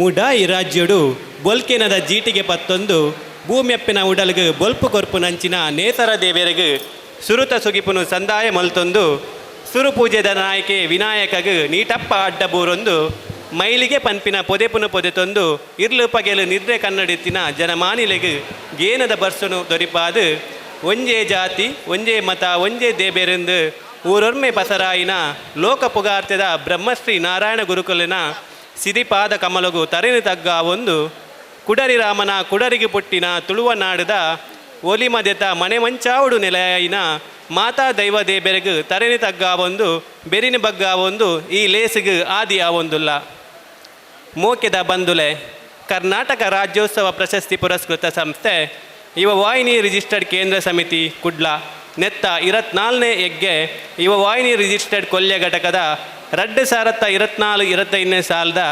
ಮುಡಾಯಿ ರಾಜ್ಯಡು ಬೊಲ್ಕೆನದ ಜೀಟಿಗೆ ಪತ್ತೊಂದು ಭೂಮ್ಯಪ್ಪಿನ ಉಡಲ್ಗು ಬೊಲ್ಪು ಕೊರ್ಪು ನಂಚಿನ ನೇಸರ ದೇವೆರೆಗು ಸುರುತ ಸುಗಿಪುನು ಸಂದಾಯ ಮಲ್ತೊಂದು ಸುರು ಪೂಜೆದ ನಾಯಕೆ ವಿನಾಯಕಗು ನೀಟಪ್ಪ ಅಡ್ಡ ಬೂರೊಂದು ಮೈಲಿಗೆ ಪನ್ಪಿನ ಪೊದೆಪುನು ಪೊದೆತೊಂದು ಇರ್ಲು ಪಗೆಲು ನಿದ್ರೆ ಕನ್ನಡಿತ್ತಿನ ಜನಮಾನಿಲೆಗು ಗೇನದ ಬರ್ಸನು ದೊರಿಪಾದು ಒಂಜೇ ಜಾತಿ ಒಂಜೇ ಮತ ಒಂಜೇ ದೇಬೇರೆಂದು ಊರೊರ್ಮೆ ಪಸರಾಯಿನ ಲೋಕ ಪುಗಾರ್ತೆದ ಬ್ರಹ್ಮಶ್ರೀ ನಾರಾಯಣ ಗುರುಕುಲಿನ ಸಿರಿಪಾದ ಕಮಲಗು ತರೆನು ತಗ್ಗ ಒಂದು ಕುಡರಿ ರಾಮನ ಕುಡರಿಗೆ ಪುಟ್ಟಿನ ತುಳುವ ನಾಡದ ಒಲಿಮದೆತ ಮನೆ ಮಂಚಾವುಡು ನೆಲೆಯಾಯಿನ ಮಾತಾ ದೈವ ದೇಬೆರೆಗು ತರೆನಿ ತಗ್ಗ ಒಂದು ಬೆರಿನ ಬಗ್ಗ ಒಂದು ಈ ಲೇಸಿಗು ಆದಿ ಆವೊಂದುಲ್ಲ ಮೋಕೆದ ಬಂದುಲೆ ಕರ್ನಾಟಕ ರಾಜ್ಯೋತ್ಸವ ಪ್ರಶಸ್ತಿ ಪುರಸ್ಕೃತ ಸಂಸ್ಥೆ ಯುವ ವಾಹಿನಿ ರಿಜಿಸ್ಟರ್ಡ್ ಕೇಂದ್ರ ಸಮಿತಿ ಕುಡ್ಲ ನೆತ್ತ 24ನೇ ಎಗ್ಗೆ ಯುವ ವಾಹಿನಿ ರಿಜಿಸ್ಟರ್ಡ್ ಕೊಲ್ಯ ಘಟಕದ 2024-25ನೇ ಸಾಲದ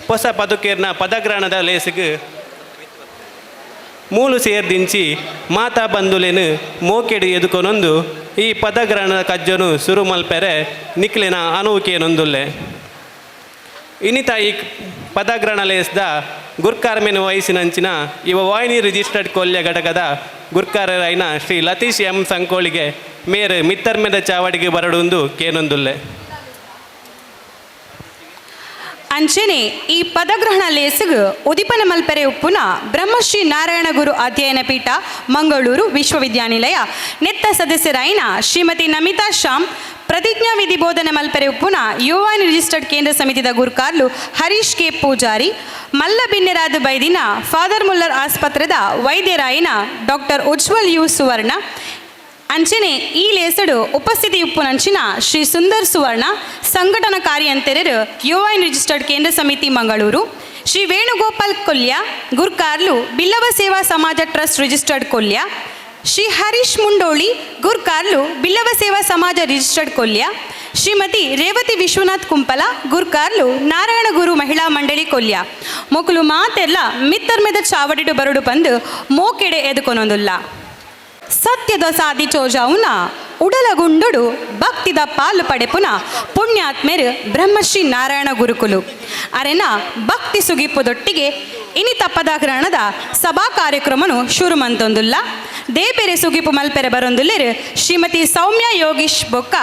ಹೊಸ ಪದುಕೇರ್ನ ಪದಗ್ರಹಣದ ಲೇಸಿಗೆ ಮೂಲು ಸೇರ್ದಿಂಚಿ ಮಾತಾ ಬಂದುಲೆನು ಮೋಕೆಡು ಎದುಕೊನೊಂದು ಈ ಪದಗ್ರಹಣದ ಕಜ್ಜನು ಸುರು ಮಲ್ಪೆರೆ ನಿಕ್ಲಿನ ಅನುವುಕೇನೊಂದುಲ್ಲೆ ಇನಿತ ಈ ಪದಗ್ರಹಣ ಲೇಸ್ದ ಗುರ್ಕಾರ್ಮೆನ ವಯಸ್ಸಿನಂಚಿನ ಯುವ ವಾಹಿನಿ ರಿಜಿಸ್ಟರ್ಡ್ ಕೊಲ್ಯ ಘಟಕದ ಗುರ್ಕಾರರೈನ ಶ್ರೀ ಲತೀಶ್ ಎಂ ಸಂಕೋಳಿಗೆ ಮೇರು ಮಿತ್ತರ್ಮೆದ ಚಾವಡಿಗೆ ಬರಡುಂದು ಕೇನೊಂದುಲ್ಲೆ ಅಂಚನೆ ಈ ಪದಗ್ರಹಣ ಲೇಸಿಗು ಉದಿಪನ ಮಲ್ಪೆರೆ ಉಪ್ಪುನ ಬ್ರಹ್ಮಶ್ರೀ ನಾರಾಯಣ ಗುರು ಅಧ್ಯಯನ ಪೀಠ ಮಂಗಳೂರು ವಿಶ್ವವಿದ್ಯಾನಿಲಯ ನೆತ್ತ ಸದಸ್ಯರಾಯಿನ ಶ್ರೀಮತಿ ನಮಿತಾ ಶ್ಯಾಮ್ ಪ್ರತಿಜ್ಞಾ ವಿಧಿ ಬೋಧನೆ ಮಲ್ಪೆರೆ ಉಪ್ಪುನ ಯುವವಾಹಿನಿ ರಿಜಿಸ್ಟರ್ಡ್ ಕೇಂದ್ರ ಸಮಿತಿದ ಗುರ್ಕಾರ್ಲು ಹರೀಶ್ ಕೆ ಪೂಜಾರಿ ಮಲ್ಲ ಬಿನ್ನೆರಾದ ಬೈದಿನ ಫಾದರ್ ಮುಲ್ಲರ್ ಆಸ್ಪತ್ರೆದ ವೈದ್ಯರಾಯಿನ ಡಾಕ್ಟರ್ ಉಜ್ವಲ್ ಯು ಸುವರ್ಣ ಅಂಚನೆ ಈ ಲೇಸಡು ಉಪಸ್ಥಿತಿ ಉಪ್ಪುನಂಚಿನ ಶ್ರೀ ಸುಂದರ್ ಸುವರ್ಣ ಸಂಘಟನಾಕಾರಿ ಅಂತೆರರು ಯುವವಾಹಿನಿ ರಿಜಿಸ್ಟರ್ಡ್ ಕೇಂದ್ರ ಸಮಿತಿ ಮಂಗಳೂರು ಶ್ರೀ ವೇಣುಗೋಪಾಲ್ ಕೊಲ್ಯ ಗುರ್ಕಾರ್ಲು ಬಿಲ್ಲವ ಸೇವಾ ಸಮಾಜ ಟ್ರಸ್ಟ್ ರಿಜಿಸ್ಟರ್ಡ್ ಕೊಲ್ಯ ಶ್ರೀ ಹರೀಶ್ ಮುಂಡೋಳಿ ಗುರ್ಕಾರ್ಲು ಬಿಲ್ಲವ ಸೇವಾ ಸಮಾಜ ರಿಜಿಸ್ಟರ್ಡ್ ಕೊಲ್ಯ ಶ್ರೀಮತಿ ರೇವತಿ ವಿಶ್ವನಾಥ್ ಕುಂಪಲ ಗುರ್ಕಾರ್ಲು ನಾರಾಯಣ ಗುರು ಮಹಿಳಾ ಮಂಡಳಿ ಕೊಲ್ಯ ಮೊಕಲು ಮಾತೆಲ್ಲ ಮಿತ್ತರ್ಮೆದ ಚಾವಡಿಡು ಬರಡು ಬಂದು ಮೋಕೆಡೆ ಎದುಕೊನೊಂದುಲ್ಲ ಸತ್ಯದ ಸಾಧಿ ಚೋಜಾವುನ ಉಡಲಗುಂಡುಡು ಭಕ್ತಿದ ಪಾಲು ಪಡೆಪುನ ಪುಣ್ಯಾತ್ಮೆರು ಬ್ರಹ್ಮಶ್ರೀ ನಾರಾಯಣ ಗುರುಕುಲು ಅರೆನ ಭಕ್ತಿ ಸುಗಿಪ್ಪುದೊಟ್ಟಿಗೆ ಇನಿತ ಪದಗ್ರಹಣದ ಸಭಾ ಕಾರ್ಯಕ್ರಮನು ಶುರು ಮಂತೊಂದುಲ್ಲ ದೇಪೆರೆ ಸುಗಿಪು ಮಲ್ಪೆರೆ ಬರೊಂದುಲ್ಲೆರು ಶ್ರೀಮತಿ ಸೌಮ್ಯ ಯೋಗೀಶ್ ಬೊಕ್ಕ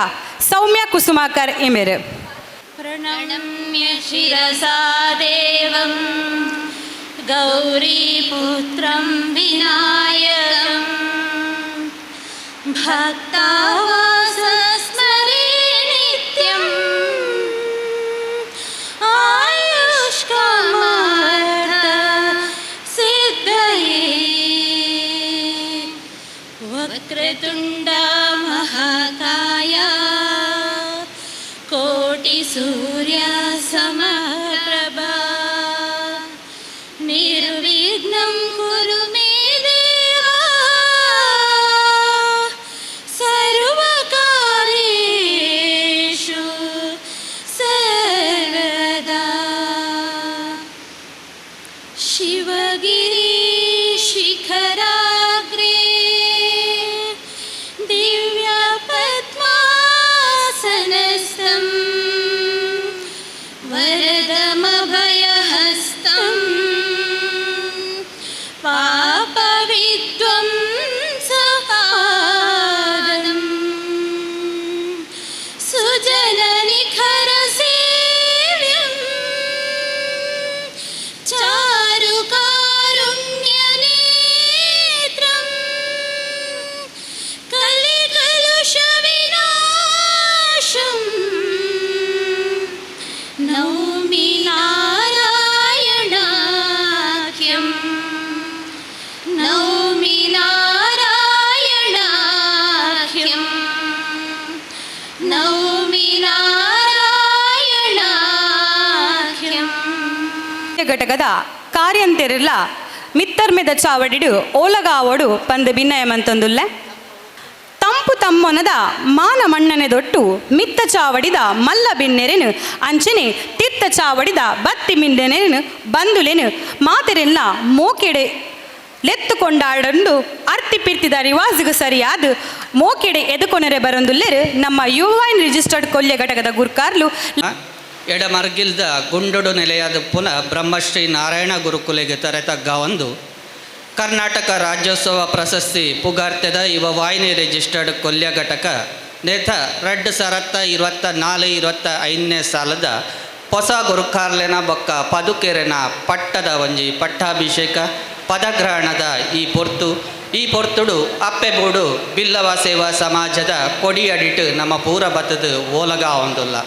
ಸೌಮ್ಯ ಕುಸುಮಾಕರ್ ಎಮೆರು ಪ್ರಣಮ್ಯ ಶಿರಸಾ ದೇವಂ ಗೌರೀಪುತ್ರಂ ವಿನಾಯಕಂ ಭಕ್ತಾವಾಸ ಸ್ಮರೇ ನಿತ್ಯಂ ಆಯುಷ್ಕಾಮಾರ್ಥ ಸಿದ್ಧಯೇ ವಕ್ರತುಂಡ ಮಹಾಕಾಯ ಕೋಟಿ ಸೂರ್ಯ ಸಮಪ್ರಭಾ ನಿರ್ವಿಘ್ನಂ ಕುರು ಮೇ ದೇವ ಸರ್ವಕಾರ್ಯೇಷು ಸರ್ವದಾ ಶಿವಗಿರಿ ಶಿಖರಾಗ್ರೇ ದಿವ್ಯ ಪದ್ಮಾಸನಸ್ಥಂ ವರದಮಭಯಹಸ್ತಂ ಪಾಪವಿಧ್ವಂಸಪಾದಂ ಸುಜನನಿಖರಸೇವ್ಯಂ ಚಾರುಕಾರುಣ್ಯನೇತ್ರಂ ಕಲಿಕಲುಷವಿನಾಶಂ ನೌಮಿ ನಾರಾಯಣಾಖ್ಯಂ ನೌಮಿ ನಾರಾಯಣಾಖ್ಯಂ ನೌಮಿ ನಾರಾಯಣಾಖ್ಯಂ ಘಟಕದ ಕಾರ್ಯಂತೆರಿಲ್ಲ ಮಿತ್ತರ್ಮೆದ ಚಾವಡಿಡು ಓಲಗಾವಡು ಪಂದು ಭಿನ್ನಯಮಂತೊಂದುಲ್ಲೆ ತಂಪು ತಮ್ಮೊನದ ಮಾನ ಮಣ್ಣನೆದೊಟ್ಟು ಮಿತ್ತ ಚಾವಡಿದ ಮಲ್ಲ ಬಿನ್ನೆರೆನು ಅಂಚನೆ ತಿತ್ತ ಚಾವಡಿದ ಬತ್ತಿ ಮಿನ್ನೆರೆನು ಬಂದುಲೆನು ಮಾತೆರೆಲ್ಲ ಮೋಕೆಡೆ ಲೆತ್ತುಕೊಂಡಾಡಂದು ಅರ್ತಿ ಪಿರ್ತಿದ ರಿವಾಜಿಗೂ ಸರಿಯಾದ ಮೋಕೆಡೆ ಎದುಕೊನರೆ ಬರೊಂದುಲ್ಲೆರು ನಮ್ಮ ಯುವವಾಹಿನಿ ರಿಜಿಸ್ಟರ್ಡ್ ಕೊಲ್ಯ ಘಟಕದ ಗುರ್ಕಾರ್ಲು ಎಡಮರ್ಗಿಲ್ದ ಗುಂಡುಡು ನೆಲೆಯಾದ ಪುನಃ ಬ್ರಹ್ಮಶ್ರೀ ನಾರಾಯಣ ಗುರುಕುಲೆಗೆ ತರೆತಗ್ಗ ಒಂದು ಕರ್ನಾಟಕ ರಾಜ್ಯೋತ್ಸವ ಪ್ರಶಸ್ತಿ ಪುಗಾರ್ತೆದ ಇವ ವಾಹಿನಿ ರಿಜಿಸ್ಟರ್ಡ್ ಕೊಲ್ಯ ಘಟಕ ನೇತ 2024-25ನೇ ಸಾಲದ ಹೊಸ ಗುರುಕಾರ್ಲೆನ ಬೊಕ್ಕ ಪದುಕೆರೆನ ಪಟ್ಟದ ಒಂಜಿ ಪಟ್ಟಾಭಿಷೇಕ ಪದಗ್ರಹಣದ ಈ ಪೊರ್ತುಡು ಅಪ್ಪೆಬೂಡು ಬಿಲ್ಲವ ಸೇವಾ ಸಮಾಜದ ಕೊಡಿಯಡಿಟ್ಟು ನಮ್ಮ ಪೂರ ಬತ್ತದ ಓಲಗ ಒಂದುಲ್ಲ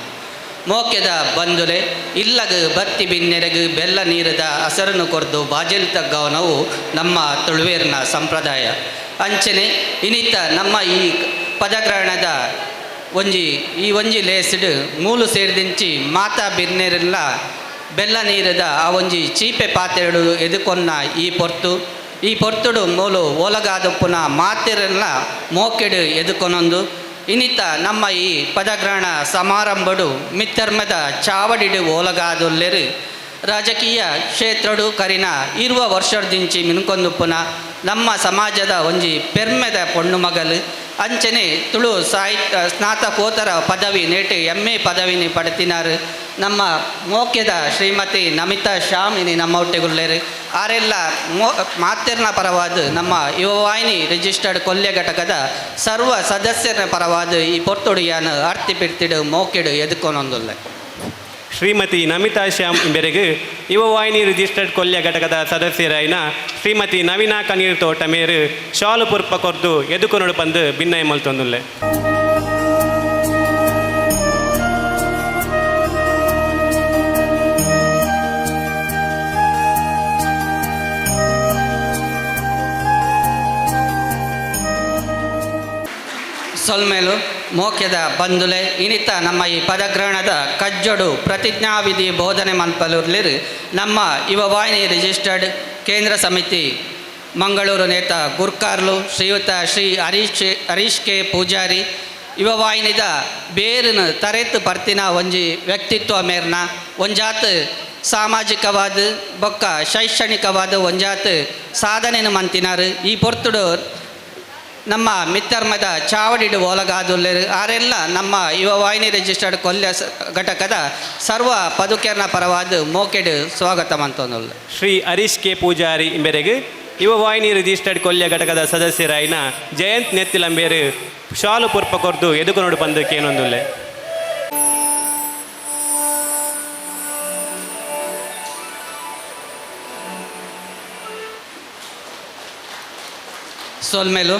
ಮೋಕೆದ ಬಂದುಲೆ ಇಲ್ಲಗ ಬತ್ತಿ ಬಿನ್ನೆರಗು ಬೆಲ್ಲ ನೀರದ ಹಸರನ್ನು ಕೊರ್ದು ಬಾಜಿಲ್ ತಗ್ಗವನವು ನಮ್ಮ ತುಳುವೇರಿನ ಸಂಪ್ರದಾಯ ಅಂಚನೆ ಇನ್ನಿತ್ತ ನಮ್ಮ ಈ ಪದಗ್ರಹಣದ ಒಂಜಿ ಲೇಸಿಡು ಮೂಲು ಸೇರಿದಿಂಚಿ ಮಾತಾ ಬಿನ್ನೆರೆಲ್ಲ ಬೆಲ್ಲ ನೀರದ ಆ ಒಂಜಿ ಚೀಪೆ ಪಾತ್ರೆಡು ಎದುಕೊನ್ನ ಈ ಪೊರ್ತುಡು ಮೂಲು ಓಲಗಾದಪ್ಪುನ ಮಾತೆರೆಲ್ಲ ಮೋಕೆಡು ಎದುಕೊನೊಂದು ಇನ್ನಿತ ನಮ್ಮ ಈ ಪದಗ್ರಹಣ ಸಮಾರಂಭಡು ಮಿತ್ತರ್ಮದ ಚಾವಡಿಡು ಓಲಗಾದೊಲ್ಲೆರು ರಾಜಕೀಯ ಕ್ಷೇತ್ರಡು ಕರಿನ ಇರುವ ವರ್ಷದಿಂಚಿ ಮಿನ್ಕೊಂದುಪ್ಪುನ ನಮ್ಮ ಸಮಾಜದ ಒಂಜಿ ಪೆರ್ಮೆದ ಪೊಣ್ಣು ಮಗಲು ಅಂಚನೆ ತುಳು ಸಾಹಿತ್ಯ ಸ್ನಾತಕೋತ್ತರ ಪದವಿ ನೇಟು MA ಪದವಿನಿ ಪಡೆತಿನಾರು ನಮ್ಮ ಮೋಕ್ಯದ ಶ್ರೀಮತಿ ನಮಿತಾ ಶ್ಯಾಮ್ ಇನಿ ನಮ್ಮ ಒಟ್ಟಿಗುಲ್ಲೇರು ಆರೆಲ್ಲ ಮಾತೆರ್ನ ಪರವಾದ ನಮ್ಮ ಯುವವಾಹಿನಿ ರಿಜಿಸ್ಟರ್ಡ್ ಕೊಲ್ಯ ಘಟಕದ ಸರ್ವ ಸದಸ್ಯರ ಪರವಾದ ಈ ಪೊರ್ತೊಡಿಯಾನ ಆರ್ತಿ ಪಿಡ್ತಿಡು ಮೋಕೆಡು ಎದುಕೊನೊಂದುಲ್ಲೆ ಶ್ರೀಮತಿ ನಮಿತಾ ಶ್ಯಾಮ್ ಇಂಬೆರೆಗೆ ಯುವವಾಹಿನಿ ರಿಜಿಸ್ಟರ್ಡ್ ಕೊಲ್ಯ ಘಟಕದ ಸದಸ್ಯರಾಯಿನ ಶ್ರೀಮತಿ ನವೀನಾ ಕನೀರ್ ತೋಟಮೇರು ಶಾಲು ಪುರ್ಪ ಕೊರ್ದು ಎದುಕೊನೊಡು ಬಂದು ಭಿನ್ನಯ ಮಲ್ತೊಂದುಲ್ಲೆ ಸೊಲ್ಮೇಲು ಮೋಕ್ಯದ ಬಂದುಲೆ ಇನಿತ ನಮ್ಮ ಈ ಪದಗ್ರಹಣದ ಕಜ್ಜೊಡು ಪ್ರತಿಜ್ಞಾವಿಧಿ ಬೋಧನೆ ಮನ್ಪಲೂರ್ಲಿರು ನಮ್ಮ ಯುವವಾಹಿನಿ ರಿಜಿಸ್ಟರ್ಡ್ ಕೇಂದ್ರ ಸಮಿತಿ ಮಂಗಳೂರು ನೇತ ಗುರ್ಕಾರ್ಲು ಶ್ರೀಯುತ ಶ್ರೀ ಹರೀಶ್ ಕೆ ಪೂಜಾರಿ ಯುವವಾಹಿನಿದ ಬೇರಿನ ತರೆತು ಬರ್ತಿನ ಒಂಜಿ ವ್ಯಕ್ತಿತ್ವ ಮೇರ್ನ ಒಂಜಾತ್ ಸಾಮಾಜಿಕವಾದ ಬೊಕ್ಕ ಶೈಕ್ಷಣಿಕವಾದ ಒಂಜಾತ್ ಸಾಧನೆಯನ್ನು ಮಂತಿನಾರು ಈ ಪೊರ್ತುಡು ನಮ್ಮ ಮಿತ್ತರ್ಮದ ಚಾವಡಿಡು ಓಲಗಾದುಲ್ಲೆರು ಆರೆಲ್ಲ ನಮ್ಮ ಯುವವಾಹಿನಿ ರಿಜಿಸ್ಟರ್ಡ್ ಕೊಲ್ಯ ಘಟಕದ ಸರ್ವ ಪದುಕೆರ್ನ ಪರವಾದ ಮೋಕೆಡು ಸ್ವಾಗತ ಮಂತೊಂದುಲ್ಲೆ ಶ್ರೀ ಹರೀಶ್ ಕೆ ಪೂಜಾರಿ ಇಂಬೆರೆಗೆ ಯುವವಾಹಿನಿ ರಿಜಿಸ್ಟರ್ಡ್ ಕೊಲ್ಯ ಘಟಕದ ಸದಸ್ಯರಾಯಿನ ಜಯಂತ್ ನೆತ್ತಿಲಂಬೇರು ಶಾಲು ಪುರ್ಪ ಕೊರ್ದು ಎದುಕೊನೊಡು ಬಂದು ಕೇನೊಂದುಲ್ಲೆ ಸೋಲ್ಮೇಲು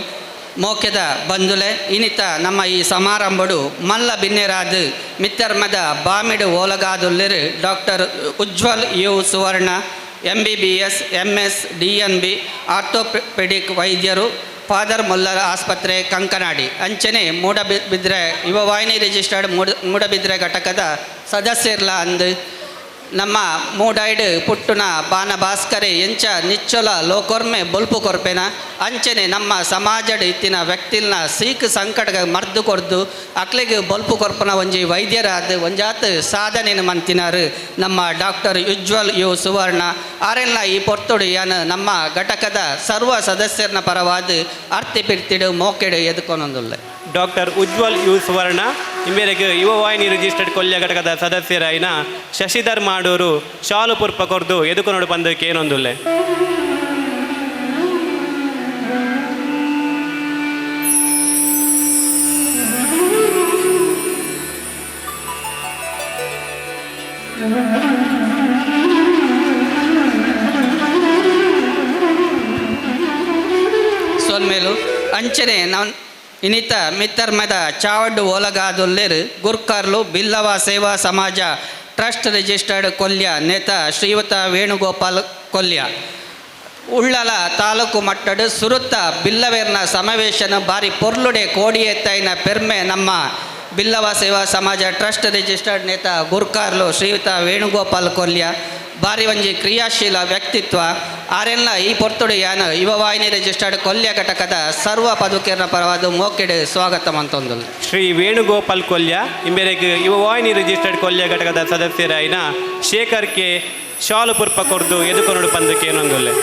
ಮೋಕ್ಯದ ಬಂದುಲೆ ಇನಿತ ನಮ್ಮ ಈ ಸಮಾರಂಭಡು ಮಲ್ಲ ಬಿನ್ನೆರಾದು ಮಿತ್ತರ್ಮದ ಬಾಮಿಡು ಓಲಗಾದುಲ್ಲೆರು doctor Ujwal U Suvarna MBBS MS DNB orthopaedic ವೈದ್ಯರು ಫಾದರ್ ಮುಲ್ಲರ್ ಆಸ್ಪತ್ರೆ ಕಂಕನಾಡಿ ಅಂಚನೆ ಮೂಡಬಿದ್ರೆ ಯುವವಾಹಿನಿ ರಿಜಿಸ್ಟರ್ಡ್ ಮೂಡಬಿದ್ರೆ ಘಟಕದ ಸದಸ್ಯರ್ಲ ಅಂದು ನಮ್ಮ ಮೂಡೈಡು ಪುಟ್ಟುನ ಬಾನ ಭಾಸ್ಕರೆ ಎಂಚ ನಿಚ್ಚೊಲ ಲೋಕೊರ್ಮೆ ಬೊಲ್ಪು ಕೊರ್ಪೆನ ಅಂಚನೆ ನಮ್ಮ ಸಮಾಜಡ್ ಇತ್ತಿನ ವ್ಯಕ್ತಿಲ್ನ ಸೀಕ್ ಸಂಕಟಗ ಮರ್ದು ಕೊರ್ದು ಅಕ್ಲೆಗೆ ಬೊಲ್ಪು ಕೊರ್ಪನ ಒಂಜಿ ವೈದ್ಯರಾದ ಒಂಜಾತ್ ಸಾಧನೆಯನ್ನು ಮಂತಿನಾರು ನಮ್ಮ ಡಾಕ್ಟರ್ ಉಜ್ವಲ್ ಯು ಸುವರ್ಣ ಆರೆಲ್ಲ ಈ ಪೊರ್ತುಡು ಯಾನು ನಮ್ಮ ಘಟಕದ ಸರ್ವ ಸದಸ್ಯರನ ಪರವಾದ ಅರ್ತಿ ಪಿಡ್ತಿಡು ಮೋಕೆಡು ಎದುಕೊನೊಂದುಲ್ಲೆ ಡಾಕ್ಟರ್ ಉಜ್ವಲ್ ಯು ಸುವರ್ಣ ಇಂಬೆರೆಗೆ ಯುವವಾಹಿನಿ ರಿಜಿಸ್ಟರ್ಡ್ ಕೊಲ್ಯ ಘಟಕದ ಸದಸ್ಯರಾಯಿನ ಶಶಿಧರ್ ಮಾಡೂರು ಶಾಲು ಪುರ್ಪ ಕೊರ್ದು ಎದುಕೊನೊಡು ಬಂದು ಕೇನೊಂದುಲ್ಲೆ ಸೋನ್ಮೇಲು ಅಂಚನೆ ನಾವು ಇನಿತ ಮಿತ್ತರ್ಮದ ಚಾವಡ್ಡು ಓಲಗಾದುಲ್ಲೆರು ಗುರ್ಕರ್ಲು ಬಿಲ್ಲವ ಸೇವಾ ಸಮಾಜ ಟ್ರಸ್ಟ್ ರಿಜಿಸ್ಟರ್ಡ್ ಕೊಲ್ಯ ನೇತ ಶ್ರೀಯುತ ವೇಣುಗೋಪಾಲ್ ಕೊಲ್ಯ ಉಳ್ಳಲ ತಾಲೂಕು ಮಟ್ಟಡು ಸುರುತ್ತ ಬಿಲ್ಲವೇರ್ನ ಸಮಾವೇಶನ ಬಾರಿ ಪೊರ್ಲುಡೆ ಕೋಡಿ ಎತ್ತೈನ ಪೆರ್ಮೆ ನಮ್ಮ ಬಿಲ್ಲವ ಸೇವಾ ಸಮಾಜ ಟ್ರಸ್ಟ್ ರಿಜಿಸ್ಟರ್ಡ್ ನೇತ ಗುರ್ಕಾರ್ಲು ಶ್ರೀಯುತ ವೇಣುಗೋಪಾಲ್ ಕೊಲ್ಯ ಬಾರಿ ಒಂಜಿ ಕ್ರಿಯಾಶೀಲ ವ್ಯಕ್ತಿತ್ವ ಆರೆಲ್ಲ ಈ ಪೊರ್ತುಡು ಯಾನು ಯುವವಾಹಿನಿ ರಿಜಿಸ್ಟರ್ಡ್ ಕೊಲ್ಯ ಘಟಕದ ಸರ್ವ ಪದುಕೆರ್ನ ಪರವಾದ ಮೋಕೆಡು ಸ್ವಾಗತ ಮಂತೊಂದುಲ್ಲೆ ಶ್ರೀ ವೇಣುಗೋಪಾಲ್ ಕೊಲ್ಯ ಇಂಬೆರೆಗೆ ಯುವವಾಹಿನಿ ರಿಜಿಸ್ಟರ್ಡ್ ಕೊಲ್ಯ ಘಟಕದ ಸದಸ್ಯರಾಯಿನ ಶೇಖರ್ ಕೆ ಶಾಲು ಪುರ್ಪ ಕೊರ್ದು ಎದುಕೊನೊಡು ಬಂದು ಕೇನೊಂದುಲ್ಲೆ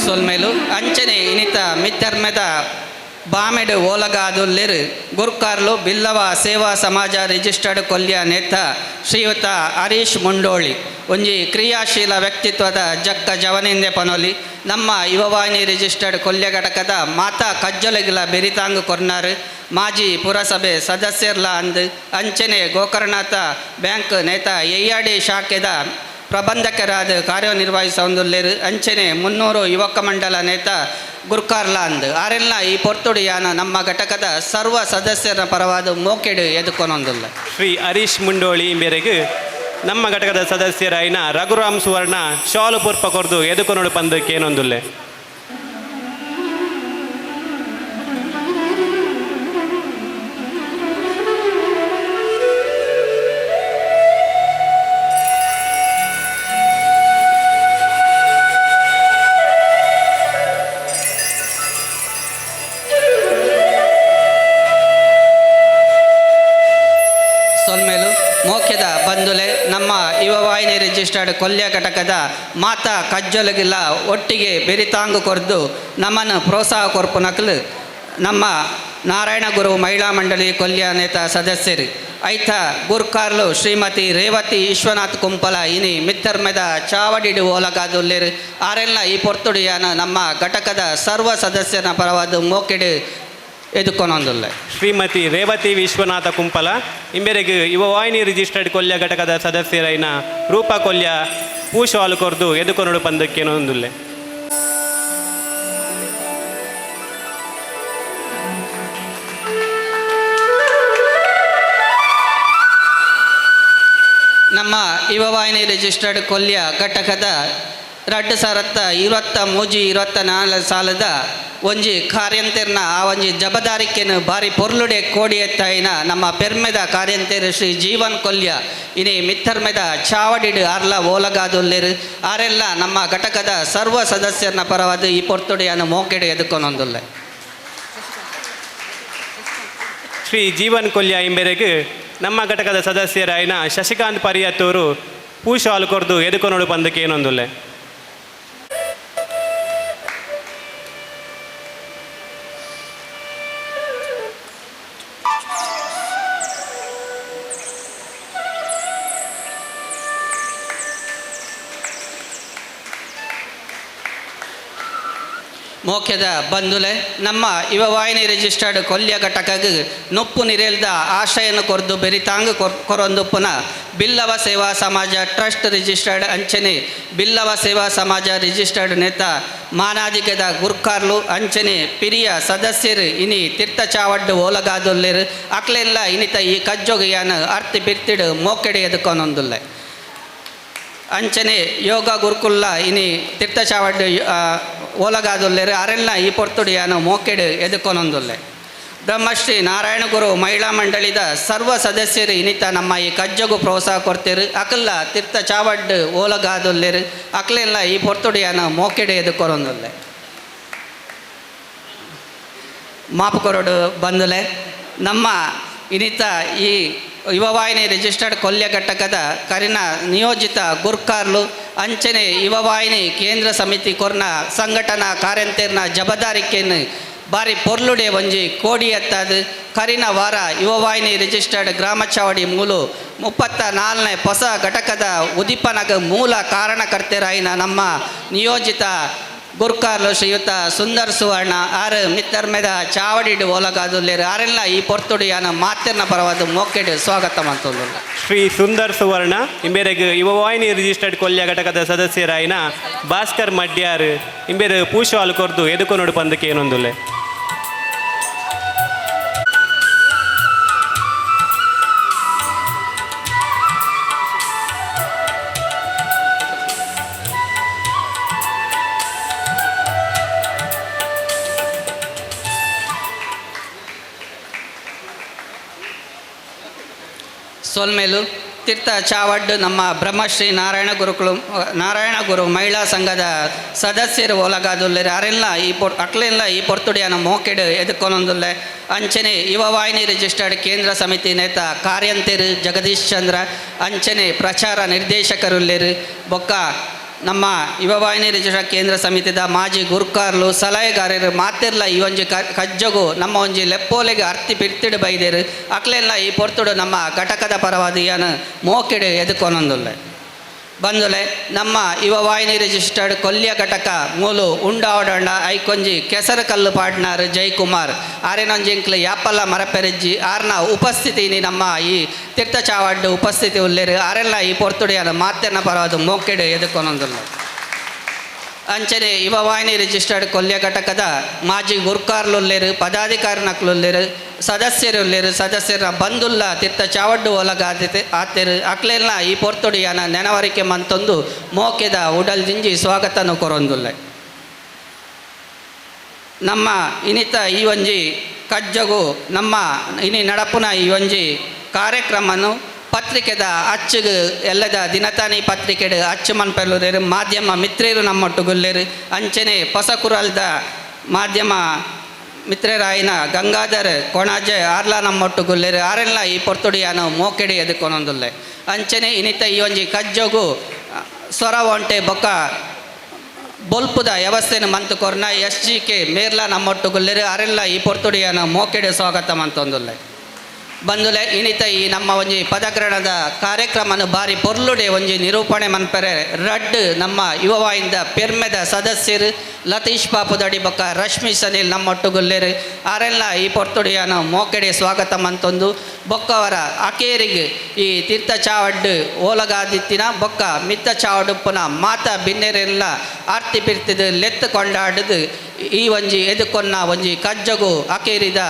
ಸೊಲ್ಮೇಲು ಅಂಚನೆ ಇನಿತ ಮಿತ್ತರ್ಮೆದ ಬಾಮೆಡು ಓಲಗಾದುಲ್ಲಿರು ಗುರ್ಕಾರ್ಲು ಬಿಲ್ಲವ ಸೇವಾ ಸಮಾಜ ರಿಜಿಸ್ಟರ್ಡ್ ಕೊಲ್ಯ ನೇತ ಶ್ರೀಯುತ ಹರೀಶ್ ಮುಂಡೋಳಿ ಒಂಜಿ ಕ್ರಿಯಾಶೀಲ ವ್ಯಕ್ತಿತ್ವದ ಜಕ್ಕ ಜವನಿಂದೆ ಪನೊಲಿ ನಮ್ಮ ಯುವವಾಹಿನಿ ರಿಜಿಸ್ಟರ್ಡ್ ಕೊಲ್ಯ ಘಟಕದ ಮಾತಾ ಕಜ್ಜೊಲಗಿಲ ಬೆರಿತಾಂಗ್ ಕೊರ್ನಾರು ಮಾಜಿ ಪುರಸಭೆ ಸದಸ್ಯರ್ಲ ಅಂದ್ ಅಂಚನೆ ಗೋಕರ್ಣಾಥ ಬ್ಯಾಂಕ್ ನೇತ ಎಯ್ಯಾಡಿ ಶಾಖೆದ ಪ್ರಬಂಧಕರಾದ ಕಾರ್ಯನಿರ್ವಹಿಸೊಂದುಲ್ಲೇರು ಅಂಚನೆ 300 ಯುವಕ ಮಂಡಲ ನೇತ ಗುರ್ಕಾರ್ಲ ಅಂದ್ ಆರೆಲ್ಲ ಈ ಪೊರ್ತುಡಿಯಾನ ನಮ್ಮ ಘಟಕದ ಸರ್ವ ಸದಸ್ಯರ ಪರವಾದ ಮೋಕೆಡು ಎದುಕೊನೊಂದುಲ್ಲ. ಶ್ರೀ ಹರೀಶ್ ಮುಂಡೋಳಿ ಮೇರೆಗೆ ನಮ್ಮ ಘಟಕದ ಸದಸ್ಯರಾಯಿನ ರಘುರಾಮ್ ಸುವರ್ಣ ಶಾಲು ಪೂರ್ಪ ಕೊರ್ದು ಎದುಕೊನೋಡು ಪಂದಕ್ಕೆ ಏನೊಂದುಲ್ಲೆ. ಸೊಲ್ಮೇಲು ಮೋಖ್ಯದ ಬಂಧುಲೆ ನಮ್ಮ ಯುವವಾಹಿನಿ ರಿಜಿಸ್ಟರ್ಡ್ ಕೊಲ್ಯ ಘಟಕದ ಮಾತಾ ಕಜ್ಜೊಲಗಿಲ್ಲ ಒಟ್ಟಿಗೆ ಬೆರಿತಾಂಗು ಕೊರ್ದು ನಮ್ಮನ್ನು ಪ್ರೋತ್ಸಾಹ ಕೊರ್ಪುನಕ್ಲು ನಮ್ಮ ನಾರಾಯಣ ಗುರು ಮಹಿಳಾ ಮಂಡಳಿ ಕೊಲ್ಯ ನೇತ ಸದಸ್ಯರು ಐತ ಗುರ್ಕಾರ್ಲು ಶ್ರೀಮತಿ ರೇವತಿ ವಿಶ್ವನಾಥ್ ಕುಂಪಲ ಇನಿ ಮಿತ್ತರ್ಮೆದ ಚಾವಡಿಡು ಓಲಗಾದುಲ್ಲೇರು ಆರೆಲ್ಲ ಈ ಪೊರ್ತುಡಿಯಾನ ನಮ್ಮ ಘಟಕದ ಸರ್ವ ಸದಸ್ಯರ ಪರವಾದ ಮೋಕೆಡು ಎದುಕೊನೊಂದುಲ್ಲ. ಶ್ರೀಮತಿ ರೇವತಿ ವಿಶ್ವನಾಥ ಕುಂಪಲ ಇಂಬೆರೆಗೆ ಯುವವಾಹಿನಿ ರಿಜಿಸ್ಟರ್ಡ್ ಕೊಲ್ಯ ಘಟಕದ ಸದಸ್ಯರೈನ ರೂಪಾ ಕೊಲ್ಯ ಪೂಶಾಲು ಕೊರ್ದು ಎದುಕೊನೋಡು ಪಂದಕ್ಕೆ ಏನೊಂದುಲ್ಲೆ. ನಮ್ಮ ಯುವವಾಹಿನಿ ರಿಜಿಸ್ಟರ್ಡ್ ಕೊಲ್ಯ ಘಟಕದ 2023-24 ಸಾಲದ ಒಂಜಿ ಕಾರ್ಯಂತೆರ್ನ ಆ ಒಂಜಿ ಜಬದಾರಿಕೆನು ಬಾರಿ ಪೊರ್ಲುಡೆ ಕೋಡಿ ಎತ್ತಾಯಿನ ನಮ್ಮ ಪೆರ್ಮೆದ ಕಾರ್ಯಂತೆರು ಶ್ರೀ ಜೀವನ್ ಕೊಲ್ಯ ಇನಿ ಮಿತ್ತರ್ಮೆದ ಚಾವಡಿಡು ಆರ್ಲ ಓಲಗಾದುಲ್ಲೇರು ಆರೆಲ್ಲ ನಮ್ಮ ಘಟಕದ ಸರ್ವ ಸದಸ್ಯರನ್ನ ಪರವಾದ ಈ ಪೊರ್ತುಡೆಯನ್ನು ಮೋಕೆಡು ಎದುಕೊನೊಂದುಲ್ಲ. ಶ್ರೀ ಜೀವನ್ ಕೊಲ್ಯ ಇಂಬೆರೆಗೆ ನಮ್ಮ ಘಟಕದ ಸದಸ್ಯರಾಯಿನ ಶಶಿಕಾಂತ್ ಪರಿಯತ್ತೂರು ಪೂಶಾಲು ಕೊರ್ದು ಎದುಕೊನೋಡು ಪಂದಕ್ಕೆ ಏನೊಂದುಲ್ಲೆ. ಮೋಖ್ಯದ ಬಂಧುಲೆ ನಮ್ಮ ಯುವವಾಹಿನಿ ರಿಜಿಸ್ಟರ್ಡ್ ಕೊಲ್ಯ ಘಟಕಗೆ ನುಪ್ಪು ನಿರೇಲ್ದ ಆಶಯನ ಕೊರ್ದು ಬೆರಿತಾಂಗ್ ಕೊರೊಂದುಪ್ಪುನ ಬಿಲ್ಲವ ಸೇವಾ ಸಮಾಜ ಟ್ರಸ್ಟ್ ರಿಜಿಸ್ಟರ್ಡ್ ಅಂಚನೆ ಬಿಲ್ಲವ ಸೇವಾ ಸಮಾಜ ರಿಜಿಸ್ಟರ್ಡ್ ನೇತ ಮಾನಾದಿಗದ ಗುರ್ಕಾರ್ಲು ಅಂಚನೆ ಪಿರಿಯ ಸದಸ್ಯರು ಇನಿ ತೀರ್ಥ ಚಾವಡ್ಡು ಓಲಗಾದುಲ್ಲೇರು ಅಕ್ಲೆಲ್ಲ ಇನಿತ ಈ ಕಜ್ಜೊಗೆಯಾನ ಅರ್ತಿ ಬಿರ್ತಿಡು ಮೋಕೆಡೆ ಎದುಕೊನೊಂದುಲ್ಲ. ಅಂಚನೆ ಯೋಗ ಗುರುಕುಲ್ಲ ಇನಿ ತೀರ್ಥ ಚಾವಡ್ಡು ಓಲಗಾದುಲ್ಲೇರು ಅರೆಲ್ಲ ಈ ಪೊರ್ತುಡಿಯಾನು ಮೋಕೆಡು ಎದುಕೊನೊಂದುಲ್ಲೆ. ಬ್ರಹ್ಮಶ್ರೀ ನಾರಾಯಣ ಗುರು ಮಹಿಳಾ ಮಂಡಳಿದ ಸರ್ವ ಸದಸ್ಯರು ಇನಿತ ನಮ್ಮ ಈ ಕಜ್ಜಗು ಪ್ರೋತ್ಸಾಹ ಕೊಡ್ತೇರು ಅಕಲ್ಲ ತೀರ್ಥ ಚಾವಡ್ಡು ಓಲಗಾದುಲ್ಲೇರು ಅಕ್ಲೆಲ್ಲ ಈ ಪೊರ್ತುಡಿಯಾನು ಮೋಕೆಡು ಎದುಕೊನೊಂದುಲ್ಲೆ. ಮಾಪು ಕೊರಡು ಬಂದುಲೆ ನಮ್ಮ ಇನಿತ ಈ ಯುವವಾಹಿನಿ ರಿಜಿಸ್ಟರ್ಡ್ ಕೊಲ್ಯ ಘಟಕದ ಕರಿನ ನಿಯೋಜಿತ ಗುರ್ಕಾರ್ಲು ಅಂಚನೆ ಯುವವಾಹಿನಿ ಕೇಂದ್ರ ಸಮಿತಿ ಕೊರ್ನ ಸಂಘಟನಾ ಕಾರ್ಯಂತೆರ್ನ ಜಬದಾರಿಕೆಯನ್ನು ಬಾರಿ ಪೊರ್ಲುಡೆ ಒಂಜಿ ಕೋಡಿ ಎತ್ತದು ಕರಿನ ವಾರ ಯುವವಾಹಿನಿ ರಿಜಿಸ್ಟರ್ಡ್ ಗ್ರಾಮ ಚಾವಡಿ ಮೂಲು 34ನೇ ಹೊಸ ಘಟಕದ ಉದಿಪನಗ ಮೂಲ ಕಾರಣಕರ್ತರಾಯಿನ ನಮ್ಮ ನಿಯೋಜಿತ ಗುರ್ಕಾರ್ಲು ಶ್ರೀಯುತ ಸುಂದರ್ ಸುವರ್ಣ ಆರು ಮಿತ್ತರ್ಮೆದ ಚಾವಡಿಡು ಓಲಗಾದುಲ್ಲೇರು ಆರೆಲ್ಲ ಈ ಪೊರ್ತುಡಿಯಾನ ಮಾತೆರ್ನ ಪರವಾದ ಮೋಕೆಡು ಸ್ವಾಗತ ಮಂತೊಂದು. ಶ್ರೀ ಸುಂದರ್ ಸುವರ್ಣ ಇಂಬೇರೆಗೆ ಯುವವಾಹಿನಿ ರಿಜಿಸ್ಟರ್ಡ್ ಕೊಲ್ಯ ಘಟಕದ ಸದಸ್ಯರಾಯಿನ ಭಾಸ್ಕರ್ ಮಡ್ಯಾರ್ ಇಂಬೇರೆ ಪೂಶಾಲು ಕೊರ್ದು ಎದುಕೊನೋಡು ಪಂದಕ್ಕೆ ಏನೊಂದುಲ್ಲೆ. ಸೋಲ್ಮೇಲು ತೀರ್ಥ ಚಾವಡ್ಡು ನಮ್ಮ ಬ್ರಹ್ಮಶ್ರೀ ನಾರಾಯಣ ಗುರು ಮಹಿಳಾ ಸಂಘದ ಸದಸ್ಯರು ಒಳಗಾದುಲ್ಲೇರು ಅರೆಲ್ಲ ಈ ಅಕ್ಲೆಲ್ಲ ಈ ಪೊರ್ತುಡಿಯಾನ ಮೋಕೆಡು ಎದುಕೊನೊಂದುಲ್ಲೆ ಅಂಚನೆ ಯುವ ವಾಹಿನಿ ರಿಜಿಸ್ಟರ್ಡ್ ಕೇಂದ್ರ ಸಮಿತಿ ನೇತ ಕಾರ್ಯಂತೇರು ಜಗದೀಶ್ ಚಂದ್ರ ಅಂಚನೆ ಪ್ರಚಾರ ನಿರ್ದೇಶಕರುಲ್ಲೇರು ಬೊಕ್ಕ ನಮ್ಮ ಯುವ ವಾಹಿನಿ ರಿಜಿಸ್ಟರ್ಡ್ ಕೇಂದ್ರ ಸಮಿತಿದ ಮಾಜಿ ಗುರುಕಾರ್ಲು ಸಲಹೆಗಾರರು ಮಾತಿರ್ಲ ಈ ಒಂಜಿ ಕಜ್ಜಗು ನಮ್ಮ ಒಂಜಿ ಲೆಪ್ಪೋಲೆಗೆ ಅರ್ತಿ ಬಿರ್ತಿಡು ಬೈದೇರು ಅಕ್ಲೆಲ್ಲ ಈ ಪೊರ್ತುಡು ನಮ್ಮ ಘಟಕದ ಪರವಾದ ಏನು ಮೋಕೆಡು ಎದುಕೊನೊಂದುಲ್ಲೆ ಬಂದುಲೆ ನಮ್ಮ ಯುವ ವಾಹಿನಿ ರಿಜಿಸ್ಟರ್ಡ್ ಕೊಲ್ಯ ಘಟಕ ಮೂಲು ಉಂಡಾವಡಂಡ ಐಕೊಂಜಿ ಕೆಸರು ಕಲ್ಲು ಪಾಡ್ನಾರ್ ಜಯಕುಮಾರ್ ಆರೆನೊಂಜಿಂಕ್ಲು ಯಾಪಲ್ಲ ಮರಪೆರಜ್ಜಿ ಆರ್ನ ಉಪಸ್ಥಿತಿನಿ ನಮ್ಮ ಈ ತೀರ್ಥಚಾವಡ್ಡು ಉಪಸ್ಥಿತಿ ಉಲ್ಲೇರು ಆರೆಲ್ಲ ಈ ಪೊರ್ತುಡಿಯನ ಮಾತೆನ ಪರವಾದ ಮೋಕೆಡು ಎದುಕೊನೊಂದುಲ್ಲ ಅಂಚನೆ ಯುವ ವಾಹಿನಿ ರಿಜಿಸ್ಟರ್ಡ್ ಕೊಲ್ಯ ಘಟಕದ ಮಾಜಿ ಗುರುಕಾರ್ಲುಲ್ಲೇರು ಪದಾಧಿಕಾರಿನಕ್ಲುಲ್ಲೇರು ಸದಸ್ಯರುಲ್ಲೇರು ಸದಸ್ಯರ ಬಂದುಲ್ಲ ತೀರ್ಥ ಚಾವಡ್ಡು ಒಲಗಾದಿತೆ ಆತೆರು ಅಕ್ಲೆಲ್ಲ ಈ ಪೊರ್ತುಡಿಯನ ನೆನವರಿಕೆ ಮಂತೊಂದು ಮೋಕೆದ ಉಡಲ್ ಜಿಂಜಿ ಸ್ವಾಗತನು ಕೊರೊಂದುಲ್ಲೆ ನಮ್ಮ ಇನಿತ ಈ ಒಂಜಿ ಕಜ್ಜಗು ನಮ್ಮ ಇನಿ ನಡಪುನ ಈ ಒಂಜಿ ಕಾರ್ಯಕ್ರಮನು ಪತ್ರಿಕೆದ ಅಚ್ಚುಗು ಎಲ್ಲದ ದಿನತಾನಿ ಪತ್ರಿಕೆಡು ಅಚ್ಚು ಮನ್ಪೆಲ್ಲುರೇರು ಮಾಧ್ಯಮ ಮಿತ್ರೇರು ನಮ್ಮೊಟ್ಟುಗುಲ್ಲೇರು ಅಂಚನೆ ಹೊಸಕುರಲ್ದ ಮಾಧ್ಯಮ ಮಿತ್ರರಾಯಿನ ಗಂಗಾಧರ್ ಕೊಣಾಜೆ ಆರ್ಲ ನಮ್ಮೊಟ್ಟುಗುಲ್ಲೇರು ಆರೆಲ್ಲ ಈ ಪೊರ್ತುಡಿಯನು ಮೋಕೆಡು ಎದುಕೊನೊಂದುಲ್ಲೆ ಅಂಚನೆ ಇನಿತ ಈ ಒಂಜಿ ಕಜ್ಜೋಗು ಸ್ವರ ಒಂಟೆ ಬೊಕ್ಕ ಬೊಲ್ಪುದ ವ್ಯವಸ್ಥೆನ ಮಂತು ಕೊರ್ನ SGK ಮೇರ್ಲ ನಮ್ಮೊಟ್ಟುಗುಲ್ಲೇರು ಆರೆಲ್ಲ ಈ ಪೊರ್ತುಡಿಯನು ಮೋಕೆಡು ಸ್ವಾಗತ ಮಂತೊಂದುಲ್ಲೆ ಬಂದುಲೆ ಇನಿತ ಈ ನಮ್ಮ ಒಂಜಿ ಪದಗ್ರಹಣದ ಕಾರ್ಯಕ್ರಮನು ಬಾರಿ ಪೊರ್ಲುಡೆ ಒಂಜಿ ನಿರೂಪಣೆ ಮನ್ಪೆರೆ ರಡ್ ನಮ್ಮ ಯುವವಾಹಿನಿದ ಪೆರ್ಮೆದ ಸದಸ್ಯರು ಲತೀಶ್ ಪಾಪುದಡಿ ಬೊಕ್ಕ ರಶ್ಮಿ ಸನಿಲ್ ನಮ್ಮೊಟ್ಟುಗುಲ್ಲೇರು ಆರೆಲ್ಲ ಈ ಪೊರ್ತುಡಿಯನು ಮೋಕೆಡೆ ಸ್ವಾಗತ ಮಂತೊಂದು ಬೊಕ್ಕವರ ಅಕೇರಿಗೆ ಈ ತೀರ್ಥ ಚಾವಡ್ಡು ಓಲಗಾದಿತ್ತಿನ ಬೊಕ್ಕ ಮಿತ್ತ ಚಾವಡುಪ್ಪುನ ಮಾತ ಬಿನ್ನೆರೆಲ್ಲ ಆರ್ತಿ ಪಿರ್ತಿದು ಲೆತ್ತು ಕೊಂಡಾಡುದು ಈ ಒಂಜಿ ಎದುಕೊನ್ನ ಒಂಜಿ ಕಜ್ಜಗು ಅಕೇರಿದ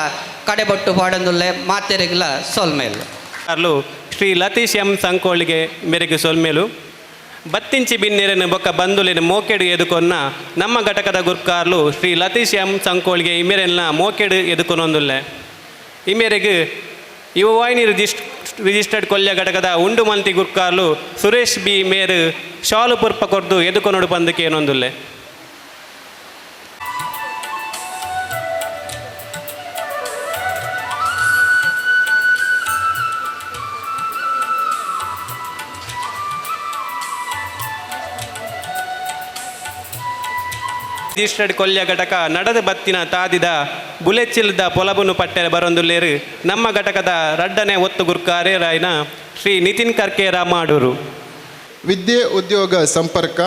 ಕಡೆಬೊಟ್ಟು ಪಾಡೊಂದುಲ್ಲೆ ಮಾತೆರೆಗ್ಲ ಸೊಲ್ಮೇಲು ಕಾರ್ಲು ಶ್ರೀ ಲತೀಶ್ ಎಂ ಸಂಕೋಳಿಗೆ ಮೆರೆಗು ಸೊಲ್ಮೇಲು ಬತ್ತಿಂಚಿ ಬಿನ್ನೆರನು ಬೊಕ್ಕ ಬಂದುಲಿನ ಮೋಕೆಡು ಎದುಕೊನ್ನ ನಮ್ಮ ಘಟಕದ ಗುರ್ಕಾರ್ಲು ಶ್ರೀ ಲತೀಶ್ ಎಂ ಸಂಕೋಳಿಗೆ ಇಮೆರೆಲ್ನ ಮೋಕೆಡು ಎದುಕೊನೊಂದುಲ್ಲೆ ಇಮೆರೆಗು ಯುವ ವಾಹಿನಿ ರಿಜಿಸ್ಟರ್ಡ್ ಕೊಲ್ಯ ಘಟಕದ ಉಂಡು ಮಂತಿ ಗುರ್ಕಾರ್ಲು ಸುರೇಶ್ ಬಿ ಮೇರು ಶಾಲು ಪುರ್ಪ ಕೊರ್ದು ಎದುಕೊನೊಡು ಬಂದಕ್ಕೆ ಏನೊಂದುಲ್ಲೆ ರಿಜಿಸ್ಟರ್ಡ್ ಕೊಲ್ಯ ಘಟಕ ನಡೆದ ಬತ್ತಿನ ತಾದಿದ ಬುಲೆಚಿಲ್ದ ಪೊಲಬುನು ಪಟ್ಟೆ ಬರೊಂದುಲ್ಲೇರು ನಮ್ಮ ಘಟಕದ ರಡ್ಡನೆ ಒತ್ತು ಗುರ್ಕಾರೇರಾಯಿನ ಶ್ರೀ ನಿತಿನ್ ಕರ್ಕೇರ ಮಾಡೂರು ವಿದ್ಯೆ ಉದ್ಯೋಗ ಸಂಪರ್ಕ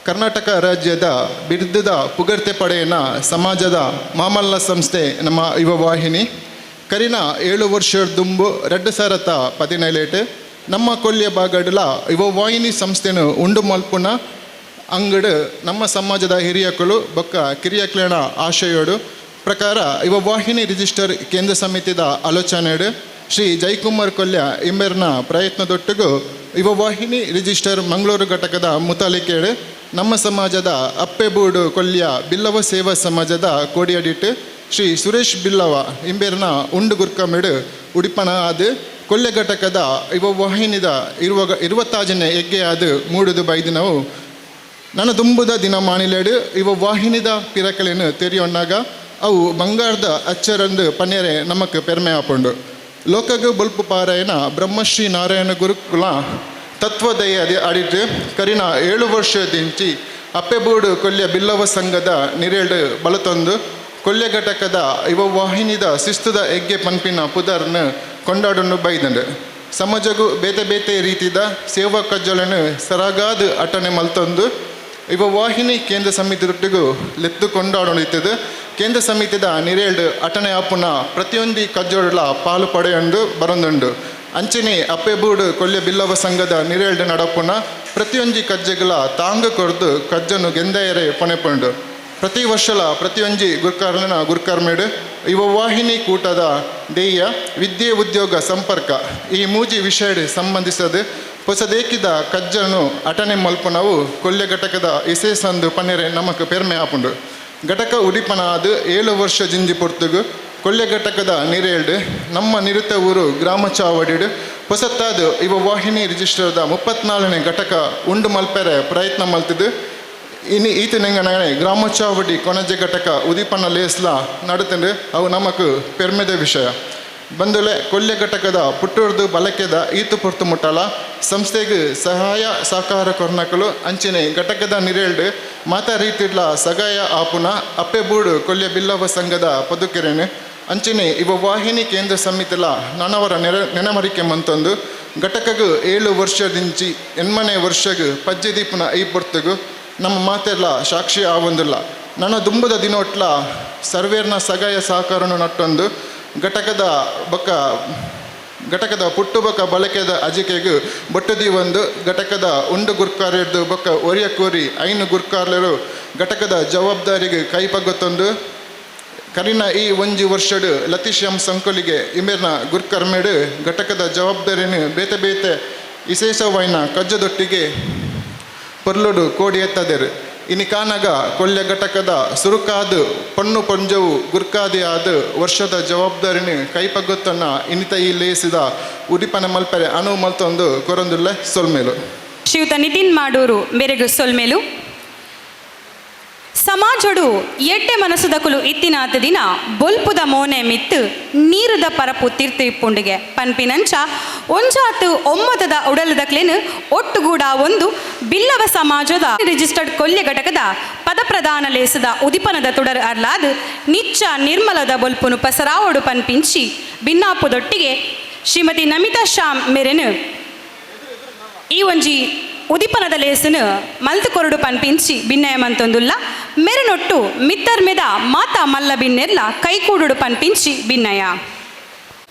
ಕರ್ನಾಟಕ ರಾಜ್ಯದ ಬಿರುದದ ಪುಗರ್ತೆ ಪಡೆಯನ ಸಮಾಜದ ಮಾಮಲ್ಲ ಸಂಸ್ಥೆ ನಮ್ಮ ಯುವ ವಾಹಿನಿ ಕರಿನ 7 ವರ್ಷ ದುಂಬು 2017 ನಮ್ಮ ಕೊಲ್ಯ ಬಾಗಡ್ಲ ಯುವ ವಾಹಿನಿ ಸಂಸ್ಥೆನು ಉಂಡು ಮಲ್ಪುನ ಅಂಗಡು ನಮ್ಮ ಸಮಾಜದ ಹಿರಿಯಕಳು ಬೊಕ್ಕ ಕಿರಿಯಕ್ಲೇನ ಆಶಯೋಡು ಪ್ರಕಾರ ಯುವ ವಾಹಿನಿ ರಿಜಿಸ್ಟರ್ ಕೇಂದ್ರ ಸಮಿತಿದ ಆಲೋಚನೆಡು ಶ್ರೀ ಜಯಕುಮಾರ್ ಕೊಲ್ಯ ಇಂಬೆರ್ನ ಪ್ರಯತ್ನದೊಟ್ಟಿಗೂ ಯುವ ವಾಹಿನಿ ರಿಜಿಸ್ಟರ್ ಮಂಗಳೂರು ಘಟಕದ ಮುತಾಲಿಕೆಡು ನಮ್ಮ ಸಮಾಜದ ಅಪ್ಪೆಬೂಡು ಕೊಲ್ಯ ಬಿಲ್ಲವ ಸೇವಾ ಸಮಾಜದ ಕೋಡಿಯಡಿಟ್ಟು ಶ್ರೀ ಸುರೇಶ್ ಬಿಲ್ಲವ ಇಂಬೇರ್ನ ಉಂಡು ಗುರ್ಕಮೆಡು ಉಡಿಪನ ಆದು ಕೊಲ್ಯ ಘಟಕದ ಯುವ ವಾಹಿನಿದ 25ನೇ ಹೆಗ್ಗೆ ಆದು ಮೂಡುದು ಬೈದಿನವು ನನ್ನ ದುಂಬುದ ದಿನ ಮಾಣಿಲೆಡು ಯುವ ವಾಹಿನಿದ ಪಿರಕಲೆನು ತೆರಿಯೊಣ್ಣಾಗ ಅವು ಬಂಗಾರದ ಅಚ್ಚರಂದು ಪನ್ನೆರೆ ನಮಕ್ ಪೆರ್ಮೆ ಆಪುಂಡು ಲೋಕಗು ಬೊಲ್ಪು ಪಾರಾಯಣ ಬ್ರಹ್ಮಶ್ರೀ ನಾರಾಯಣ ಗುರುಕುಲ ತತ್ವದಯ ಅಡಿಟ್ಟು ಕರಿನ 7 ವರ್ಷದಿಂಚಿ ಅಪ್ಪೆಬೂಡು ಕೊಲ್ಯ ಬಿಲ್ಲವ ಸಂಘದ ನಿರೇಳು ಬಲತೊಂದು ಕೊಲ್ಯ ಘಟಕದ ಯುವ ವಾಹಿನಿದ ಶಿಸ್ತುದ ಹೆಗ್ಗೆ ಪನ್ಪಿನ ಪುದರ್ನ ಕೊಂಡಾಡನ್ನು ಬೈದಂಡು ಸಮಾಜಗೂ ಬೇತೆ ಬೇತೆ ರೀತಿದ ಸೇವಾ ಕಜ್ಜಲನ್ನು ಸರಾಗಾದು ಅಟನೆ ಮಲ್ತೊಂದು ಯುವ ವಾಹಿನಿ ಕೇಂದ್ರ ಸಮಿತಿಯೊಟ್ಟಿಗೂ ಲೆತ್ತು ಕೊಂಡಾಡೊಂದಿತ್ತದು ಕೇಂದ್ರ ಸಮಿತಿದ ನಿರೇಳು ಅಟನೆ ಆಪುನ ಪ್ರತಿಯೊಂದು ಕಜ್ಜೋಳ ಪಾಲು ಪಡೆಯೊಂದು ಬರೊಂದುಂಡು ಅಂಚನೆ ಅಪ್ಪೆಬೂಡು ಕೊಲ್ಯ ಬಿಲ್ಲವ ಸಂಘದ ನಿರೇಳು ನಡಪುನ ಪ್ರತಿಯೊಂದು ಕಜ್ಜೆಗಳ ತಾಂಗ ಕೊರ್ದು ಕಜ್ಜನ್ನು ಗೆಂದೆಯರೆ ಪೊನೆಪುಂಡು ಪ್ರತಿ ವರ್ಷಲ ಪ್ರತಿಯೊಂದು ಗುರ್ಕಾರ್ಮೇಡು ಯುವ ವಾಹಿನಿ ಕೂಟದ ದೇಯ ವಿದ್ಯೆ ಉದ್ಯೋಗ ಸಂಪರ್ಕ ಈ ಮೂಜಿ ವಿಷಯ ಸಂಬಂಧಿಸದು ಹೊಸದೇಕಿದ ಕಜ್ಜನ್ನು ಅಟನೆ ಮಲ್ಪನವು ಕೊಲ್ಯ ಘಟಕದ ಇಸೇಸಂದು ಪನ್ನೆರೆ ನಮಕ್ ಪೆರ್ಮೆ ಆಪುಂಡು ಘಟಕ ಉಡಿಪನ ಅದು 7 ವರ್ಷ ಜಿಂಜಿ ಪೊರ್ತುಗು ಕೊಲ್ಯ ಘಟಕದ ನಿರೇಳು ನಮ್ಮ ನಿರುತ ಊರು ಗ್ರಾಮ ಚಾವಡಿಡು ಹೊಸತಾದು ಯುವ ವಾಹಿನಿ ರಿಜಿಸ್ಟರ್ದ 34ನೇ ಘಟಕ ಉಂಡು ಮಲ್ಪೆರೆ ಪ್ರಯತ್ನ ಮಲ್ತಿದ್ದು ಇನ್ನು ಈತ ನೆಂಗಣನೆ ಗ್ರಾಮೋತ್ಸವಡಿ ಕೊಣಜೆ ಘಟಕ ಉದೀಪನ ಲೇಸ್ಲ ನಡುತ್ತಂಡು ಅವು ನಮಕ್ ಪೆರ್ಮೆದ ವಿಷಯ ಬಂದುಲೆ ಕೊಲ್ಯ ಘಟಕದ ಪುಟ್ಟೂರ್ದು ಬಲಕೆದ ಈತು ಪೊರ್ತು ಮುಟ್ಟಲ ಸಂಸ್ಥೆಗೆ ಸಹಾಯ ಸಹಕಾರ ಕೊರ್ನಕಲು ಅಂಚಿನೆ ಘಟಕದ ನಿರೇಳ್ಡು ಮಾತಾ ರೀತಿಡ್ಲ ಸಗಾಯ ಆಪುನ ಅಪ್ಪೆಬೂಡು ಕೊಲ್ಯ ಬಿಲ್ಲವ ಸಂಘದ ಪದುಕೆರೆನು ಅಂಚಿನೆ ಇವ ವಾಹಿನಿ ಕೇಂದ್ರ ಸಮಿತಿಲ ನನವರ ನೆನಮರಿಕೆ ಮಂತೊಂದು ಘಟಕಗೂ 7 ವರ್ಷದಿಂಚಿ 8ನೇ ವರ್ಷಗೂ ಪಜ್ಜೆದೀಪನ ಈ ಪೊರ್ತುಗು ನಮ್ಮ ಮಾತೆಲ್ಲ ಸಾಕ್ಷಿ ಆವೊಂದಿಲ್ಲ ನನ್ನ ದುಂಬದ ದಿನೋಟ್ಲ ಸರ್ವೇರ್ನ ಸಗಾಯ ಸಹಕಾರನು ನಟ್ಟೊಂದು ಘಟಕದ ಪುಟ್ಟು ಬೊಕ್ಕ ಬಳಕೆದ ಅಜಿಕೆಗೂ ಬೊಟ್ಟದಿ ಒಂದು ಘಟಕದ ಉಂಡು ಗುರ್ಕಾರ್ಯದ್ದು ಬೊಕ್ಕ ಒರಿಯ ಕೋರಿ ಐನು ಗುರ್ಕಾರ್ಲರು ಘಟಕದ ಜವಾಬ್ದಾರಿಗೆ ಕೈಪಗೊತ್ತೊಂದು ಕರಿನ ಈ 1 ವರ್ಷಡು ಲತೀಶ್ ಎಂ ಸಂಕೊಲಿಗೆ ಇಮೇರ್ನ ಗುರ್ಕರ್ಮೆಡು ಘಟಕದ ಜವಾಬ್ದಾರಿಯನ್ನು ಬೇತೆ ಬೇತೆ ವಿಶೇಷವೈನ ಕಜ್ಜದೊಟ್ಟಿಗೆ ಪೊರ್ಲುಡು ಕೋಡಿ ಎತ್ತದರು ಇನಿ ಕಾನಗ ಕೊಲ್ಯ ಘಟಕದ ಸುರುಕಾದು ಪಣ್ಣು ಪಂಜವು ಗುರ್ಕಾದಿ ಆದ ವರ್ಷದ ಜವಾಬ್ದಾರಿನ ಕೈಪಗೊತ್ತನ್ನ ಇನಿತ ಈ ಲೇಸಿದ ಉಡಿಪನ ಮಲ್ಪರೆ ಅನು ಮಲ್ತೊಂದು ಕೊರೊಂದುಲ್ಲ ಸೊಲ್ಮೇಲು ಶ್ರೀಯುತ ನಿತಿನ್ ಮಾಡೂರು ಬೆರೆಗು ಸೊಲ್ಮೇಲು ಸಮಾಜಡು ಎಡ್ಡೆ ಮನಸ್ಸುದಕುಲು ಇತ್ತಿನಾತ ದಿನ ಬೊಲ್ಪುದ ಮೋನೆ ಮಿತ್ತು ನೀರುದ ಪರಪು ತೀರ್ತು ಇಪ್ಪುಂಡಿಗೆ ಪನ್ಪಿನಂಚ ಒಂಜಾತು ಒಮ್ಮತದ ಉಡಲದಕ್ಲೇನು ಒಟ್ಟುಗೂಡ ಒಂದು ಬಿಲ್ಲವ ಸಮಾಜದ ರಿಜಿಸ್ಟರ್ಡ್ ಕೊಲ್ಯ ಘಟಕದ ಪದಪ್ರಧಾನ ಲೇಸದ ಉದಿಪನದ ತುಡರ್ ಅರ್ಲಾದು ನಿಚ್ಚ ನಿರ್ಮಲದ ಬೊಲ್ಪುನು ಪಸರಾವಡು ಪನ್ಪಿಂಚಿ ಭಿನ್ನಾಪುದೊಟ್ಟಿಗೆ ಶ್ರೀಮತಿ ನಮಿತಾ ಶ್ಯಾಮ್ ಮೆರೆನು ಈ ಒಂಜಿ ಉದಿಪನದ ಲೇಸನು ಮಲ್ತು ಕೊರಡು ಪನ್ಪಿಂಚಿ ಭಿನ್ನಯ ಮಂತೊಂದುಲ್ಲ ಮೆರೆನೊಟ್ಟು ಮಿತ್ತರ್ ಮೆದ ಮಾತಾ ಮಲ್ಲ ಬಿನ್ನೆರ್ಲ ಕೈಕೂಡುಡು ಪನ್ಪಿಂಚಿ ಭಿನ್ನಯ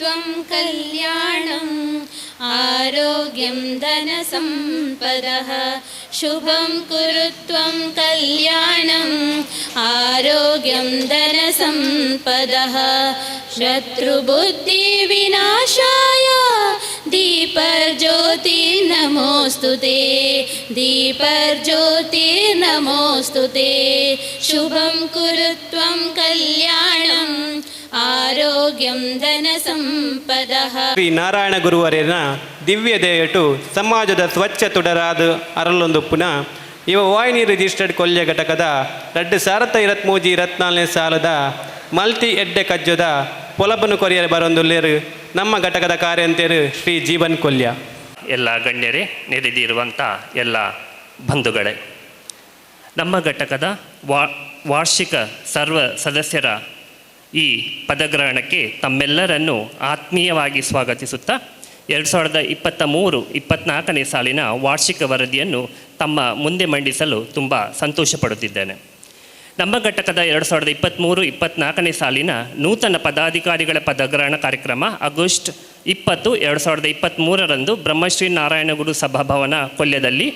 त्वं कल्याणम् आरोग्यं धनसम्पदः शुभं कुरु त्वं कल्याणम् आरोग्यं धनसम्पदः शत्रुबुद्धिविनाशाय दीपर्ज्योतिर्नमोऽस्तु ते दीपर्ज्योतिर्नमोऽस्तु ते शुभं कुरु त्वं कल्याणम् ಆರೋಗ್ಯಂ ಧನ ಸಂಪದಃ. ಶ್ರೀ ನಾರಾಯಣ ಗುರುವರೇನ ದಿವ್ಯ ದೇಯಟು ಸಮಾಜದ ಸ್ವಚ್ಛ ತುಡರಾದ ಅರಳೊಂದು ಪುನಃ ಇವ ವಾಹಿನಿ ರಿಜಿಸ್ಟರ್ಡ್ ಕೊಲ್ಯ ಘಟಕದ 2023-24 ಸಾಲದ ಮಲ್ತಿ ಎಡ್ಡೆ ಕಜ್ಜದ ಪೊಲಬನು ಕೊರಿಯರ್ ಬರೊಂದುಲ್ಲೇರು ನಮ್ಮ ಘಟಕದ ಕಾರ್ಯಂತೇರು ಶ್ರೀ ಜೀವನ್ ಕೊಲ್ಯ. ಎಲ್ಲ ಗಣ್ಯರೇ, ನೆರೆದಿರುವಂಥ ಎಲ್ಲ ಬಂಧುಗಳೇ, ನಮ್ಮ ಘಟಕದ ವಾರ್ಷಿಕ ಸರ್ವ ಸದಸ್ಯರ ಈ ಪದಗ್ರಹಣಕ್ಕೆ ತಮ್ಮೆಲ್ಲರನ್ನು ಆತ್ಮೀಯವಾಗಿ ಸ್ವಾಗತಿಸುತ್ತಾ 2023-24 ಸಾಲಿನ ವಾರ್ಷಿಕ ವರದಿಯನ್ನು ತಮ್ಮ ಮುಂದೆ ಮಂಡಿಸಲು ತುಂಬ ಸಂತೋಷಪಡುತ್ತಿದ್ದೇನೆ. ನಮ್ಮ ಘಟಕದ 2023-24 ಸಾಲಿನ ನೂತನ ಪದಾಧಿಕಾರಿಗಳ ಪದಗ್ರಹಣ ಕಾರ್ಯಕ್ರಮ ಆಗಸ್ಟ್ 20, 2023 ಬ್ರಹ್ಮಶ್ರೀ ನಾರಾಯಣಗುರು ಸಭಾಭವನ ಕೊಲ್ಯದಲ್ಲಿ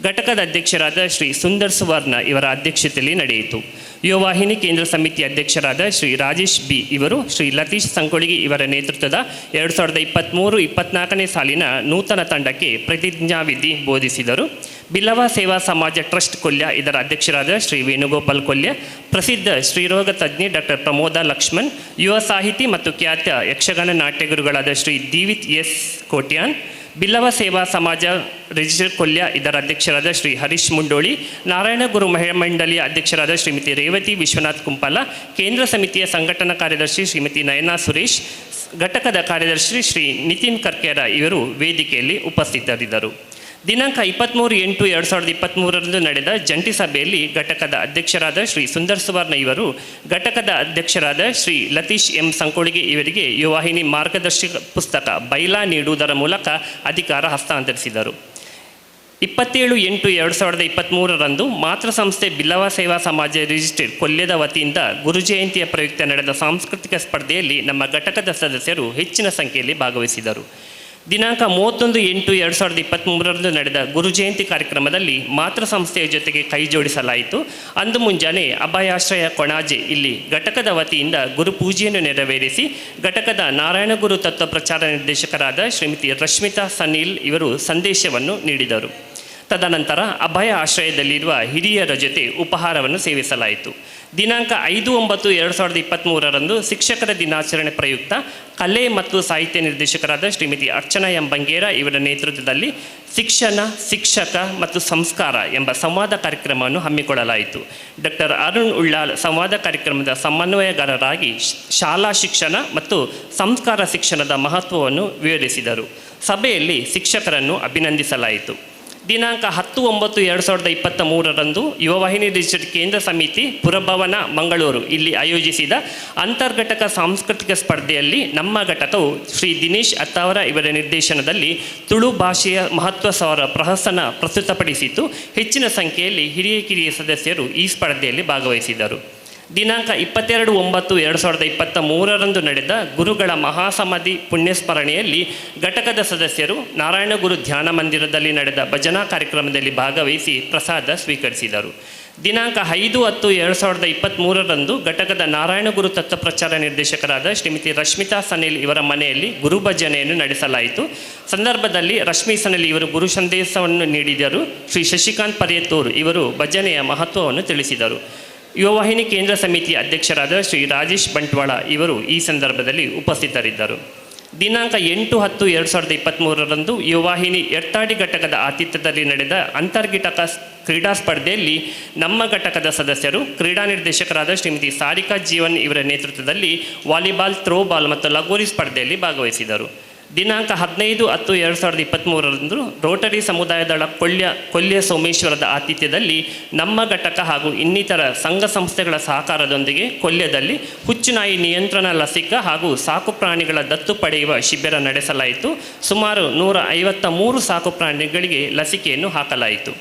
ಘಟಕದ ಅಧ್ಯಕ್ಷರಾದ ಶ್ರೀ ಸುಂದರ್ ಸುವರ್ಣ ಇವರ ಅಧ್ಯಕ್ಷತೆಯಲ್ಲಿ ನಡೆಯಿತು. ಯುವವಾಹಿನಿ ಕೇಂದ್ರ ಸಮಿತಿ ಅಧ್ಯಕ್ಷರಾದ ಶ್ರೀ ರಾಜೇಶ್ ಬಿ ಇವರು ಶ್ರೀ ಲತೀಶ್ ಸಂಕೊಳಿಗಿ ಇವರ ನೇತೃತ್ವದ 2023-24 ಸಾಲಿನ ನೂತನ ತಂಡಕ್ಕೆ ಪ್ರತಿಜ್ಞಾವಿಧಿ ಬೋಧಿಸಿದರು. ಬಿಲ್ಲವ ಸೇವಾ ಸಮಾಜ ಟ್ರಸ್ಟ್ ಕೊಲ್ಯ ಇದರ ಅಧ್ಯಕ್ಷರಾದ ಶ್ರೀ ವೇಣುಗೋಪಾಲ್ ಕೊಲ್ಯ, ಪ್ರಸಿದ್ಧ ಶ್ರೀರೋಗ ತಜ್ಞೆ ಡಾಕ್ಟರ್ ಪ್ರಮೋದ ಲಕ್ಷ್ಮಣ್, ಯುವ ಸಾಹಿತಿ ಮತ್ತು ಖ್ಯಾತ ಯಕ್ಷಗಾನ ನಾಟ್ಯಗುರುಗಳಾದ ಶ್ರೀ ದೀವಿತ್ ಎಸ್ ಕೋಟ್ಯಾನ್, ಬಿಲ್ಲವ ಸೇವಾ ಸಮಾಜ ರಿಜಿಸ್ಟರ್ಡ್ ಕೊಲ್ಯ ಇದರ ಅಧ್ಯಕ್ಷರಾದ ಶ್ರೀ ಹರೀಶ್ ಮುಂಡೋಳಿ, ನಾರಾಯಣ ಗುರು ಮಹಿಳಾ ಮಂಡಳಿಯ ಅಧ್ಯಕ್ಷರಾದ ಶ್ರೀಮತಿ ರೇವತಿ ವಿಶ್ವನಾಥ್ ಕುಂಪಾಲ, ಕೇಂದ್ರ ಸಮಿತಿಯ ಸಂಘಟನಾ ಕಾರ್ಯದರ್ಶಿ ಶ್ರೀಮತಿ ನಯನಾ ಸುರೇಶ್, ಘಟಕದ ಕಾರ್ಯದರ್ಶಿ ಶ್ರೀ ನಿತಿನ್ ಕರ್ಕೇರ ಇವರು ವೇದಿಕೆಯಲ್ಲಿ ಉಪಸ್ಥಿತರಿದ್ದರು. ದಿನಾಂಕ 23/8/2023 ನಡೆದ ಜಂಟಿ ಸಭೆಯಲ್ಲಿ ಘಟಕದ ಅಧ್ಯಕ್ಷರಾದ ಶ್ರೀ ಸುಂದರ್ ಸುವರ್ಣ ಇವರು ಘಟಕದ ಅಧ್ಯಕ್ಷರಾದ ಶ್ರೀ ಲತೀಶ್ ಎಂ ಸಂಕೊಳಿಗೆ ಇವರಿಗೆ ಯುವವಾಹಿನಿ ಮಾರ್ಗದರ್ಶಕ ಪುಸ್ತಕ ಬೈಲಾ ನೀಡುವುದರ ಮೂಲಕ ಅಧಿಕಾರ ಹಸ್ತಾಂತರಿಸಿದರು. 27/8/2023 ಮಾತೃ ಸಂಸ್ಥೆ ಬಿಲ್ಲವ ಸೇವಾ ಸಮಾಜ ರಿಜಿಸ್ಟರ್ಡ್ ಕೊಲ್ಯದ ವತಿಯಿಂದ ಗುರು ಜಯಂತಿಯ ಪ್ರಯುಕ್ತ ನಡೆದ ಸಾಂಸ್ಕೃತಿಕ ಸ್ಪರ್ಧೆಯಲ್ಲಿ ನಮ್ಮ ಘಟಕದ ಸದಸ್ಯರು ಹೆಚ್ಚಿನ ಸಂಖ್ಯೆಯಲ್ಲಿ ಭಾಗವಹಿಸಿದರು. ದಿನಾಂಕ 31/8/2023 ನಡೆದ ಗುರು ಜಯಂತಿ ಕಾರ್ಯಕ್ರಮದಲ್ಲಿ ಮಾತೃ ಸಂಸ್ಥೆಯ ಜೊತೆಗೆ ಕೈ ಜೋಡಿಸಲಾಯಿತು. ಅಂದು ಮುಂಜಾನೆ ಅಭಯಾಶ್ರಯ ಕೊಣಾಜೆ ಇಲ್ಲಿ ಘಟಕದ ವತಿಯಿಂದ ಗುರುಪೂಜೆಯನ್ನು ನೆರವೇರಿಸಿ ಘಟಕದ ನಾರಾಯಣಗುರು ತತ್ವ ಪ್ರಚಾರ ನಿರ್ದೇಶಕರಾದ ಶ್ರೀಮತಿ ರಶ್ಮಿತಾ ಸನೀಲ್ ಇವರು ಸಂದೇಶವನ್ನು ನೀಡಿದರು. ತದನಂತರ ಅಭಯ ಆಶ್ರಯದಲ್ಲಿರುವ ಹಿರಿಯರ ಜೊತೆ ಉಪಹಾರವನ್ನು ಸೇವಿಸಲಾಯಿತು. ದಿನಾಂಕ 5/9/2023 ಶಿಕ್ಷಕರ ದಿನಾಚರಣೆ ಪ್ರಯುಕ್ತ ಕಲೆ ಮತ್ತು ಸಾಹಿತ್ಯ ನಿರ್ದೇಶಕರಾದ ಶ್ರೀಮತಿ ಅರ್ಚನಾ ಎಂ ಬಂಗೇರ ಇವರ ನೇತೃತ್ವದಲ್ಲಿ ಶಿಕ್ಷಣ, ಶಿಕ್ಷಕ ಮತ್ತು ಸಂಸ್ಕಾರ ಎಂಬ ಸಂವಾದ ಕಾರ್ಯಕ್ರಮವನ್ನು ಹಮ್ಮಿಕೊಳ್ಳಲಾಯಿತು. ಡಾಕ್ಟರ್ ಅರುಣ್ ಉಳ್ಳಾಲ್ ಸಂವಾದ ಕಾರ್ಯಕ್ರಮದ ಸಮನ್ವಯಗಾರರಾಗಿ ಶಾಲಾ ಶಿಕ್ಷಣ ಮತ್ತು ಸಂಸ್ಕಾರ ಶಿಕ್ಷಣದ ಮಹತ್ವವನ್ನು ವಿವರಿಸಿದರು. ಸಭೆಯಲ್ಲಿ ಶಿಕ್ಷಕರನ್ನು ಅಭಿನಂದಿಸಲಾಯಿತು. ದಿನಾಂಕ 10/9/2023 ಯುವವಾಹಿನಿ ಡಿಜಿಟಲ್ ಕೇಂದ್ರ ಸಮಿತಿ ಪುರಭವನ ಮಂಗಳೂರು ಇಲ್ಲಿ ಆಯೋಜಿಸಿದ ಅಂತರ್ಘಟಕ ಸಾಂಸ್ಕೃತಿಕ ಸ್ಪರ್ಧೆಯಲ್ಲಿ ನಮ್ಮ ಘಟಕವು ಶ್ರೀ ದಿನೇಶ್ ಅತ್ತಾವರ ಇವರ ನಿರ್ದೇಶನದಲ್ಲಿ ತುಳು ಭಾಷೆಯ ಮಹತ್ವ ಸಾರ ಪ್ರಹಸನ ಪ್ರಸ್ತುತಪಡಿಸಿತು. ಹೆಚ್ಚಿನ ಸಂಖ್ಯೆಯಲ್ಲಿ ಹಿರಿಯ ಸದಸ್ಯರು ಈ ಸ್ಪರ್ಧೆಯಲ್ಲಿ ಭಾಗವಹಿಸಿದರು. ದಿನಾಂಕ 22/9/2023 ನಡೆದ ಗುರುಗಳ ಮಹಾಸಮಾಧಿ ಪುಣ್ಯಸ್ಮರಣೆಯಲ್ಲಿ ಘಟಕದ ಸದಸ್ಯರು ನಾರಾಯಣಗುರು ಧ್ಯಾನ ಮಂದಿರದಲ್ಲಿ ನಡೆದ ಭಜನಾ ಕಾರ್ಯಕ್ರಮದಲ್ಲಿ ಭಾಗವಹಿಸಿ ಪ್ರಸಾದ ಸ್ವೀಕರಿಸಿದರು. ದಿನಾಂಕ 5/10/2023 ಘಟಕದ ನಾರಾಯಣಗುರು ತತ್ವಪ್ರಚಾರ ನಿರ್ದೇಶಕರಾದ ಶ್ರೀಮತಿ ರಶ್ಮಿತಾ ಸನಿಲ್ ಇವರ ಮನೆಯಲ್ಲಿ ಗುರು ಭಜನೆಯನ್ನು ನಡೆಸಲಾಯಿತು. ಸಂದರ್ಭದಲ್ಲಿ ರಶ್ಮಿ ಸನಿಲ್ ಇವರು ಗುರು ಸಂದೇಶವನ್ನು ನೀಡಿದರು. ಶ್ರೀ ಶಶಿಕಾಂತ್ ಪರ್ಯತೂರ್ ಇವರು ಭಜನೆಯ ಮಹತ್ವವನ್ನು ತಿಳಿಸಿದರು. ಯುವವಾಹಿನಿ ಕೇಂದ್ರ ಸಮಿತಿಯ ಅಧ್ಯಕ್ಷರಾದ ಶ್ರೀ ರಾಜೇಶ್ ಬಂಟ್ವಾಳ ಇವರು ಈ ಸಂದರ್ಭದಲ್ಲಿ ಉಪಸ್ಥಿತರಿದ್ದರು. ದಿನಾಂಕ 8/10/2023 ಯುವವಾಹಿನಿ ಎರ್ತಾಡಿ ಘಟಕದ ಆತಿಥ್ಯದಲ್ಲಿ ನಡೆದ ಅಂತರ್ಘಟಕ ಕ್ರೀಡಾ ಸ್ಪರ್ಧೆಯಲ್ಲಿ ನಮ್ಮ ಘಟಕದ ಸದಸ್ಯರು ಕ್ರೀಡಾ ನಿರ್ದೇಶಕರಾದ ಶ್ರೀಮತಿ ಸಾರಿಕಾ ಜೀವನ್ ಇವರ ನೇತೃತ್ವದಲ್ಲಿ ವಾಲಿಬಾಲ್, ಥ್ರೋಬಾಲ್ ಮತ್ತು ಲಗೋರಿ ಸ್ಪರ್ಧೆಯಲ್ಲಿ ಭಾಗವಹಿಸಿದರು. ದಿನಾಂಕ 15/2023 ರೋಟರಿ ಸಮುದಾಯ ದಳ ಕೊಲ್ಯ ಸೋಮೇಶ್ವರದ ಆತಿಥ್ಯದಲ್ಲಿ ನಮ್ಮ ಘಟಕ ಹಾಗೂ ಇನ್ನಿತರ ಸಂಘ ಸಂಸ್ಥೆಗಳ ಸಹಕಾರದೊಂದಿಗೆ ಕೊಲ್ಯದಲ್ಲಿ ಹುಚ್ಚುನಾಯಿ ನಿಯಂತ್ರಣ ಲಸಿಕಾ ಹಾಗೂ ಸಾಕು ಪ್ರಾಣಿಗಳ ದತ್ತು ಪಡೆಯುವ ಶಿಬಿರ ನಡೆಸಲಾಯಿತು. ಸುಮಾರು 153 ಸಾಕು ಪ್ರಾಣಿಗಳಿಗೆ ಲಸಿಕೆಯನ್ನು ಹಾಕಲಾಯಿತು.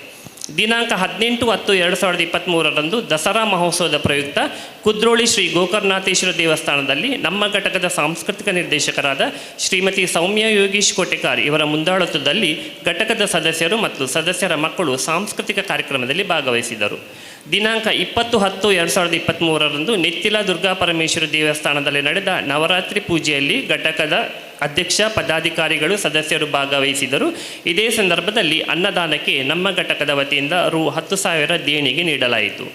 ದಿನಾಂಕ 18/10/2023 ದಸರಾ ಮಹೋತ್ಸವದ ಪ್ರಯುಕ್ತ ಕುದ್ರೋಳಿ ಶ್ರೀ ಗೋಕರ್ಣನಾಥೇಶ್ವರ ದೇವಸ್ಥಾನದಲ್ಲಿ ನಮ್ಮ ಘಟಕದ ಸಾಂಸ್ಕೃತಿಕ ನಿರ್ದೇಶಕರಾದ ಶ್ರೀಮತಿ ಸೌಮ್ಯ ಯೋಗೀಶ್ ಕೋಟೆಕಾರ್ ಇವರ ಮುಂದಾಳತ್ವದಲ್ಲಿ ಘಟಕದ ಸದಸ್ಯರು ಮತ್ತು ಸದಸ್ಯರ ಮಕ್ಕಳು ಸಾಂಸ್ಕೃತಿಕ ಕಾರ್ಯಕ್ರಮದಲ್ಲಿ ಭಾಗವಹಿಸಿದರು. ದಿನಾಂಕ 20/10/2023 ನೆತ್ತಿಲ ದುರ್ಗಾ ಪರಮೇಶ್ವರ ದೇವಸ್ಥಾನದಲ್ಲಿ ನಡೆದ ನವರಾತ್ರಿ ಪೂಜೆಯಲ್ಲಿ ಘಟಕದ ಅಧ್ಯಕ್ಷ, ಪದಾಧಿಕಾರಿಗಳು, ಸದಸ್ಯರು ಭಾಗವಹಿಸಿದರು. ಇದೇ ಸಂದರ್ಭದಲ್ಲಿ ಅನ್ನದಾನಕ್ಕೆ ನಮ್ಮ ಘಟಕದ ವತಿಯಿಂದ ರು 10,000 ದೇಣಿಗೆ ನೀಡಲಾಯಿತು.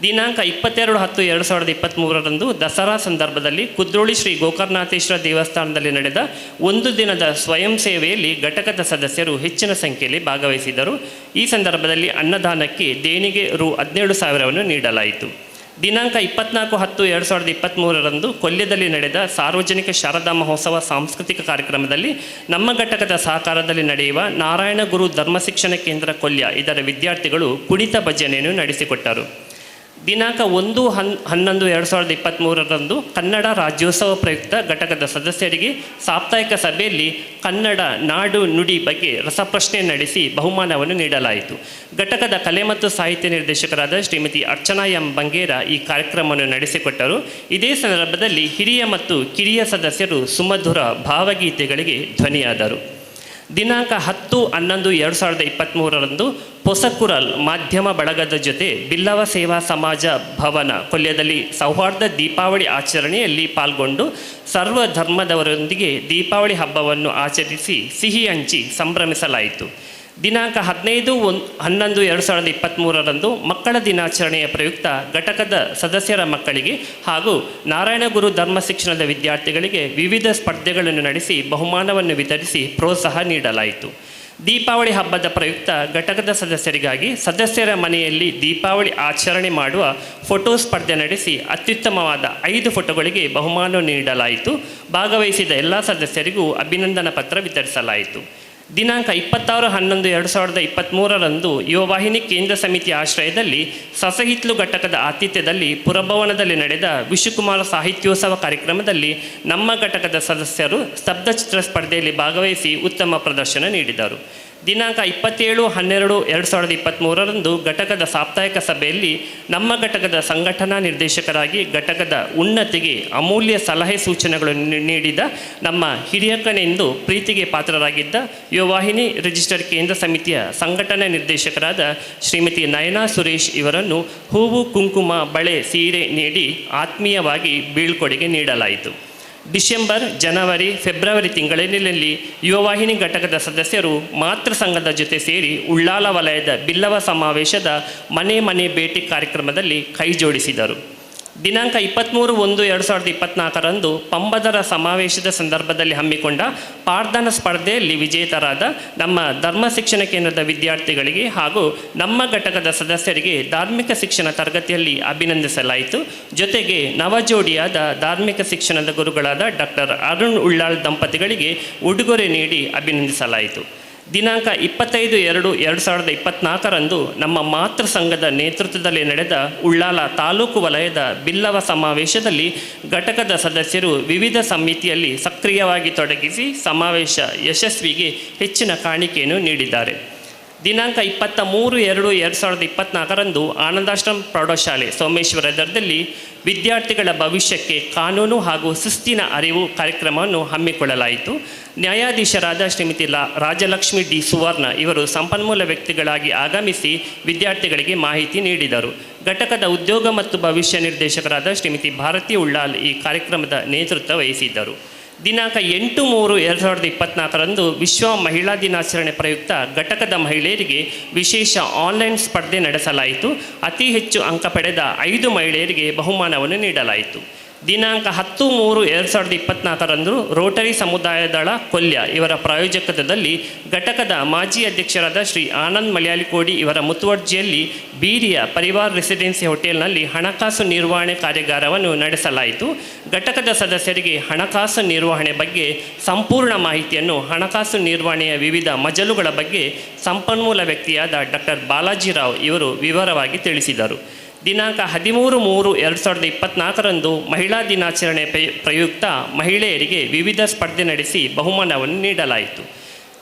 ದಿನಾಂಕ 22/10/2023 ದಸರಾ ಸಂದರ್ಭದಲ್ಲಿ ಕುದ್ರೋಳಿ ಶ್ರೀ ಗೋಕರ್ಣನಾಥೇಶ್ವರ ದೇವಸ್ಥಾನದಲ್ಲಿ ನಡೆದ ಒಂದು ದಿನದ ಸ್ವಯಂ ಸೇವೆಯಲ್ಲಿ ಘಟಕದ ಸದಸ್ಯರು ಹೆಚ್ಚಿನ ಸಂಖ್ಯೆಯಲ್ಲಿ ಭಾಗವಹಿಸಿದರು. ಈ ಸಂದರ್ಭದಲ್ಲಿ ಅನ್ನದಾನಕ್ಕೆ ದೇಣಿಗೆ ರು 17,000 ನೀಡಲಾಯಿತು. ದಿನಾಂಕ 24/10/2023 ಕೊಲ್ಯದಲ್ಲಿ ನಡೆದ ಸಾರ್ವಜನಿಕ ಶಾರದಾ ಮಹೋತ್ಸವ ಸಾಂಸ್ಕೃತಿಕ ಕಾರ್ಯಕ್ರಮದಲ್ಲಿ ನಮ್ಮ ಘಟಕದ ಸಹಕಾರದಲ್ಲಿ ನಡೆಯುವ ನಾರಾಯಣ ಗುರು ಧರ್ಮ ಶಿಕ್ಷಣ ಕೇಂದ್ರ ಕೊಲ್ಯ ಇದರ ವಿದ್ಯಾರ್ಥಿಗಳು ಕುಣಿತ ಭಜನೆಯನ್ನು ನಡೆಸಿಕೊಟ್ಟರು. ದಿನಾಂಕ 1/11/2023 ಕನ್ನಡ ರಾಜ್ಯೋತ್ಸವ ಪ್ರಯುಕ್ತ ಘಟಕದ ಸದಸ್ಯರಿಗೆ ಸಾಪ್ತಾಹಿಕ ಸಭೆಯಲ್ಲಿ ಕನ್ನಡ ನಾಡು ನುಡಿ ಬಗ್ಗೆ ರಸಪ್ರಶ್ನೆ ನಡೆಸಿ ಬಹುಮಾನವನ್ನು ನೀಡಲಾಯಿತು. ಘಟಕದ ಕಲೆ ಮತ್ತು ಸಾಹಿತ್ಯ ನಿರ್ದೇಶಕರಾದ ಶ್ರೀಮತಿ ಅರ್ಚನಾ ಎಂ ಬಂಗೇರ ಈ ಕಾರ್ಯಕ್ರಮವನ್ನು ನಡೆಸಿಕೊಟ್ಟರು. ಇದೇ ಸಂದರ್ಭದಲ್ಲಿ ಹಿರಿಯ ಮತ್ತು ಕಿರಿಯ ಸದಸ್ಯರು ಸುಮಧುರ ಭಾವಗೀತೆಗಳಿಗೆ ಧ್ವನಿಯಾದರು. ದಿನಾಂಕ 10/11/2023 ಪೊಸಕುರಲ್ ಮಾಧ್ಯಮ ಬಳಗದ ಜೊತೆ ಬಿಲ್ಲವ ಸೇವಾ ಸಮಾಜ ಭವನ ಕೊಲ್ಯದಲ್ಲಿ ಸೌಹಾರ್ದ ದೀಪಾವಳಿ ಆಚರಣೆಯಲ್ಲಿ ಪಾಲ್ಗೊಂಡು ಸರ್ವ ಧರ್ಮದವರೊಂದಿಗೆ ದೀಪಾವಳಿ ಹಬ್ಬವನ್ನು ಆಚರಿಸಿ ಸಿಹಿ ಹಂಚಿ ಸಂಭ್ರಮಿಸಲಾಯಿತು. ದಿನಾಂಕ 15/11/2023 ಮಕ್ಕಳ ದಿನಾಚರಣೆಯ ಪ್ರಯುಕ್ತ ಘಟಕದ ಸದಸ್ಯರ ಮಕ್ಕಳಿಗೆ ಹಾಗೂ ನಾರಾಯಣಗುರು ಧರ್ಮ ಶಿಕ್ಷಣದ ವಿದ್ಯಾರ್ಥಿಗಳಿಗೆ ವಿವಿಧ ಸ್ಪರ್ಧೆಗಳನ್ನು ನಡೆಸಿ ಬಹುಮಾನವನ್ನು ವಿತರಿಸಿ ಪ್ರೋತ್ಸಾಹ ನೀಡಲಾಯಿತು. ದೀಪಾವಳಿ ಹಬ್ಬದ ಪ್ರಯುಕ್ತ ಘಟಕದ ಸದಸ್ಯರಿಗಾಗಿ ಸದಸ್ಯರ ಮನೆಯಲ್ಲಿ ದೀಪಾವಳಿ ಆಚರಣೆ ಮಾಡುವ ಫೋಟೋ ಸ್ಪರ್ಧೆ ನಡೆಸಿ ಅತ್ಯುತ್ತಮವಾದ 5 ಫೋಟೋಗಳಿಗೆ ಬಹುಮಾನ ನೀಡಲಾಯಿತು. ಭಾಗವಹಿಸಿದ ಎಲ್ಲ ಸದಸ್ಯರಿಗೂ ಅಭಿನಂದನಾ ಪತ್ರ ವಿತರಿಸಲಾಯಿತು. ದಿನಾಂಕ 26/11/2023 ಯುವವಾಹಿನಿ ಕೇಂದ್ರ ಸಮಿತಿ ಆಶ್ರಯದಲ್ಲಿ ಸಸಹಿತ್ಲು ಘಟಕದ ಆತಿಥ್ಯದಲ್ಲಿ ಪುರಭವನದಲ್ಲಿ ನಡೆದ ವಿಶ್ವಕುಮಾರ ಸಾಹಿತ್ಯೋತ್ಸವ ಕಾರ್ಯಕ್ರಮದಲ್ಲಿ ನಮ್ಮ ಘಟಕದ ಸದಸ್ಯರು ಸ್ತಬ್ಧಚಿತ್ರ ಸ್ಪರ್ಧೆಯಲ್ಲಿ ಭಾಗವಹಿಸಿ ಉತ್ತಮ ಪ್ರದರ್ಶನ ನೀಡಿದರು. ದಿನಾಂಕ 27/12/2023 ಘಟಕದ ಸಾಪ್ತಾಹಿಕ ಸಭೆಯಲ್ಲಿ ನಮ್ಮ ಘಟಕದ ಸಂಘಟನಾ ನಿರ್ದೇಶಕರಾಗಿ ಘಟಕದ ಉನ್ನತಿಗೆ ಅಮೂಲ್ಯ ಸಲಹೆ ಸೂಚನೆಗಳನ್ನು ನೀಡಿದ ನಮ್ಮ ಹಿರಿಯಕನೆಂದು ಪ್ರೀತಿಗೆ ಪಾತ್ರರಾಗಿದ್ದ ಯುವವಾಹಿನಿ ರಿಜಿಸ್ಟರ್ ಕೇಂದ್ರ ಸಮಿತಿಯ ಸಂಘಟನಾ ನಿರ್ದೇಶಕರಾದ ಶ್ರೀಮತಿ ನಯನಾ ಸುರೇಶ್ ಇವರನ್ನು ಹೂವು, ಕುಂಕುಮ, ಬಳೆ, ಸೀರೆ ನೀಡಿ ಆತ್ಮೀಯವಾಗಿ ಬೀಳ್ಕೊಡುಗೆ ನೀಡಲಾಯಿತು. ಡಿಸೆಂಬರ್, ಜನವರಿ, ಫೆಬ್ರವರಿ ತಿಂಗಳಿನಲ್ಲಿ ಯುವವಾಹಿನಿ ಘಟಕದ ಸದಸ್ಯರು ಮಾತೃ ಸಂಘದ ಜೊತೆ ಸೇರಿ ಉಳ್ಳಾಲ ವಲಯದ ಬಿಲ್ಲವ ಸಮಾವೇಶದ ಮನೆ ಮನೆ ಭೇಟಿ ಕಾರ್ಯಕ್ರಮದಲ್ಲಿ ಕೈ ಜೋಡಿಸಿದರು. ದಿನಾಂಕ 23/1/2024 ಪಂಬದರ ಸಮಾವೇಶದ ಸಂದರ್ಭದಲ್ಲಿ ಹಮ್ಮಿಕೊಂಡ ಪಾರ್ಧನ ಸ್ಪರ್ಧೆಯಲ್ಲಿ ವಿಜೇತರಾದ ನಮ್ಮ ಧರ್ಮ ಶಿಕ್ಷಣ ಕೇಂದ್ರದ ವಿದ್ಯಾರ್ಥಿಗಳಿಗೆ ಹಾಗೂ ನಮ್ಮ ಘಟಕದ ಸದಸ್ಯರಿಗೆ ಧಾರ್ಮಿಕ ಶಿಕ್ಷಣ ತರಗತಿಯಲ್ಲಿ ಅಭಿನಂದಿಸಲಾಯಿತು. ಜೊತೆಗೆ ನವಜೋಡಿಯಾದ ಧಾರ್ಮಿಕ ಶಿಕ್ಷಣದ ಗುರುಗಳಾದ ಡಾಕ್ಟರ್ ಅರುಣ್ ಉಳ್ಳಾಳ್ ದಂಪತಿಗಳಿಗೆ ಉಡುಗೊರೆ ನೀಡಿ ಅಭಿನಂದಿಸಲಾಯಿತು. ದಿನಾಂಕ 25/2/2024 ನಮ್ಮ ಮಾತೃ ಸಂಘದ ನೇತೃತ್ವದಲ್ಲಿ ನಡೆದ ಉಳ್ಳಾಲ ತಾಲೂಕು ವಲಯದ ಬಿಲ್ಲವ ಸಮಾವೇಶದಲ್ಲಿ ಘಟಕದ ಸದಸ್ಯರು ವಿವಿಧ ಸಮಿತಿಯಲ್ಲಿ ಸಕ್ರಿಯವಾಗಿ ತೊಡಗಿಸಿ ಸಮಾವೇಶ ಯಶಸ್ವಿಗೆ ಹೆಚ್ಚಿನ ಕಾಣಿಕೆಯನ್ನು ನೀಡಿದ್ದಾರೆ. ದಿನಾಂಕ 23/2/2024 ಆನಂದಾಶ್ರಮ ಪ್ರೌಢಶಾಲೆ ಸೋಮೇಶ್ವರದಲ್ಲಿ ವಿದ್ಯಾರ್ಥಿಗಳ ಭವಿಷ್ಯಕ್ಕೆ ಕಾನೂನು ಹಾಗೂ ಶಿಸ್ತಿನ ಅರಿವು ಕಾರ್ಯಕ್ರಮವನ್ನು ಹಮ್ಮಿಕೊಳ್ಳಲಾಯಿತು. ನ್ಯಾಯಾಧೀಶರಾದ ಶ್ರೀಮತಿ ರಾಜಲಕ್ಷ್ಮಿ ಡಿ ಸುವರ್ಣ ಇವರು ಸಂಪನ್ಮೂಲ ವ್ಯಕ್ತಿಗಳಾಗಿ ಆಗಮಿಸಿ ವಿದ್ಯಾರ್ಥಿಗಳಿಗೆ ಮಾಹಿತಿ ನೀಡಿದರು. ಘಟಕದ ಉದ್ಯೋಗ ಮತ್ತು ಭವಿಷ್ಯ ನಿರ್ದೇಶಕರಾದ ಶ್ರೀಮತಿ ಭಾರತಿ ಉಳ್ಳಾಲ್ ಈ ಕಾರ್ಯಕ್ರಮದ ನೇತೃತ್ವ ವಹಿಸಿದ್ದರು. ದಿನಾಂಕ 8/3/2024 ವಿಶ್ವ ಮಹಿಳಾ ದಿನಾಚರಣೆ ಪ್ರಯುಕ್ತ ಘಟಕದ ಮಹಿಳೆಯರಿಗೆ ವಿಶೇಷ ಆನ್ಲೈನ್ ಸ್ಪರ್ಧೆ ನಡೆಸಲಾಯಿತು. ಅತಿ ಹೆಚ್ಚು ಅಂಕ ಪಡೆದ 5 ಮಹಿಳೆಯರಿಗೆ ಬಹುಮಾನವನ್ನು ನೀಡಲಾಯಿತು. ದಿನಾಂಕ 10/3/2024 ರೋಟರಿ ಸಮುದಾಯ ದಳ ಕೊಲ್ಯ ಇವರ ಪ್ರಾಯೋಜಕತ್ವದಲ್ಲಿ ಘಟಕದ ಮಾಜಿ ಅಧ್ಯಕ್ಷರಾದ ಶ್ರೀ ಆನಂದ್ ಮಲಯಾಳಿಕೋಡಿ ಇವರ ಮುತುವರ್ಜಿಯಲ್ಲಿ ಬೀರಿಯ ಪರಿವಾರ್ ರೆಸಿಡೆನ್ಸಿ ಹೋಟೆಲ್ನಲ್ಲಿ ಹಣಕಾಸು ನಿರ್ವಹಣೆ ಕಾರ್ಯಾಗಾರವನ್ನು ನಡೆಸಲಾಯಿತು. ಘಟಕದ ಸದಸ್ಯರಿಗೆ ಹಣಕಾಸು ನಿರ್ವಹಣೆ ಬಗ್ಗೆ ಸಂಪೂರ್ಣ ಮಾಹಿತಿಯನ್ನು ಹಣಕಾಸು ನಿರ್ವಹಣೆಯ ವಿವಿಧ ಮಜಲುಗಳ ಬಗ್ಗೆ ಸಂಪನ್ಮೂಲ ವ್ಯಕ್ತಿಯಾದ ಡಾಕ್ಟರ್ ಬಾಲಾಜಿರಾವ್ ಇವರು ವಿವರವಾಗಿ ತಿಳಿಸಿದರು. ದಿನಾಂಕ 13/3/2024 ಮಹಿಳಾ ದಿನಾಚರಣೆ ಪ್ರಯುಕ್ತ ಮಹಿಳೆಯರಿಗೆ ವಿವಿಧ ಸ್ಪರ್ಧೆ ನಡೆಸಿ ಬಹುಮಾನವನ್ನು ನೀಡಲಾಯಿತು.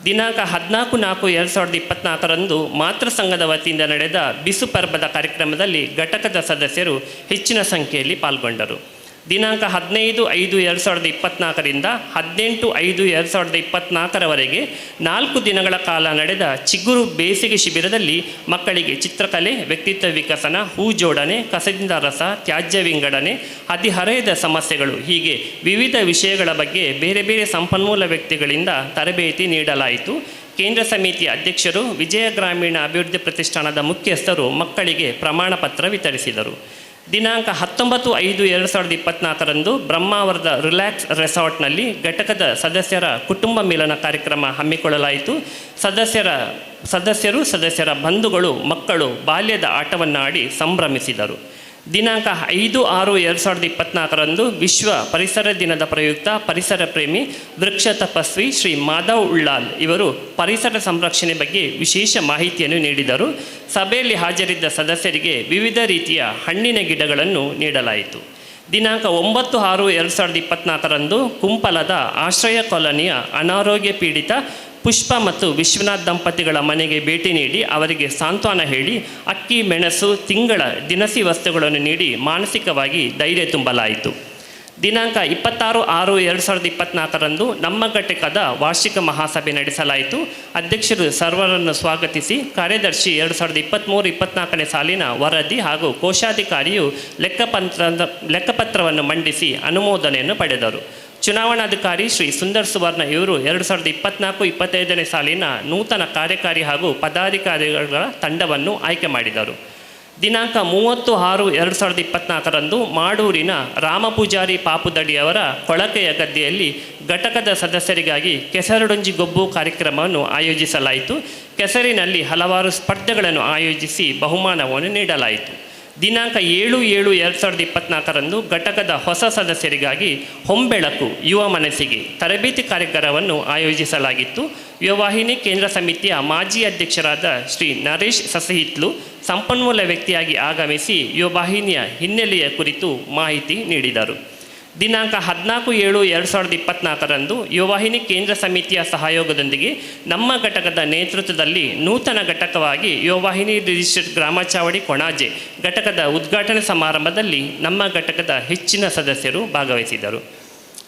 ದಿನಾಂಕ 14/4/2024 ಮಾತೃ ಸಂಘದ ವತಿಯಿಂದ ನಡೆದ ಬಿಸು ಪರ್ಬದ ಕಾರ್ಯಕ್ರಮದಲ್ಲಿ ಘಟಕದ ಸದಸ್ಯರು ಹೆಚ್ಚಿನ ಸಂಖ್ಯೆಯಲ್ಲಿ ಪಾಲ್ಗೊಂಡರು. ದಿನಾಂಕ 15/5/2024 18/5/2024 4 ದಿನಗಳ ಕಾಲ ನಡೆದ ಚಿಗುರು ಬೇಸಿಗೆ ಶಿಬಿರದಲ್ಲಿ ಮಕ್ಕಳಿಗೆ ಚಿತ್ರಕಲೆ, ವ್ಯಕ್ತಿತ್ವ ವಿಕಸನ, ಹೂ ಜೋಡಣೆ, ಕಸದಿಂದ ರಸ, ತ್ಯಾಜ್ಯ ವಿಂಗಡಣೆ, ಹದಿಹರೆಯದ ಸಮಸ್ಯೆಗಳು ಹೀಗೆ ವಿವಿಧ ವಿಷಯಗಳ ಬಗ್ಗೆ ಬೇರೆ ಬೇರೆ ಸಂಪನ್ಮೂಲ ವ್ಯಕ್ತಿಗಳಿಂದ ತರಬೇತಿ ನೀಡಲಾಯಿತು. ಕೇಂದ್ರ ಸಮಿತಿಯ ಅಧ್ಯಕ್ಷರು, ವಿಜಯ ಗ್ರಾಮೀಣ ಅಭಿವೃದ್ಧಿ ಪ್ರತಿಷ್ಠಾನದ ಮುಖ್ಯಸ್ಥರು ಮಕ್ಕಳಿಗೆ ಪ್ರಮಾಣ ಪತ್ರ ವಿತರಿಸಿದರು. ದಿನಾಂಕ 19/5/2024 ಬ್ರಹ್ಮಾವರದ ರಿಲ್ಯಾಕ್ಸ್ ರೆಸಾರ್ಟ್ನಲ್ಲಿ ಘಟಕದ ಸದಸ್ಯರ ಕುಟುಂಬ ಮಿಲನ ಕಾರ್ಯಕ್ರಮ ಹಮ್ಮಿಕೊಳ್ಳಲಾಯಿತು. ಸದಸ್ಯರ ಬಂಧುಗಳು ಮಕ್ಕಳು ಬಾಲ್ಯದ ಆಟವನ್ನಾಡಿ ಸಂಭ್ರಮಿಸಿದರು. ದಿನಾಂಕ 5/6/2024 ವಿಶ್ವ ಪರಿಸರ ದಿನದ ಪ್ರಯುಕ್ತ ಪರಿಸರ ಪ್ರೇಮಿ ವೃಕ್ಷ ತಪಸ್ವಿ ಶ್ರೀ ಮಾಧವ್ ಉಳ್ಳಾಲ್ ಇವರು ಪರಿಸರ ಸಂರಕ್ಷಣೆ ಬಗ್ಗೆ ವಿಶೇಷ ಮಾಹಿತಿಯನ್ನು ನೀಡಿದರು. ಸಭೆಯಲ್ಲಿ ಹಾಜರಿದ್ದ ಸದಸ್ಯರಿಗೆ ವಿವಿಧ ರೀತಿಯ ಹಣ್ಣಿನ ಗಿಡಗಳನ್ನು ನೀಡಲಾಯಿತು. ದಿನಾಂಕ 9/6/2024 ಕುಂಪಲದ ಆಶ್ರಯ ಕಾಲೋನಿಯ ಅನಾರೋಗ್ಯ ಪೀಡಿತ ಪುಷ್ಪ ಮತ್ತು ವಿಶ್ವನಾಥ್ ದಂಪತಿಗಳ ಮನೆಗೆ ಭೇಟಿ ನೀಡಿ ಅವರಿಗೆ ಸಾಂತ್ವನ ಹೇಳಿ ಅಕ್ಕಿ, ಮೆಣಸು, ತಿಂಗಳ ದಿನಸಿ ವಸ್ತುಗಳನ್ನು ನೀಡಿ ಮಾನಸಿಕವಾಗಿ ಧೈರ್ಯ ತುಂಬಲಾಯಿತು. ದಿನಾಂಕ 26/6/2024 ನಮ್ಮ ಘಟಕದ ವಾರ್ಷಿಕ ಮಹಾಸಭೆ ನಡೆಸಲಾಯಿತು. ಅಧ್ಯಕ್ಷರು ಸರ್ವರನ್ನು ಸ್ವಾಗತಿಸಿ ಕಾರ್ಯದರ್ಶಿ 2023-24 ಸಾಲಿನ ವರದಿ ಹಾಗೂ ಕೋಶಾಧಿಕಾರಿಯು ಲೆಕ್ಕಪತ್ರವನ್ನು ಮಂಡಿಸಿ ಅನುಮೋದನೆಯನ್ನು ಪಡೆದರು. ಚುನಾವಣಾಧಿಕಾರಿ ಶ್ರೀ ಸುಂದರ್ ಸುವರ್ಣ ಇವರು 2024-25 ಸಾಲಿನ ನೂತನ ಕಾರ್ಯಕಾರಿ ಹಾಗೂ ಪದಾಧಿಕಾರಿಗಳ ತಂಡವನ್ನು ಆಯ್ಕೆ ಮಾಡಿದರು. ದಿನಾಂಕ 30/6/2024 ಮಾಡೂರಿನ ರಾಮಪೂಜಾರಿ ಪಾಪುದಡಿಯವರ ಕೊಳಕೆಯ ಗದ್ದೆಯಲ್ಲಿ ಘಟಕದ ಸದಸ್ಯರಿಗಾಗಿ ಕೆಸರಡೊಂಜಿ ಗೊಬ್ಬು ಕಾರ್ಯಕ್ರಮವನ್ನು ಆಯೋಜಿಸಲಾಯಿತು. ಕೆಸರಿನಲ್ಲಿ ಹಲವಾರು ಸ್ಪರ್ಧೆಗಳನ್ನು ಆಯೋಜಿಸಿ ಬಹುಮಾನವನ್ನು ನೀಡಲಾಯಿತು. ದಿನಾಂಕ 7/7/2024 ಘಟಕದ ಹೊಸ ಸದಸ್ಯರಿಗಾಗಿ ಹೊಂಬೆಳಕು ಯುವ ಮನಸ್ಸಿಗೆ ತರಬೇತಿ ಕಾರ್ಯಕ್ರಮವನ್ನು ಆಯೋಜಿಸಲಾಗಿತ್ತು. ಯುವವಾಹಿನಿ ಕೇಂದ್ರ ಸಮಿತಿಯ ಮಾಜಿ ಅಧ್ಯಕ್ಷರಾದ ಶ್ರೀ ನರೇಶ್ ಸಸಹಿತ್ಲು ಸಂಪನ್ಮೂಲ ವ್ಯಕ್ತಿಯಾಗಿ ಆಗಮಿಸಿ ಯುವವಾಹಿನಿಯ ಹಿನ್ನೆಲೆಯ ಕುರಿತು ಮಾಹಿತಿ ನೀಡಿದರು. ದಿನಾಂಕ 14/7/2024 ಯುವವಾಹಿನಿ ಕೇಂದ್ರ ಸಮಿತಿಯ ಸಹಯೋಗದೊಂದಿಗೆ ನಮ್ಮ ಘಟಕದ ನೇತೃತ್ವದಲ್ಲಿ ನೂತನ ಘಟಕವಾಗಿ ಯುವವಾಹಿನಿ ರಿಜಿಸ್ಟರ್ಡ್ ಗ್ರಾಮಚಾವಡಿ ಕೊಣಾಜೆ ಘಟಕದ ಉದ್ಘಾಟನಾ ಸಮಾರಂಭದಲ್ಲಿ ನಮ್ಮ ಘಟಕದ ಹೆಚ್ಚಿನ ಸದಸ್ಯರು ಭಾಗವಹಿಸಿದರು.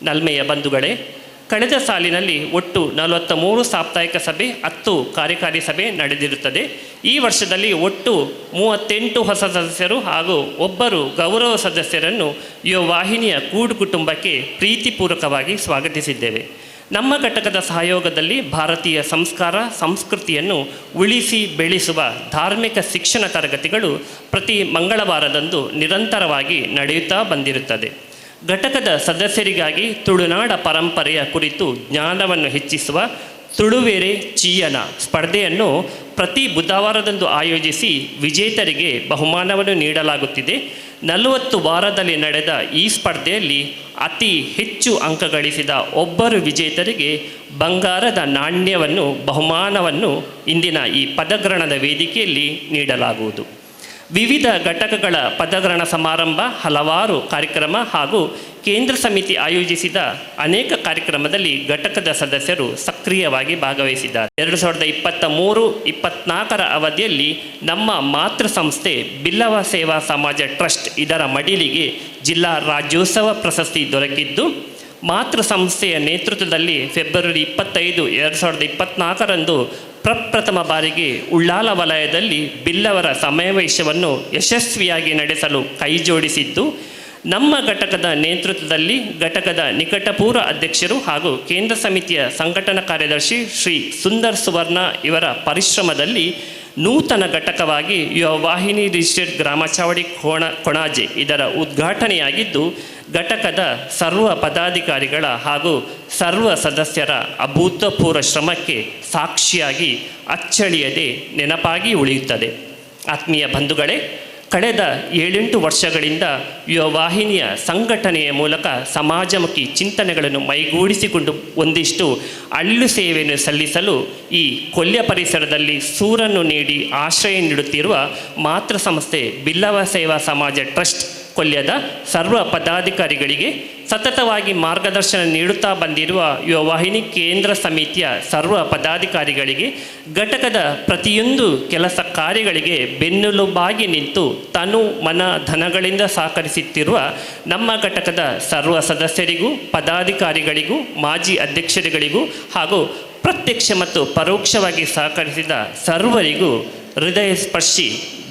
ನಲ್ಮೆಯ ಬಂಧುಗಳೇ, ಕಳೆದ ಸಾಲಿನಲ್ಲಿ ಒಟ್ಟು 43 ಸಾಪ್ತಾಹಿಕ ಸಭೆ, 10 ಕಾರ್ಯಕಾರಿ ಸಭೆ ನಡೆದಿರುತ್ತದೆ. ಈ ವರ್ಷದಲ್ಲಿ ಒಟ್ಟು 38 ಹೊಸ ಸದಸ್ಯರು ಹಾಗೂ 1 ಗೌರವ ಸದಸ್ಯರನ್ನು ಯುವ ವಾಹಿನಿಯ ಕೂಡು ಕುಟುಂಬಕ್ಕೆ ಪ್ರೀತಿಪೂರ್ವಕವಾಗಿ ಸ್ವಾಗತಿಸಿದ್ದೇವೆ. ನಮ್ಮ ಘಟಕದ ಸಹಯೋಗದಲ್ಲಿ ಭಾರತೀಯ ಸಂಸ್ಕಾರ ಸಂಸ್ಕೃತಿಯನ್ನು ಉಳಿಸಿ ಬೆಳೆಸುವ ಧಾರ್ಮಿಕ ಶಿಕ್ಷಣ ತರಗತಿಗಳು ಪ್ರತಿ ಮಂಗಳವಾರದಂದು ನಿರಂತರವಾಗಿ ನಡೆಯುತ್ತಾ ಬಂದಿರುತ್ತದೆ. ಘಟಕದ ಸದಸ್ಯರಿಗಾಗಿ ತುಳುನಾಡ ಪರಂಪರೆಯ ಕುರಿತು ಜ್ಞಾನವನ್ನು ಹೆಚ್ಚಿಸುವ ತುಳುವೆರೆ ಚೀಯನ ಸ್ಪರ್ಧೆಯನ್ನು ಪ್ರತಿ ಬುಧವಾರದಂದು ಆಯೋಜಿಸಿ ವಿಜೇತರಿಗೆ ಬಹುಮಾನವನ್ನು ನೀಡಲಾಗುತ್ತಿದೆ. 40 ವಾರದಲ್ಲಿ ನಡೆದ ಈ ಸ್ಪರ್ಧೆಯಲ್ಲಿ ಅತಿ ಹೆಚ್ಚು ಅಂಕ ಗಳಿಸಿದ 1 ವಿಜೇತರಿಗೆ ಬಂಗಾರದ ನಾಣ್ಯವನ್ನು ಬಹುಮಾನವನ್ನು ಇಂದಿನ ಈ ಪದಗ್ರಹಣದ ವೇದಿಕೆಯಲ್ಲಿ ನೀಡಲಾಗುವುದು. ವಿವಿಧ ಘಟಕಗಳ ಪದಗ್ರಹಣ ಸಮಾರಂಭ, ಹಲವಾರು ಕಾರ್ಯಕ್ರಮ ಹಾಗೂ ಕೇಂದ್ರ ಸಮಿತಿ ಆಯೋಜಿಸಿದ ಅನೇಕ ಕಾರ್ಯಕ್ರಮದಲ್ಲಿ ಘಟಕದ ಸದಸ್ಯರು ಸಕ್ರಿಯವಾಗಿ ಭಾಗವಹಿಸಿದ್ದಾರೆ. 2023-24 ಅವಧಿಯಲ್ಲಿ ನಮ್ಮ ಮಾತೃ ಸಂಸ್ಥೆ ಬಿಲ್ಲವ ಸೇವಾ ಸಮಾಜ ಟ್ರಸ್ಟ್ ಇದರ ಮಡಿಲಿಗೆ ಜಿಲ್ಲಾ ರಾಜ್ಯೋತ್ಸವ ಪ್ರಶಸ್ತಿ ದೊರಕಿದ್ದು, ಮಾತೃ ಸಂಸ್ಥೆಯ ನೇತೃತ್ವದಲ್ಲಿ ಫೆಬ್ರವರಿ 25, 2024ರಂದು ಪ್ರಪ್ರಥಮ ಬಾರಿಗೆ ಉಳ್ಳಾಲ ವಲಯದಲ್ಲಿ ಬಿಲ್ಲವರ ಸಮಾವೇಶವನ್ನು ಯಶಸ್ವಿಯಾಗಿ ನಡೆಸಲು ಕೈಜೋಡಿಸಿದ್ದು, ನಮ್ಮ ಘಟಕದ ನೇತೃತ್ವದಲ್ಲಿ ಘಟಕದ ನಿಕಟಪೂರ್ವ ಅಧ್ಯಕ್ಷರು ಹಾಗೂ ಕೇಂದ್ರ ಸಮಿತಿಯ ಸಂಘಟನಾ ಕಾರ್ಯದರ್ಶಿ ಶ್ರೀ ಸುಂದರ್ ಸುವರ್ಣ ಇವರ ಪರಿಶ್ರಮದಲ್ಲಿ ನೂತನ ಘಟಕವಾಗಿ ಯುವ ವಾಹಿನಿ ರಿಜಿಸ್ಟರ್ಡ್ ಗ್ರಾಮ ಚಾವಡಿ ಕೊಣಾಜೆ ಇದರ ಉದ್ಘಾಟನೆಯಾಗಿದ್ದು, ಘಟಕದ ಸರ್ವ ಪದಾಧಿಕಾರಿಗಳ ಹಾಗೂ ಸರ್ವ ಸದಸ್ಯರ ಅಭೂತಪೂರ್ವ ಶ್ರಮಕ್ಕೆ ಸಾಕ್ಷಿಯಾಗಿ ಅಚ್ಚಳಿಯದೆ ನೆನಪಾಗಿ ಉಳಿಯುತ್ತದೆ. ಆತ್ಮೀಯ ಬಂಧುಗಳೇ, ಕಳೆದ 7-8 ವರ್ಷಗಳಿಂದ ಯುವ ವಾಹಿನಿಯ ಸಂಘಟನೆಯ ಮೂಲಕ ಸಮಾಜಮುಖಿ ಚಿಂತನೆಗಳನ್ನು ಮೈಗೂಡಿಸಿಕೊಂಡು ಒಂದಿಷ್ಟು ಅಳ್ಳು ಸೇವೆಯನ್ನು ಸಲ್ಲಿಸಲು ಈ ಕೊಲ್ಯ ಪರಿಸರದಲ್ಲಿ ಸೂರನ್ನು ನೀಡಿ ಆಶ್ರಯ ನೀಡುತ್ತಿರುವ ಮಾತೃ ಸಂಸ್ಥೆ ಬಿಲ್ಲವ ಸೇವಾ ಸಮಾಜ ಟ್ರಸ್ಟ್ ಕೊಲ್ಯದ ಸರ್ವ ಪದಾಧಿಕಾರಿಗಳಿಗೆ, ಸತತವಾಗಿ ಮಾರ್ಗದರ್ಶನ ನೀಡುತ್ತಾ ಬಂದಿರುವ ಯುವ ವಾಹಿನಿ ಕೇಂದ್ರ ಸಮಿತಿಯ ಸರ್ವ ಪದಾಧಿಕಾರಿಗಳಿಗೆ, ಘಟಕದ ಪ್ರತಿಯೊಂದು ಕೆಲಸ ಕಾರ್ಯಗಳಿಗೆ ಬೆನ್ನೆಲುಬಾಗಿ ನಿಂತು ತನು ಮನ ಧನಗಳಿಂದ ಸಹಕರಿಸುತ್ತಿರುವ ನಮ್ಮ ಘಟಕದ ಸರ್ವ ಸದಸ್ಯರಿಗೂ, ಪದಾಧಿಕಾರಿಗಳಿಗೂ, ಮಾಜಿ ಅಧ್ಯಕ್ಷರುಗಳಿಗೂ ಹಾಗೂ ಪ್ರತ್ಯಕ್ಷ ಮತ್ತು ಪರೋಕ್ಷವಾಗಿ ಸಹಕರಿಸಿದ ಸರ್ವರಿಗೂ ಹೃದಯ ಸ್ಪರ್ಶಿ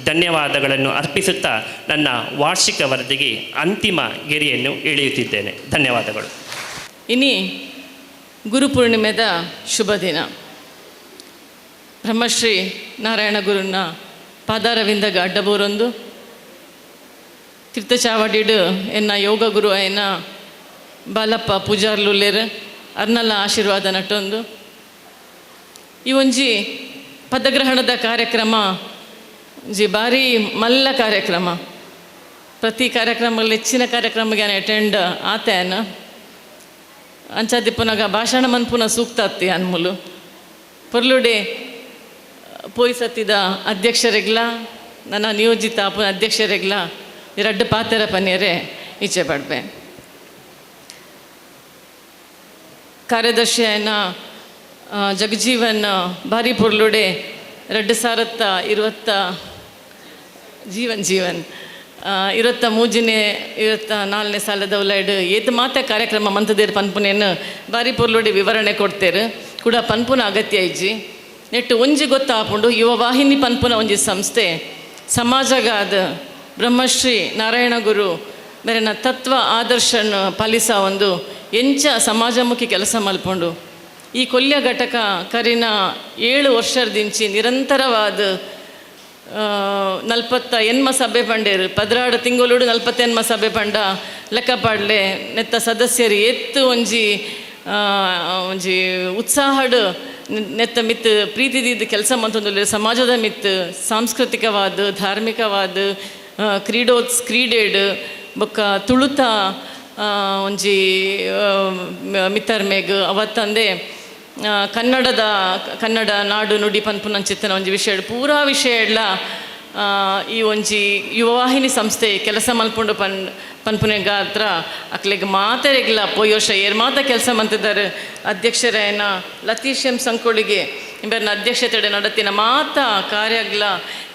ಧನ್ಯವಾದಗಳನ್ನು ಅರ್ಪಿಸುತ್ತಾ ನನ್ನ ವಾರ್ಷಿಕ ವರದಿಗೆ ಅಂತಿಮ ಗೆರೆಯನ್ನು ಎಳೆಯುತ್ತಿದ್ದೇನೆ. ಧನ್ಯವಾದಗಳು. ಇನಿ ಗುರುಪೂರ್ಣಿಮೆದ ಶುಭ ದಿನ. ಬ್ರಹ್ಮಶ್ರೀ ನಾರಾಯಣ ಗುರುನ ಪಾದಾರವಿಂದಗ ಅಡ್ಡಬೋರೊಂದು ತೀರ್ಥಚಾವಡಿಡು ಎನ್ನ ಯೋಗ ಗುರು ಆಯ್ನ ಬಾಲಪ್ಪ ಪೂಜಾರ್ಲುಲ್ಲೇರು ಅರ್ನಲ್ಲ ಆಶೀರ್ವಾದ ನಟೊಂದು ಈ ಒಂಜಿ ಪದಗ್ರಹಣದ ಕಾರ್ಯಕ್ರಮ ಜಿ ಭಾರಿ ಮಲ್ಲ ಕಾರ್ಯಕ್ರಮ. ಪ್ರತಿ ಕಾರ್ಯಕ್ರಮದಲ್ಲಿ ಹೆಚ್ಚಿನ ಕಾರ್ಯಕ್ರಮಕ್ಕೆ ಅಟೆಂಡ್ ಆತೇನು ಅಂಚಾದಿಪ್ಪನಾಗ ಭಾಷಣ ಮನ್ಪುನ ಸೂಕ್ತ ಅತ್ತಿ ಅನ್ಮೂಲು ಪೊರ್ಲುಡೆ ಪೋಯಿಸತ್ತಿದ ಅಧ್ಯಕ್ಷರಿಗ್ಲ ನನ್ನ ನಿಯೋಜಿತ ಅಧ್ಯಕ್ಷರಿಗ್ಲ ಎರಡು ಪಾತೆರ ಪನ್ಯರೇ ಈಚೆ ಪಡ್ಬೆ. ಕಾರ್ಯದರ್ಶಿ ಆಯ್ನ ಜಗಜೀವನ್ ಭಾರಿ ಪೊರ್ಲುಡೆ 2020 ಜೀವನ್ 23-24 ಸಾಲದ ಉಲ್ಲಾಯ್ಡು ಏತ್ ಮಾತೆ ಕಾರ್ಯಕ್ರಮ ಮಂತದೇರು ಪನ್ಪುನೇನು ಬಾರಿ ಪೊರ್ಲುಡೆ ವಿವರಣೆ ಕೊಡ್ತೇರು ಕೂಡ ಪನ್ಪುನ ಅಗತ್ಯ ಇಜ್ಜಿ ನೆಟ್ಟು ಒಂಜಿ ಗೊತ್ತಾಪುಂಡು ಯುವ ವಾಹಿನಿ ಪನ್ಪುನ ಒಂಜಿ ಸಂಸ್ಥೆ ಸಮಾಜಗಾದ ಬ್ರಹ್ಮಶ್ರೀ ನಾರಾಯಣ ಗುರು ಬೇರೆನ ತತ್ವ ಆದರ್ಶನ ಪಾಲಿಸ ಒಂದು ಎಂಚ ಸಮಾಜಮುಖಿ ಕೆಲಸ ಮಲ್ಪುಂಡು ಈ ಕೊಲ್ಯ ಘಟಕ ಕರಿನ 7 ವರ್ಷದಿಂಚಿ ನಿರಂತರವಾದ 48 ಸಭೆ ಪಂಡೇರು 16 ತಿಂಗಳು 48 ಸಭೆ ಪಂಡ ಲೆಕ್ಕ ಪಾಡ್ಲೆ ನೆತ್ತ ಸದಸ್ಯರು ಎತ್ತು ಒಂಜಿ ಉತ್ಸಾಹಡು ನೆತ್ತ ಮಿತ್ ಪ್ರೀತಿದಿದ್ದು ಕೆಲಸ ಮಂತೊಂದು ಸಮಾಜದ ಮಿತ್ ಸಾಂಸ್ಕೃತಿಕವಾದ ಧಾರ್ಮಿಕವಾದ ಕ್ರೀಡೇಡು ಬೊಕ್ಕ ತುಳುತ ಒಂಜಿ ಮಿತ್ತರ್ಮೇಗ್ ಅವತ್ತಂದೆ ಕನ್ನಡ ನಾಡು ನುಡಿ ಪನ್ಪುನಂಚಿತ್ತನ ಒಂಜಿ ವಿಷಯ ಪೂರಾ ವಿಷಯ ಎಲ್ಲ ಈ ಒಂಜಿ ಯುವವಾಹಿನಿ ಸಂಸ್ಥೆ ಕೆಲಸ ಮಲ್ಪುಂಡು ಪನ್ಪುನೆಗ ಹತ್ರ ಅಕ್ಲೆಗ್ ಮಾತೆರೆಗ್ಲ ಪೋಯ್ ವರ್ಷ ಮಾತ ಕೆಲಸ ಮಂತಿದ್ದಾರೆ. ಅಧ್ಯಕ್ಷರೇನ ಲತೀಶ್ ಎಂ ಸಂಕೋಳಿಗೆ ಇಂಬರ್ನ ಅಧ್ಯಕ್ಷತೆ ನಡತಿನ ಮಾತ ಕಾರ್ಯಗ್ಲ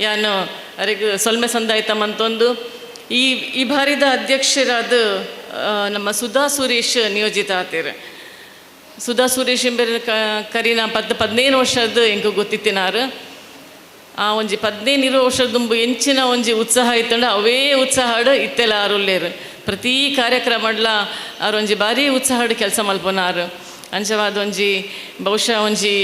ಯಾನು ಅವರಿಗೆ ಸೊಲ್ಮೆ ಸಂದಾಯ್ತ ಮಂತೊಂದು ಈ ಬಾರಿದ ಅಧ್ಯಕ್ಷರಾದ ನಮ್ಮ ಸುಧಾ ಸುರೇಶ್ ನಿಯೋಜಿತ ಆತೀರ. ಸುಧಾ ಸುರೇಶ್ ಎಂಬರ್ ಕರಿನ 15 ವರ್ಷದ ಎಂಕು ಗೊತ್ತಿತ್ತಿನಾರು ಆ ಒಂಜಿ 15 ವರ್ಷದ ದುಂಬು ಎಂಚಿನ ಒಂಜಿ ಉತ್ಸಾಹ ಇತ್ತಂಡ ಅವೇ ಉತ್ಸಾಹಡ್ ಇತ್ತೆಲ್ಲ ಆರುಲ್ಲೇರು ಪ್ರತಿ ಕಾರ್ಯಕ್ರಮಡ್ಲ ಅವ್ರೊಂಜಿ ಭಾರಿ ಉತ್ಸಾಹಡ್ ಕೆಲಸ ಮಲ್ಪನಾರು ಅಂಚವಾದ ಒಂಜಿ ಬಹುಶಃ ಒಂಜಿ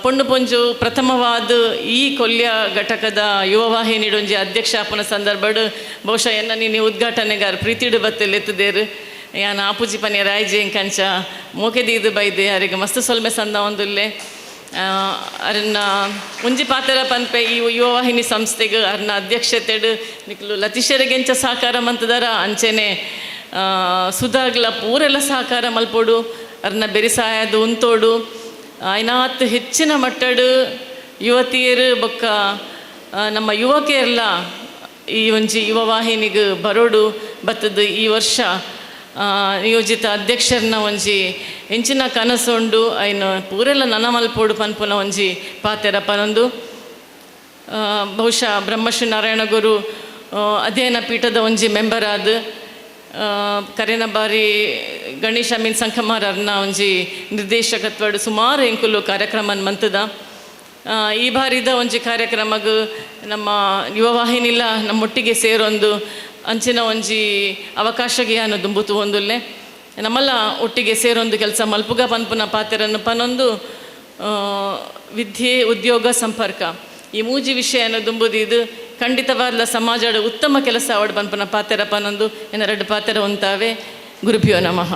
ಪೊಣ್ಣು ಪೊಂಜು ಪ್ರಥಮವಾದ ಈ ಕೊಲ್ಯ ಘಟಕದ ಯುವವಾಹಿನಿಡ್ ಒಂಜಿ ಅಧ್ಯಕ್ಷ ಆಪುನ ಸಂದರ್ಭಡ್ ಬಹುಶಃ ಎನ್ನ ನೀನು ಉದ್ಘಾಟನೆಗಾರ ಪ್ರೀತಿಡು ಬತ್ತೆಲ್ಲ ಎತ್ತದೇರು ಯಾನ್ ಆಪುಜಿ ಪನ್ಯ ರಾಯ್ಜೆ ಇಂಕಂಚ ಮೋಕೆದೀದು ಬೈದೆ ಅವರಿಗೆ ಮಸ್ತ್ ಸೊಲ್ಮೆ ಸಂದ ಒಂದುಲ್ಲೆ ಅರನ್ನ ಒಂಜಿ ಪಾತ್ರ ಪನ್ಪೆ ಈ ಯುವವಾಹಿನಿ ಸಂಸ್ಥೆಗೆ ಅರ್ನ ಅಧ್ಯಕ್ಷತೆಡು ನಿಕ್ಲು ಲತೀಶರಿಗೆಂಚ ಸಹಕಾರ ಮಂತದಾರ ಅಂಚೆನೆ ಸುಧಾಗ್ಲ ಪೂರೆಲ್ಲ ಸಹಕಾರ ಮಲ್ಪೋಡು ಅರ್ನ ಬೆರಿಸಾಯದು ಉಂತೋಡು ಐನಾತ್ ಹೆಚ್ಚಿನ ಮಟ್ಟಡು ಯುವತಿಯರು ಬೊಕ್ಕ ನಮ್ಮ ಯುವಕಿಯರ್ಲ ಈ ಒಂಜಿ ಯುವವಾಹಿನಿಗೆ ಬರೋಡು ಬತ್ತದು ಈ ವರ್ಷ ನಿಯೋಜಿತ ಅಧ್ಯಕ್ಷರನ್ನ ಒಂಜಿ ಎಂಚಿನ ಕನಸುಂಡು ಐನು ಪೂರೆಲ್ಲ ನನ ಮಲ್ಪೋಡು ಪನ್ಪುನ ಒಂಜಿ ಪಾತೆರ ಪನೊಂದು ಬಹುಶಃ ಬ್ರಹ್ಮಶ್ರೀ ನಾರಾಯಣ ಗುರು ಅಧ್ಯಯನ ಪೀಠದ ಒಂಜಿ ಮೆಂಬರ್ ಆದ ಕರೆನ ಬಾರಿ ಗಣೇಶ ಮೀನ್ ಸಂಕಮಾರರ್ನ ಒಂಜಿ ನಿರ್ದೇಶಕತ್ವಡು ಸುಮಾರು ಎಂಕುಲು ಕಾರ್ಯಕ್ರಮ ಮಂತದ ಈ ಬಾರಿದ ಒಂಜಿ ಕಾರ್ಯಕ್ರಮಗೂ ನಮ್ಮ ಯುವವಾಹಿನಿಲ್ಲ ನಮ್ಮೊಟ್ಟಿಗೆ ಸೇರೊಂದು ಅಂಚಿನ ಒಂಜಿ ಅವಕಾಶಗೆ ಅನ್ನು ದುಂಬುತು ಒಂದುಲ್ಲೆ ನಮ್ಮಲ್ಲ ಒಟ್ಟಿಗೆ ಸೇರೊಂದು ಕೆಲಸ ಮಲ್ಪುಗ ಪನ್ಪುನ ಪಾತೆರನ್ನು ಪನೊಂದು ವಿದ್ಯೆ ಉದ್ಯೋಗ ಸಂಪರ್ಕ ಈ ಮೂಜಿ ವಿಷಯನ ದುಂಬುದಿದು ಖಂಡಿತವಾದ ಸಮಾಜದ ಉತ್ತಮ ಕೆಲಸ ಅವಡು ಪನ್ಪುನ ಪಾತೆರ ಪನೊಂದು ಎರಡು ಪಾತೆರ ಉಂತಾವೆ ಗುರುಭ್ಯೋ ನಮಃ.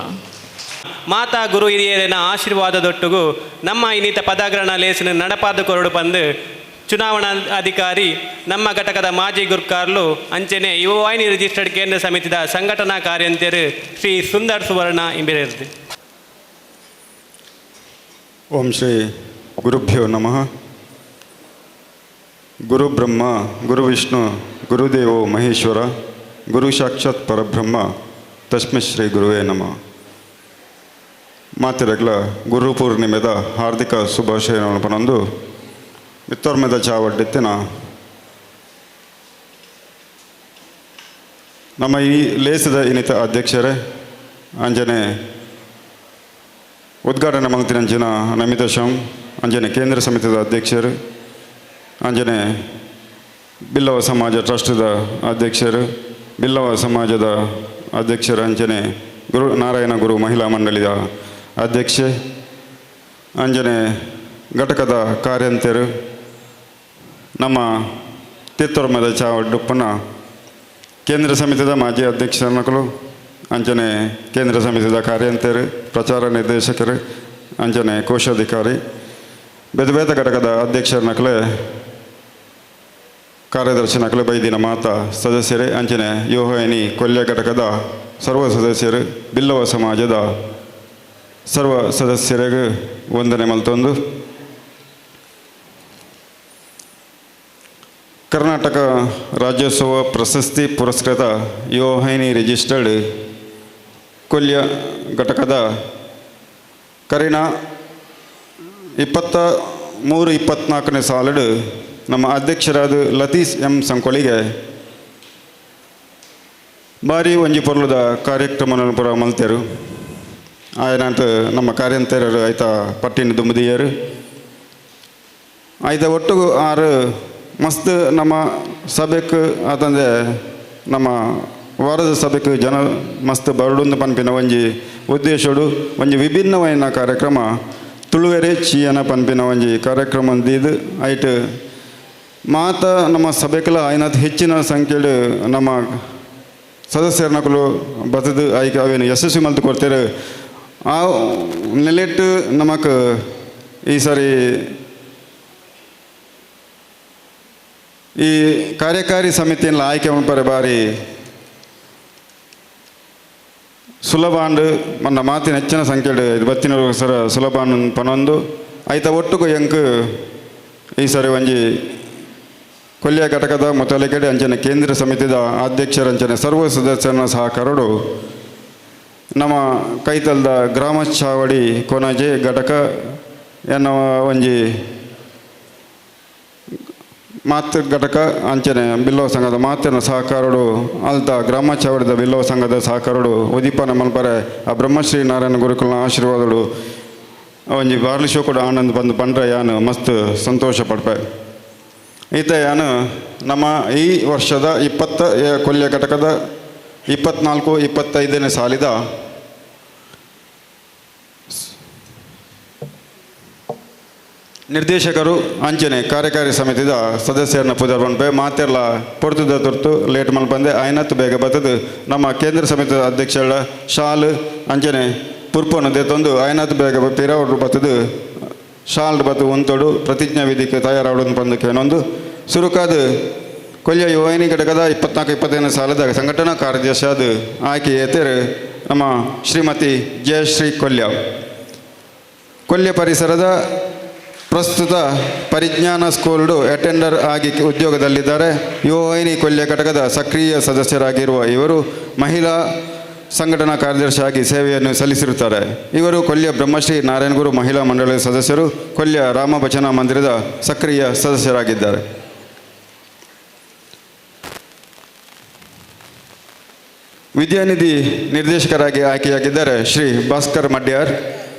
ಮಾತಾ ಗುರು ಹಿರಿಯರಿನ ಆಶೀರ್ವಾದದೊಟ್ಟಿಗೂ ನಮ್ಮ ಇನ್ನಿತ ಪದಗ್ರಹಣ ಲೇಸಿನ ನಡಪಾದ ಕೊರಡು ಬಂದು ಚುನಾವಣಾ ಅಧಿಕಾರಿ ನಮ್ಮ ಘಟಕದ ಮಾಜಿ ಗುರ್ಕಾರ್ಲು ಅಂಚೆನೆ ಯುವವಾಹಿನಿ ರಿಜಿಸ್ಟರ್ಡ್ ಕೇಂದ್ರ ಸಮಿತಿದ ಸಂಘಟನಾ ಕಾರ್ಯಂತ್ಯರು ಶ್ರೀ ಸುಂದರ್ ಸುವರ್ಣ ಇಂಬಿರೇರ್ದು. ಓಂ ಶ್ರೀ ಗುರುಭ್ಯೋ ನಮಃ. ಗುರು ಬ್ರಹ್ಮ ಗುರು ವಿಷ್ಣು ಗುರುದೇವೋ ಮಹೇಶ್ವರ ಗುರು ಸಾಕ್ಷಾತ್ ಪರಬ್ರಹ್ಮ ತಸ್ಮೈ ಶ್ರೀ ಗುರುವೇ ನಮಃ. ಮಾತಿರಗ್ಲ ಗುರು ಪೂರ್ಣಿಮೆದ ಹಾರ್ದಿಕ ಶುಭಾಶಯಗಳನ್ನು ಪನೊಂದು ಮಿತ್ತೋರ್ಮೆದ ಚಾವಡ್ಡೆತ್ತಿನ ನಮ್ಮ ಈ ಲೇಸದ ಇನ್ನಿತ ಅಧ್ಯಕ್ಷರೇ ಅಂಜನೆ ಉದ್ಘಾಟನೆ ಮಲ್ತಿನಂಚಿನ ನಮಿತಾ ಶಂ ಅಂಜನೆ ಕೇಂದ್ರ ಸಮಿತಿದ ಅಧ್ಯಕ್ಷರು ಅಂಜನೆ ಬಿಲ್ಲವ ಸಮಾಜ ಟ್ರಸ್ಟ್ದ ಅಧ್ಯಕ್ಷರು ಬಿಲ್ಲವ ಸಮಾಜದ ಅಧ್ಯಕ್ಷರು ಅಂಜನೆ ಗುರು ನಾರಾಯಣ ಗುರು ಮಹಿಳಾ ಮಂಡಳಿಯ ಅಧ್ಯಕ್ಷೆ ಅಂಜನೆ ಘಟಕದ ಕಾರ್ಯಂತರು ನಮ್ಮ ತಿತ್ತೊರ್ಮದ ಚಾವಡ್ಡುಪ್ಪನ ಕೇಂದ್ರ ಸಮಿತಿದ ಮಾಜಿ ಅಧ್ಯಕ್ಷರು ಅಂಚನೆ ಕೇಂದ್ರ ಸಮಿತಿದ ಕಾರ್ಯಂತರು ಪ್ರಚಾರ ನಿರ್ದೇಶಕರು ಅಂಚನೆ ಕೋಶಾಧಿಕಾರಿ ಬೇರೆ ಬೇರೆ ಘಟಕದ ಅಧ್ಯಕ್ಷರ ನಕಲೆ ಕಾರ್ಯದರ್ಶಿ ನಕಲೆ ಬೈದಿನ ಮಾತಾ ಸದಸ್ಯರೇ ಅಂಚನೆ ಯುವವಾಹಿನಿ ಕೊಲ್ಯ ಘಟಕದ ಸರ್ವ ಸದಸ್ಯರು ಬಿಲ್ಲವ ಸಮಾಜದ ಸರ್ವ ಸದಸ್ಯರಿಗೆ ವಂದನೆ ಮಲ್ತೊಂದು ಕರ್ನಾಟಕ ರಾಜ್ಯೋತ್ಸವ ಪ್ರಶಸ್ತಿ ಪುರಸ್ಕೃತ ಯುವವಾಹಿನಿ ರಿಜಿಸ್ಟರ್ಡ್ ಕೊಲ್ಯ ಘಟಕದ ಕರಿನ 23-24ನೇ ಸಾಲಡು ನಮ್ಮ ಅಧ್ಯಕ್ಷರಾದ ಲತೀಶ್ ಎಂ ಸಂಕೊಳಿಗೆ ಭಾರಿ ಒಂಜಿ ಪೊರ್ಲುದ ಕಾರ್ಯಕ್ರಮ ಪುರ ಮಲ್ತೆರು ಆಯ್ನಂತ ನಮ್ಮ ಕಾರ್ಯಂತರರು ಆಯ್ತ ಪಟ್ಟಿನ ದುಂಬುದಿಯರು ಆಯ್ತ ಒಟ್ಟು 6 ಮಸ್ತ್ ನಮ್ಮ ಸಭೆಗೆ ಆತಂದೆ ನಮ್ಮ ವಾರದ ಸಭೆಗೆ ಜನ ಮಸ್ತ್ ಬರಡುಂದು ಪನ್ಪಿನ ಒಂಜಿ ಉದ್ದೇಶಡು ಒಂಜಿ ವಿಭಿನ್ನವಾದ ಕಾರ್ಯಕ್ರಮ ತುಳುವೆರೆ ಚೀಯನ ಪನ್ಪಿನ ಒಂಜಿ ಕಾರ್ಯಕ್ರಮ ದೀದು ಐಟ್ ಮಾತ ನಮ್ಮ ಸಭೆಕಲ ಐನತ್ ಹೆಚ್ಚಿನ ಸಂಖ್ಯೆಡು ನಮ್ಮ ಸದಸ್ಯರ ನಕಲು ಬತದು ಐಕೆ ಅವೇನು ಯಶಸ್ವಿ ಮಲ್ತು ಕೊಡ್ತಾರೆ ಆ ನೆಲೆಟ್ಟು ನಮಕ್ ಈ ಸಾರಿ ಈ ಕಾರ್ಯಕಾರಿ ಸಮಿತಿಯನ್ನು ಆಯ್ಕೆ ಮಾಡ್ತಾರೆ ಬಾರಿ ಸುಲಭ ಅಂಡು ನನ್ನ ಮಾತಿನ ಹೆಚ್ಚಿನ ಸಂಖ್ಯೆಡು ಬತ್ತಿನ ಸರ ಸುಲಭ ಪನೊಂದು ಆಯ್ತ ಒಟ್ಟುಕು ಎಂಕ್ ಈ ಸರಿ ಒಂಜಿ ಕೊಲ್ಯ ಘಟಕದ ಮೊದಲಿಕೆಡೆ ಅಂಚನೆ ಕೇಂದ್ರ ಸಮಿತಿದ ಅಧ್ಯಕ್ಷರ ಅಂಚನೆ ಸರ್ವ ಸದಸ್ಯರನ್ನ ಸಹ ಕರಡು ನಮ್ಮ ಕೈತಲ್ದ ಗ್ರಾಮ ಚಾವಡಿ ಕೊನಜೆ ಘಟಕ ಎನ್ನುವ ಒಂಜಿ ಮಾತೃ ಘಟಕ ಅಂಚನೆ ಬಿಲ್ಲವ ಸಂಘದ ಮಾತಿನ ಸಹಕಾರಡು ಅಲ್ತ ಗ್ರಾಮ ಚಾವಡಿದ ಬಿಲ್ಲವ ಸಂಘದ ಸಹಕಾರಡು ಉದೀಪನ ಮಲ್ಪರೆ ಆ ಬ್ರಹ್ಮಶ್ರೀ ನಾರಾಯಣ ಗುರುಕುಲನ ಆಶೀರ್ವಾದಗಳು ಒಂಜಿ ಬಾರ್ಲಿ ಶೋ ಕೂಡ ಆನಂದ್ ಬಂದು ಪಂಡ್ರೆ ಯಾನು ಮಸ್ತ್ ಸಂತೋಷ ಪಡ್ಪೆ ಈತ ಯಾನು ನಮ್ಮ ಈ ವರ್ಷದ ಕೊಲ್ಯ ಘಟಕದ 24-25ನೇ ಸಾಲಿದ ನಿರ್ದೇಶಕರು ಅಂಚನೆ ಕಾರ್ಯಕಾರಿ ಸಮಿತಿದ ಸದಸ್ಯರನ್ನ ಪುದರ್ ಪನ್ಪೆ ಮಾತೆಲ್ಲ ಪೊರ್ತುದ ತುರ್ತು ಲೇಟ್ ಮಲ್ಪಂದೆ ಐನತ್ತು ಬೇಗ ಬತ್ತದು ನಮ್ಮ ಕೇಂದ್ರ ಸಮಿತಿದ ಅಧ್ಯಕ್ಷರ ಶಾಲ್ ಅಂಚನೆ ಪುರ್ಪನ್ನು ದೇತೊಂದು ಐನತ್ತು ಬೇಗ ಪಿರವರು ಬತ್ತದು ಶಾಲ್ಡ್ ಬತ್ತು ಒಂತೋಡು ಪ್ರತಿಜ್ಞಾ ವಿಧಿಗೆ ತಯಾರಾವಡು ಬಂದಕ್ಕೆ ಏನೊಂದು ಸುರುಕಾದ ಕೊಲ್ಯ ಯುವನಿ ಘಟಕದ 24-25ನೇ ಸಾಲದ ಸಂಘಟನಾ ಕಾರ್ಯದರ್ಶಿಯಾದ ಆಯ್ಕೆ ಏತೇರು ನಮ್ಮ ಶ್ರೀಮತಿ ಜಯಶ್ರೀ ಕೊಲ್ಯ ಪರಿಸರದ ಪ್ರಸ್ತುತ ಪರಿಜ್ಞಾನ ಸ್ಕೂಲ್ಡು ಅಟೆಂಡರ್ ಆಗಿ ಉದ್ಯೋಗದಲ್ಲಿದ್ದಾರೆ. ಯುವವಾಹಿನಿ ಕೊಲ್ಯ ಘಟಕದ ಸಕ್ರಿಯ ಸದಸ್ಯರಾಗಿರುವ ಇವರು ಮಹಿಳಾ ಸಂಘಟನಾ ಕಾರ್ಯದರ್ಶಿಯಾಗಿ ಸೇವೆಯನ್ನು ಸಲ್ಲಿಸಿರುತ್ತಾರೆ. ಇವರು ಕೊಲ್ಯ ಬ್ರಹ್ಮಶ್ರೀ ನಾರಾಯಣಗುರು ಮಹಿಳಾ ಮಂಡಳಿಯ ಸದಸ್ಯರು, ಕೊಲ್ಯ ರಾಮಭಜನಾ ಮಂದಿರದ ಸಕ್ರಿಯ ಸದಸ್ಯರಾಗಿದ್ದಾರೆ. ವಿದ್ಯಾನಿಧಿ ನಿರ್ದೇಶಕರಾಗಿ ಆಯ್ಕೆಯಾಗಿದ್ದಾರೆ ಶ್ರೀ ಭಾಸ್ಕರ್ ಮಡ್ಯಾರ್.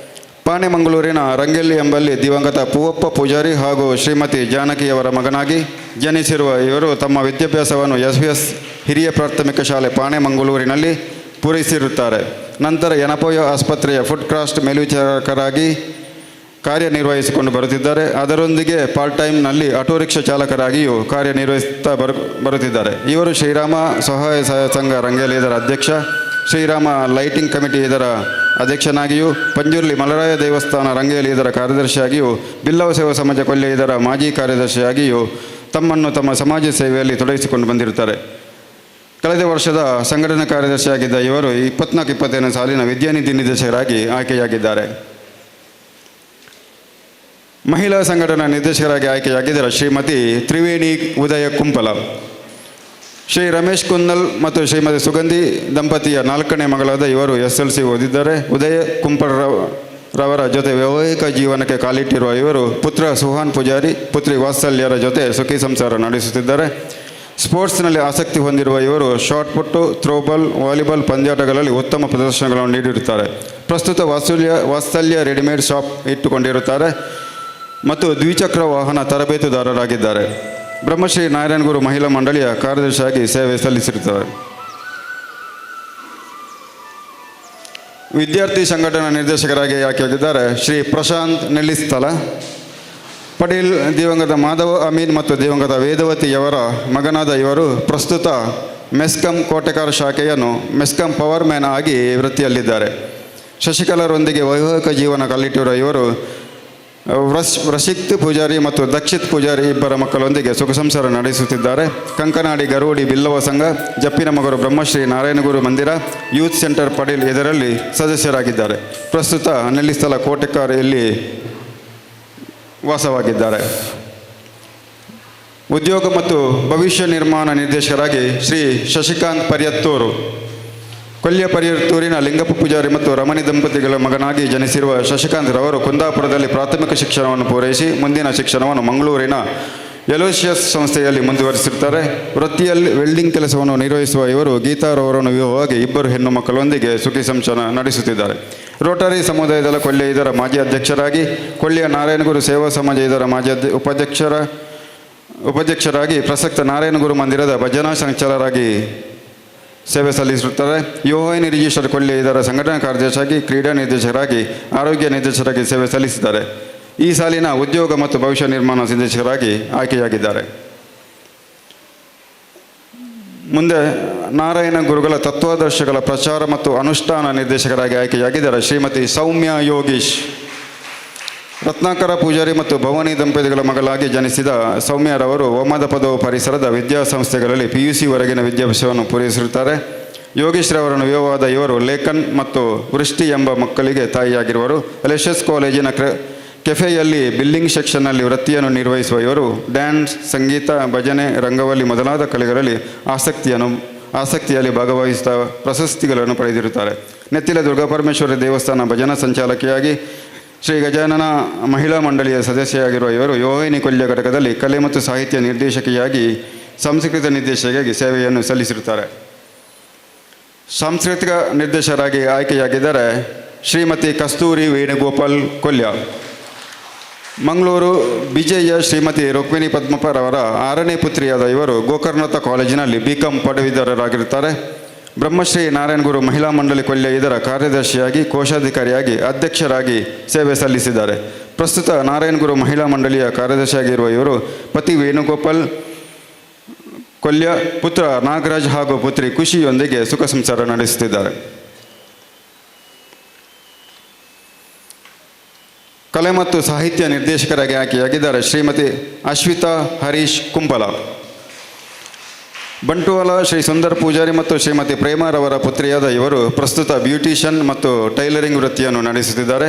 ಪಾಣೆಮಂಗಳೂರಿನ ರಂಗೆಲ್ಲಿ ಎಂಬಲ್ಲಿ ದಿವಂಗತ ಪೂವಪ್ಪ ಪೂಜಾರಿ ಹಾಗೂ ಶ್ರೀಮತಿ ಜಾನಕಿಯವರ ಮಗನಾಗಿ ಜನಿಸಿರುವ ಇವರು ತಮ್ಮ ವಿದ್ಯಾಭ್ಯಾಸವನ್ನು ಎಸ್ ಹಿರಿಯ ಪ್ರಾಥಮಿಕ ಶಾಲೆ ಪಾಣೆಮಂಗಳೂರಿನಲ್ಲಿ ಪೂರೈಸಿರುತ್ತಾರೆ. ನಂತರ ಯನಪೋಯ ಆಸ್ಪತ್ರೆಯ ಫುಡ್ ಕ್ರಾಸ್ಟ್ ಮೇಲ್ವಿಚಾರಕರಾಗಿ ಕಾರ್ಯನಿರ್ವಹಿಸಿಕೊಂಡು ಬರುತ್ತಿದ್ದಾರೆ. ಅದರೊಂದಿಗೆ ಪಾರ್ಟ್ ಟೈಮ್ನಲ್ಲಿ ಆಟೋ ರಿಕ್ಷಾ ಚಾಲಕರಾಗಿಯೂ ಕಾರ್ಯನಿರ್ವಹಿಸುತ್ತಾ ಬರುತ್ತಿದ್ದಾರೆ. ಇವರು ಶ್ರೀರಾಮ ಸಹಾಯ ಸಂಘ ರಂಗೇಲಿ ಇದರ ಅಧ್ಯಕ್ಷ, ಶ್ರೀರಾಮ ಲೈಟಿಂಗ್ ಕಮಿಟಿ ಇದರ ಅಧ್ಯಕ್ಷನಾಗಿಯೂ, ಪಂಜುರ್ಲಿ ಮಲರಾಯ ದೇವಸ್ಥಾನ ರಂಗೇಲಿ ಇದರ ಕಾರ್ಯದರ್ಶಿಯಾಗಿಯೂ, ಬಿಲ್ಲವ ಸೇವಾ ಸಮಾಜ ಕೊಲ್ಯ ಇದರ ಮಾಜಿ ಕಾರ್ಯದರ್ಶಿಯಾಗಿಯೂ ತಮ್ಮನ್ನು ತಮ್ಮ ಸಮಾಜ ಸೇವೆಯಲ್ಲಿ ತೊಡಗಿಸಿಕೊಂಡು ಬಂದಿರುತ್ತಾರೆ. ಕಳೆದ ವರ್ಷದ ಸಂಘಟನಾ ಕಾರ್ಯದರ್ಶಿಯಾಗಿದ್ದ ಇವರು 24-25ನೇ ಸಾಲಿನ ವಿದ್ಯಾನಿಧಿ ನಿರ್ದೇಶಕರಾಗಿ ಆಯ್ಕೆಯಾಗಿದ್ದಾರೆ. ಮಹಿಳಾ ಸಂಘಟನಾ ನಿರ್ದೇಶಕರಾಗಿ ಆಯ್ಕೆಯಾಗಿದ್ದಾರೆ ಶ್ರೀಮತಿ ತ್ರಿವೇಣಿ ಉದಯ ಕುಂಪಲ. ಶ್ರೀ ರಮೇಶ್ ಕುನ್ನಲ್ ಮತ್ತು ಶ್ರೀಮತಿ ಸುಗಂಧಿ ದಂಪತಿಯ 4ನೇ ಮಗಳಾದ ಇವರು SLC ಓದಿದ್ದಾರೆ. ಉದಯ ಕುಂಪಲರವರ ಜೊತೆ ವೈವಾಹಿಕ ಜೀವನಕ್ಕೆ ಕಾಲಿಟ್ಟಿರುವ ಇವರು ಪುತ್ರ ಸುಹಾನ್ ಪೂಜಾರಿ, ಪುತ್ರಿ ವಾತ್ಸಲ್ಯರ ಜೊತೆ ಸುಖಿ ಸಂಸಾರ ನಡೆಸುತ್ತಿದ್ದಾರೆ. ಸ್ಪೋರ್ಟ್ಸ್ನಲ್ಲಿ ಆಸಕ್ತಿ ಹೊಂದಿರುವ ಇವರು ಶಾರ್ಟ್ ಪುಟ್ಟು, ಥ್ರೋಬಾಲ್, ವಾಲಿಬಾಲ್ ಪಂದ್ಯಾಟಗಳಲ್ಲಿ ಉತ್ತಮ ಪ್ರದರ್ಶನಗಳನ್ನು ನೀಡಿರುತ್ತಾರೆ. ಪ್ರಸ್ತುತ ವಾತ್ಸಲ್ಯ ರೆಡಿಮೇಡ್ ಶಾಪ್ ಇಟ್ಟುಕೊಂಡಿರುತ್ತಾರೆ ಮತ್ತು ದ್ವಿಚಕ್ರ ವಾಹನ ತರಬೇತುದಾರರಾಗಿದ್ದಾರೆ. ಬ್ರಹ್ಮಶ್ರೀ ನಾರಾಯಣಗುರು ಮಹಿಳಾ ಮಂಡಳಿಯ ಕಾರ್ಯದರ್ಶಿಯಾಗಿ ಸೇವೆ ಸಲ್ಲಿಸಿರುತ್ತಾರೆ. ವಿದ್ಯಾರ್ಥಿ ಸಂಘಟನಾ ನಿರ್ದೇಶಕರಾಗಿ ಆಯ್ಕೆಯಾಗಿದ್ದಾರೆ ಶ್ರೀ ಪ್ರಶಾಂತ್ ನೆಲ್ಲಿಸ್ಥಳ ಪಟೇಲ್. ದಿವಂಗತ ಮಾಧವ ಅಮೀನ್ ಮತ್ತು ದಿವಂಗತ ವೇದವತಿಯವರ ಮಗನಾದ ಇವರು ಪ್ರಸ್ತುತ ಮೆಸ್ಕಾಂ ಕೋಟೆಕಾರ ಶಾಖೆಯನ್ನು ಮೆಸ್ಕಾಂ ಪವರ್ ಮ್ಯಾನ್ ಆಗಿ ವೃತ್ತಿಯಲ್ಲಿದ್ದಾರೆ. ಶಶಿಕಲಾರೊಂದಿಗೆ ವೈವಾಹಿಕ ಜೀವನ ಕಲ್ಲಿಟ್ಟಿರುವ ಇವರು ರಶಿಕ್ತ್ ಪೂಜಾರಿ ಮತ್ತು ದಕ್ಷಿತ್ ಪೂಜಾರಿ ಇಬ್ಬರ ಮಕ್ಕಳೊಂದಿಗೆ ಸುಖ ಸಂಸಾರ ನಡೆಸುತ್ತಿದ್ದಾರೆ. ಕಂಕನಾಡಿ ಗರೋಡಿ ಬಿಲ್ಲವ ಸಂಘ, ಜಪ್ಪಿನಮಗರು ಬ್ರಹ್ಮಶ್ರೀ ನಾರಾಯಣಗುರು ಮಂದಿರ, ಯೂತ್ ಸೆಂಟರ್ ಪಡೇಲ್ ಇದರಲ್ಲಿ ಸದಸ್ಯರಾಗಿದ್ದಾರೆ. ಪ್ರಸ್ತುತ ನೆಲ್ಲಿಸ್ಥಳ ಕೋಟೆಕಾರಿಯಲ್ಲಿ ವಾಸವಾಗಿದ್ದಾರೆ. ಉದ್ಯೋಗ ಮತ್ತು ಭವಿಷ್ಯ ನಿರ್ಮಾಣ ನಿರ್ದೇಶಕರಾಗಿ ಶ್ರೀ ಶಶಿಕಾಂತ್ ಪರ್ಯತ್ತೂರು. ಕೊಲ್ಯ ಪರ್ಯತ್ತೂರಿನ ಲಿಂಗಪ್ಪ ಪೂಜಾರಿ ಮತ್ತು ರಮಣಿ ದಂಪತಿಗಳ ಮಗನಾಗಿ ಜನಿಸಿರುವ ಶಶಿಕಾಂತ್ ರವರು ಕುಂದಾಪುರದಲ್ಲಿ ಪ್ರಾಥಮಿಕ ಶಿಕ್ಷಣವನ್ನು ಪೂರೈಸಿ ಮುಂದಿನ ಶಿಕ್ಷಣವನ್ನು ಮಂಗಳೂರಿನ ಎಲೋಷಿಯಸ್ ಸಂಸ್ಥೆಯಲ್ಲಿ ಮುಂದುವರಿಸಿರುತ್ತಾರೆ. ವೃತ್ತಿಯಲ್ಲಿ ವೆಲ್ಡಿಂಗ್ ಕೆಲಸವನ್ನು ನಿರ್ವಹಿಸುವ ಇವರು ಗೀತಾರವರನ್ನು ವಿವಾಹವಾಗಿ ಇಬ್ಬರು ಹೆಣ್ಣು ಮಕ್ಕಳೊಂದಿಗೆ ಸುಖಿ ಸಂಸಾರ ನಡೆಸುತ್ತಿದ್ದಾರೆ. ರೋಟರಿ ಸಮುದಾಯದ ಕೊಲ್ಯ ಇದರ ಮಾಜಿ ಅಧ್ಯಕ್ಷರಾಗಿ, ಕೊಲ್ಯ ನಾರಾಯಣಗುರು ಸೇವಾ ಸಮಾಜ ಇದರ ಮಾಜಿ ಉಪಾಧ್ಯಕ್ಷರಾಗಿ, ಪ್ರಸಕ್ತ ನಾರಾಯಣಗುರು ಮಂದಿರದ ಭಜನಾ ಸಂಚಾಲಕರಾಗಿ ಸೇವೆ ಸಲ್ಲಿಸುತ್ತಾರೆ. ಯುವವಾಹಿನಿ ರಿಜಿಸ್ಟರ್ ಕೊಲ್ಯ ಇದರ ಸಂಘಟನಾ ಕಾರ್ಯದರ್ಶಿಯಾಗಿ, ಕ್ರೀಡಾ ನಿರ್ದೇಶಕರಾಗಿ, ಆರೋಗ್ಯ ನಿರ್ದೇಶಕರಾಗಿ ಸೇವೆ ಸಲ್ಲಿಸಿದ್ದಾರೆ. ಈ ಸಾಲಿನ ಉದ್ಯೋಗ ಮತ್ತು ಭವಿಷ್ಯ ನಿರ್ಮಾಣ ನಿರ್ದೇಶಕರಾಗಿ ಆಯ್ಕೆಯಾಗಿದ್ದಾರೆ. ಮುಂದೆ ನಾರಾಯಣ ಗುರುಗಳ ತತ್ವಾದರ್ಶಗಳ ಪ್ರಚಾರ ಮತ್ತು ಅನುಷ್ಠಾನ ನಿರ್ದೇಶಕರಾಗಿ ಆಯ್ಕೆಯಾಗಿದ್ದಾರೆ ಶ್ರೀಮತಿ ಸೌಮ್ಯ ಯೋಗೀಶ್. ರತ್ನಾಕರ ಪೂಜಾರಿ ಮತ್ತು ಭವಾನಿ ದಂಪತಿಗಳ ಮಗಳಾಗಿ ಜನಿಸಿದ ಸೌಮ್ಯರವರು ಒಮ್ಮದ ಪದವು ಪರಿಸರದ ವಿದ್ಯಾಸಂಸ್ಥೆಗಳಲ್ಲಿ PUC ವರೆಗಿನ ವಿದ್ಯಾಭ್ಯಾಸವನ್ನು ಪೂರೈಸಿರುತ್ತಾರೆ. ಯೋಗೀಶ್ ರವರನ್ನು ವಿವಾಹವಾದ ಇವರು ಲೇಖನ್ ಮತ್ತು ವೃಷ್ಟಿ ಎಂಬ ಮಕ್ಕಳಿಗೆ ತಾಯಿಯಾಗಿರುವರು. ಎಲ್ಎಸ್ಎಸ್ ಕಾಲೇಜಿನ ಕೆಫೆಯಲ್ಲಿ ಬಿಲ್ಲಿಂಗ್ ಸೆಕ್ಷನ್ನಲ್ಲಿ ವೃತ್ತಿಯನ್ನು ನಿರ್ವಹಿಸುವ ಇವರು ಡ್ಯಾನ್ಸ್, ಸಂಗೀತ, ಭಜನೆ, ರಂಗವಲ್ಲಿ ಮೊದಲಾದ ಕಲೆಗಳಲ್ಲಿ ಆಸಕ್ತಿಯಲ್ಲಿ ಭಾಗವಹಿಸುತ್ತಾ ಪ್ರಶಸ್ತಿಗಳನ್ನು ಪಡೆದಿರುತ್ತಾರೆ. ನೆತ್ತಿಲ ದುರ್ಗಾಪರಮೇಶ್ವರಿ ದೇವಸ್ಥಾನ ಭಜನಾ ಸಂಚಾಲಕಿಯಾಗಿ ಶ್ರೀ ಗಜಾನನ ಮಹಿಳಾ ಮಂಡಳಿಯ ಸದಸ್ಯೆಯಾಗಿರುವ ಇವರು ಯೋಹಿನಿ ಕೊಲ್ಯ ಘಟಕದಲ್ಲಿ ಕಲೆ ಮತ್ತು ಸಾಹಿತ್ಯ ನಿರ್ದೇಶಕಿಯಾಗಿ ಸಾಂಸ್ಕೃತಿಕ ನಿರ್ದೇಶಕಿಯಾಗಿ ಸೇವೆಯನ್ನು ಸಲ್ಲಿಸಿರುತ್ತಾರೆ. ಸಾಂಸ್ಕೃತಿಕ ನಿರ್ದೇಶಕರಾಗಿ ಆಯ್ಕೆಯಾಗಿದ್ದಾರೆ ಶ್ರೀಮತಿ ಕಸ್ತೂರಿ ವೇಣುಗೋಪಾಲ್ ಕೊಲ್ಯ. ಮಂಗಳೂರು ಬಿಜೆಯ ಶ್ರೀಮತಿ ರುಕ್ಮಿಣಿ ಪದ್ಮಪ್ಪರವರ 6ನೇ ಪುತ್ರಿಯಾದ ಇವರು ಗೋಕರ್ಣದ ಕಾಲೇಜಿನಲ್ಲಿ BCom ಪದವೀಧರರಾಗಿರುತ್ತಾರೆ. ಬ್ರಹ್ಮಶ್ರೀ ನಾರಾಯಣಗುರು ಮಹಿಳಾ ಮಂಡಳಿ ಕೊಲ್ಯ ಇದರ ಕಾರ್ಯದರ್ಶಿಯಾಗಿ, ಕೋಶಾಧಿಕಾರಿಯಾಗಿ, ಅಧ್ಯಕ್ಷರಾಗಿ ಸೇವೆ ಸಲ್ಲಿಸಿದ್ದಾರೆ. ಪ್ರಸ್ತುತ ನಾರಾಯಣಗುರು ಮಹಿಳಾ ಮಂಡಳಿಯ ಕಾರ್ಯದರ್ಶಿಯಾಗಿರುವ ಇವರು ಪತಿ ವೇಣುಗೋಪಾಲ್ ಕೊಲ್ಯ, ಪುತ್ರ ನಾಗರಾಜ್ ಹಾಗೂ ಪುತ್ರಿ ಖುಷಿಯೊಂದಿಗೆ ಸುಖ ಸಂಸಾರ ನಡೆಸುತ್ತಿದ್ದಾರೆ. ಕಲೆ ಮತ್ತು ಸಾಹಿತ್ಯ ನಿರ್ದೇಶಕರಾಗಿ ಆಯ್ಕೆಯಾಗಿದ್ದಾರೆ ಶ್ರೀಮತಿ ಅಶ್ವಿತಾ ಹರೀಶ್ ಕುಂಪಲ. ಬಂಟ್ವಾಳ ಶ್ರೀ ಸುಂದರ್ ಪೂಜಾರಿ ಮತ್ತು ಶ್ರೀಮತಿ ಪ್ರೇಮರವರ ಪುತ್ರಿಯಾದ ಇವರು ಪ್ರಸ್ತುತ ಬ್ಯೂಟಿಷಿಯನ್ ಮತ್ತು ಟೈಲರಿಂಗ್ ವೃತ್ತಿಯನ್ನು ನಡೆಸುತ್ತಿದ್ದಾರೆ.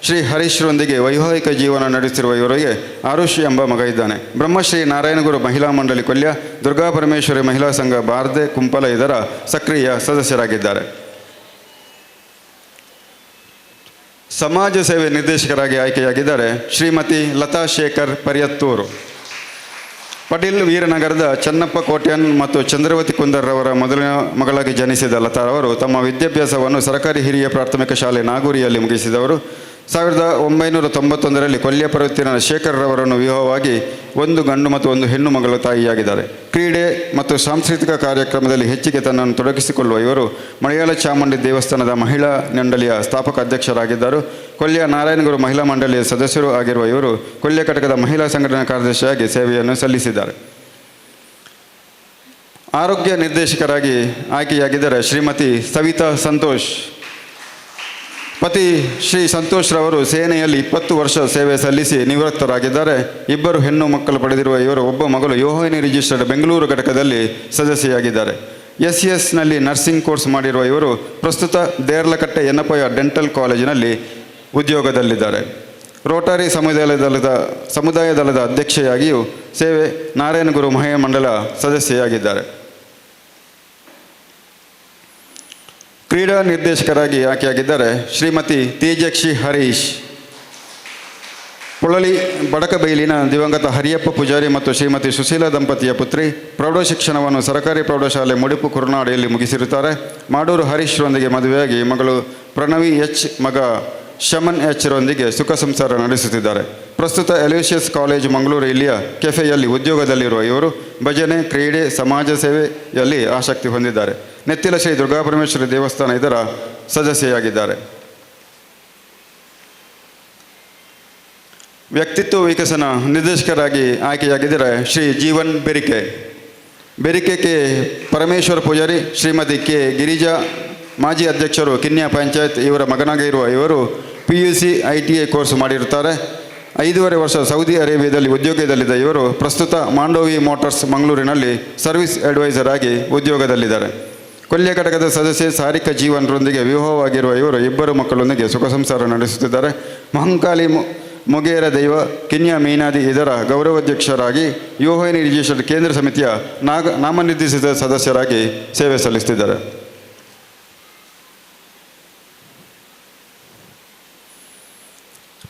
ಶ್ರೀ ಹರೀಶ್ರೊಂದಿಗೆ ವೈವಾಹಿಕ ಜೀವನ ನಡೆಸಿರುವ ಇವರಿಗೆ ಆರುಷ್ ಎಂಬ ಮಗ ಇದ್ದಾನೆ. ಬ್ರಹ್ಮಶ್ರೀ ನಾರಾಯಣಗುರು ಮಹಿಳಾ ಮಂಡಳಿ ಕೊಲ್ಯ, ದುರ್ಗಾ ಪರಮೇಶ್ವರಿ ಮಹಿಳಾ ಸಂಘ ಬಾರ್ದೆ ಕುಂಪಲ ಇದರ ಸಕ್ರಿಯ ಸದಸ್ಯರಾಗಿದ್ದಾರೆ. ಸಮಾಜ ಸೇವೆ ನಿರ್ದೇಶಕರಾಗಿ ಆಯ್ಕೆಯಾಗಿದ್ದಾರೆ ಶ್ರೀಮತಿ ಲತಾ ಶೇಖರ್ ಪರಿಯತ್ತೂರು. ಪಟೇಲ್ ವೀರನಗರದ ಚನ್ನಪ್ಪ ಕೋಟ್ಯನ್ ಮತ್ತು ಚಂದ್ರವತಿ ಕುಂದರ್ರವರ ಮೊದಲನೇ ಮಗಳಾಗಿ ಜನಿಸಿದ ಲತಾ ಅವರು ತಮ್ಮ ವಿದ್ಯಾಭ್ಯಾಸವನ್ನು ಸರ್ಕಾರಿ ಹಿರಿಯ ಪ್ರಾಥಮಿಕ ಶಾಲೆ ನಾಗೂರಿಯಲ್ಲಿ ಮುಗಿಸಿದವರು. 1991ರಲ್ಲಿ ಕೊಲ್ಯ ಪರ್ವತಿನ ಶೇಖರ್ರವರನ್ನು ವಿವಾಹವಾಗಿ 1 ಗಂಡು ಮತ್ತು 1 ಹೆಣ್ಣು ಮಗಳು ತಾಯಿಯಾಗಿದ್ದಾರೆ. ಕ್ರೀಡೆ ಮತ್ತು ಸಾಂಸ್ಕೃತಿಕ ಕಾರ್ಯಕ್ರಮದಲ್ಲಿ ಹೆಚ್ಚಿಗೆ ತನ್ನನ್ನು ತೊಡಗಿಸಿಕೊಳ್ಳುವ ಇವರು ಮಲಯಾಳ ಚಾಮುಂಡಿ ದೇವಸ್ಥಾನದ ಮಹಿಳಾ ಮಂಡಳಿಯ ಸ್ಥಾಪಕ ಅಧ್ಯಕ್ಷರಾಗಿದ್ದರು. ಕೊಲ್ಯ ನಾರಾಯಣಗುರು ಮಹಿಳಾ ಮಂಡಳಿಯ ಸದಸ್ಯರು ಆಗಿರುವ ಇವರು ಕೊಲ್ಯ ಘಟಕದ ಮಹಿಳಾ ಸಂಘಟನಾ ಕಾರ್ಯದರ್ಶಿಯಾಗಿ ಸೇವೆಯನ್ನು ಸಲ್ಲಿಸಿದ್ದಾರೆ. ಆರೋಗ್ಯ ನಿರ್ದೇಶಕರಾಗಿ ಆಯ್ಕೆಯಾಗಿದ್ದರೆ ಶ್ರೀಮತಿ ಸವಿತಾ ಸಂತೋಷ್. ಪತಿ ಶ್ರೀ ಸಂತೋಷ್ ರವರು ಸೇನೆಯಲ್ಲಿ 20 ವರ್ಷ ಸೇವೆ ಸಲ್ಲಿಸಿ ನಿವೃತ್ತರಾಗಿದ್ದಾರೆ. 2 ಹೆಣ್ಣು ಮಕ್ಕಳು ಪಡೆದಿರುವ ಇವರು ಒಬ್ಬ ಮಗಳು ಯೋಹಿನಿ ರಿಜಿಸ್ಟರ್ಡ್ ಬೆಂಗಳೂರು ಘಟಕದಲ್ಲಿ ಸದಸ್ಯೆಯಾಗಿದ್ದಾರೆ. SESನಲ್ಲಿ ನರ್ಸಿಂಗ್ ಕೋರ್ಸ್ ಮಾಡಿರುವ ಇವರು ಪ್ರಸ್ತುತ ದೇರ್ಲಕಟ್ಟೆ ಎನ್ನಪಯ್ಯ ಡೆಂಟಲ್ ಕಾಲೇಜಿನಲ್ಲಿ ಉದ್ಯೋಗದಲ್ಲಿದ್ದಾರೆ. ರೋಟರಿ ಸಮುದಾಯ ದಳದ ಅಧ್ಯಕ್ಷೆಯಾಗಿಯೂ ಸೇವೆ ನಾರಾಯಣಗುರು ಮಹಿಳಾ ಮಂಡಲ ಸದಸ್ಯೆಯಾಗಿದ್ದಾರೆ. ಕ್ರೀಡಾ ನಿರ್ದೇಶಕರಾಗಿ ಆಯ್ಕೆಯಾಗಿದ್ದಾರೆ ಶ್ರೀಮತಿ ತೇಜಕ್ಷಿ ಹರೀಶ್. ಪೊಳಲಿ ಬಡಕಬೈಲಿನ ದಿವಂಗತ ಹರಿಯಪ್ಪ ಪೂಜಾರಿ ಮತ್ತು ಶ್ರೀಮತಿ ಸುಶೀಲಾ ದಂಪತಿಯ ಪುತ್ರಿ. ಪ್ರೌಢಶಿಕ್ಷಣವನ್ನು ಸರ್ಕಾರಿ ಪ್ರೌಢಶಾಲೆ ಮುಡಿಪು ಕುರುನಾಡಿಯಲ್ಲಿ ಮುಗಿಸಿರುತ್ತಾರೆ. ಮಾಡೂರು ಹರೀಶ್ರೊಂದಿಗೆ ಮದುವೆಯಾಗಿ ಮಗಳು ಪ್ರಣವಿ H, ಮಗ ಶಮನ್ H ರೊಂದಿಗೆ ಸುಖ ಸಂಸಾರ ನಡೆಸುತ್ತಿದ್ದಾರೆ. ಪ್ರಸ್ತುತ ಎಲೋಷಿಯಸ್ ಕಾಲೇಜು ಮಂಗಳೂರು ಇಲ್ಲಿಯ ಕೆಫೆಯಲ್ಲಿ ಉದ್ಯೋಗದಲ್ಲಿರುವ ಇವರು ಭಜನೆ, ಕ್ರೀಡೆ, ಸಮಾಜ ಸೇವೆಯಲ್ಲಿ ಆಸಕ್ತಿ ಹೊಂದಿದ್ದಾರೆ. ನೆತ್ತಿಲ ಶ್ರೀ ದುರ್ಗಾಪರಮೇಶ್ವರಿ ದೇವಸ್ಥಾನ ಇದರ ಸದಸ್ಯೆಯಾಗಿದ್ದಾರೆ. ವ್ಯಕ್ತಿತ್ವ ವಿಕಸನ ನಿರ್ದೇಶಕರಾಗಿ ಆಯ್ಕೆಯಾಗಿದ್ದರೆ ಶ್ರೀ ಜೀವನ್ ಬೆರಿಕೆ ಕೆ ಪರಮೇಶ್ವರ ಪೂಜಾರಿ, ಶ್ರೀಮತಿ ಕೆ ಗಿರಿಜಾ ಮಾಜಿ ಅಧ್ಯಕ್ಷರು ಕಿನ್ಯಾ ಪಂಚಾಯತ್ ಇವರ ಮಗನಾಗಿರುವ ಇವರು PUC ITI ಕೋರ್ಸ್ ಮಾಡಿರುತ್ತಾರೆ. 5.5 ವರ್ಷ ಸೌದಿ ಅರೇಬಿಯಾದಲ್ಲಿ ಉದ್ಯೋಗದಲ್ಲಿದ್ದ ಇವರು ಪ್ರಸ್ತುತ ಮಾಂಡೋವಿ ಮೋಟಾರ್ಸ್ ಮಂಗಳೂರಿನಲ್ಲಿ ಸರ್ವಿಸ್ ಅಡ್ವೈಸರ್ ಆಗಿ ಉದ್ಯೋಗದಲ್ಲಿದ್ದಾರೆ. ಕೊಲ್ಯ ಘಟಕದ ಸದಸ್ಯೆ ಸಾರಿಕಾ ಜೀವನ್ರೊಂದಿಗೆ ವಿವಾಹವಾಗಿರುವ ಇವರು 2 ಮಕ್ಕಳೊಂದಿಗೆ ಸುಖ ಸಂಸಾರ ನಡೆಸುತ್ತಿದ್ದಾರೆ. ಮಹಂಕಾಳಿ ಮೊಗೇರ ದೈವ ಕಿನ್ಯಾ ಮೀನಾದಿ ಇದರ ಗೌರವಾಧ್ಯಕ್ಷರಾಗಿ ಯೋಹಿನಿ ರಿಜಿಸ್ಟರ್ಡ್ ಕೇಂದ್ರ ಸಮಿತಿಯ ನಾಮನಿರ್ದೇಶಿತ ಸದಸ್ಯರಾಗಿ ಸೇವೆ ಸಲ್ಲಿಸುತ್ತಿದ್ದಾರೆ.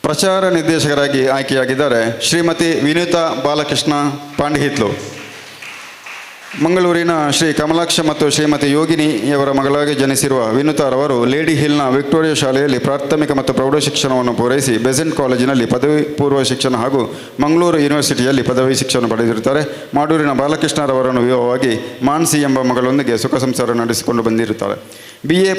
ಪ್ರಚಾರ ನಿರ್ದೇಶಕರಾಗಿ ಆಯ್ಕೆಯಾಗಿದ್ದಾರೆ ಶ್ರೀಮತಿ ವಿನುತಾ ಬಾಲಕೃಷ್ಣ ಪಾಂಡಿಹಿತ್ಲು. ಮಂಗಳೂರಿನ ಶ್ರೀ ಕಮಲಾಕ್ಷ ಮತ್ತು ಶ್ರೀಮತಿ ಯೋಗಿನಿಯವರ ಮಗಳಾಗಿ ಜನಿಸಿರುವ ವಿನುತಾರವರು ಲೇಡಿ ಹಿಲ್ನ ವಿಕ್ಟೋರಿಯಾ ಶಾಲೆಯಲ್ಲಿ ಪ್ರಾಥಮಿಕ ಮತ್ತು ಪ್ರೌಢ ಶಿಕ್ಷಣವನ್ನು ಪೂರೈಸಿ ಬೆಸೆಂಟ್ ಕಾಲೇಜಿನಲ್ಲಿ ಪದವಿ ಪೂರ್ವ ಶಿಕ್ಷಣ ಹಾಗೂ ಮಂಗಳೂರು ಯೂನಿವರ್ಸಿಟಿಯಲ್ಲಿ ಪದವಿ ಶಿಕ್ಷಣ ಪಡೆದಿರುತ್ತಾರೆ. ಮಾಡೂರಿನ ಬಾಲಕೃಷ್ಣರವರನ್ನು ವಿವಾಹವಾಗಿ ಮಾನ್ಸಿ ಎಂಬ ಮಗಳೊಂದಿಗೆ ಸುಖ ಸಂಸಾರ ನಡೆಸಿಕೊಂಡು ಬಂದಿರುತ್ತಾರೆ. BA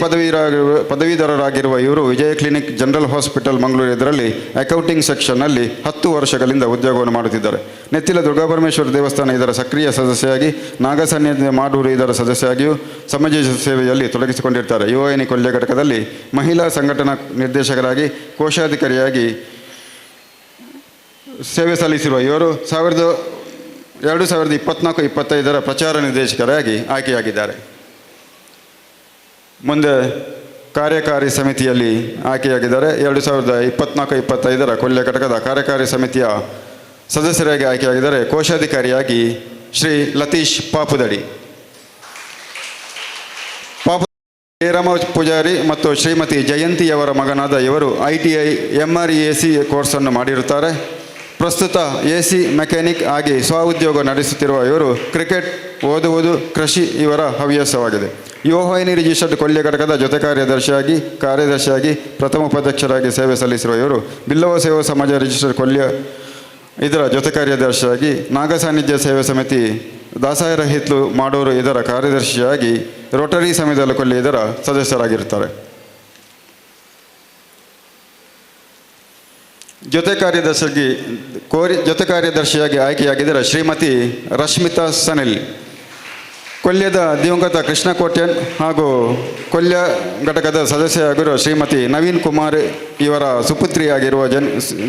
ಪದವೀಧರರಾಗಿರುವ ಇವರು ವಿಜಯ ಕ್ಲಿನಿಕ್ ಜನರಲ್ ಹಾಸ್ಪಿಟಲ್ ಮಂಗಳೂರು ಇದರಲ್ಲಿ ಅಕೌಂಟಿಂಗ್ ಸೆಕ್ಷನ್ನಲ್ಲಿ 10 ವರ್ಷಗಳಿಂದ ಉದ್ಯೋಗವನ್ನು ಮಾಡುತ್ತಿದ್ದಾರೆ. ನೆತ್ತಿಲ ದುರ್ಗಾಪರಮೇಶ್ವರ ದೇವಸ್ಥಾನ ಇದರ ಸಕ್ರಿಯ ಸದಸ್ಯರಾಗಿ, ನಾಗಸನ್ನಿಧಿ ಮಾಡೂರು ಇದರ ಸದಸ್ಯರಾಗಿಯೂ ಸಮಾಜ ಸೇವೆಯಲ್ಲಿ ತೊಡಗಿಸಿಕೊಂಡಿರ್ತಾರೆ. ಯೋಹಿನಿ ಕೊಲ್ಯ ಘಟಕದಲ್ಲಿ ಮಹಿಳಾ ಸಂಘಟನಾ ನಿರ್ದೇಶಕರಾಗಿ, ಕೋಶಾಧಿಕಾರಿಯಾಗಿ ಸೇವೆ ಸಲ್ಲಿಸಿರುವ ಇವರು 2024-25 ಪ್ರಚಾರ ನಿರ್ದೇಶಕರಾಗಿ ಆಯ್ಕೆಯಾಗಿದ್ದಾರೆ. ಮುಂದೆ ಕಾರ್ಯಕಾರಿ ಸಮಿತಿಯಲ್ಲಿ ಆಯ್ಕೆಯಾಗಿದ್ದಾರೆ. 2024-25 ಕೊಲ್ಯ ಘಟಕದ ಕಾರ್ಯಕಾರಿ ಸಮಿತಿಯ ಸದಸ್ಯರಾಗಿ ಆಯ್ಕೆಯಾಗಿದ್ದಾರೆ. ಕೋಶಾಧಿಕಾರಿಯಾಗಿ ಶ್ರೀ ಲತೀಶ್ ಪಾಪುದಡಿ. ಜಯರಾಮ ಪೂಜಾರಿ ಮತ್ತು ಶ್ರೀಮತಿ ಜಯಂತಿಯವರ ಮಗನಾದ ಇವರು ITI MREAC ಕೋರ್ಸನ್ನು ಮಾಡಿರುತ್ತಾರೆ. ಪ್ರಸ್ತುತ AC ಮೆಕ್ಯಾನಿಕ್ ಆಗಿ ಸ್ವಉದ್ಯೋಗ ನಡೆಸುತ್ತಿರುವ ಇವರು ಕ್ರಿಕೆಟ್, ಓದುವುದು, ಕೃಷಿ ಇವರ ಹವ್ಯಾಸವಾಗಿದೆ. ಯುವವಾಹಿನಿ ರಿಜಿಸ್ಟರ್ಡ್ ಕೊಲ್ಯ ಘಟಕದ ಜೊತೆ ಕಾರ್ಯದರ್ಶಿಯಾಗಿ ಪ್ರಥಮ ಉಪಾಧ್ಯಕ್ಷರಾಗಿ ಸೇವೆ ಸಲ್ಲಿಸಿರುವ ಇವರು ಬಿಲ್ಲವ ಸೇವಾ ಸಮಾಜ ರಿಜಿಸ್ಟರ್ಡ್ ಕೊಲ್ಯ ಇದರ ಜೊತೆ ಕಾರ್ಯದರ್ಶಿಯಾಗಿ ನಾಗ ಸಾನ್ನಿಧ್ಯ ಸೇವೆ ಸಮಿತಿ ದಾಸಾಯರ ಹಿತ್ಲು ಮಾಡೋರು ಇದರ ಕಾರ್ಯದರ್ಶಿಯಾಗಿ ರೋಟರಿ ಸಮಯದಲ್ಲಿ ಕೊಲ್ಲಿ ಇದರ ಸದಸ್ಯರಾಗಿರುತ್ತಾರೆ. ಜೊತೆ ಕಾರ್ಯದರ್ಶಿಯಾಗಿ ಆಯ್ಕೆಯಾಗಿದ್ದರೆ ಶ್ರೀಮತಿ ರಶ್ಮಿತಾ ಸನಿಲ್. ಕೊಲ್ಯದ ದಿವಂಗತ ಕೃಷ್ಣ ಕೋಟ್ಯನ್ ಹಾಗೂ ಕೊಲ್ಯ ಘಟಕದ ಸದಸ್ಯರಾಗಿರುವ ಶ್ರೀಮತಿ ನವೀನ್ ಕುಮಾರ್ ಇವರ ಸುಪುತ್ರಿಯಾಗಿರುವ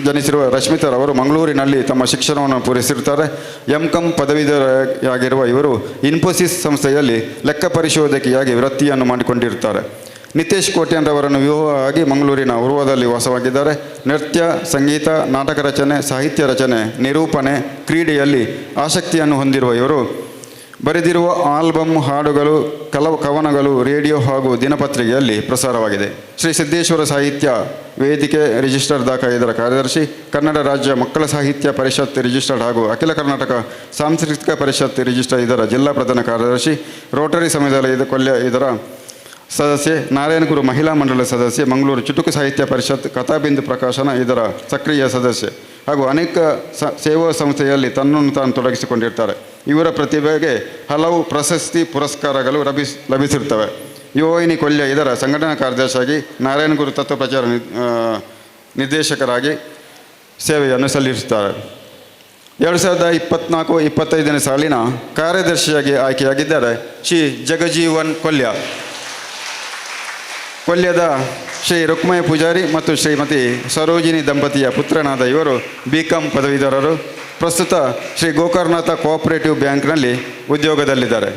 ಜನಿಸಿರುವ ರಶ್ಮಿತಾರವರು ಮಂಗಳೂರಿನಲ್ಲಿ ತಮ್ಮ ಶಿಕ್ಷಣವನ್ನು ಪೂರೈಸಿರುತ್ತಾರೆ. MCom ಪದವೀಧರೆಯಾಗಿರುವ ಇವರು ಇನ್ಫೋಸಿಸ್ ಸಂಸ್ಥೆಯಲ್ಲಿ ಲೆಕ್ಕ ಪರಿಶೋಧಕಿಯಾಗಿ ವೃತ್ತಿಯನ್ನು ಮಾಡಿಕೊಂಡಿರುತ್ತಾರೆ. ನಿತೇಶ್ ಕೋಟ್ಯನ್ರವರನ್ನು ವಿವಾಹವಾಗಿ ಮಂಗಳೂರಿನ ಉರ್ವದಲ್ಲಿ ವಾಸವಾಗಿದ್ದಾರೆ. ನೃತ್ಯ, ಸಂಗೀತ, ನಾಟಕ ರಚನೆ, ಸಾಹಿತ್ಯ ರಚನೆ, ನಿರೂಪಣೆ, ಕ್ರೀಡೆಯಲ್ಲಿ ಆಸಕ್ತಿಯನ್ನು ಹೊಂದಿರುವ ಇವರು ಬರೆದಿರುವ ಆಲ್ಬಮ್ ಹಾಡುಗಳು, ಕವನಗಳು ರೇಡಿಯೋ ಹಾಗೂ ದಿನಪತ್ರಿಕೆಯಲ್ಲಿ ಪ್ರಸಾರವಾಗಿದೆ. ಶ್ರೀ ಸಿದ್ದೇಶ್ವರ ಸಾಹಿತ್ಯ ವೇದಿಕೆ ರಿಜಿಸ್ಟರ್ಡ್ ದಾಖಲೆ ಇದರ ಕಾರ್ಯದರ್ಶಿ, ಕನ್ನಡ ರಾಜ್ಯ ಮಕ್ಕಳ ಸಾಹಿತ್ಯ ಪರಿಷತ್ ರಿಜಿಸ್ಟರ್ಡ್ ಹಾಗೂ ಅಖಿಲ ಕರ್ನಾಟಕ ಸಾಂಸ್ಕೃತಿಕ ಪರಿಷತ್ ರಿಜಿಸ್ಟರ್ ಇದರ ಜಿಲ್ಲಾ ಪ್ರಧಾನ ಕಾರ್ಯದರ್ಶಿ, ರೋಟರಿ ಸಮುದಾಯ ಕೊಲ್ಯ ಇದರ ಸದಸ್ಯೆ, ನಾರಾಯಣಗುರು ಮಹಿಳಾ ಮಂಡಳ ಸದಸ್ಯೆ, ಮಂಗಳೂರು ಚುಟುಕು ಸಾಹಿತ್ಯ ಪರಿಷತ್ ಕಥಾಬಿಂದು ಪ್ರಕಾಶನ ಇದರ ಸಕ್ರಿಯ ಸದಸ್ಯೆ ಹಾಗೂ ಅನೇಕ ಸೇವಾ ಸಂಸ್ಥೆಯಲ್ಲಿ ತನ್ನನ್ನು ತಾನು ತೊಡಗಿಸಿಕೊಂಡಿರ್ತಾರೆ. ಇವರ ಪ್ರತಿಭೆಗೆ ಹಲವು ಪ್ರಶಸ್ತಿ ಪುರಸ್ಕಾರಗಳು ಲಭಿಸಿರುತ್ತವೆ. ಯುವವಾಹಿನಿ ಕೊಲ್ಯ ಇದರ ಸಂಘಟನಾ ಕಾರ್ಯದರ್ಶಿಯಾಗಿ ನಾರಾಯಣಗುರು ತತ್ವ ಪ್ರಚಾರ ನಿರ್ದೇಶಕರಾಗಿ ಸೇವೆಯನ್ನು ಸಲ್ಲಿಸುತ್ತಾರೆ. 2024-25 ಸಾಲಿನ ಕಾರ್ಯದರ್ಶಿಯಾಗಿ ಆಯ್ಕೆಯಾಗಿದ್ದಾರೆ ಶ್ರೀ ಜಗಜೀವನ್ ಕೊಲ್ಯ. ಕೊಲ್ಯದ ಶ್ರೀ ರುಕ್ಮಯ ಪೂಜಾರಿ ಮತ್ತು ಶ್ರೀಮತಿ ಸರೋಜಿನಿ ದಂಪತಿಯ ಪುತ್ರನಾದ ಇವರು BCom ಪದವೀಧರರು. ಪ್ರಸ್ತುತ ಶ್ರೀ ಗೋಕರ್ಣನಾಥ ಕೋಆಪರೇಟಿವ್ ಬ್ಯಾಂಕ್ನಲ್ಲಿ ಉದ್ಯೋಗದಲ್ಲಿದ್ದಾರೆ.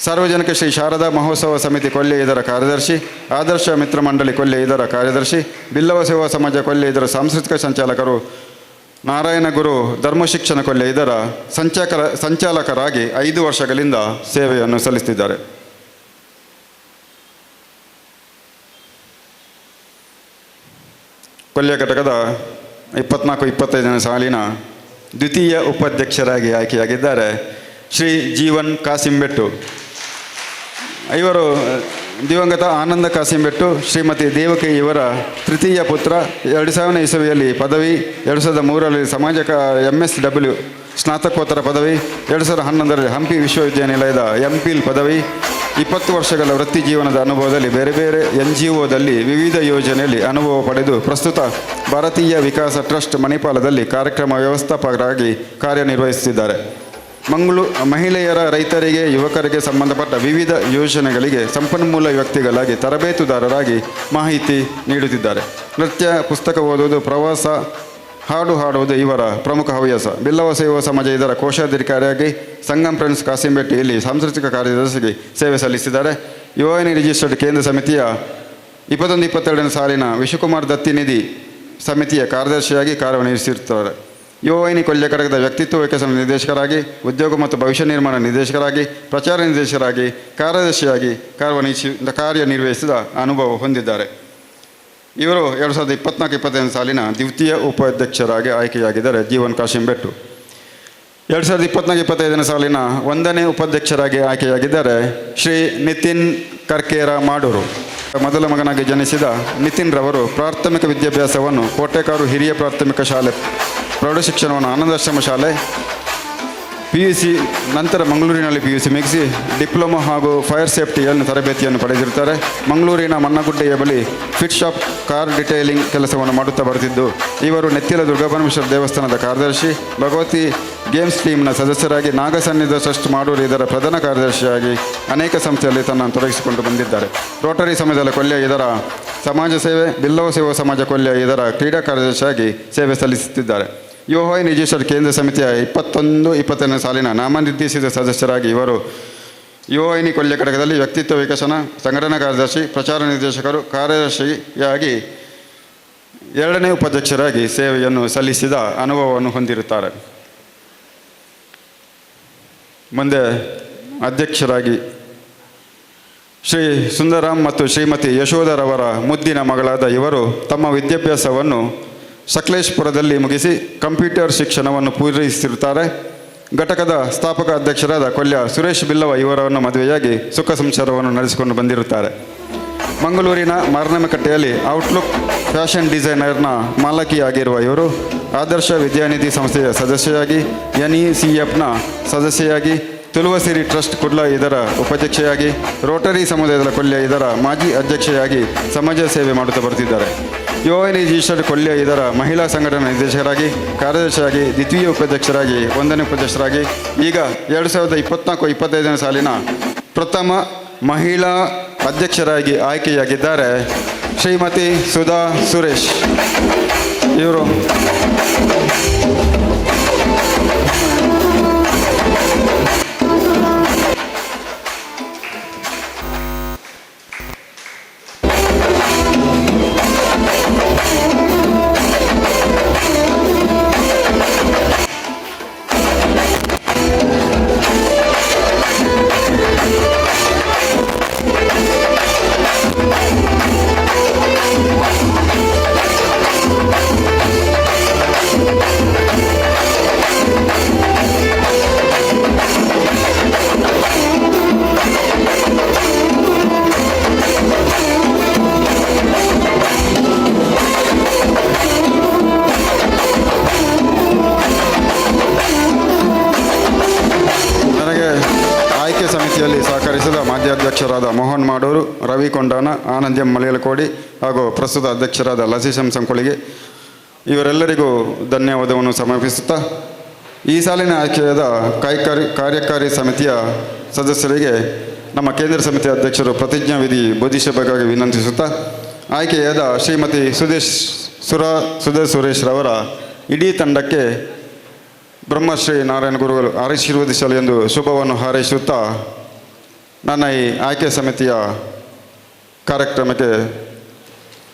ಸಾರ್ವಜನಿಕ ಶ್ರೀ ಶಾರದಾ ಮಹೋತ್ಸವ ಸಮಿತಿ ಕೊಲ್ಯ ಇದರ ಕಾರ್ಯದರ್ಶಿ, ಆದರ್ಶ ಮಿತ್ರ ಮಂಡಳಿ ಕೊಲ್ಯ ಇದರ ಕಾರ್ಯದರ್ಶಿ, ಬಿಲ್ಲವ ಸೇವಾ ಸಮಾಜ ಕೊಲ್ಯ ಇದರ ಸಾಂಸ್ಕೃತಿಕ ಸಂಚಾಲಕರು, ನಾರಾಯಣಗುರು ಧರ್ಮಶಿಕ್ಷಣ ಕೊಲ್ಯ ಇದರ ಸಂಚಾಲಕರಾಗಿ 5 ವರ್ಷಗಳಿಂದ ಸೇವೆಯನ್ನು ಸಲ್ಲಿಸುತ್ತಿದ್ದಾರೆ. ಕೊಲ್ಯ ಘಟಕದ 24-25 ಸಾಲಿನ ದ್ವಿತೀಯ ಉಪಾಧ್ಯಕ್ಷರಾಗಿ ಆಯ್ಕೆಯಾಗಿದ್ದಾರೆ ಶ್ರೀ ಜೀವನ್ ಕಾಸಿಂಬೆಟ್ಟು. ಇವರು ದಿವಂಗತ ಆನಂದ ಕಾಸಿಂಬೆಟ್ಟು, ಶ್ರೀಮತಿ ದೇವಕಿ ಇವರ ತೃತೀಯ ಪುತ್ರ. 2000 ಇಸವಿಯಲ್ಲಿ ಪದವಿ, 2003ರಲ್ಲಿ ಸಮಾಜ MSW ಸ್ನಾತಕೋತ್ತರ ಪದವಿ, 2011ರಲ್ಲಿ ಹಂಪಿ ವಿಶ್ವವಿದ್ಯಾನಿಲಯದ MPhil ಪದವಿ. 20 ವರ್ಷಗಳ ವೃತ್ತಿ ಜೀವನದ ಅನುಭವದಲ್ಲಿ ಬೇರೆ ಬೇರೆ NGOದಲ್ಲಿ ವಿವಿಧ ಯೋಜನೆಯಲ್ಲಿ ಅನುಭವ ಪಡೆದು ಪ್ರಸ್ತುತ ಭಾರತೀಯ ವಿಕಾಸ ಟ್ರಸ್ಟ್ ಮಣಿಪಾಲದಲ್ಲಿ ಕಾರ್ಯಕ್ರಮ ವ್ಯವಸ್ಥಾಪಕರಾಗಿ ಕಾರ್ಯನಿರ್ವಹಿಸುತ್ತಿದ್ದಾರೆ. ಮಹಿಳೆಯರ, ರೈತರಿಗೆ, ಯುವಕರಿಗೆ ಸಂಬಂಧಪಟ್ಟ ವಿವಿಧ ಯೋಜನೆಗಳಿಗೆ ಸಂಪನ್ಮೂಲ ವ್ಯಕ್ತಿಗಳಾಗಿ ತರಬೇತುದಾರರಾಗಿ ಮಾಹಿತಿ ನೀಡುತ್ತಿದ್ದಾರೆ. ನೃತ್ಯ, ಪುಸ್ತಕ ಓದುವುದು, ಪ್ರವಾಸ, ಹಾಡು ಹಾಡುವುದು ಇವರ ಪ್ರಮುಖ ಹವ್ಯಾಸ. ಬಿಲ್ಲವ ಸೇವಾ ಸಮಾಜ ಇದರ ಕೋಶಾಧಿಕಾರಿಯಾಗಿ ಸಂಗಮ್ ಫ್ರೆಂಡ್ಸ್ ಕಾಸಿಂಬೆಟ್ಟು ಇಲ್ಲಿ ಸಾಂಸ್ಕೃತಿಕ ಕಾರ್ಯದರ್ಶಿಗೆ ಸೇವೆ ಸಲ್ಲಿಸಿದ್ದಾರೆ. ಯುವವಾಹಿನಿ ರಿಜಿಸ್ಟರ್ಡ್ ಕೇಂದ್ರ ಸಮಿತಿಯ 21-22 ಸಾಲಿನ ವಿಶ್ವಕುಮಾರ್ ದತ್ತಿ ನಿಧಿ ಸಮಿತಿಯ ಕಾರ್ಯದರ್ಶಿಯಾಗಿ ಕಾರ್ಯನಿರ್ವಹಿಸಿರುತ್ತಾರೆ. ಯುವವಾಹಿನಿ ಕೊಲ್ಯ ಘಟಕದ ವ್ಯಕ್ತಿತ್ವ ವಿಕಸನ ನಿರ್ದೇಶಕರಾಗಿ, ಉದ್ಯೋಗ ಮತ್ತು ಭವಿಷ್ಯ ನಿರ್ಮಾಣ ನಿರ್ದೇಶಕರಾಗಿ, ಪ್ರಚಾರ ನಿರ್ದೇಶಕರಾಗಿ, ಕಾರ್ಯದರ್ಶಿಯಾಗಿ ಕಾರ್ಯನಿರ್ವಹಿಸಿದ ಅನುಭವ ಹೊಂದಿದ್ದಾರೆ. ಇವರು 2024-25 ಸಾಲಿನ ದ್ವಿತೀಯ ಉಪಾಧ್ಯಕ್ಷರಾಗಿ ಆಯ್ಕೆಯಾಗಿದ್ದಾರೆ ಜೀವನ್ ಕಾಸಿಂಬೆಟ್ಟು. 2024-25 ಸಾಲಿನ 1ನೇ ಉಪಾಧ್ಯಕ್ಷರಾಗಿ ಆಯ್ಕೆಯಾಗಿದ್ದಾರೆ ಶ್ರೀ ನಿತಿನ್ ಕರ್ಕೇರ ಮಾಡೂರು. ಮೊದಲ ಮಗನಾಗಿ ಜನಿಸಿದ ನಿತಿನ್ ರವರು ಪ್ರಾಥಮಿಕ ವಿದ್ಯಾಭ್ಯಾಸವನ್ನು ಕೋಟೆಕಾರು ಹಿರಿಯ ಪ್ರಾಥಮಿಕ ಶಾಲೆ, ಪ್ರೌಢಶಿಕ್ಷಣವನ್ನು ಆನಂದಾಶ್ರಮ ಶಾಲೆ, PUC ನಂತರ ಮಂಗಳೂರಿನಲ್ಲಿ PUC ಮುಗಿಸಿ ಡಿಪ್ಲೊಮಾ ಹಾಗೂ ಫೈರ್ ಸೇಫ್ಟಿಯನ್ನು ತರಬೇತಿಯನ್ನು ಪಡೆದಿರುತ್ತಾರೆ. ಮಂಗಳೂರಿನ ಮನ್ನಗುಡ್ಡೆಯ ಬಳಿ ಫಿಟ್ ಶಾಪ್, ಕಾರ್ ಡಿಟೈಲಿಂಗ್ ಕೆಲಸವನ್ನು ಮಾಡುತ್ತಾ ಬರುತ್ತಿದ್ದು ಇವರು ನೆತ್ತಿಲ ದುರ್ಗಾಪರಮೇಶ್ವರ ದೇವಸ್ಥಾನದ ಕಾರ್ಯದರ್ಶಿ, ಭಗವತಿ ಗೇಮ್ಸ್ ಟೀಮ್ನ ಸದಸ್ಯರಾಗಿ, ನಾಗಸನ್ನಿಧ ಟ್ರಸ್ಟ್ ಮಾಡೂರು ಇದರ ಪ್ರಧಾನ ಕಾರ್ಯದರ್ಶಿಯಾಗಿ ಅನೇಕ ಸಂಸ್ಥೆಯಲ್ಲಿ ತನ್ನನ್ನು ತೊಡಗಿಸಿಕೊಂಡು ಬಂದಿದ್ದಾರೆ. ರೋಟರಿ ಸಮಯದಲ್ಲಿ ಕೊಲ್ಯ ಇದರ ಸಮಾಜ ಸೇವೆ, ಬಿಲ್ಲವ ಸೇವಾ ಸಮಾಜ ಕೊಲ್ಯ ಇದರ ಕ್ರೀಡಾ ಕಾರ್ಯದರ್ಶಿಯಾಗಿ ಸೇವೆ ಸಲ್ಲಿಸುತ್ತಿದ್ದಾರೆ. ಯುವವಾಹಿನಿ ರಿಜಿಸ್ಟರ್ಡ್ ಕೇಂದ್ರ ಸಮಿತಿಯ 21-22 ಸಾಲಿನ ನಾಮನಿರ್ದೇಶಿತ ಸದಸ್ಯರಾಗಿ ಇವರು ಯುವವಾಹಿನಿ ಕೊಲ್ಯ ಘಟಕದಲ್ಲಿ ವ್ಯಕ್ತಿತ್ವ ವಿಕಸನ, ಸಂಘಟನಾ ಕಾರ್ಯದರ್ಶಿ, ಪ್ರಚಾರ ನಿರ್ದೇಶಕರು, ಕಾರ್ಯದರ್ಶಿಯಾಗಿ 2ನೇ ಉಪಾಧ್ಯಕ್ಷರಾಗಿ ಸೇವೆಯನ್ನು ಸಲ್ಲಿಸಿದ ಅನುಭವವನ್ನು ಹೊಂದಿರುತ್ತಾರೆ. ಮುಂದೆ ಅಧ್ಯಕ್ಷರಾಗಿ ಶ್ರೀ ಸುಂದರಾಮ್ ಮತ್ತು ಶ್ರೀಮತಿ ಯಶೋಧರವರ ಮುದ್ದಿನ ಮಗಳಾದ ಇವರು ತಮ್ಮ ವಿದ್ಯಾಭ್ಯಾಸವನ್ನು ಸಕಲೇಶ್ಪುರದಲ್ಲಿ ಮುಗಿಸಿ ಕಂಪ್ಯೂಟರ್ ಶಿಕ್ಷಣವನ್ನು ಪೂರೈಸಿರುತ್ತಾರೆ. ಘಟಕದ ಸ್ಥಾಪಕ ಅಧ್ಯಕ್ಷರಾದ ಕೊಲ್ಯ ಸುರೇಶ್ ಬಿಲ್ಲವ ಇವರನ್ನು ಮದುವೆಯಾಗಿ ಸುಖ ಸಂಸಾರವನ್ನು ನಡೆಸಿಕೊಂಡು ಬಂದಿರುತ್ತಾರೆ. ಮಂಗಳೂರಿನ ಮಾರನಮಕಟ್ಟೆಯಲ್ಲಿ ಔಟ್ಲುಕ್ ಫ್ಯಾಷನ್ ಡಿಸೈನರ್ನ ಮಾಲಕಿಯಾಗಿರುವ ಇವರು ಆದರ್ಶ ವಿದ್ಯಾನಿಧಿ ಸಂಸ್ಥೆಯ ಸದಸ್ಯೆಯಾಗಿ, NECFನ ಸದಸ್ಯೆಯಾಗಿ, ತುಳುವಸಿರಿ ಟ್ರಸ್ಟ್ ಕುಡ್ಲ ಇದರ ಉಪಾಧ್ಯಕ್ಷೆಯಾಗಿ, ರೋಟರಿ ಸಮುದಾಯದ ಕೊಲ್ಯ ಇದರ ಮಾಜಿ ಅಧ್ಯಕ್ಷೆಯಾಗಿ ಸಮಾಜ ಸೇವೆ ಮಾಡುತ್ತಾ ಬರುತ್ತಿದ್ದಾರೆ. ಯುವವಾಹಿನಿ ರಿಜಿಸ್ಟರ್ಡ್ ಕೊಲ್ಯ ಇದರ ಮಹಿಳಾ ಸಂಘಟನಾ ನಿರ್ದೇಶಕರಾಗಿ, ಕಾರ್ಯದರ್ಶಿಯಾಗಿ, ದ್ವಿತೀಯ ಉಪಾಧ್ಯಕ್ಷರಾಗಿ, 1ನೇ ಉಪಾಧ್ಯಕ್ಷರಾಗಿ, ಈಗ 2024-25ನೇ ಸಾಲಿನ ಪ್ರಥಮ ಮಹಿಳಾ ಅಧ್ಯಕ್ಷರಾಗಿ ಆಯ್ಕೆಯಾಗಿದ್ದಾರೆ ಶ್ರೀಮತಿ ಸುಧಾ ಸುರೇಶ್. ಇವರು ಸಹಕರಿಸಿದ ಮಾಧ್ಯಾಧ್ಯಕ್ಷರಾದ ಮೋಹನ್ ಮಾಡೂರು, ರವಿ ಕೊಂಡಾನ, ಆನಂದ್ಯಂ ಮಲಯಲಕೋಡಿ ಹಾಗೂ ಪ್ರಸ್ತುತ ಅಧ್ಯಕ್ಷರಾದ ಲಸಿಶಂ ಸಂಕೊಳಿಗೆ ಇವರೆಲ್ಲರಿಗೂ ಧನ್ಯವಾದವನ್ನು ಸಮರ್ಪಿಸುತ್ತಾ, ಈ ಸಾಲಿನ ಆಯ್ಕೆಯಾದ ಕಾರ್ಯಕಾರಿ ಸಮಿತಿಯ ಸದಸ್ಯರಿಗೆ ನಮ್ಮ ಕೇಂದ್ರ ಸಮಿತಿ ಅಧ್ಯಕ್ಷರು ಪ್ರತಿಜ್ಞಾ ವಿಧಿ ಬೋಧಿಸಬೇಕಾಗಿ ವಿನಂತಿಸುತ್ತಾ, ಆಯ್ಕೆಯಾದ ಶ್ರೀಮತಿ ಸುಧಾ ಸುರೇಶ್ ರವರ ಇಡೀ ತಂಡಕ್ಕೆ ಬ್ರಹ್ಮಶ್ರೀ ನಾರಾಯಣ ಗುರುಗಳು ಆಶೀರ್ವದಿಸಲು ಎಂದು ಶುಭವನ್ನು ಹಾರೈಸುತ್ತಾ ನನ್ನ ಈ ಆಯ್ಕೆ ಸಮಿತಿಯ ಕಾರ್ಯಕ್ರಮಕ್ಕೆ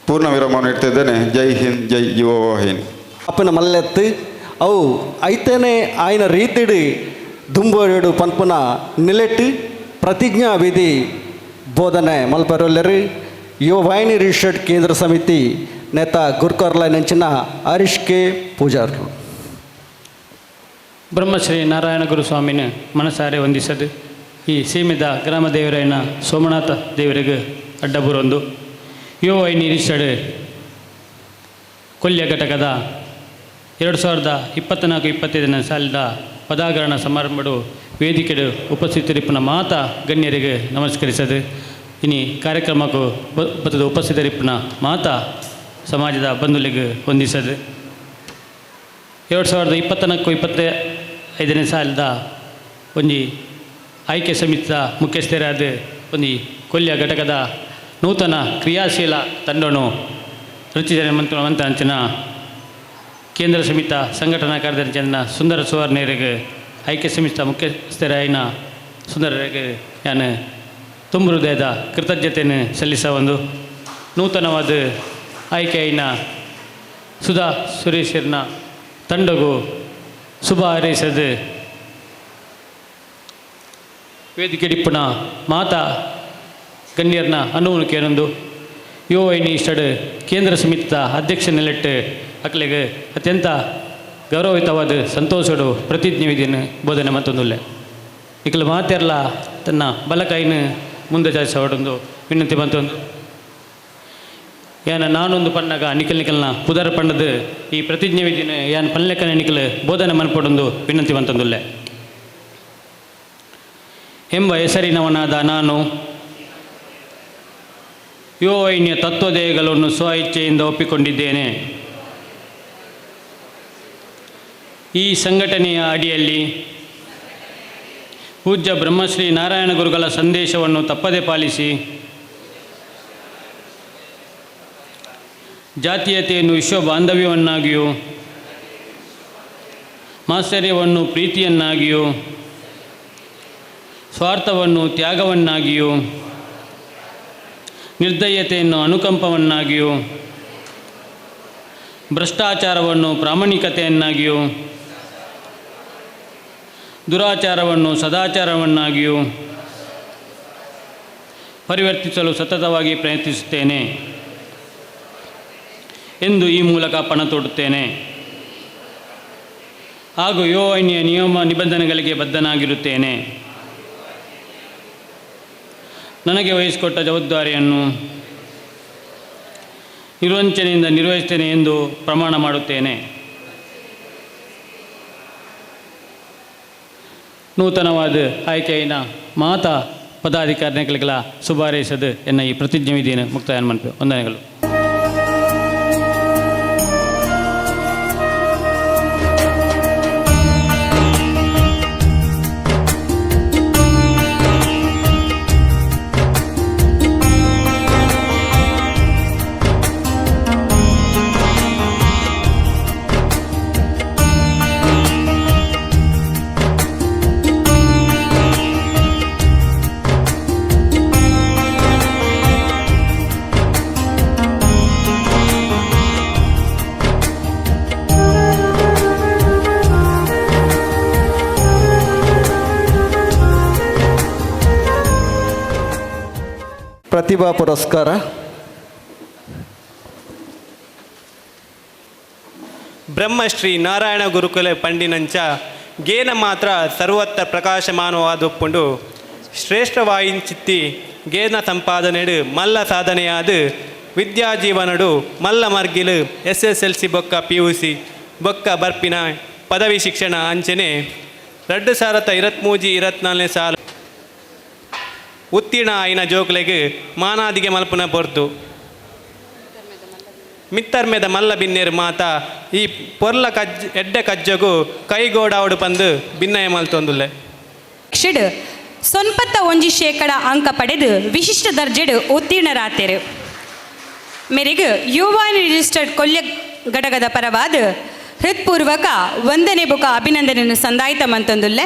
ಪೂರ್ಣ ವಿರಾಮವನ್ನು ಇಡ್ತಿದ್ದೇನೆ. ಜೈ ಹಿಂದ್, ಜೈ ಯುವ ವಾಹಿನಿ. ಅಪ್ಪನ ಮಲ್ಲೆತ್ತು ಅವು ಐತನೇ ಆಯ್ನ ರೀತಿಡು ದುಂಬೋಡು ಪನ್ಪುನ ನಿಲೆಟ್ಟು ಪ್ರತಿಜ್ಞಾ ವಿಧಿ ಬೋಧನೆ ಮಲ್ಪರೊಲ್ಲರು ಯುವ ವಾಹಿನಿ ರಿಜಿಸ್ಟರ್ಡ್ ಕೇಂದ್ರ ಸಮಿತಿ ನೇತ ಗುರ್ಕರ್ಲ ನೆಂಚಿನ ಹರೀಶ್ ಕೆ ಪೂಜಾರರು. ಬ್ರಹ್ಮಶ್ರೀ ನಾರಾಯಣ ಗುರುಸ್ವಾಮಿನ ಮನಸಾರೆ ವಂದಿಸದು ಈ ಸೀಮಿತ ಗ್ರಾಮ ದೇವರಾಯನ ಸೋಮನಾಥ ದೇವರಿಗೆ ಅಡ್ಡಬುರೊಂದು ಯುವ ವಾಹಿನಿ ರಿಜಿಸ್ಟರ್ಡ್ ಕೊಲ್ಯ ಘಟಕದ 2024-25ನೇ ಸಾಲಿದ ಪದಾಗರಣ ಸಮಾರಂಭಡು ವೇದಿಕೆಡು ಉಪಸ್ಥಿತರಿಪ್ಪನ ಮಾತ ಗಣ್ಯರಿಗೆ ನಮಸ್ಕರಿಸದು ಇನಿ ಕಾರ್ಯಕ್ರಮಕ್ಕೂ ಬತ್ತದ ಉಪಸ್ಥಿತರಿಪ್ಪನ ಮಾತ ಸಮಾಜದ ಬಂಧುಲಿಗೆ ಹೊಂದಿಸದು 2024-25ನೇ ಸಾಲಿದ ಒಂಜಿ ಆಯ್ಕೆ ಸಮಿತಿಯ ಮುಖ್ಯಸ್ಥರಾದ ಒಂದು ಕೊಲ್ಯ ಘಟಕದ ನೂತನ ಕ್ರಿಯಾಶೀಲ ತಂಡವನ್ನು ರಚಿಸಿದ ಮಂತ್ರಂಚಿನ ಕೇಂದ್ರ ಸಮಿತಿ ಸಂಘಟನಾ ಕಾರ್ಯದರ್ಶಿನ ಸುಂದರ ಸುವರ್ಣರಿಗೆ ಆಯ್ಕೆ ಸಮಿತಿಯ ಮುಖ್ಯಸ್ಥರಾಯಿನ ಸುಂದರರಿಗೆ ನಾನು ತುಂಬ ಹೃದಯದ ಕೃತಜ್ಞತೆಯನ್ನು ಸಲ್ಲಿಸ ಒಂದು ನೂತನವಾದ ಆಯ್ಕೆಯಿನ ಸುಧಾ ಸುರೇಶರ್ನ ತಂಡಗೂ ಶುಭ ಹಾರೈಸದು ವೇದಿಕೆ ಡಿಪ್ಪನ ಮಾತಾ ಗಣ್ಯರ್ನ ಅನುವನ್ನು ಕೇಳೊಂದು ಯುವ ವಾಹಿನಿ ರಿಜಿಸ್ಟರ್ಡ್ ಕೇಂದ್ರ ಸಮಿತಿಯ ಅಧ್ಯಕ್ಷನೆಲೆಟ್ಟು ಅಕ್ಕಲಿಗೆ ಅತ್ಯಂತ ಗೌರವಯುತವಾದ ಸಂತೋಷಡು ಪ್ರತಿಜ್ಞೆ ವಿಧಿಯನ್ನು ಬೋಧನೆ ಮತ್ತೊಂದುಲ್ಲೆ ಇಕ್ಕಲು ಮಾತೆರ್ಲ ತನ್ನ ಬಲಕೈನ ಮುಂದೆ ಚಾಚಿಸೋಡೊಂದು ವಿನಂತಿ ಮತ್ತೊಂದು ಯಾನ ನಾನೊಂದು ಪಣ್ಣಗ ನಿಖಲ್ನ ಪುದರ ಪಣ್ಣದು ಈ ಪ್ರತಿಜ್ಞೆ ವಿಧಿನ ಯಾನ್ ಪನ್ಲೆಕ್ಕನ ನಿಖಲು ಬೋಧನೆ ಮನ್ಪಡೊಂದು ವಿನಂತಿ ಮಂತೊಂದುಲ್ಲೆ. ಎಂಬ ಹೆಸರಿನವನಾದ ನಾನು ಯುವ ವಾಹಿನಿಯ ತತ್ವದೇಹಗಳನ್ನು ಸ್ವ ಇಚ್ಛೆಯಿಂದ ಒಪ್ಪಿಕೊಂಡಿದ್ದೇನೆ. ಈ ಸಂಘಟನೆಯ ಅಡಿಯಲ್ಲಿ ಪೂಜ್ಯ ಬ್ರಹ್ಮಶ್ರೀ ನಾರಾಯಣ ಗುರುಗಳ ಸಂದೇಶವನ್ನು ತಪ್ಪದೆ ಪಾಲಿಸಿ ಜಾತೀಯತೆಯನ್ನು ವಿಶ್ವ ಬಾಂಧವ್ಯವನ್ನಾಗಿಯೂ ಮಾತ್ಸರ್ಯವನ್ನು ಪ್ರೀತಿಯನ್ನಾಗಿಯೂ ಸ್ವಾರ್ಥವನ್ನು ತ್ಯಾಗವನ್ನಾಗಿಯೂ ನಿರ್ದಯತೆಯನ್ನು ಅನುಕಂಪವನ್ನಾಗಿಯೂ ಭ್ರಷ್ಟಾಚಾರವನ್ನು ಪ್ರಾಮಾಣಿಕತೆಯನ್ನಾಗಿಯೂ ದುರಾಚಾರವನ್ನು ಸದಾಚಾರವನ್ನಾಗಿಯೂ ಪರಿವರ್ತಿಸಲು ಸತತವಾಗಿ ಪ್ರಯತ್ನಿಸುತ್ತೇನೆ ಎಂದು ಈ ಮೂಲಕ ಪಣ ತೊಡುತ್ತೇನೆ ಹಾಗೂ ಯುವವಾಹಿನಿಯ ನಿಯಮ ನಿಬಂಧನೆಗಳಿಗೆ ಬದ್ಧನಾಗಿರುತ್ತೇನೆ. ನನಗೆ ವಹಿಸಿಕೊಟ್ಟ ಜವಾಬ್ದಾರಿಯನ್ನು ನಿರ್ವಂಚನೆಯಿಂದ ನಿರ್ವಹಿಸುತ್ತೇನೆ ಎಂದು ಪ್ರಮಾಣ ಮಾಡುತ್ತೇನೆ. ನೂತನವಾದ ಆಯ್ಕೆಯಿನ ಮಾತಾ ಪದಾಧಿಕಾರಿಗಳ ಶುಭಾರೈಸದು ಎನ್ನ ಈ ಪ್ರತಿಜ್ಞೆ ವಿಧಿಯನ್ನು ಮುಕ್ತಾಯ ಮಾಡ್ತೇವೆ. ವಂದನೆಗಳು. ಪ್ರತಿಭಾ ಪುರಸ್ಕಾರ ಬ್ರಹ್ಮಶ್ರೀ ನಾರಾಯಣ ಗುರುಕುಲ ಪಂಡಿನಂಚ ಗೇನ ಮಾತ್ರ ಸರ್ವತ್ರ ಪ್ರಕಾಶಮಾನವಾದೊಪ್ಪುಂಡು ಶ್ರೇಷ್ಠವಾಯಿಚಿತ್ತಿ ಗೇನ ಸಂಪಾದನೆಡು ಮಲ್ಲ ಸಾಧನೆಯಾದ ವಿದ್ಯಾಜೀವನಡು ಮಲ್ಲ ಮರ್ಗಿಲು SSLC ಬೊಕ್ಕ PUC ಬೊಕ್ಕ ಬರ್ಪಿನ ಪದವಿ ಶಿಕ್ಷಣ ಅಂಚನೆ 2023-24 ಸಾಲ ಉತ್ತೀರ್ಣ ಆಯ್ನ ಜೋಕ್ಲೆಗ್ ಮಾನಾದಿಗೆ ಮಲ್ಪುನ ಪೊರ್ತು ಮಿತ್ತರ್ಮೆದ ಮಲ್ಲ ಬಿನ್ನೇರು ಮಾತ ಈ ಪೊರ್ಲ ಎಡ್ಡೆ ಕಜ್ಜಗು ಕೈಗೋಡಾವಡು ಪಂದು ಭಿನ್ನಯ ಮಲ್ತೊಂದುಲ್ಲೆ. ಕ್ಷಿಡ್ 91% ಅಂಕ ಪಡೆದು ವಿಶಿಷ್ಟ ದರ್ಜೆಡು ಉತ್ತೀರ್ಣರಾತೆರು. ಮೇರೆಗೆ ಯುವವಾಹಿನಿ ರಿಜಿಸ್ಟರ್ಡ್ ಕೊಲ್ಯ ಘಟಕದ ಪರವಾದ ಹೃತ್ಪೂರ್ವಕ ವಂದನೆ ಬುಕ ಅಭಿನಂದನೆಯನ್ನು ಸಂದಾಯಿತ ಮಂತೊಂದುಲ್ಲೆ.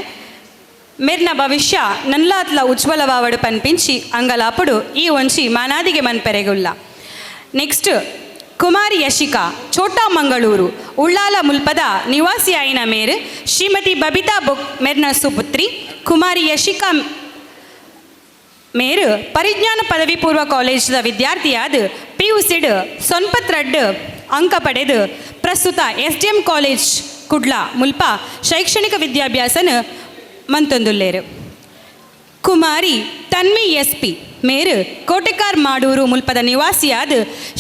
ಮೇರ್ನ ಭವಿಷ್ಯ ನನ್ಲಾತ್ಲ ಉಜ್ವಲವಾವಡು ಪನ್ಪಿಂಚಿ ಅಂಗಲಾಪುಡು ಈ ಒಂಚಿ ಮಾನಾದಿಗೆ ಮನ್ಪೆರೆಗುಲ್ಲ. ನೆಕ್ಸ್ಟ್ ಕುಮಾರಿ ಯಶಿಕಾ ಛೋಟಾ ಮಂಗಳೂರು ಉಳ್ಳಾಲ ಮುಲ್ಪದ ನಿವಾಸಿ ಆಯಿನ ಮೇರು ಶ್ರೀಮತಿ ಬಬಿತಾ ಬೊಕ್ ಮೇರ್ನ ಸುಪುತ್ರಿ ಕುಮಾರಿ ಯಶಿಕಾ ಮೇರು ಪರಿಜ್ಞಾನ ಪದವಿ ಪೂರ್ವ ಕಾಲೇಜದ ವಿದ್ಯಾರ್ಥಿಯಾದ PUCಡ್ 92 ಅಂಕ ಪಡೆದು ಪ್ರಸ್ತುತ SDM ಕಾಲೇಜ್ ಕುಡ್ಲ ಮುಲ್ಪ ಶೈಕ್ಷಣಿಕ ವಿದ್ಯಾಭ್ಯಾಸನ ಮಂತೊಂದುಲ್ಲೇರು. ಕುಮಾರಿ ತನ್ವಿ SP ಮೇರು ಕೋಟೆಕಾರ್ ಮಾಡೂರು ಮುಲ್ಪದ ನಿವಾಸಿಯಾದ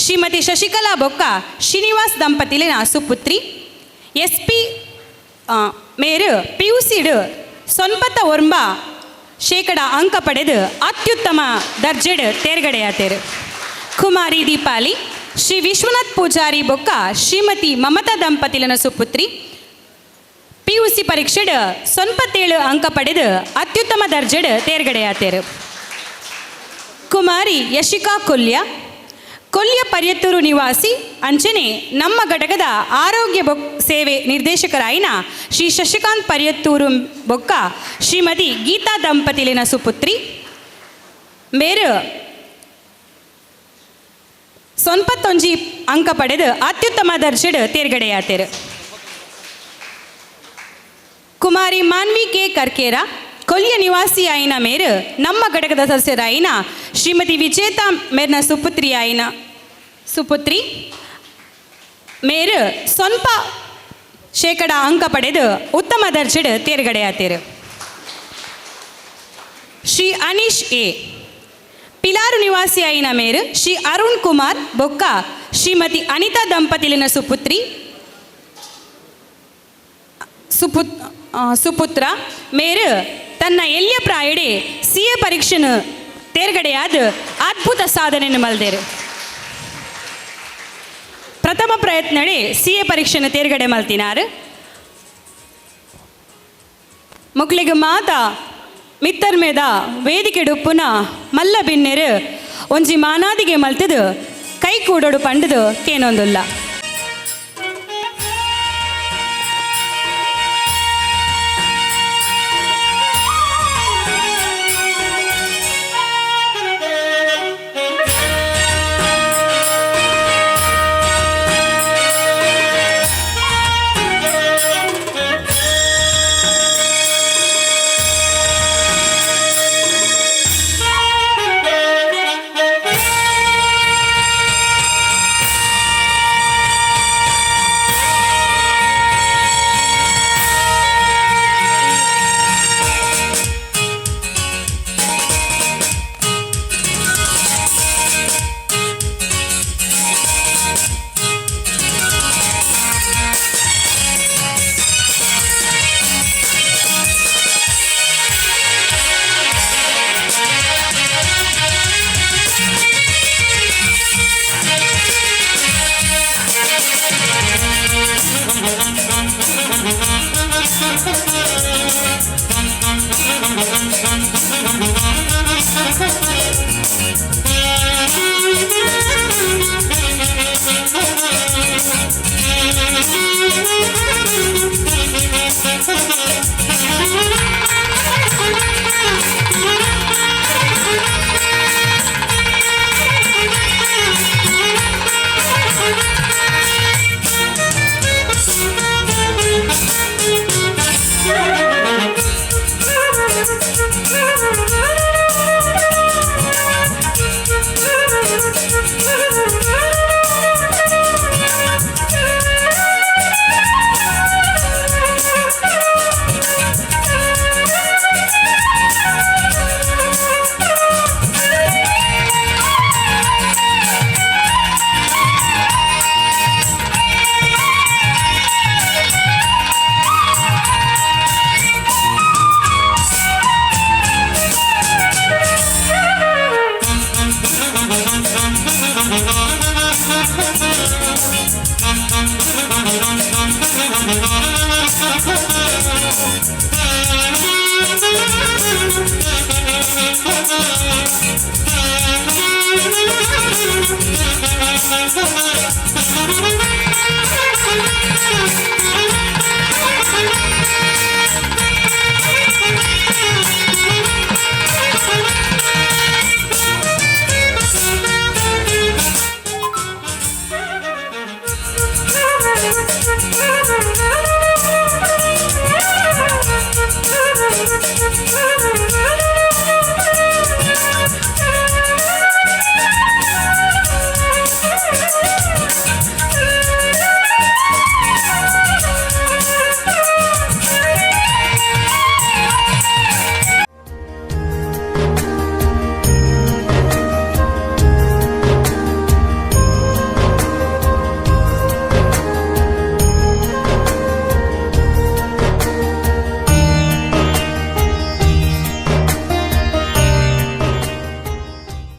ಶ್ರೀಮತಿ ಶಶಿಕಲಾ ಬೊಕ್ಕ ಶ್ರೀನಿವಾಸ್ ದಂಪತಿಲಿನ ಸುಪುತ್ರಿ SP ಮೇರು PUCಡ್ 91% ಅಂಕ ಪಡೆದು ಅತ್ಯುತ್ತಮ ದರ್ಜೆಡ್ ತೇರ್ಗಡೆಯಾತೇರು. ಕುಮಾರಿ ದೀಪಾಲಿ ಶ್ರೀ ವಿಶ್ವನಾಥ್ ಪೂಜಾರಿ ಬೊಕ್ಕ ಶ್ರೀಮತಿ ಮಮತಾ ದಂಪತಿಲಿನ ಸುಪುತ್ರಿ PUC ಪರೀಕ್ಷೆಡ್ 97 ಅಂಕ ಪಡೆದು ಅತ್ಯುತ್ತಮ ದರ್ಜೆಡ್ ತೇರ್ಗಡೆಯಾತೇರು. ಕುಮಾರಿ ಯಶಿಕಾ ಕೊಲ್ಯ ಪರ್ಯತ್ತೂರು ನಿವಾಸಿ ಅಂಚನೆ ನಮ್ಮ ಘಟಕದ ಆರೋಗ್ಯ ಸೇವೆ ನಿರ್ದೇಶಕರಾಯಿನ ಶ್ರೀ ಶಶಿಕಾಂತ್ ಪರ್ಯತ್ತೂರು ಬೊಕ್ಕ ಶ್ರೀಮತಿ ಗೀತಾ ದಂಪತಿಲಿನ ಸುಪುತ್ರಿ ಮೇರು 91 ಅಂಕ ಪಡೆದು ಅತ್ಯುತ್ತಮ ದರ್ಜೆಡ್ ತೇರ್ಗಡೆಯಾತೇರು. ಕುಮಾರಿ ಮಾನ್ವಿ ಕೆ ಕರ್ಕೇರ ಕೊಲ್ಯ ನಿವಾಸಿ ಆಯಿನ ಮೇರು ನಮ್ಮ ಘಟಕದ ಸದಸ್ಯರಾಯಿನ ಶ್ರೀಮತಿ ವಿಜೇತಾ ಮೇರ್ನ ಸುಪುತ್ರಿ ಮೇರು 100% ಅಂಕ ಪಡೆದು ಉತ್ತಮ ದರ್ಜೆಡ್ ತೇರ್ಗಡೆಯಾತೇರು. ಶ್ರೀ ಅನೀಶ್ ಎ ಪಿಲಾರು ನಿವಾಸಿ ಆಯಿನ ಮೇರು ಶ್ರೀ ಅರುಣ್ ಕುಮಾರ್ ಬೊಕ್ಕ ಶ್ರೀಮತಿ ಅನಿತಾ ದಂಪತಿಲಿನ ಸುಪುತ್ರ ಮೇರು ತನ್ನ ಎಲ್ಯ ಪ್ರಾಯಡೆ CA ಪರೀಕ್ಷೆನ ತೇರ್ಗಡೆಯಾದ ಅದ್ಭುತ ಸಾಧನೆಯನ್ನು ಮಲ್ದೇರು. ಪ್ರಥಮ ಪ್ರಯತ್ನಡೆ CA ಪರೀಕ್ಷೆನ ತೇರ್ಗಡೆ ಮಲ್ತಿನಾರು. ಮಕ್ಕಳಿಗೆ ಮಾತಾ ಮಿತ್ತರ್ ಮೇದ ವೇದಿಕೆ ಡುಪ್ಪುನ ಮಲ್ಲ ಬಿನ್ನೆರು ಒಂಜಿ ಮಾನಾದಿಗೆ ಮಲ್ತದು ಕೈ ಕೂಡೋಡು ಪಂಡದು ಕೇನೊಂದುಲ್ಲ.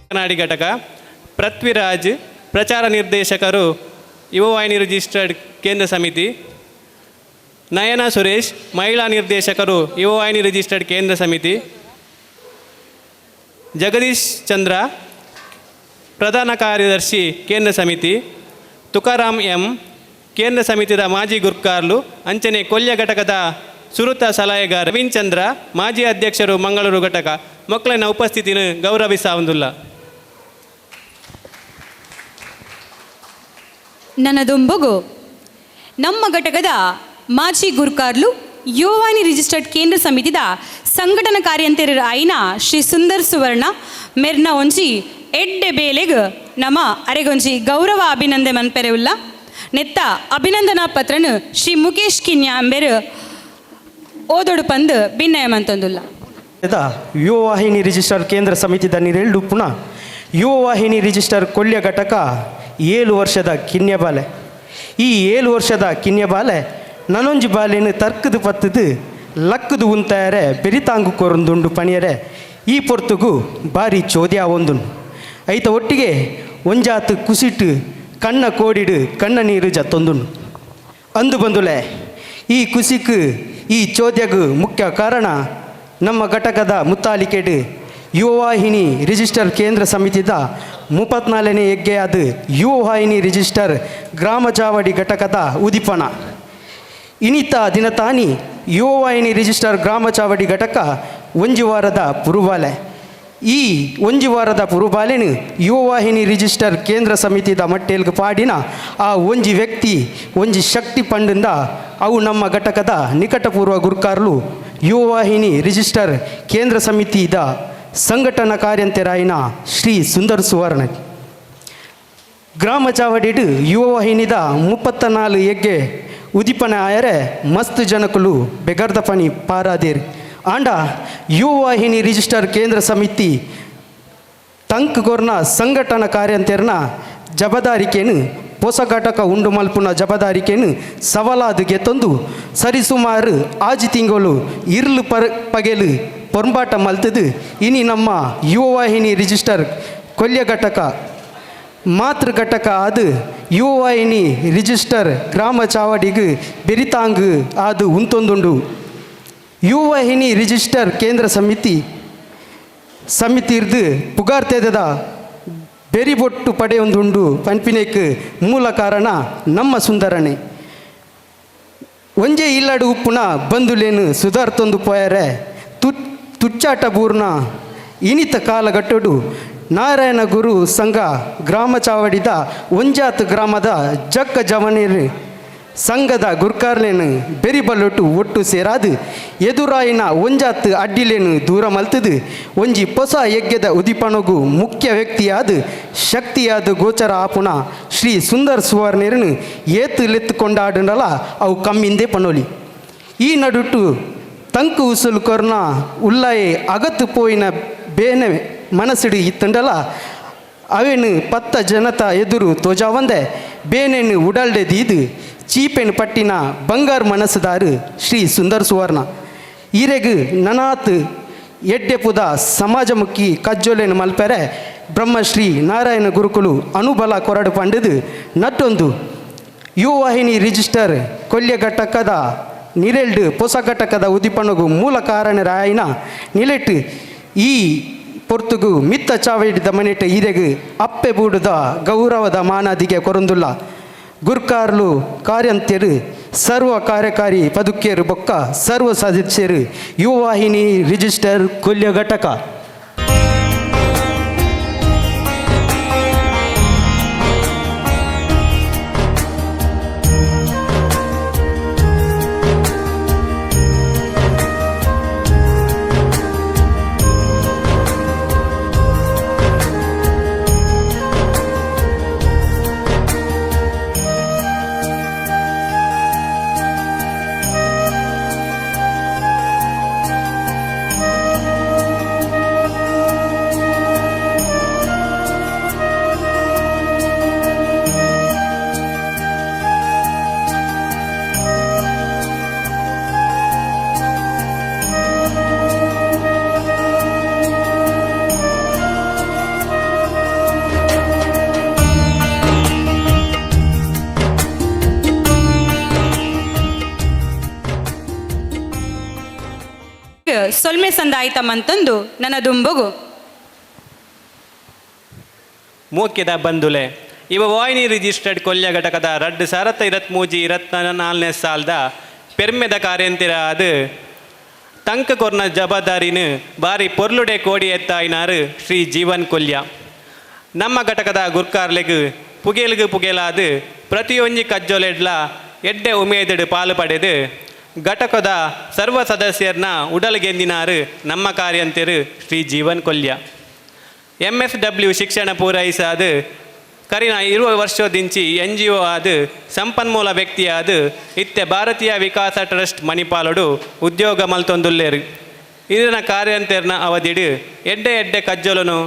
ಕನ್ನಡಿ ಘಟಕ ಪೃಥ್ವಿರಾಜ್ ಪ್ರಚಾರ ನಿರ್ದೇಶಕರು ಯುವವಾಹಿನಿ ರಿಜಿಸ್ಟರ್ಡ್ ಕೇಂದ್ರ ಸಮಿತಿ, ನಯನ ಸುರೇಶ್ ಮಹಿಳಾ ನಿರ್ದೇಶಕರು ಯುವವಾಹಿನಿ ರಿಜಿಸ್ಟರ್ಡ್ ಕೇಂದ್ರ ಸಮಿತಿ, ಜಗದೀಶ್ ಚಂದ್ರ ಪ್ರಧಾನ ಕಾರ್ಯದರ್ಶಿ ಕೇಂದ್ರ ಸಮಿತಿ, ತುಕಾರಾಮ್ ಎಂ ಕೇಂದ್ರ ಸಮಿತಿಯ ಮಾಜಿ ಗುರ್ಕಾರ್ಲು ಅಂಚನೆ ಕೊಲ್ಯ ಘಟಕದ ಸುರುತ ಸಲಹೆಗಾರ ರವೀನ್ ಚಂದ್ರ ಮಾಜಿ ಅಧ್ಯಕ್ಷರು ಮಂಗಳೂರು ಘಟಕ ಮಕ್ಕಳಿನ ಉಪಸ್ಥಿತಿನ ಗೌರವಿಸಾವುದಿಲ್ಲ. ನನ್ನದೊಂಬಗು ನಮ್ಮ ಘಟಕದ ಮಾಜಿ ಗುರ್ಕಾರ್ಲು ಯುವವಾಹಿನಿ ರಿಜಿಸ್ಟರ್ಡ್ ಕೇಂದ್ರ ಸಮಿತಿದ ಸಂಘಟನಾ ಕಾರ್ಯಂತರ ಆಯ್ನ ಶ್ರೀ ಸುಂದರ್ ಸುವರ್ಣ ಮೆರ್ನ ಒಂಜಿ ಎಡ್ಡೆ ಬೇಲೆಗ್ ನಮ್ಮ ಅರೆಗೊಂಜಿ ಗೌರವ ಅಭಿನಂದನೆ ಮನ್ಪೆರೆವುಲ್ಲ ನೆತ್ತ ಅಭಿನಂದನಾ ಪತ್ರನು ಶ್ರೀ ಮುಖೇಶ್ ಕಿನ್ಯಾ ಅಂಬೆರು ಓದೋಡು ಪಂದು ಭಿನ್ನಯ ಮಂತೊಂದುಲ್ಲ. ಯುವವಾಹಿನಿ ರಿಜಿಸ್ಟರ್ ಕೇಂದ್ರ ಸಮಿತಿದ ನಿರೆಲ್ಡು ಪುನಃ ಯುವವಾಹಿನಿ ರಿಜಿಸ್ಟರ್ ಕೊಲ್ಯ ಘಟಕ 7 ವರ್ಷದ ಕಿನ್ಯಬಾಲೆ. ಈ 7 ವರ್ಷದ ಕಿನ್ಯಬಾಲೆ ನನೊಂಜಿ ಬಾಲೆನು ತರ್ಕದು ಪತ್ತದು ಲಕ್ಕದು ಉಂತಾಯರೆ ಬೆರಿತಾಂಗು ಕೊರೊಂದುಂಡು ಪಣಿಯರೆ ಈ ಪೊರ್ತುಗು ಬಾರಿ ಚೋದ್ಯ ಒಂದುಂಡು ಐತ ಒಟ್ಟಿಗೆ ಒಂಜಾತು ಕುಸಿಟ್ಟು ಕಣ್ಣ ಕೋಡಿಡು ಕಣ್ಣ ನೀರು ಜತ್ತೊಂದುಂಡು ಅಂದು ಬಂದುಲೆ ಈ ಕುಸಿಕು ಈ ಚೋದ್ಯಗು ಮುಖ್ಯ ಕಾರಣ ನಮ್ಮ ಘಟಕದ ಮುತ್ತಾಲಿಕೆಡು ಯುವವಾಹಿನಿ ರಿಜಿಸ್ಟರ್ ಕೇಂದ್ರ ಸಮಿತಿದ 34ನೇ ಹೆಗ್ಗೆಯಾದ ಯುವವಾಹಿನಿ ರಿಜಿಸ್ಟರ್ ಗ್ರಾಮ ಚಾವಡಿ ಘಟಕದ ಉದಿಪಣ ಇನಿತ ದಿನತಾನಿ ಯುವವಾಹಿನಿ ರಿಜಿಸ್ಟರ್ ಗ್ರಾಮ ಚಾವಡಿ ಘಟಕ ಒಂಜಿ ವಾರದ ಪುರುಬಾಲೆ. ಈ ಒಂಜಿ ವಾರದ ಪುರುಬಾಲೆನು ಯುವವಾಹಿನಿ ರಿಜಿಸ್ಟರ್ ಕೇಂದ್ರ ಸಮಿತಿದ ಮಟ್ಟೆಲ್ಗೆ ಪಾಡಿನ ಆ ಒಂಜಿ ವ್ಯಕ್ತಿ ಒಂಜಿ ಶಕ್ತಿ ಪಂಡಿಂದ ಅವು ನಮ್ಮ ಘಟಕದ ನಿಕಟಪೂರ್ವ ಗುರುಕಾರ್ಲು ಯುವವಾಹಿನಿ ರಿಜಿಸ್ಟರ್ ಕೇಂದ್ರ ಸಮಿತಿದ ಸಂಘಟನಾ ಕಾರ್ಯಂತರಾಯಿನ ಶ್ರೀ ಸುಂದರ್ ಸುವರ್ಣ ಗ್ರಾಮ ಚಾವಡಿಡು ಯುವವಾಹಿನಿದ 34 ಹೆಗ್ಗೆ ಉದಿಪನ ಆಯರೆ ಮಸ್ತ್ ಜನಕುಲು ಬೆಗರ್ದ ಪಣಿ ಪಾರಾದೇರಿ ಆಂಡ ಯುವವಾಹಿನಿ ರಿಜಿಸ್ಟರ್ ಕೇಂದ್ರ ಸಮಿತಿ ತಂಕ್ ಗೊರ್ನ ಸಂಘಟನಾ ಕಾರ್ಯಂತೆರ್ನ ಜವಾಬ್ದಾರಿಕೆನು ಹೊಸ ಘಟಕ ಉಂಡು ಮಲ್ಪುನ ಜವಾಬ್ದಾರಿಕೆನು ಸವಾಲಾದು ಗೆತ್ತೊಂದು ಸರಿಸುಮಾರು ಆಜಿ ತಿಂಗಳು ಇರ್ಲು ಪಗೆಲು ಪೊರ್ಂಬಾಟ ಮಲ್ತದು ಇನಿ ನಮ್ಮ ಯುವವಾಹಿನಿ ರಿಜಿಸ್ಟರ್ ಕೊಲ್ಯ ಘಟಕ ಮಾತೃ ಘಟಕ ಆದು ಯುವವಾಹಿನಿ ರಿಜಿಸ್ಟರ್ ಗ್ರಾಮ ಚಾವಡಿಗು ಬೆರಿತಾಂಗು ಆದು ಉಂತೊಂದುಂಡು ಯುವವಾಹಿನಿ ರಿಜಿಸ್ಟರ್ ಕೇಂದ್ರ ಸಮಿತಿರ್ದು ಪುಗಾರ್ತೆದ ಬೆರಿಬೊಟ್ಟು ಪಡೆಯೊಂದುಂಡು ಪಂಪಿನೆಕ್ ಮೂಲ ಕಾರಣ ನಮ್ಮ ಸುಂದರಣೆ ಒಂಜೆ ಇಲ್ಲಡು ಉಪ್ಪುನ ಬಂದುಲೇನು ಸುಧಾರ್ತೊಂದು ಪೋಯರೆ ತುಚ್ಚಾಟ ಬೂರ್ನ ಇನಿತ ಕಾಲಗಟ್ಟಡು ನಾರಾಯಣ ಗುರು ಸಂಘ ಗ್ರಾಮ ಚಾವಡಿದ ಒಂಜಾತ್ ಗ್ರಾಮದ ಜಕ್ಕ ಜವನೇರು ಸಂಘದ ಗುರ್ಕಾರ್ಲೇನು ಬೆರಿಬಲ್ಲೊಟ್ಟು ಒಟ್ಟು ಸೇರಾದು ಎದುರಾಯಿನ ಒಂಜಾತ್ ಅಡ್ಡಿಲೇನು ದೂರ ಮಲ್ತದು ಒಂಜಿ ಹೊಸ ಯಜ್ಞದ ಉದಿಪಣಗು ಮುಖ್ಯ ವ್ಯಕ್ತಿಯಾದ ಶಕ್ತಿಯಾದ ಗೋಚರ ಆಪುಣ ಶ್ರೀ ಸುಂದರ್ ಸುವರ್ಣೇರನು ಏತು ಲೆತ್ತುಕೊಂಡಾಡನಲ್ಲ ಅವು ಕಮ್ಮಿಂದೇ ಪನೋಲಿ ಈ ನಡುಟ್ಟು ತಂಕು ಉಸುಲು ಕೊರ್ನ ಉಲ್ಲಾಯೆ ಅಗತ್ತು ಪೋಯಿನ ಬೇನೆ ಮನಸ್ಸಿಡು ಇತ್ತಂಡಲ್ಲ ಅವೇನು 10 ಜನತ ಎದುರು ತೋಜಾವಂದೆ ಬೇನೆನು ಉಡಲ್ಡೆ ದೀದು ಚೀಪೆನು ಪಟ್ಟಿನ ಬಂಗಾರ ಮನಸ್ಸುದಾರು ಶ್ರೀ ಸುಂದರ್ ಸುವರ್ಣ ಈರೆಗು ನನಾತ್ ಎಡ್ಡೆಪುದ ಸಮಾಜಮುಖಿ ಕಜ್ಜೊಲೆನು ಮಲ್ಪೆರೆ ಬ್ರಹ್ಮಶ್ರೀ ನಾರಾಯಣ ಗುರುಕುಲು ಅನುಬಲ ಕೊರಡು ಪಂಡದು ನಟ್ಟೊಂದು ಯುವವಾಹಿನಿ ರಿಜಿಸ್ಟರ್ ಕೊಲ್ಯ ಘಟಕದ ನಿರೆಲ್ಡು ಹೊಸ ಘಟಕದ ಉದಿಪಣಗು ಮೂಲ ಕಾರಣರಾಯಿನ ನಿಲೆಟ್ಟು ಈ ಪೊರ್ತುಗು ಮಿತ್ತ ಚಾವೇಡಿದ ಮನೆಟ ಹಿರೆಗು ಅಪ್ಪೆ ಬೂಡುದ ಗೌರವದ ಮಾನಾದಿಗೆ ಕೊರೊಂದುಲ್ಲ ಗುರ್ಕಾರ್ಲು ಕಾರ್ಯಂತ್ಯರು ಸರ್ವ ಕಾರ್ಯಕಾರಿ ಪದುಕೇರು ಬೊಕ್ಕ ಸರ್ವ ಸದಸ್ಯರು ಯುವವಾಹಿನಿ ರಿಜಿಸ್ಟರ್ ಕೊಲ್ಯ ಘಟಕ. ಸೊಲ್ಮೆ ಸಂದಾಯಿತ ಮಂತಂದು ನನ್ನ ದುಂಬುಗು ಮುಖ್ಯದ ಬಂಧುಲೆ ಇವ ವಾಹಿನಿ ರಿಜಿಸ್ಟರ್ಡ್ ಕೊಲ್ಯ ಘಟಕದ 2023-24 ಸಾಲದ ಪೆರ್ಮೆದ ಕಾರ್ಯಂತಿರ ಅದು ತಂಕ ಕೊರ್ನ ಜವಾಬ್ದಾರಿನ ಬಾರಿ ಪೊರ್ಲುಡೆ ಕೋಡಿ ಎತ್ತಾಯಿನಾರು ಶ್ರೀ ಜೀವನ್ ಕೊಲ್ಯ ನಮ್ಮ ಘಟಕದ ಗುರ್ಕಾರ್ಲೆಗು ಪುಗೇಲಾದು ಪ್ರತಿಯೊಂಜಿ ಕಜ್ಜೊಲೆಡ್ಲ ಎಡ್ಡೆ ಉಮೇದಡು ಪಾಲು ಪಡೆದು ಘಟಕದ ಸರ್ವ ಸದಸ್ಯರನ್ನ ಉಡಲ್ಗೆಂದಿನಾರು ನಮ್ಮ ಕಾರ್ಯಂತಿರು ಶ್ರೀ ಜೀವನ್ ಕೊಲ್ಯ MSW ಶಿಕ್ಷಣ ಪೂರೈಸಾದು ಕರಿನ 20 ವರ್ಷದಿಂಚಿ NGO ಆದು ಸಂಪನ್ಮೂಲ ವ್ಯಕ್ತಿ ಆದು ಇತ್ತೆ ಭಾರತೀಯ ವಿಕಾಸ ಟ್ರಸ್ಟ್ ಮಣಿಪಾಲುಡು ಉದ್ಯೋಗ ಮಲ್ತೊಂದುಲ್ಲೇರು ಇದನ್ನ ಕಾರ್ಯಂತಿರ್ನ ಅವಧಿಡು ಎಡ್ಡೆ ಕಜ್ಜೊಲನು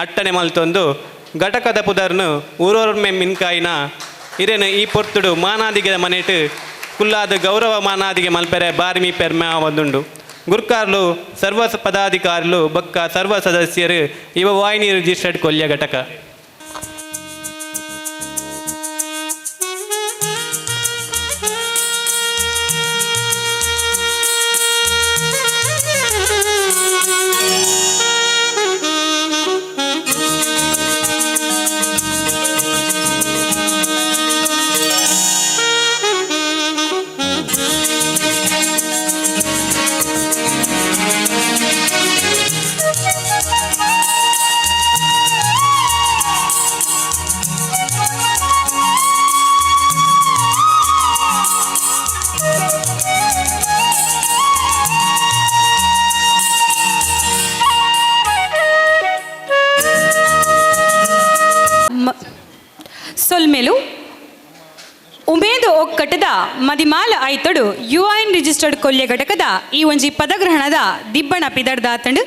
ಅಟ್ಟನೆ ಮಲ್ತೊಂದು ಘಟಕದ ಪುದರ್ನು ಊರೊರ್ಮೆ ಮಿನ್ಕಾಯಿನ ಇರೇನು ಈ ಪೊರ್ತುಡು ಮಾನಾದಿಗೆ ಮನೆಟು ಕುಲ್ಲಾದ ಗೌರವ ಮಾನಾದಿಗೆ ಮಲ್ಪೆರೆ ಬಾರಿಮಿ ಪೆರ್ಮೆ ಒಂದುಂಡು ಗುರ್ಕಾರ್ಲು ಸರ್ವ ಪದಾಧಿಕಾರಿಲು ಬೊಕ್ಕ ಸರ್ವ ಸದಸ್ಯರು ಇವ ವಾಹಿನಿ ರಿಜಿಸ್ಟರ್ಡ್ ಕೊಲ್ಯ ಘಟಕ. ಸೊಲ್ಮೆಲು ಉಮೇದು ಒಕ್ಕಟ್ಟದ ಮದಿಮಾಲ ಐತಡು ಯುಐನ್ ರಿಜಿಸ್ಟರ್ಡ್ ಕೊಲ್ಯ ಘಟಕದ ಈ ಒಂಜಿ ಪದಗ್ರಹಣದ ದಿಬ್ಬಣ ಪಿದಡ್ದಾತಂಡು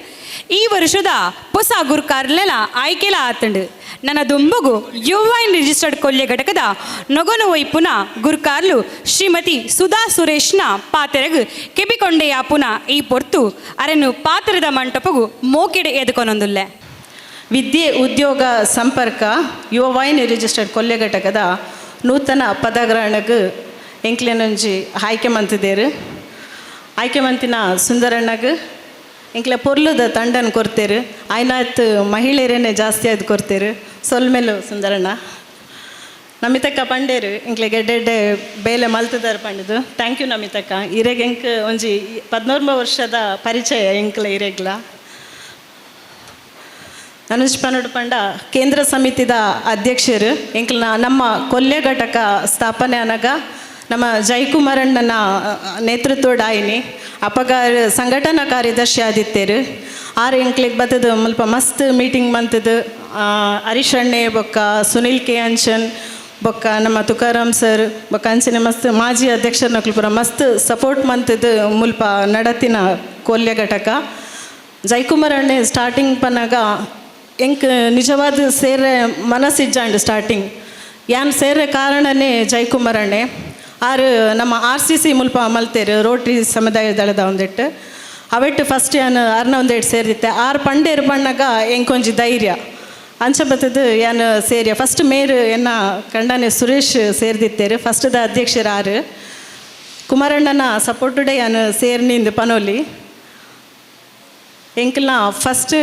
ಈ ವರ್ಷದ ಹೊಸ ಗುರ್ಕಾರ್ಲೆಲ ಆಯ್ಕೆಲ ಆತಂಡು ನನ್ನ ದುಂಬುಗು ಯುಐನ್ ರಿಜಿಸ್ಟರ್ಡ್ ಕೊಲ್ಯ ಘಟಕದ ನೊಗನು ಒಯ್ಪುನ ಗುರ್ಕಾರ್ಲು ಶ್ರೀಮತಿ ಸುಧಾ ಸುರೇಶ್ನ ಪಾತೆರಗು ಕೆಬಿಕೊಂಡೆಯಾಪುನ ಈ ಪೊರ್ತು ಅರೆನು ಪಾತ್ರದ ಮಂಟಪಗು ಮೋಕೆಡೆ ಎದುಕೊನೊಂದುಲ್ಲೆ. ವಿದ್ಯೆ ಉದ್ಯೋಗ ಸಂಪರ್ಕ ಯುವವಾಹಿನಿ ರಿಜಿಸ್ಟರ್ಡ್ ಕೊಲ್ಯ ಘಟಕದ ನೂತನ ಪದಗ್ರಹಣಕ್ಕೆ ಎಂಕ್ಲೆನೊಂಜಿ ಆಯ್ಕೆ ಮಂತಿದ್ದೇರು ಆಯ್ಕೆ ಮಂತಿನ ಸುಂದರಣ್ಣಗೆ ಎಂಕ್ಲೆ ಪೊರ್ಲುದ ತಂಡನ ಕೊರ್ತೇರು ಆಯ್ನಾಯ್ತು ಮಹಿಳೆಯರೇನೆ ಜಾಸ್ತಿ ಆಯ್ತು ಕೊರ್ತೇರು ಸೊಲ್ಮೆಲು ಸುಂದರಣ್ಣ ನಮಿತಕ್ಕ ಪಂಡೇರು ಎಂಕ್ಲೆ ಗೆಡ್ಡೆ ಬೇಲೆ ಮಲ್ತದಾರ ಪಂಡದು ಥ್ಯಾಂಕ್ ಯು ನಮಿತಕ್ಕ ಇರೆಗೆ ಎಂಕ್ ಒಂಜಿ 14 ವರ್ಷದ ಪರಿಚಯ ಎಂಕ್ಲ ಇರೆಗ್ಲ ಅನುಜ್ ಪನ್ನಡು ಪಂಡ ಕೇಂದ್ರ ಸಮಿತಿದ ಅಧ್ಯಕ್ಷರು ಎಂಕ್ಲ ನಮ್ಮ ಕೊಲ್ಯ ಘಟಕ ಸ್ಥಾಪನೆ ಅನಗ ನಮ್ಮ ಜಯಕುಮಾರಣ್ಣನ ನೇತೃತ್ವಡಾಯಿನಿ ಅಪಗಾರ ಸಂಘಟನಾ ಕಾರ್ಯದರ್ಶಿ ಆದಿತ್ತೇರು ಆರು ಎಂಕ್ಲಿಗೆ ಬತ್ತದು ಸ್ವಲ್ಪ ಮಸ್ತ್ ಮೀಟಿಂಗ್ ಮಂತದ್ದು ಹರೀಶ್ ಅಣ್ಣೆ ಬೊಕ್ಕ ಸುನಿಲ್ ಕೆ ಅಂಚನ್ ಬೊಕ್ಕ ನಮ್ಮ ತುಕಾರಾಮ್ ಸರ್ ಬೊಕ್ಕ ಅಂಚನೆ ಮಸ್ತ್ ಮಾಜಿ ಅಧ್ಯಕ್ಷರನ್ನ ಪೂರ ಮಸ್ತ್ ಸಪೋರ್ಟ್ ಮಂತದ್ದು ಮುಲ್ಪ ನಡತಿನ ಕೊಲ್ಯ ಘಟಕ ಜಯಕುಮಾರಣ್ಣೆ ಸ್ಟಾರ್ಟಿಂಗ್ ಪನ್ನಾಗ ಎಂಕ್ ನಿಜವಾದ ಸೇರೆ ಮನಸ್ಸಿಜ್ಜಾಂಡು ಸ್ಟಾರ್ಟಿಂಗ್ ಯಾನ್ ಸೇರೆ ಕಾರಣನೇ ಜಯಕುಮಾರಣ್ಣೆ ಆರು ನಮ್ಮ RCC ಮುಲ್ಪ ಮಲ್ತೇರು ರೋಟ್ರಿ ಸಮುದಾಯ ದಳದ ಒಂದೆಟ್ಟು ಅವೆಟ್ಟು ಫಸ್ಟ್ ಯಾನು ಅರ್ನ ಒಂದೆಟ್ಟು ಸೇರಿದ್ದೆ ಆರು ಪಂಡೇರು ಪಣ್ಣಾಗ ಎಂಕೊಂಜಿ ಧೈರ್ಯ ಅಂಚ ಬತ್ತದು ಯಾನು ಸೇರಿಯ ಫಸ್ಟ್ ಮೇರು ಎನ್ನ ಕಂಡನೆ ಸುರೇಶ್ ಸೇರಿದಿತ್ತೇರು ಫಸ್ಟ್ದ ಅಧ್ಯಕ್ಷರು ಆರು ಕುಮಾರಣ್ಣನ ಸಪೋರ್ಟುಡೆ ಯಾನು ಸೇರ್ನಿಂದು ಪನೋಲಿ ಎಂಕ್ಲ ಫಸ್ಟ್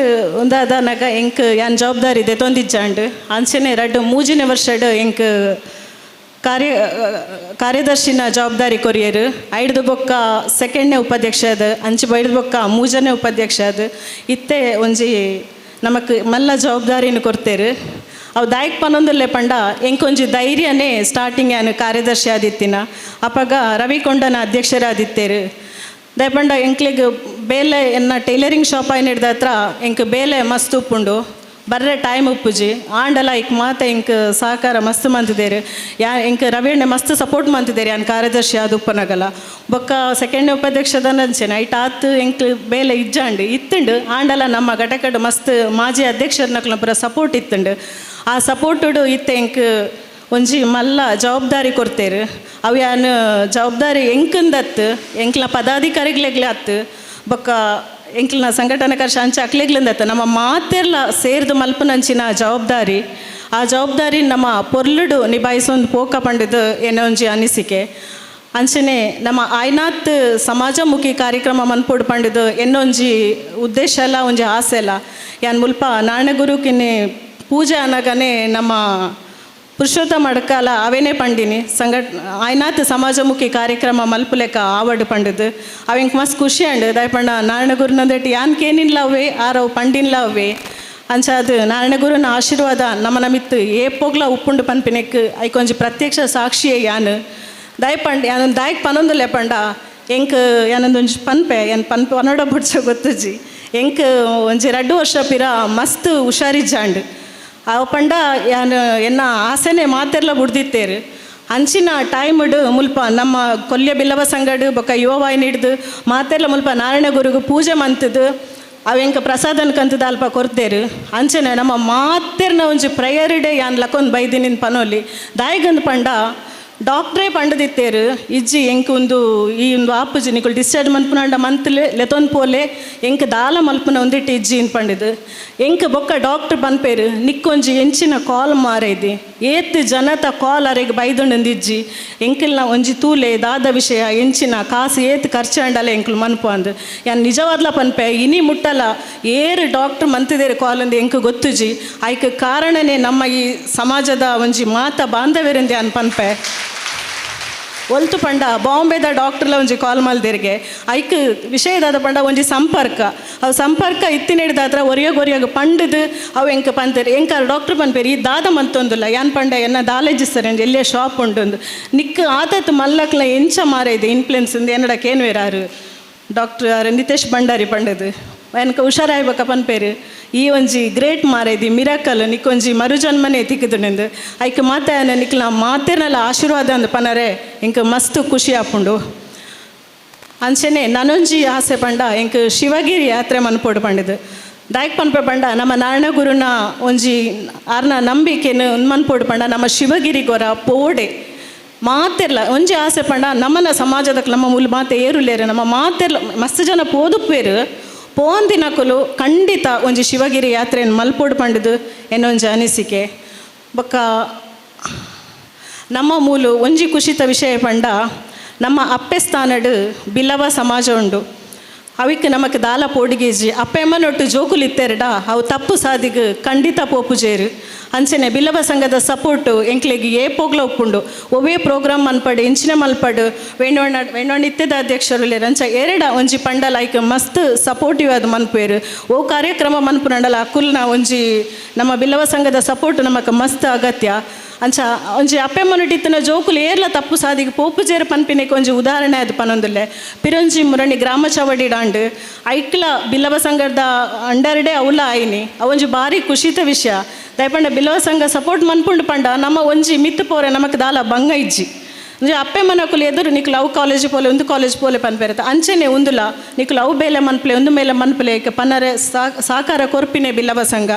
ಒಂದಾದನಾಗ ಎಂಕ್ ಯಾನ್ ಜವಾಬ್ದಾರಿ ಇದೆ ತೊಂದಿಜ್ಜಾಂಡು ಅಂಚನೆ 2-3 ವರ್ಷಡ್ ಎಂಕ್ ಕಾರ್ಯದರ್ಶಿನ ಜವಾಬ್ದಾರಿ ಕೊರಿಯರು ಐಡ್ದು ಬೊಕ್ಕ ಸೆಕೆಂಡ್ನೇ ಉಪಾಧ್ಯಕ್ಷ ಅದು ಅಂಚೆ ಬೈಡ್ದು ಬೊಕ್ಕ 3ನೇ ಉಪಾಧ್ಯಕ್ಷ ಅದು ಇತ್ತೆ ಒಂಜಿ ನಮಕ್ ಮಲ್ಲ ಜವಾಬ್ದಾರಿನ ಕೊಡ್ತೇರು ಅವು ದಾಯಕ್ ಪನೊಂದುಲ್ಲೆ ಪಂಡ ಎಂಕೊಂಜಿ ಧೈರ್ಯನೇ ಸ್ಟಾರ್ಟಿಂಗ್ ಯಾನು ಕಾರ್ಯದರ್ಶಿ ಆದಿತ್ತಿನ ಅಪಗ ರವಿಕೊಂಡನ ಅಧ್ಯಕ್ಷರಾದಿತ್ತೇರು ದಯಪಂಡ ಎಂಕ್ಲಿಗೆ ಬೇಲೆ ಎನ್ನ ಟೈಲರಿಂಗ್ ಶಾಪ್ ಆಯ್ನ ಹಿಡ್ದ ಹತ್ರ ಎಂಕ್ ಬೇಲೆ ಮಸ್ತ್ ಉಪ್ಪುಂಡು ಬರ್ರೆ ಟೈಮ್ ಉಪ್ಪುಜಿ ಆಂಡಲ ಇಕ್ ಮಾತ ಎಂಕ್ ಸಹಕಾರ ಮಸ್ತ್ ಮಂತಿದ್ದೇರು ಎಂಕ್ ರವಿಯಣ್ಣೆ ಮಸ್ತ್ ಸಪೋರ್ಟ್ ಮಂತಿದ್ದೇರು ಯಾನ್ ಕಾರ್ಯದರ್ಶಿ ಅದು ಉಪ್ಪನಗಲ್ಲ ಬೊಕ್ಕ ಸೆಕೆಂಡ್ನೇ ಉಪಾಧ್ಯಕ್ಷದನ ಅಂಚೆನ ಐಟ್ ಆತ್ ಎಂಕ್ ಬೇಲೆ ಇಜ್ಜಾಂಡು ಇತ್ತುಂಡು ಆಂಡಲ ನಮ್ಮ ಘಟಕಡ್ ಮಸ್ತ್ ಮಾಜಿ ಅಧ್ಯಕ್ಷರನಕ್ಲ ಪೂರ ಸಪೋರ್ಟ್ ಇತ್ತುಂಡು ಆ ಸಪೋರ್ಟುಡು ಇತ್ತೆ ಎಂಕ್ ಒಂಜಿ ಮಲ್ಲ ಜವಾಬ್ದಾರಿ ಕೊಡ್ತೇರು ಅವು ಯಾನು ಜವಾಬ್ದಾರಿ ಎಂಕಂದತ್ತು ಎಂಕ್ಲ ಪದಾಧಿಕಾರಿಗ್ಲೆಗ್ಲೆ ಅತ್ತು ಬೊಕ್ಕ ಎಂಕ್ಲನ ಸಂಘಟನಾಕಾರ ಶಾಂಚ ಅಕ್ಲೆಗ್ಲಿಂದತ್ತು ನಮ್ಮ ಮಾತೆರ್ಲ ಸೇರ್ದು ಮಲ್ಪನಂಚಿನ ಜವಾಬ್ದಾರಿ ಆ ಜವಾಬ್ದಾರಿ ನಮ್ಮ ಪೊರ್ಲುಡು ನಿಭಾಯಿಸೊಂದು ಪೋಕ ಪಂಡಿದು ಏನೋ ಒಂಜಿ ಅನಿಸಿಕೆ ಅಂಚನೆ ನಮ್ಮ ಆಯ್ನಾತ್ ಸಮಾಜಮುಖಿ ಕಾರ್ಯಕ್ರಮ ಮನ್ಪೊಡು ಪಂಡಿದು ಏನೊಂಜಿ ಉದ್ದೇಶ ಎಲ್ಲ ಒಂಜಿ ಆಸೆ ಎಲ್ಲ ಯಾನ್ ಮುಲ್ಪ ನಾಣ್ಯಗುರುಕಿನಿ ಪೂಜೆ ಅನ್ನಗನೆ ನಮ್ಮ ಪುರುಷೋತ್ತಮ ಅಡ್ಕಾಲ ಅವೇನೇ ಪಂಡಿನಿ ಆಯ್ನಾತ್ ಸಮಾಜಮುಖಿ ಕಾರ್ಯಕ್ರಮ ಮಲ್ಪುಲೆಕ್ಕ ಆವಡ್ ಪಂಡಿದು ಅವೆಂಕ್ ಮಸ್ತ್ ಖುಷಿ ಅಂಡು ದಯಪಂಡ ನಾರಾಯಣಗುರುನಂದೇಟಿ ಯಾನ್ಕೇನಿಲ್ಲ ಅವೇ ಆರವು ಪಂಡಿನ್ಲ ಅವೇ ಅಂಚ ಅದು ನಾರಾಯಣಗುರುನ ಆಶೀರ್ವಾದ ನಮ್ಮ ನಮಿತ್ತು ಏಪೋಗ್ಲ ಉಪ್ಪುಂಡು ಪನ್ಪಿನೆಕ್ ಐಕೊಂಜಿ ಪ್ರತ್ಯಕ್ಷ ಸಾಕ್ಷಿಯೇ ಯಾನು ದಯಪಂಡ್ ಯಾನೊಂದು ದಾಯಕ್ ಪನೊಂದುಲ್ಲೆ ಪಂಡ ಎಂಕ್ ಯಾನೊಂದೊಂಜಿ ಪನ್ಪೆ ಯಾನ್ ಪನ್ಪೆ ಒನೋಡ ಬುಡ್ಸ ಗೊತ್ತುಜಿ ಎಂಕ್ ಒಂಜಿ 2 ವರ್ಷ ಪಿರ ಮಸ್ತ್ ಹುಷಾರಿಜ್ಜಾಂಡು ಅವು ಪಂಡ ಯಾನು ಎನ್ನ ಆಸೆನೆ ಮಾತೆರ್ಲ ಬುಡ್ದಿತ್ತೇರು ಅಂಚಿನ ಟೈಮ್ಡು ಮುಲ್ಪ ನಮ್ಮ ಕೊಲ್ಯ ಬಿಲ್ಲವ ಸಂಗಡು ಬೊಕ್ಕ ಯುವವಾಹಿನಿ ಹಿಡ್ದು ಮಾತೆರ್ಲ ಮುಲ್ಪ ನಾರಾಯಣಗುರುಗು ಪೂಜೆ ಮಂತದ್ದು ಅವೆಂಕ ಪ್ರಸಾದನ ಕಂತದ ಅಲ್ಪ ಕೊರ್ತೇರು ಅಂಚನೆ ನಮ್ಮ ಮಾತೆರ್ನ ಒಂಜಿ ಪ್ರೇಯರ್ ಡೇ ಯಾನ್ ಲಕ್ಕೊಂದು ಬೈದಿನಿನ್ ಪನೋಲಿ ದಾಯಿಗಂದು ಪಂಡ ಡಾಕ್ಟ್ರೇ ಪಂಡದಿತ್ತೇರು ಇಜ್ಜಿ ಎಂಕ್ ಒಂದು ಈ ಒಂದು ಆಪುಜಿ ನಿಕುಲು ಡಿಸ್ಚಾರ್ಜ್ ಮನ್ಪುನಾಂಡ ಮಂತ್ಲೆ ಲೆತೊಂದು ಪೋಲೆ ಎಂಕ್ ದಾಲ ಮಲ್ಪನ ಒಂದಿಟ್ಟು ಇಜ್ಜಿ ಇನ್ ಪಂಡಿದು ಎಂಕ್ ಬೊಕ್ಕ ಡಾಕ್ಟ್ರ್ ಪನ್ಪೇರು ನಿಕ್ಕೊಂಜಿ ಎಂಚಿನ ಕಾಲ್ ಮಾರೈದಿ ಏತ್ ಜನತ ಕಾಲ್ ಅರೆಗೆ ಬೈದುಂಡು ಇಜ್ಜಿ ಎಂಕಲ್ನ ಒಂಜಿ ತೂಲೆ ದಾದ ವಿಷಯ ಎಂಚಿನ ಕಾಸು ಏತ್ ಖರ್ಚಾಂಡಲ್ಲ ಎಂಕುಲು ಮನ್ಪು ಅಂದು ಯಾನ್ ನಿಜವಾದ್ಲ ಪನ್ಪೆ ಇನಿ ಮುಟ್ಟಲ್ಲ ಏರು ಡಾಕ್ಟ್ರ್ ಮಂತಿದೇರು ಕಾಲ್ ಅಂದು ಎಂಕ್ ಗೊತ್ತುಜಿ ಐಕ್ ಕಾರಣನೇ ನಮ್ಮ ಈ ಸಮಾಜದ ಒಂಜಿ ಮಾತ ಬಾಂಧವ್ಯರಿಂದ ಯಾನ್ ಪನ್ಪೆ ಒಲ್ತು ಪಂಡ ಬಾಂಬೆದ ಡಾಕ್ಟ್ರ್ಲ ಒಂಜಿ ಕಾಲ್ ಮಲ್ದಿರ್ಗೆ ಐಕ್ ವಿಷಯದಾದ ಪಂಡ ಒಂಜಿ ಸಂಪರ್ಕ ಅವು ಸಂಪರ್ಕ ಇತ್ತಿನ ಹಿಡ್ದಾತ್ರ ಒರಿಯೋಗ ಪಂಡದು ಅವು ಎಂಕ ಪಂತೇರು ಎಂಕ ಡಾಕ್ಟ್ರ್ ಪನ್ಪೇರು ಈ ದಾದ ಮಂತೊಂದುಲ್ಲ ಯಾನ್ ಪಂಡ ಎನ್ನ ದಾಲೇಜಿಸ್ತಾರೆ ಎಲ್ಲೇ ಶಾಪ್ ಉಂಡು ನಿಕ್ ಆತತ್ ಮಲ್ಲಕ್ಲ ಎಂಚ ಮಾರೈದೆ ಇನ್ಫ್ಲುಯೆನ್ಸ್ ಏನಡ ಕೇನ್ವೇರಾರು ಡಾಕ್ಟ್ರ್ ನಿತೇಶ್ ಭಂಡಾರಿ ಪಂಡದು ಎನಕ ಹುಷಾರಾಯ್ಬೇಕ ಪನ್ಪೇರು ಈ ಒಂಜಿ ಗ್ರೇಟ್ ಮಾರೈದಿ ಮಿರಾಕಲ್ ನಿಕ್ಕೊಂಜಿ ಮರುಜನ್ಮನೆ ತಿಕ್ಕಿದುನೆಂದು ಐಕ್ ಮಾತಾಯನ ನಿಕ್ಲ ಮಾತೇರ್ನಲ್ಲ ಆಶೀರ್ವಾದ ಅಂದು ಪನರೆ ಎಂಕ್ ಮಸ್ತ್ ಖುಷಿ ಆಪುಂಡು ಅಂಚನೆ ನನೊಂಜಿ ಆಸೆ ಪಂಡ ಎಂಕ್ ಶಿವಗಿರಿ ಯಾತ್ರೆ ಮನ್ಪೋಡು ಪಂಡಿದು ದಾಯಕ್ ಪನ್ಪೆ ಪಂಡ ನಮ್ಮ ನಾರಾಯಣಗುರುನ ಒಂಜಿ ಆರ್ನ ನಂಬಿಕೆನು ಮನ್ಪೋಡು ಪಂಡ ನಮ್ಮ ಶಿವಗಿರಿ ಗೊರ ಪೋಡೆ ಮಾತೆರ್ಲ ಒಂಜಿ ಆಸೆ ಪಂಡ ನಮ್ಮನ ಸಮಾಜದಕ್ಕೆ ನಮ್ಮ ಮೂಲ ಮಾತೆ ಏರುಲೇರು ನಮ್ಮ ಮಾತೆರ್ಲ ಮಸ್ತ್ ಜನ ಪೋದುಪ್ಪೇರು ಪೋಂದಿನಕುಲು ಖಂಡಿತ ಒಂಜಿ ಶಿವಗಿರಿ ಯಾತ್ರೆಯನ್ನು ಮಲ್ಪೋಡು ಪಂಡಿದು ಏನೊಂಜಿ ಅನಿಸಿಕೆ ಬೊಕ್ಕ ನಮ್ಮ ಮೂಲು ಒಂಜಿ ಖುಷಿತ ವಿಷಯ ಪಂಡ ನಮ್ಮ ಅಪ್ಪೆ ಸ್ಥಾನಡು ಬಿಲ್ಲವ ಸಮಾಜ ಉಂಡು ಅವಿಕ್ ನಮಕ್ ದಾಲ ಪೋಡಿಗೇಜಿ ಅಪ್ಪೆಮ್ಮನೊಟ್ಟು ಜೋಕುಲಿತ್ತೆರಡ ಅವು ತಪ್ಪು ಸಾದಿಗೆ ಖಂಡಿತ ಪೋಪುಜೇರು ಅಂಚನೆ ಬಿಲ್ಲವ ಸಂಘದ ಸಪೋರ್ಟು ಎಂಕ್ಲೆಗೆ ಏಪೋಗ್ಲ ಉಪ್ಪುಂಡು ಒವೇ ಪ್ರೋಗ್ರಾಮ್ ಮನ್ಪಡು ಎಂಚಿನ ಮಲ್ಪಡು ವೆಣ್ಣೊಣ್ಣ ಇತ್ತೆದ ಅಧ್ಯಕ್ಷರು ಅಂಚ ಎರಡ ಒಂಜಿ ಪಂಡ ಲೈಕ್ ಮಸ್ತ್ ಸಪೋರ್ಟಿವ್ ಆದ ಮನ್ಪೇರು ಓ ಕಾರ್ಯಕ್ರಮ ಮನ್ಪುನಂಡಲ ಅಕುಲ್ನ ಒಂಜಿ ನಮ್ಮ ಬಿಲ್ಲವ ಸಂಘದ ಸಪೋರ್ಟ್ ನಮಕ್ ಮಸ್ತ್ ಅಗತ್ಯ ಅಂಚ ಒಂಜಿ ಅಪ್ಪೆಮ್ಮನೊಟ್ಟಿತ್ತಿನ ಜೋಕುಲು ಏರ್ಲ ತಪ್ಪು ಸಾದಿಗೆ ಪೋಪುಜೇರು ಪನ್ಪಿನೆಗೆ ಒಂಜಿ ಉದಾಹರಣೆ ಅದು ಪನೊಂದುಲ್ಲೆ ಪಿರಂಜಿ ಮುರಣಿ ಗ್ರಾಮ ಚವಡಿ ಡಾಂಡು ಐಕ್ಲ ಬಿಲ್ಲವ ಸಂಘದ ಅಂಡರ್ಡೇ ಅವಲ ಆಯ್ನಿ ಅವೊಂಜಿ ಭಾರಿ ಖುಷಿತ ವಿಷಯ ದಯಪಂಡ ಬಿಲ್ಲವ ಸಂಘ ಸಪೋರ್ಟ್ ಮನ್ಪುಂಡು ಪಂಡ ನಮ್ಮ ಒಂಜಿ ಮಿತ್ತು ಪೋರೆ ನಮಕ್ ದಾಲ ಬಂಗ ಇಜ್ಜಿ ಅಂದರೆ ಅಪ್ಪೆ ಮನಕುಲು ಎದುರು ನಿಕ್ಲು ಅವು ಕಾಲೇಜ್ ಪೋಲೆ ಒಂದು ಕಾಲೇಜ್ ಪೋಲೆ ಪನ್ಪೇರತ್ತೆ ಅಂಚನೆ ಒಂದುಲ ನಿಕ್ಲು ಅವು ಬೇಲೆ ಮನ್ಪಲೆ ಒಂದು ಮೇಲೆ ಮನ್ಪಲೆ ಪನ್ನರೆ ಸಾಕಾರ ಕೊರ್ಪಿನೇ ಬಿಲ್ಲವ ಸಂಘ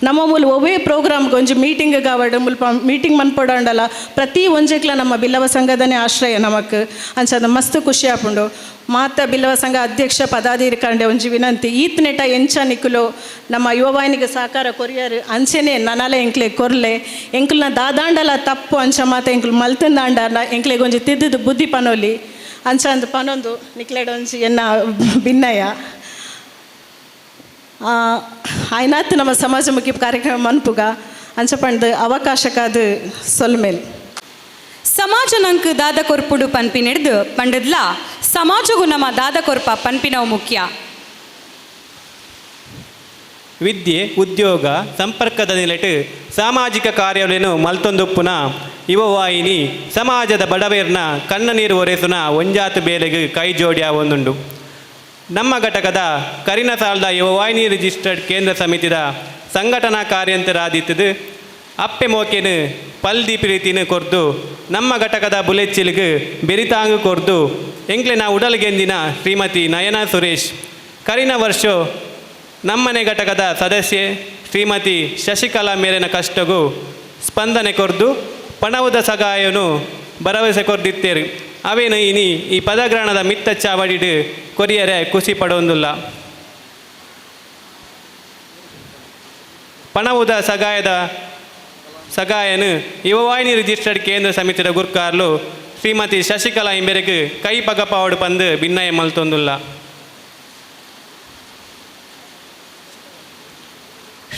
ನಮ್ಮ ಮೂಲ ಒವೇ ಪ್ರೋಗ್ರಾಮ್ಗೆ ಒಂಜಿ ಮೀಟಿಂಗ್ ಗಾವಡು ಮುಲ್ಪ ಮೀಟಿಂಗ್ ಮನ್ಪಡಂಡಲ್ಲ ಪ್ರತಿ ಒಂಜೆಕ್ಲ ನಮ್ಮ ಬಿಲ್ಲವ ಸಂಘದನೇ ಆಶ್ರಯ ನಮಕ್ ಅಂಚದ ಮಸ್ತ್ ಖುಷಿ ಆಪುಂಡು ಮಾತ ಬಿಲ್ಲವ ಸಂಘ ಅಧ್ಯಕ್ಷ ಪದಾಧಿಕಾರಿ ಒಂಜಿ ವಿನಂತಿ ಈತ್ ನೆಟ ಎಂಚ ನಿಕ್ಕುಲು ನಮ್ಮ ಯುವವಾಹಿನಿಗೆ ಸಹಕಾರ ಕೊರಿಯರು ಅಂಚೆನೆ ನನಲೆ ಎಂಕ್ಲೆ ಕೊರ್ಲೆ ಎಂಕ್ಲನ ದಾದಾಂಡಲ ತಪ್ಪು ಅಂಚ ಮಾತ ಎಂಕ್ಲು ಮಲ್ತಂದಾಂಡ ಎಂಕ್ಲೆಗೆ ಒಂಜಿ ತಿದ್ದುದು ಬುದ್ಧಿ ಪನೋಲಿ ಅಂಚ ಅಂದು ಪನೊಂದು ನಿಕ್ಲೆಡ ಒಂಜಿ ಎನ್ನ ಭಿನ್ನಯ ಆಯ್ನಾತ್ ನಮ್ಮ ಸಮಾಜಮುಖಿ ಕಾರ್ಯಕ್ರಮ ಮನ್ಪುಗ ಅಂಚಪಂಡ್ ಅವಕಾಶಕ್ಕಾದ ಸೊಲ್ಮೇಲ್ ಸಮಾಜ ನಂಕ್ ದಾದ ಕೊರ್ಪುಡು ಪನ್ಪಿನಿಡ್ದು ಪಂಡದ್ಲ ಸಮಾಜಗೂ ನಮ್ಮ ದಾದ ಕೊರ್ಪ ಪನ್ಪಿನವು ಮುಖ್ಯ. ವಿದ್ಯೆ ಉದ್ಯೋಗ ಸಂಪರ್ಕದ ನಿಲೆಟ್ ಸಾಮಾಜಿಕ ಕಾರ್ಯವನ್ನು ಮಲ್ತೊಂದುಪ್ಪುನ ಯುವವಾಹಿನಿ ಸಮಾಜದ ಬಡವೇರ್ನ ಕಣ್ಣ ನೀರು ಒರೆಸುನ ಒಂಜಾತು ಬೇಲೆಗೆ ಕೈ ಜೋಡಿಯ ಒಂದುಂಡು. ನಮ್ಮ ಘಟಕದ ಕರಿನ ಸಾಲದ ಯುವವಾಹಿನಿ ರಿಜಿಸ್ಟರ್ಡ್ ಕೇಂದ್ರ ಸಮಿತಿದ ಸಂಘಟನಾ ಕಾರ್ಯಂತರಾದಿತ್ತದು ಅಪ್ಪೆ ಮೋಕೆನು ಪಲ್ದಿ ಪ್ರೀತಿನ ಕೊರ್ದು ನಮ್ಮ ಘಟಕದ ಬುಲೆಚ್ಚಿಲ್ಗೆ ಬೆರಿತಾಂಗು ಕೊರ್ದು ಎಂಕ್ಲೆನ ಉಡಲ್ಗೆಂದಿನ ಶ್ರೀಮತಿ ನಯನಾ ಸುರೇಶ್ ಕರಿನ ವರ್ಷ ನಮ್ಮನೆ ಘಟಕದ ಸದಸ್ಯೆ ಶ್ರೀಮತಿ ಶಶಿಕಲಾ ಮೇಲಿನ ಕಷ್ಟಗೂ ಸ್ಪಂದನೆ ಕೊರ್ದು ಪಣವುದ ಸಗಾಯನು ಭರವಸೆ ಕೊರ್ದಿತ್ತೇರು ಅವೇನು ಇನಿ ಈ ಪದಗ್ರಹಣದ ಮಿತ್ತ ಚಾವಡಿಡು ಕೊರಿಯರೆ ಖುಷಿ ಪಡೊಂದುಲ್ಲ. ಪಣವುದ ಸಗಾಯನು ಯುವವಾಹಿನಿ ರಿಜಿಸ್ಟರ್ಡ್ ಕೇಂದ್ರ ಸಮಿತಿಯ ಗುರ್ಕಾರ್ಲು ಶ್ರೀಮತಿ ಶಶಿಕಲಾ ಇಂಬೆರೆಗೆ ಕೈ ಪಗಪಾವಡು ಪಂದು ಭಿನ್ನಯ ಮಲ್ತೊಂದುಲ್ಲ.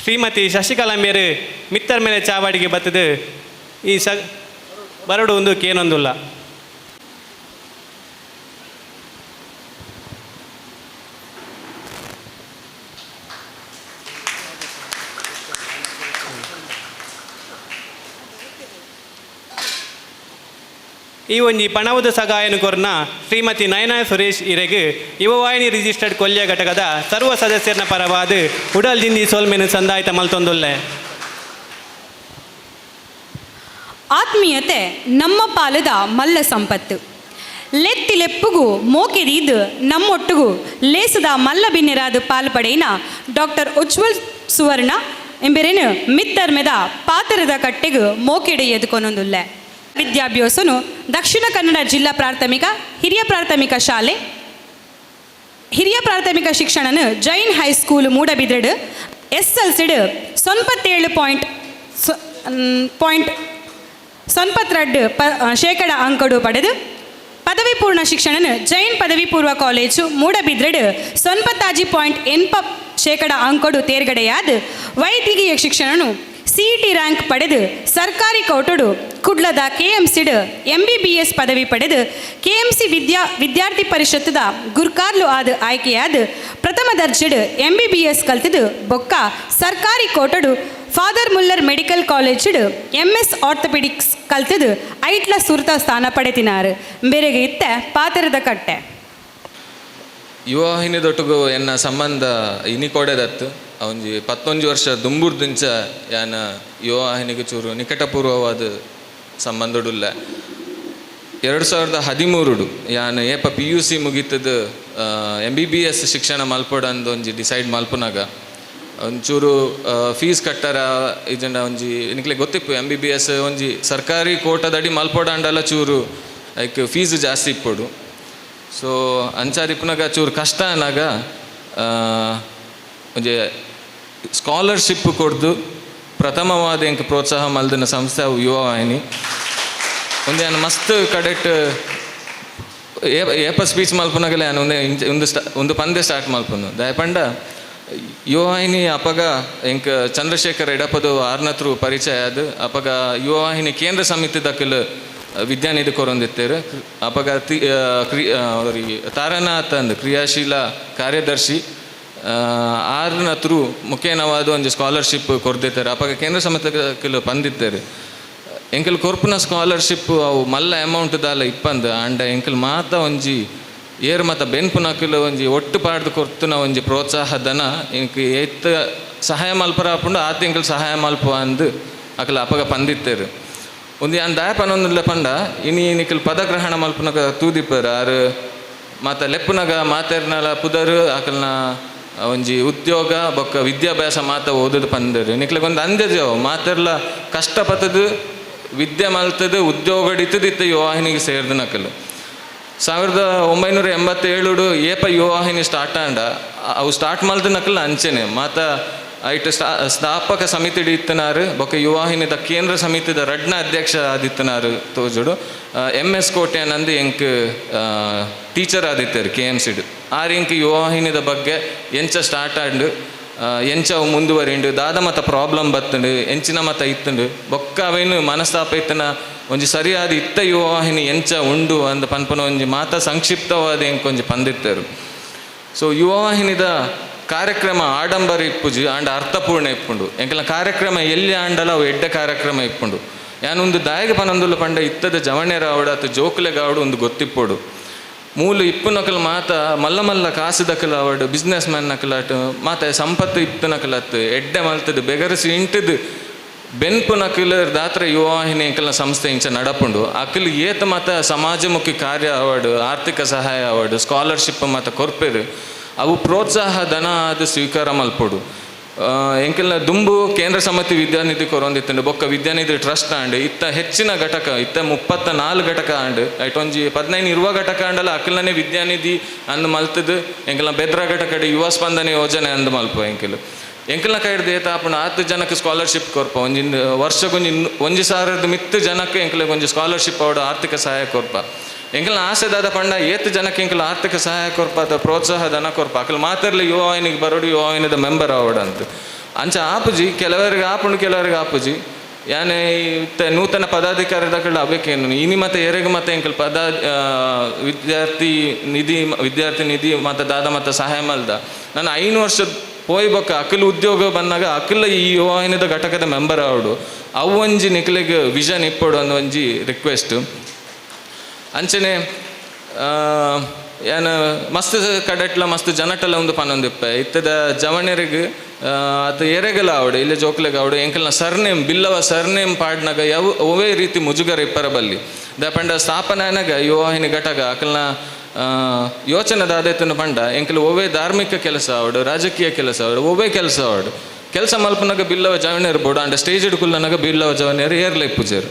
ಶ್ರೀಮತಿ ಶಶಿಕಲಾ ಮೇರೆ ಮಿತ್ತರ್ ಮೇಲೆ ಚಾವಾಡಿಗೆ ಬತ್ತದು ಈ ಬರಡು ಒಂದು ಕೇನೊಂದುಲ್ಲ. ಈ ಒಂಜಿ ಪಣವುದ ಸಗಾಯನು ಕೊರ್ನ ಶ್ರೀಮತಿ ನಯನಾ ಸುರೇಶ್ ಇರೆಗೆ ಯುವವಾಹಿನಿ ರಿಜಿಸ್ಟರ್ಡ್ ಕೊಲ್ಯ ಘಟಕದ ಸರ್ವ ಸದಸ್ಯರನ ಪರವಾದ ಉಡಲ್ ಜಿಂದಿ ಸೋಲ್ಮೆನು ಸಂದಾಯಿತ ಮಲ್ತೊಂದುಲ್ಲೆ. ಆತ್ಮೀಯತೆ ನಮ್ಮ ಪಾಲದ ಮಲ್ಲ ಸಂಪತ್ತು. ಲೆತ್ತಿಲೆಪ್ಪುಗೂ ಮೋಕೆದೀದು ನಮ್ಮೊಟ್ಟುಗೂ ಲೇಸದ ಮಲ್ಲ ಬಿನ್ನಿರಾದು ಪಾಲ್ಪಡೆಯಿನ ಡಾಕ್ಟರ್ ಉಜ್ವಲ್ ಸುವರ್ಣ ಎಂಬೆರೆನು ಮಿತ್ತರ್ಮೆದ ಪಾತರದ ಕಟ್ಟೆಗೂ ಮೋಕೆಡು ಎದುಕೊನೊಂದುಲ್ಲೆ. ವಿದ್ಯಾಭ್ಯಾಸನು ದಕ್ಷಿಣ ಕನ್ನಡ ಜಿಲ್ಲಾ ಪ್ರಾಥಮಿಕ ಹಿರಿಯ ಪ್ರಾಥಮಿಕ ಶಿಕ್ಷಣನು ಜೈನ್ ಹೈಸ್ಕೂಲ್ ಮೂಡಬಿದ್ರಡು SLCಡ್ 97.92% ಅಂಕಡು ಪಡೆದು ಪದವಿ ಪೂರ್ಣ ಶಿಕ್ಷಣನು ಜೈನ್ ಪದವಿ ಪೂರ್ವ ಕಾಲೇಜು ಮೂಡಬಿದ್ರಡು 90.80% ಅಂಕಡು ತೇರ್ಗಡೆಯಾದ ವೈದ್ಯಕೀಯ ಶಿಕ್ಷಣನು CET ರ್ಯಾಂಕ್ ಪಡೆದು ಸರ್ಕಾರಿ ಕೋಟಡು ಕುಡ್ಲದ KMCಡ್ MBBS ಪದವಿ ಪಡೆದು KMC ವಿದ್ಯಾರ್ಥಿ ಪರಿಷತ್ತದ ಗುರ್ಕಾರ್ಲು ಆದ ಆಯ್ಕೆಯಾದ ಪ್ರಥಮ ದರ್ಜೆಡ್ MBBS ಕಲ್ತಿದ್ದು ಬೊಕ್ಕ ಸರ್ಕಾರಿ ಕೋಟಡು Father Muller medical college MS orthopaedics ಕಲ್ತಿದ್ದು ಐಟ್ಲ ಸುರ್ತ ಸ್ಥಾನ ಪಡೆತಿನಾರು. ಬೇರೆಗೆ ಇತ್ತೆ ಪಾತ್ರದ ಕಟ್ಟೆ ಯುವವಾಹಿನಿದೊಟ್ಟಿಗೂ ಎನ್ನ ಸಂಬಂಧ ಇನಿಕೊಡೆದತ್ತು ಒಂಜಿ 11 ವರ್ಷ ದುಂಬುರ್ದಿಂಚ ಯಾನ ಯುವವಾಹಿನಿಗೆ ಚೂರು ನಿಕಟಪೂರ್ವವಾದ ಸಂಬಂಧಡುಲ್ಲ. 2013 ಯಾನು ಏಪ PUC ಮುಗಿತದ MBBS ಶಿಕ್ಷಣ ಮಲ್ಪಡಂದು ಒಂಜಿ ಡಿಸೈಡ್ ಮಲ್ಪನಾಗ ಒಂಚೂರು ಫೀಸ್ ಕಟ್ಟರ ಇದನ್ನ ಒಂಜಿ ನಿಕ್ಲೆ ಗೊತ್ತಿಪ್ಪು MBBS ಒಂಜಿ ಸರ್ಕಾರಿ ಕೋಟದಡಿ ಮಲ್ಪಡಂಡಲ್ಲ ಚೂರು ಲೈಕ್ ಫೀಸ್ ಜಾಸ್ತಿ ಇಪ್ಪಡು. ಸೊ ಅಂಚಾದಿಪ್ಪನಾಗ ಚೂರು ಕಷ್ಟ ಅನ್ನಾಗ ಒಂಜಿ ಸ್ಕಾಲರ್ಶಿಪ್ ಕೊಡ್ದು ಪ್ರಥಮವಾದ ಎಂಕ್ ಪ್ರೋತ್ಸಾಹ ಮಲ್ದಿನ ಸಂಸ್ಥೆ ಅವು ಯುವವಾಹಿನಿ. ಒಂದೇ ನಾನು ಮಸ್ತ್ ಕಡೆಕ್ಟ್ ಏಪ ಸ್ಪೀಚ್ ಮಲ್ಪನಾಗಲೇ ನಾನು ಒಂದು ಪಂದ್ಯ ಸ್ಟಾರ್ಟ್ ಮಲ್ಪನು ದಯಪಂಡ ಯುವವಾಹಿನಿ ಅಪಗ ಎಂಕ್ ಚಂದ್ರಶೇಖರ್ ಎಡಪದು ಆರ್ನತ್ರು ಪರಿಚಯ ಅದು ಅಪಗ ಯುವವಾಹಿನಿ ಕೇಂದ್ರ ಸಮಿತಿ ದಕ್ಕಲು ವಿದ್ಯಾನಿಧಿ ಕೊರೊಂದಿತ್ತೇರು ಅಪಗ ತಾರನಾಥ್ ಅಂದ್ ಕ್ರಿಯಾಶೀಲ ಕಾರ್ಯದರ್ಶಿ ಆರ್ನತ್ರು ಮುಖೇನವಾದ ಒಂದು ಸ್ಕಾಲರ್ಶಿಪ್ ಕೊರ್ದಿತ್ತಾರೆ ಅಪಗ ಕೇಂದ್ರ ಸಮಿತಿಗಳು ಬಂದಿತ್ತೇರು ಎಂಕಲ್ ಕೊರ್ಪುನ ಸ್ಕಾಲರ್ಶಿಪ್ ಅವು ಮಲ್ಲ ಅಮೌಂಟ್ ದಾಲ ಇಪ್ಪಂದು ಅಂಡ ಎಂಕಲ್ ಮಾತ ಒಂಜಿ ಏರ್ ಮತ ಬೆನ್ಪುನಕಲು ಒಂಜಿ ಒಟ್ಟು ಪಾಡ್ದು ಕೊರ್ತುನ ಒಂಜಿ ಪ್ರೋತ್ಸಾಹ ಧನ ಇಂಕ್ ಎತ್ತ ಸಹಾಯ ಮಲ್ಪರ ಹಾಪುಂಡು ಆತ ಎಂಕಲ್ ಸಹಾಯ ಮಲ್ಪ ಅಂದು ಅಕಲ್ ಅಪಗ ಪಂದಿತ್ತೇರು ಒಂದು ಯಾನ್ ದಾಯ ಪನೊಂದಿಲ್ಲ ಪಂಡ ಇನಿ ನಿಕಲ್ ಪದಗ್ರಹಣ ಮಲ್ಪುನಗ ತೂದಿಪ್ಪರು ಆರು ಮಾತ ಲೆಪ್ಪುನಗ ಮಾತೇರ್ನಲ ಪುದರು ಅಕಲ್ನ ಒಂಜಿ ಉದ್ಯೋಗ ಬೊಕ್ಕ ವಿದ್ಯಾಭ್ಯಾಸ ಮಾತ ಓದೋದು ಪಂದರು ನಿಕ್ಲೆಗೊಂದು ಅಂದೇಜವು ಮಾತೆರ್ಲ ಕಷ್ಟಪತ್ತದು ವಿದ್ಯೆ ಮಲ್ತದು ಉದ್ಯೋಗ ಹಿಡಿತದಿತ್ತು ಯುವವಾಹಿನಿಗೆ ಸೇರಿದ ನಕಲು 1987 ಏಪ ಯುವವಾಹಿನಿ ಸ್ಟಾರ್ಟ್ ಆಂಡ ಅವು ಸ್ಟಾರ್ಟ್ ಮಲ್ದ ನಕಲ್ ಅಂಚೆನೆ ಮಾತ ಐಟ್ ಸ್ಥಾಪಕ ಸಮಿತಿ ಇತ್ತನಾರು ಬೊಕ್ಕ ಯುವವಾಹಿನಿದ ಕೇಂದ್ರ ಸಮಿತಿದ ರಡ್ನ ಅಧ್ಯಕ್ಷ ಆದಿತ್ತನಾರು ತೋಜುಡು MS ಕೋಟೆ ನಂದು ಎಂಕ್ ಟೀಚರ್ ಆದಿತ್ತರು KMCಡ್ ಆರು ಎಂಕ್ ಯುವವಾಹಿನಿದ ಬಗ್ಗೆ ಎಂಚ ಸ್ಟಾರ್ಟ್ ಆಂಡು ಎಂಚವು ಮುಂದುವರಿಂಡು ದಾದ ಮತ ಪ್ರಾಬ್ಲಮ್ ಬತ್ತುಂಡು ಎಂಚಿನ ಮತ ಇತ್ತುಂಡು ಬೊಕ್ಕ ಅವೇನು ಮನಸ್ತಾಪ ಇತ್ತನ ಒಂಜಿ ಸರಿಯಾದ ಇತ್ತ ಯುವವಾಹಿನಿ ಎಂಚ ಉಂಡು ಅಂದ ಪನ್ಪನ ಒಂಜಿ ಮಾತ ಸಂಕ್ಷಿಪ್ತವಾದ ಎಂಕೊಂಜಿ ಪಂದಿತ್ತರು. ಸೊ ಯುವವಾಹಿನಿದ ಕಾರ್ಯಕ್ರಮ ಆಡಂಬರ ಇಪ್ಪುಜಿ ಆಂಡ ಅರ್ಥಪೂರ್ಣ ಇಪ್ಪುಂಡು ಎಂಕಲ ಕಾರ್ಯಕ್ರಮ ಎಲ್ಲಿ ಆಂಡಲ ಅವು ಎಡ್ಡ ಕಾರ್ಯಕ್ರಮ ಇಪ್ಪುಂಡು. ಯಾನೊಂದು ದಾಯಗ ಪನೊಂದುಲು ಪಂಡ ಇತ್ತದ ಜವಣ್ಯರ ಆವಡ ಅಥವಾ ಜೋಕುಲೆಗ ಆವಡು ಒಂದು ಗೊತ್ತಿಪ್ಪೋಡು ಮೂಲು ಇಪ್ಪುನಕಲು ಮಾತ ಮಲ್ಲ ಮಲ್ಲ ಕಾಸುದಕಲ ಆವಡು ಬಿಸ್ನೆಸ್ ಮ್ಯಾನ್ ನಕಲಾಟು ಮಾತ ಸಂಪತ್ತು ಇಪ್ಪುನಕಲತ್ತು ಎಡ್ಡೆ ಮಲ್ತದ್ದು ಬೆಗರಿಸಿ ಇಂಟದು ಬೆನ್ಪು ನಕಲು ದಾತ್ರ ಯುವವಾಹಿನಿ ಎಂಕಲ್ನ ಸಂಸ್ಥೆ ಇಂಚ ನಡಪುಂಡು ಅಕಲು ಏತ ಮತ ಸಮಾಜಮುಖಿ ಕಾರ್ಯ ಆವಡು ಆರ್ಥಿಕ ಸಹಾಯ ಆವಡು ಸ್ಕಾಲರ್ಶಿಪ್ ಮತ ಕೊರ್ಪೆರು ಅವು ಪ್ರೋತ್ಸಾಹ ಧನ ಅದು ಸ್ವೀಕಾರ ಮಲ್ಪೊಡು. ಎಂಕಲ್ನ ದುಂಬು ಕೇಂದ್ರ ಸಮಿತಿ ವಿದ್ಯಾನಿಧಿ ಕೊರೊಂದಿತ್ತಂಡು ಬೊಕ್ಕ ವಿದ್ಯಾನಿಧಿ ಟ್ರಸ್ಟ್ ಆಂಡ್ ಇತ್ತ ಹೆಚ್ಚಿನ ಘಟಕ ಇತ್ತ 34 ಘಟಕ ಆಂಡ್ ಐಟೊಂಜಿ 15-20 ಘಟಕ ಆಂಡಲ್ಲ ಅಕಲ್ನೇ ವಿದ್ಯಾನಿಧಿ ಅಂದು ಮಲ್ತದು ಎಂಕಲ್ನ ಬೆದ್ರ ಘಟಕಡೆ ಯುವ ಸ್ಪಂದನೆ ಯೋಜನೆ ಅಂದು ಮಲ್ಪ ಎಂಕಲ್ನ ಕೈಡ್ದು ಏತ ಆಪುಣ 10 ಜನಕ್ಕೆ ಸ್ಕಾಲರ್ಶಿಪ್ ಕೊರ್ಪ ಒಂಜಿ ವರ್ಷಕ್ಕೊಂಜಿ 1,000 ಮಿತ್ತು ಜನಕ್ಕೆ ಎಂಕಲಿಗೆ ಒಂಜಿ ಸ್ಕಾಲರ್ಶಿಪ್ ಅವಡು ಆರ್ಥಿಕ ಸಹಾಯ ಕೊರ್ಪ ಎಂಕಲ್ನ ಆಸೆದಾದ ಪಂಡ 8 ಜನಕ್ಕೆ ಎಂಕಲ್ ಆರ್ಥಿಕ ಸಹಾಯ ಕೊರ್ಪ ಅಥವಾ ಪ್ರೋತ್ಸಾಹ ಧನ ಕೊರ್ಪ ಅಕಲ್ ಮಾತಾಡಲಿ ಯುವವಾಹಿನಿಗೆ ಬರೋಡು ಯುವವಾಹಿನಿದ ಮೆಂಬರ್ ಆವಡಂತ ಅಂಚ ಆಪುಜಿ ಕೆಲವರಿಗೆ ಆಪುಂಡು ಕೆಲವರಿಗೆ ಆಪುಜಿ ಯಾನೇ ಇತ್ತ ನೂತನ ಪದಾಧಿಕಾರಿಗಳ ಅಬೇಕೇನು ಇನಿ ಮತ್ತೆ ಎರೆಗೆ ಮತ್ತೆ ಎಂಕಲ್ ವಿದ್ಯಾರ್ಥಿ ನಿಧಿ ಮತ್ತು ದಾದ ಮತ್ತು ಸಹಾಯ ಮಲ್ದ ನಾನು 5 ವರ್ಷ ಪೋಯ್ ಬೊಕ್ಕ ಅಕಲ್ ಉದ್ಯೋಗ ಬಂದಾಗ ಅಕಲ್ ಈ ಯುವವಾಹಿನಿದ ಘಟಕದ ಮೆಂಬರ್ ಆವಡು ಅವು ಒಂಜಿ ನಿಖಲಿಗೆ ವಿಷನ್ ಇಪ್ಪಡು ಅನ್ನೋ ಒಂಜಿ ರಿಕ್ವೆಸ್ಟ್ ಅಂಚನೆ ಏನು ಮಸ್ತ್ ಕಡೆಟ್ಲ ಮಸ್ತ್ ಜನಟಲ ಒಂದು ಪನ್ನೊಂದಿಪ್ಪೆ ಇತ್ತದ ಜವಣ್ಯರಿಗೆ ಅದು ಎರೆಗಲ ಆವಡು ಇಲ್ಲೇ ಜೋಕ್ಲೆಗೆ ಆವಡು ಎಂಕಲ್ನ ಸರ್ನೇಮ್ ಬಿಲ್ಲವ ಸರ್ನೇಮ್ ಪಾಡ್ನಾಗ ಯಾವ ಒವೇ ರೀತಿ ಮುಜುಗರ ಇಪ್ಪರ ಬಲ್ಲಿ ದಪಂಡ ಸ್ಥಾಪನೆನಾಗ ಯುವವಾಹಿನಿ ಘಟಕ ಅಕಲ್ನ ಯೋಚನೆದಾದೈತನ ಪಂಡ ಎಂಕಲ್ ಒವೇ ಧಾರ್ಮಿಕ ಕೆಲಸ ಆವಡು ರಾಜಕೀಯ ಕೆಲಸ ಆವಡು ಒವೇ ಕೆಲಸ ಆವಡು ಕೆಲಸ ಮಲ್ಪನಾಗ ಬಿಲ್ಲವ ಜವಣ್ಯರು ಬೋಡು ಅಂಡ ಸ್ಟೇಜ್ ಹಿಡ್ಕುಲ್ಲನಾಗ ಬಿಲ್ಲವ ಜವಣ್ಯರು ಏರ್ಲೈ ಪೂಜಾರು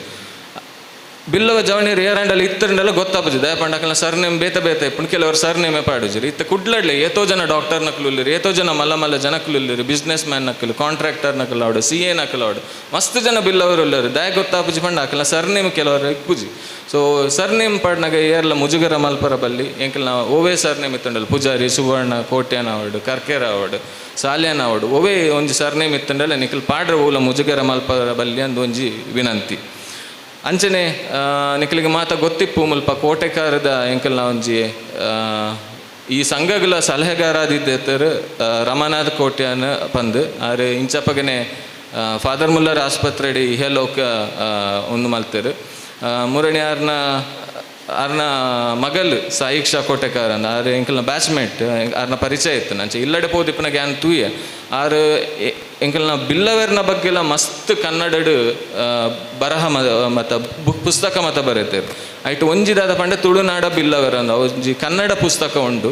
ಬಿಲ್ಲವ ಜವಣ್ಯರು ಏರಂಡಲ್ಲಿ ಇತ್ತರಂಡೆಲ್ಲ ಗೊತ್ತಾಪುಜಿ ದಯಪಂಡಕಲ್ನ ಸರ್ನೇಮ್ ಬೇತ ಇಪ್ಪುಂಡು ಕೆಲವರು ಸರ್ನೇಮೇ ಪಾಡುಜಿರಿ ಇತ್ತ ಕುಡ್ಲಡ್ಲಿ ಏತೋ ಜನ ಡಾಕ್ಟರ್ ನಕಲುಲ್ಲಿರಿ ಏತೋ ಜನ ಮಲ್ಲ ಜನಕಲುಲ್ಲಿರಿ ಬಿಸ್ನೆಸ್ ಮ್ಯಾನ್ ನಕಲು ಕಾಂಟ್ರಾಕ್ಟರ್ ನಕಲು ಆವಡು CA ನಕಲು ಆವಡು ಮಸ್ತ್ ಜನ ಬಿಲ್ಲವರು ಉಳ್ಳರು ದಯ ಗೊತ್ತಾಪುಜಿ ಪಂಡ ಅಕಲ್ನ ಸರ್ನೇಮ್ ಕೆಲವರು ಇಪ್ಪುಜಿ ಸೊ ಸರ್ನೇಮ್ ಪಾಡ್ನಾಗ ಏರ್ಲ ಮುಜುಗರ ಮಲ್ಪರ ಬಲ್ಲಿ ಎಂಕಲ್ನ ಓವೇ ಸರ್ನೇಮ್ ಇತ್ತಂಡಲ್ಲ ಪೂಜಾರಿ ಸುವರ್ಣ ಕೋಟ್ಯಾನ ಆವಡು ಕರ್ಕೇರ ಆವಡು ಸಾಲ್ಯಾನ ಆವಡು ಓವೇ ಒಂಜಿ ಸರ್ನೇಮ್ ಇತ್ತಂಡಲ್ಲ ನಿಖಲ್ ಪಾಡ್ರ ಓಲ ಮುಜುಗರ ಮಲ್ಪರ ಬಲ್ಲಿ ಅಂದು ಒಂಜಿ ವಿನಂತಿ ಅಂಚನೆ ನಿಖಲಿಗೆ ಮಾತ ಗೊತ್ತಿಪ್ಪು ಮುಲ್ಪ ಕೋಟೆಕಾರದ ಎಂಕಲ್ನ ಒಂಜಿ ಈ ಸಂಘಗಳ ಸಲಹೆಗಾರಾದಿದ್ದರು ರಮನಾಥ್ ಕೋಟ್ಯಾನ ಪಂದು ಆರು ಇಂಚಪ್ಪಗನೆ ಫಾದರ್ ಮುಲ್ಲರ್ ಆಸ್ಪತ್ರೆಡಿ ಇಹಲೋಕ ಒಂದು ಮಲ್ತರು ಮೂರನೇ ಆರ್ನ ಮಗಲು ಸಾಯಿಕ್ಷಾ ಕೋಟೆಕಾರನ ಆರು ಎಂಕಲ್ನ ಬ್ಯಾಚ್ಮೇಟ್ ಆರ್ನ ಪರಿಚಯ ಇತ್ತು ನಂಚೆ ಇಲ್ಲಡೆ ಪೋದಿಪ್ಪನ ಗ್ಯಾನ್ ತೂಯ ಆರು ಎಂಕಲ್ನ ಬಿಲ್ಲವೆರ್ನ ಬಗ್ಗೆಲ್ಲ ಮಸ್ತ್ ಕನ್ನಡಡು ಬರಹ ಮತ್ತು ಪುಸ್ತಕ ಮತ ಬರೀತಾರೆ ಐಟು ಒಂಜಿದಾದ ಪಂಡ ತುಳುನಾಡ ಬಿಲ್ಲವೆರ್ ಅಂದ ಒಂಜಿ ಕನ್ನಡ ಪುಸ್ತಕ ಉಂಡು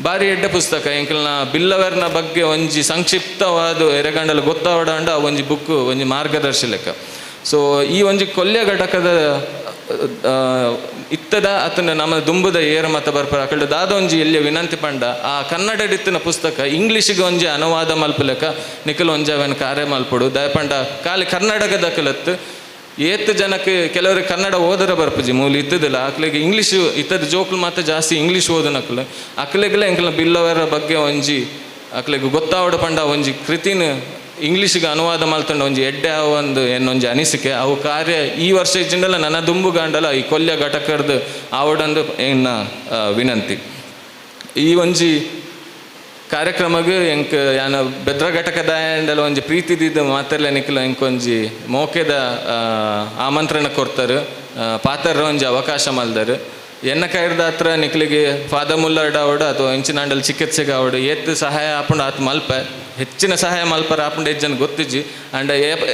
ಭಾರಿ ಎಡ್ಡೆ ಪುಸ್ತಕ ಎಂಕಲ್ನ ಬಿಲ್ಲವೆರ್ನ ಬಗ್ಗೆ ಒಂಜಿ ಸಂಕ್ಷಿಪ್ತವಾದ ಎರೆಗಂಡಲು ಗೊತ್ತಾವಡಂಡ ಒಂಜಿ ಬುಕ್ ಒಂಜಿ ಮಾರ್ಗದರ್ಶಿ ಲೆಕ್ಕ. ಸೊ ಈ ಒಂಜಿ ಕೊಲ್ಯ ಘಟಕದ ಇತ್ತದ ಅತನ ನಮ್ಮ ದುಂಬುದ ಏರ ಮತ ಬರ್ಪರ ಅಕಲ್ಡ ದಾದ ಒಂಜಿ ಎಲ್ಲಿಯ ವಿನಂತಿ ಪಂಡ ಆ ಕನ್ನಡಡಿತ್ತಿನ ಪುಸ್ತಕ ಇಂಗ್ಲೀಷಿಗೆ ಒಂಜಿ ಅನುವಾದ ಮಲ್ಪಲೆಕ್ಕ ನಿಖಲ್ ಒಂಜಾವೆನ್ ಕಾರ್ಯ ಮಲ್ಪಡು ದಯಪಂಡ ಖಾಲಿ ಕರ್ನಾಟಕದ ಕಲತ್ತು ಏತ್ ಜನಕ್ಕೆ ಕೆಲವರಿಗೆ ಕನ್ನಡ ಓದರ ಬರ್ಪುಜಿ ಮೂಲ ಇತ್ತದಿಲ್ಲ ಅಕ್ಲಿಗೆ ಇಂಗ್ಲೀಷು ಇತ್ತದ ಜೋಕ್ಲು ಮಾತ್ರ ಜಾಸ್ತಿ ಇಂಗ್ಲೀಷ್ ಓದನಕ್ಲು ಅಕ್ಲಿಗೆಲ್ಲ ಎಂಕಲ್ನ ಬಿಲ್ಲವರ ಬಗ್ಗೆ ಒಂಜಿ ಅಕ್ಲಿಗೆ ಗೊತ್ತಾವಡ ಪಂಡ ಒಂಜಿ ಕೃತಿನ ಇಂಗ್ಲೀಷಿಗೆ ಅನುವಾದ ಮಲ್ತಂಡ ಒಂಜಿ ಎಡ್ಡೆ ಒಂದು ಏನೊಂಜಿ ಅನಿಸಿಕೆ ಅವು ಕಾರ್ಯ ಈ ವರ್ಷ ಇಜ್ಜಿಂಡಲ್ಲ ನನ್ನ ದುಂಬುಗಾಂಡಲ್ಲ ಈ ಕೊಲ್ಯ ಘಟಕರ್ದು ಆವಡಂದು ಎನ್ನ ವಿನಂತಿ. ಈ ಒಂಜಿ ಕಾರ್ಯಕ್ರಮಗೂ ಎಂಕ್ ಯಾನ ಬೆದ್ರ ಘಟಕದಾಯಂಡಲ ಒಂಜಿ ಪ್ರೀತಿದಿದ್ದ ಮಾತೆಲ್ಲ ನಿಖಿಲ ಎಂಕೊಂಜಿ ಮೋಕೆದ ಆಮಂತ್ರಣ ಕೊಡ್ತಾರೆ ಪಾತ್ರ ಒಂಜಿ ಅವಕಾಶ ಮಲ್ದರು ಎನ್ನ ಕೈರ್ದ ಹತ್ರ ನಿಖಲಿಗೆ ಫಾದರ್ ಮುಲ್ಲರ್ಡ್ ಆವಡು ಅಥವಾ ಇಂಚಿನಾಂಡಲ್ ಚಿಕಿತ್ಸೆಗೆ ಆವಡು ಏತ್ ಸಹಾಯ ಆಪುಂಡು ಆತು ಮಲ್ಪ ಹೆಚ್ಚಿನ ಸಹಾಯ ಮಲ್ಪರ ಆಪುಂಡು ಹೆಚ್ಚು ಗೊತ್ತಿಜ್ಜಿ ಅಂಡ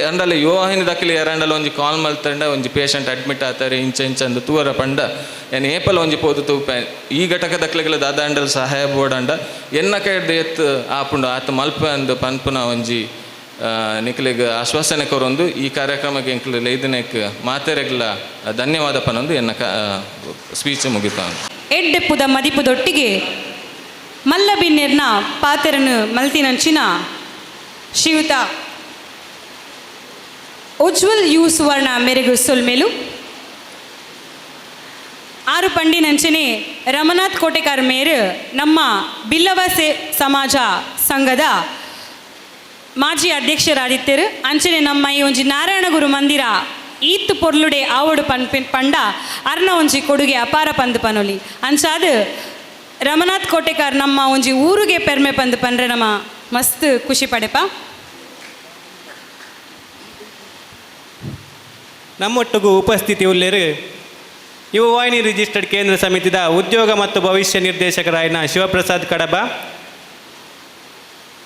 ಅಂಡಲ್ಲ ಯುವವಾಹಿನಿ ದಕ್ಕಲಿ ಎರಡಲ್ಲ ಒಂಜಿ ಕಾಲ್ ಮಲ್ತಂಡ ಒಂಜಿ ಪೇಷಂಟ್ ಅಡ್ಮಿಟ್ ಆತಾರೆ ಇಂಚಂದು ತೂವರ ಪಂಡ ಏನು ಏಪಲ್ ಒಂಜಿ ಪೋದು ತೂಪೆ ಈ ಘಟಕ ದಕ್ಕಲಿಗೆಲ್ಲ ದಾದ ಅಂಡಲ್ ಸಹಾಯ ಬೋಡಂಡ ಎನ್ನ ಕೈರ್ದು ಎತ್ತು ಆಪುಂಡು ಆತು ಮಲ್ಪ ಅಂದು ಪನ್ಪುನ ಒಂಜಿ ನಿಖಲಿಗೆ ಆಶ್ವಾಸನೆ ಕೊರೊಂದು ಈ ಕಾರ್ಯಕ್ರಮಕ್ಕೆ ಎಂಕ್ಲು ಲೈದನೆಕ್ ಮಾತೆರೆಗ್ಲ ಧನ್ಯವಾದ ಪನೊಂದು ಎನ್ನ ಸ್ಪೀಚ್ ಮುಗಿತಾನು. ಎಡ್ಡೆಪ್ಪುದ ಮದಿಪುದೊಟ್ಟಿಗೆ ಮಲ್ಲಬಿನ್ನೆರ್ನ ಪಾತೆರನು ಮಲ್ತಿನಂಚಿನ ಶ್ರೀಯುತ ಉಜ್ವಲ್ ಯು ಸುವರ್ಣ ಮೆರೆಗು ಸೊಲ್ಮೆಲು ಆರು ಪಂಡಿನಂಚನೆ ರಮನಾಥ್ ಕೋಟೆಕಾರ್ ಮೇರು ನಮ್ಮ ಬಿಲ್ಲವ ಸಮಾಜ ಸಂಘದ ಮಾಜಿ ಅಧ್ಯಕ್ಷರಾದಿತ್ಯರು ಅಂಚನೆ ನಮ್ಮ ಈ ಒಂಜಿ ನಾರಾಯಣಗುರು ಮಂದಿರ ಈತ್ ಪೊರ್ಲುಡೆ ಆವಡು ಪಂಡ ಅರ್ನ ಒಂಜಿ ಕೊಡುಗೆ ಅಪಾರ ಪಂದು ಪನೊಲಿ ಅಂಚಾದ ರಮನಾಥ್ ಕೋಟೆಕಾರ್ ನಮ್ಮ ಒಂಜಿ ಊರಿಗೆ ಪೆರ್ಮೆ ಪಂದು ಪಂಡ್ರೆ ನಮ್ಮ ಮಸ್ತ್ ಖುಷಿ ಪಡೆಪ. ನಮ್ಮೊಟ್ಟಿಗೂ ಉಪಸ್ಥಿತಿ ಉಳ್ಳೇರು ಯುವ ವಾಹಿನಿ ರಿಜಿಸ್ಟರ್ಡ್ ಕೇಂದ್ರ ಸಮಿತಿದ ಉದ್ಯೋಗ ಮತ್ತು ಭವಿಷ್ಯ ನಿರ್ದೇಶಕರಾಯಿನ ಶಿವಪ್ರಸಾದ್ ಕಡಬ,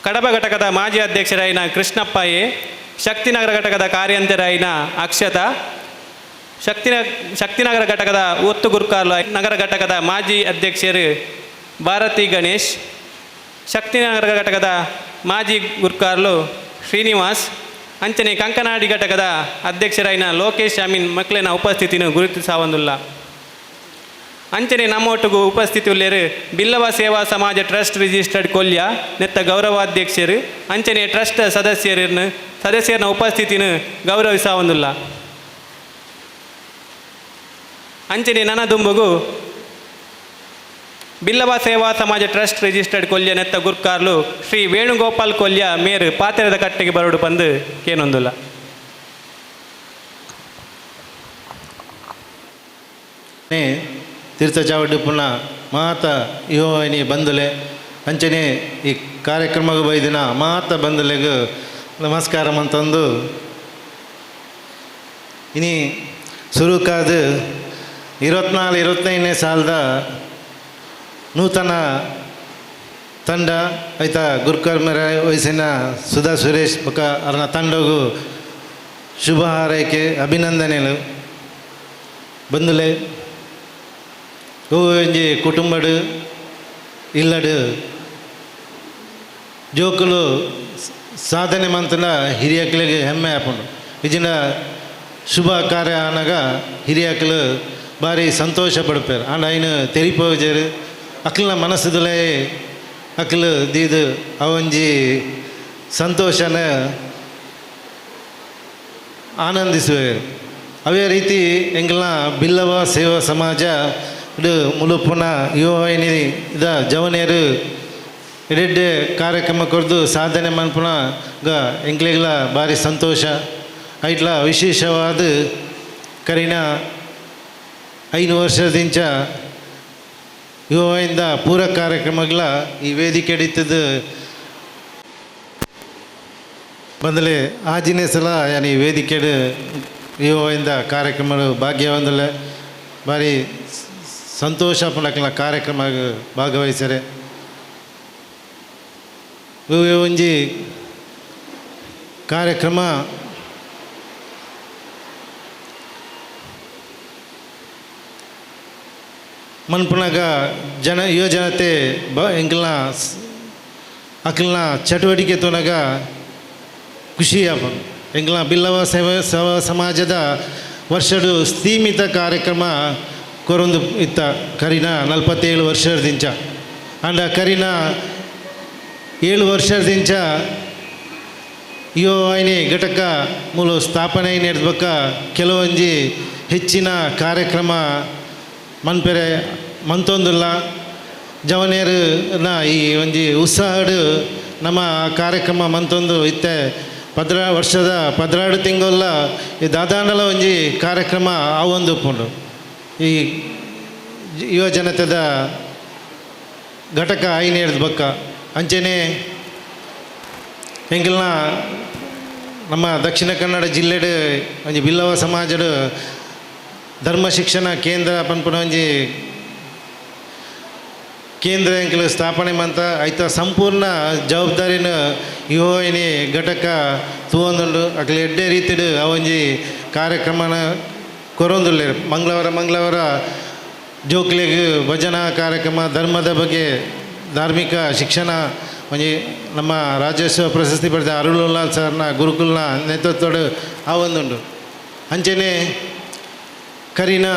ಕಡಬ ಘಟಕದ ಮಾಜಿ ಅಧ್ಯಕ್ಷರಾಯಿನ ಕೃಷ್ಣಪ್ಪ ಎ, ಶಕ್ತಿನಗರ ಘಟಕದ ಕಾರ್ಯಂತರಾಯಿನ ಅಕ್ಷತಾ, ಶಕ್ತಿನಗರ ಘಟಕದ ಒತ್ತು ಗುರುಕಾರ್ಲು ನಗರ ಘಟಕದ ಮಾಜಿ ಅಧ್ಯಕ್ಷರು ಭಾರತಿ ಗಣೇಶ್, ಶಕ್ತಿನಗರ ಘಟಕದ ಮಾಜಿ ಗುರುಕಾರ್ಲು ಶ್ರೀನಿವಾಸ್, ಅಂಚನೆ ಕಂಕನಾಡಿ ಘಟಕದ ಅಧ್ಯಕ್ಷರಾಯಿನ ಲೋಕೇಶ್ ಅಮೀನ್ ಮಕ್ಕಳಿನ ಉಪಸ್ಥಿತಿಯನ್ನು ಗುರುತಿಸಾವಂದುಲ್ಲ. ಅಂಚನೆ ನಮ್ಮೊಟ್ಟಿಗೂ ಉಪಸ್ಥಿತಿ ಉಳ್ಳೇರು ಬಿಲ್ಲವ ಸೇವಾ ಸಮಾಜ ಟ್ರಸ್ಟ್ ರಿಜಿಸ್ಟರ್ಡ್ ಕೊಲ್ಯ ನೆತ್ತ ಗೌರವಾಧ್ಯಕ್ಷರು ಅಂಚನೆ ಟ್ರಸ್ಟ್ ಸದಸ್ಯರನ್ನ ಉಪಸ್ಥಿತಿಯನ್ನು ಗೌರವಿಸಾವಂದುಲ್ಲ. ಅಂಚನೆ ನನದುಂಬುಗು ಬಿಲ್ಲವ ಸೇವಾ ಸಮಾಜ ಟ್ರಸ್ಟ್ ರಿಜಿಸ್ಟರ್ಡ್ ಕೊಲ್ಯ ನೆತ್ತ ಗುರ್ಕಾರ್ಲು ಶ್ರೀ ವೇಣುಗೋಪಾಲ್ ಕೊಲ್ಯ ಮೇರು ಪಾತ್ರದ ಕಟ್ಟೆಗೆ ಬರೋಡು ಬಂದು ಕೇನೊಂದುಲ್ಲ. ತೀರ್ಥಚಾವಡಿ ಪುನಃ ಮಾತ ಯುವವಾಹಿನಿ ಬಂಧುಲೆ ಅಂಚನೆ ಈ ಕಾರ್ಯಕ್ರಮಕ್ಕೆ ಬೈದಿನ ಮಾತ ಬಂಧುಲೆಗೂ ನಮಸ್ಕಾರ ಅಂತಂದು ಇನಿ ಸುರುಕಾದ 24-25ನೇ ಸಾಲದ ನೂತನ ತಂಡ ಐತ ಗುರುಕರ್ಮರ ವಯಸ್ಸಿನ ಸುಧಾ ಸುರೇಶ್ ಬೊಕ್ಕ ಅವ್ರನ್ನ ತಂಡಗೂ ಶುಭ ಹಾರೈಕೆ ಅಭಿನಂದನೆಗಳು ಬಂದುಲೆ ಒಂಜಿ ಕುಟುಂಬಡು ಇಲ್ಲಡು ಜೋಕುಲು ಸಾಧನೆ ಮಂತನ ಹಿರಿಯಕ್ಕಳಿಗೆ ಹೆಮ್ಮೆ ಆಪುಂಡು ಇಜಿನ ಶುಭ ಕಾರ್ಯ ಅನ್ನಾಗ ಹಿರಿಯಕ್ಕಳು ಭಾರಿ ಸಂತೋಷ ಪಡ್ಪೇರು ಅಂಡ್ ಐನು ತೆರಿಪೋಜರು ಅಕ್ಲನ ಮನಸ್ಸುದಲೇ ಅಕ್ಲು ದೀದು ಅವೊಂಜಿ ಸಂತೋಷನ ಆನಂದಿಸುವೆ. ಅವೇ ರೀತಿ ಎಂಗ್ಲ ಬಿಲ್ಲವ ಸೇವಾ ಸಮಾಜ ಇದು ಮುಲುಪುನ ಯುವವಾಹಿನಿ ಇದ ಜವನಿಯರು ಎಡೆಡ್ಡೆ ಕಾರ್ಯಕ್ರಮ ಕೊರ್ದು ಸಾಧನೆ ಮನ್ಪುನಗ ಎಂಗ್ಲಿಗ್ಲ ಭಾರಿ ಸಂತೋಷ ಐಟ್ಲ ವಿಶೇಷವಾದ ಕರಿನ 5 ವರ್ಷದಿಂಚ ಯುವಯಿಂದ ಪೂರ ಕಾರ್ಯಕ್ರಮಗಳ ಈ ವೇದಿಕೆ ಹಿಡಿತದ ಬಂದಲೆ ಆಜಿನೇ ಸಲ ಯಾನಿ ವೇದಿಕೆ ಯುವಯಿಂದ ಕಾರ್ಯಕ್ರಮ ಭಾಗ್ಯವಂದಲೆ ಭಾರಿ ಸಂತೋಷ ಪಡಕಲ ಕಾರ್ಯಕ್ರಮ ಭಾಗವಹಿಸರೆ ಒಂಜಿ ಕಾರ್ಯಕ್ರಮ ಮನ್ಪುನಾಗ ಯುವಜನತೆ ಎಂಕಲ್ನ ಅಕ್ಲನ ಚಟುವಟಿಕೆ ತೋನಾಗ ಖುಷಿ ಆಪ ಎಂಕಲ್ನ ಬಿಲ್ಲವ ಸೇವಾ ಸಮಾಜದ ವರ್ಷಡು ಸೀಮಿತ ಕಾರ್ಯಕ್ರಮ ಕೊರೊಂದು ಇತ್ತ ಕರಿನ 47 ವರ್ಷದಿಂಚ ಅಂಡ ಕರಿನ 7 ವರ್ಷದಿಂಚ ಯುವವಾಹಿನಿ ಘಟಕ ಮೂಲ ಸ್ಥಾಪನೆ ನಡೆದಬೇಕ ಕೆಲವೊಂಜಿ ಹೆಚ್ಚಿನ ಕಾರ್ಯಕ್ರಮ ಮನ್ಪೆರೆ ಮಂತೊಂದುಲ್ಲ ಜವನಿಯರನ್ನ ಈ ಒಂಜಿ ಉತ್ಸಾಹಡು ನಮ್ಮ ಕಾರ್ಯಕ್ರಮ ಮಂತೊಂದು ಇತ್ತೆ 12 ತಿಂಗಳ ಈ ದಾದಾಂಡಲ ಒಂಜಿ ಕಾರ್ಯಕ್ರಮ ಆವೊಂದು ಉಪ್ಪುಂಡು ಈ ಯುವ ಜನತೆದ ಘಟಕ ಐನು ಹಿಡ್ದಬಕ್ಕ ಅಂಚೆನೆ ಎಂಕಲ್ನ ನಮ್ಮ ದಕ್ಷಿಣ ಕನ್ನಡ ಜಿಲ್ಲೆಡು ಒಂಜಿ ಬಿಲ್ಲವ ಸಮಾಜಡು ಧರ್ಮ ಶಿಕ್ಷಣ ಕೇಂದ್ರ ಪನ್ಪುನ ಒಂಜಿ ಕೇಂದ್ರ ಎಂಕಲು ಸ್ಥಾಪನೆ ಮಂತ ಐತ ಸಂಪೂರ್ಣ ಜವಾಬ್ದಾರಿನ ಯುವವಾಹಿನಿ ಘಟಕ ತೂವೊಂದುಂಡು ಅಕ್ಲೆ ಎಡ್ಡೆ ರೀತಿಡು ಅವೊಂಜಿ ಕಾರ್ಯಕ್ರಮನ ಕೊರೊಂದುಲ್ಲೇರು ಮಂಗಳವಾರ ಜೋಕ್ಲೆಗ್ ಭಜನಾ ಕಾರ್ಯಕ್ರಮ ಧರ್ಮದ ಬಗ್ಗೆ ಧಾರ್ಮಿಕ ಶಿಕ್ಷಣ ಒಂಜಿ ನಮ್ಮ ರಾಜ್ಯೋತ್ಸವ ಪ್ರಶಸ್ತಿ ಪಡೆದ ಅರುಳುಲ್ಲಾಲ್ ಸರ್ನ ಗುರುಕುಲ್ನ ನೇತೃತ್ವಡು ಆ ಒಂದುಂಡು ಅಂಚೆನೆ ಕರಿನ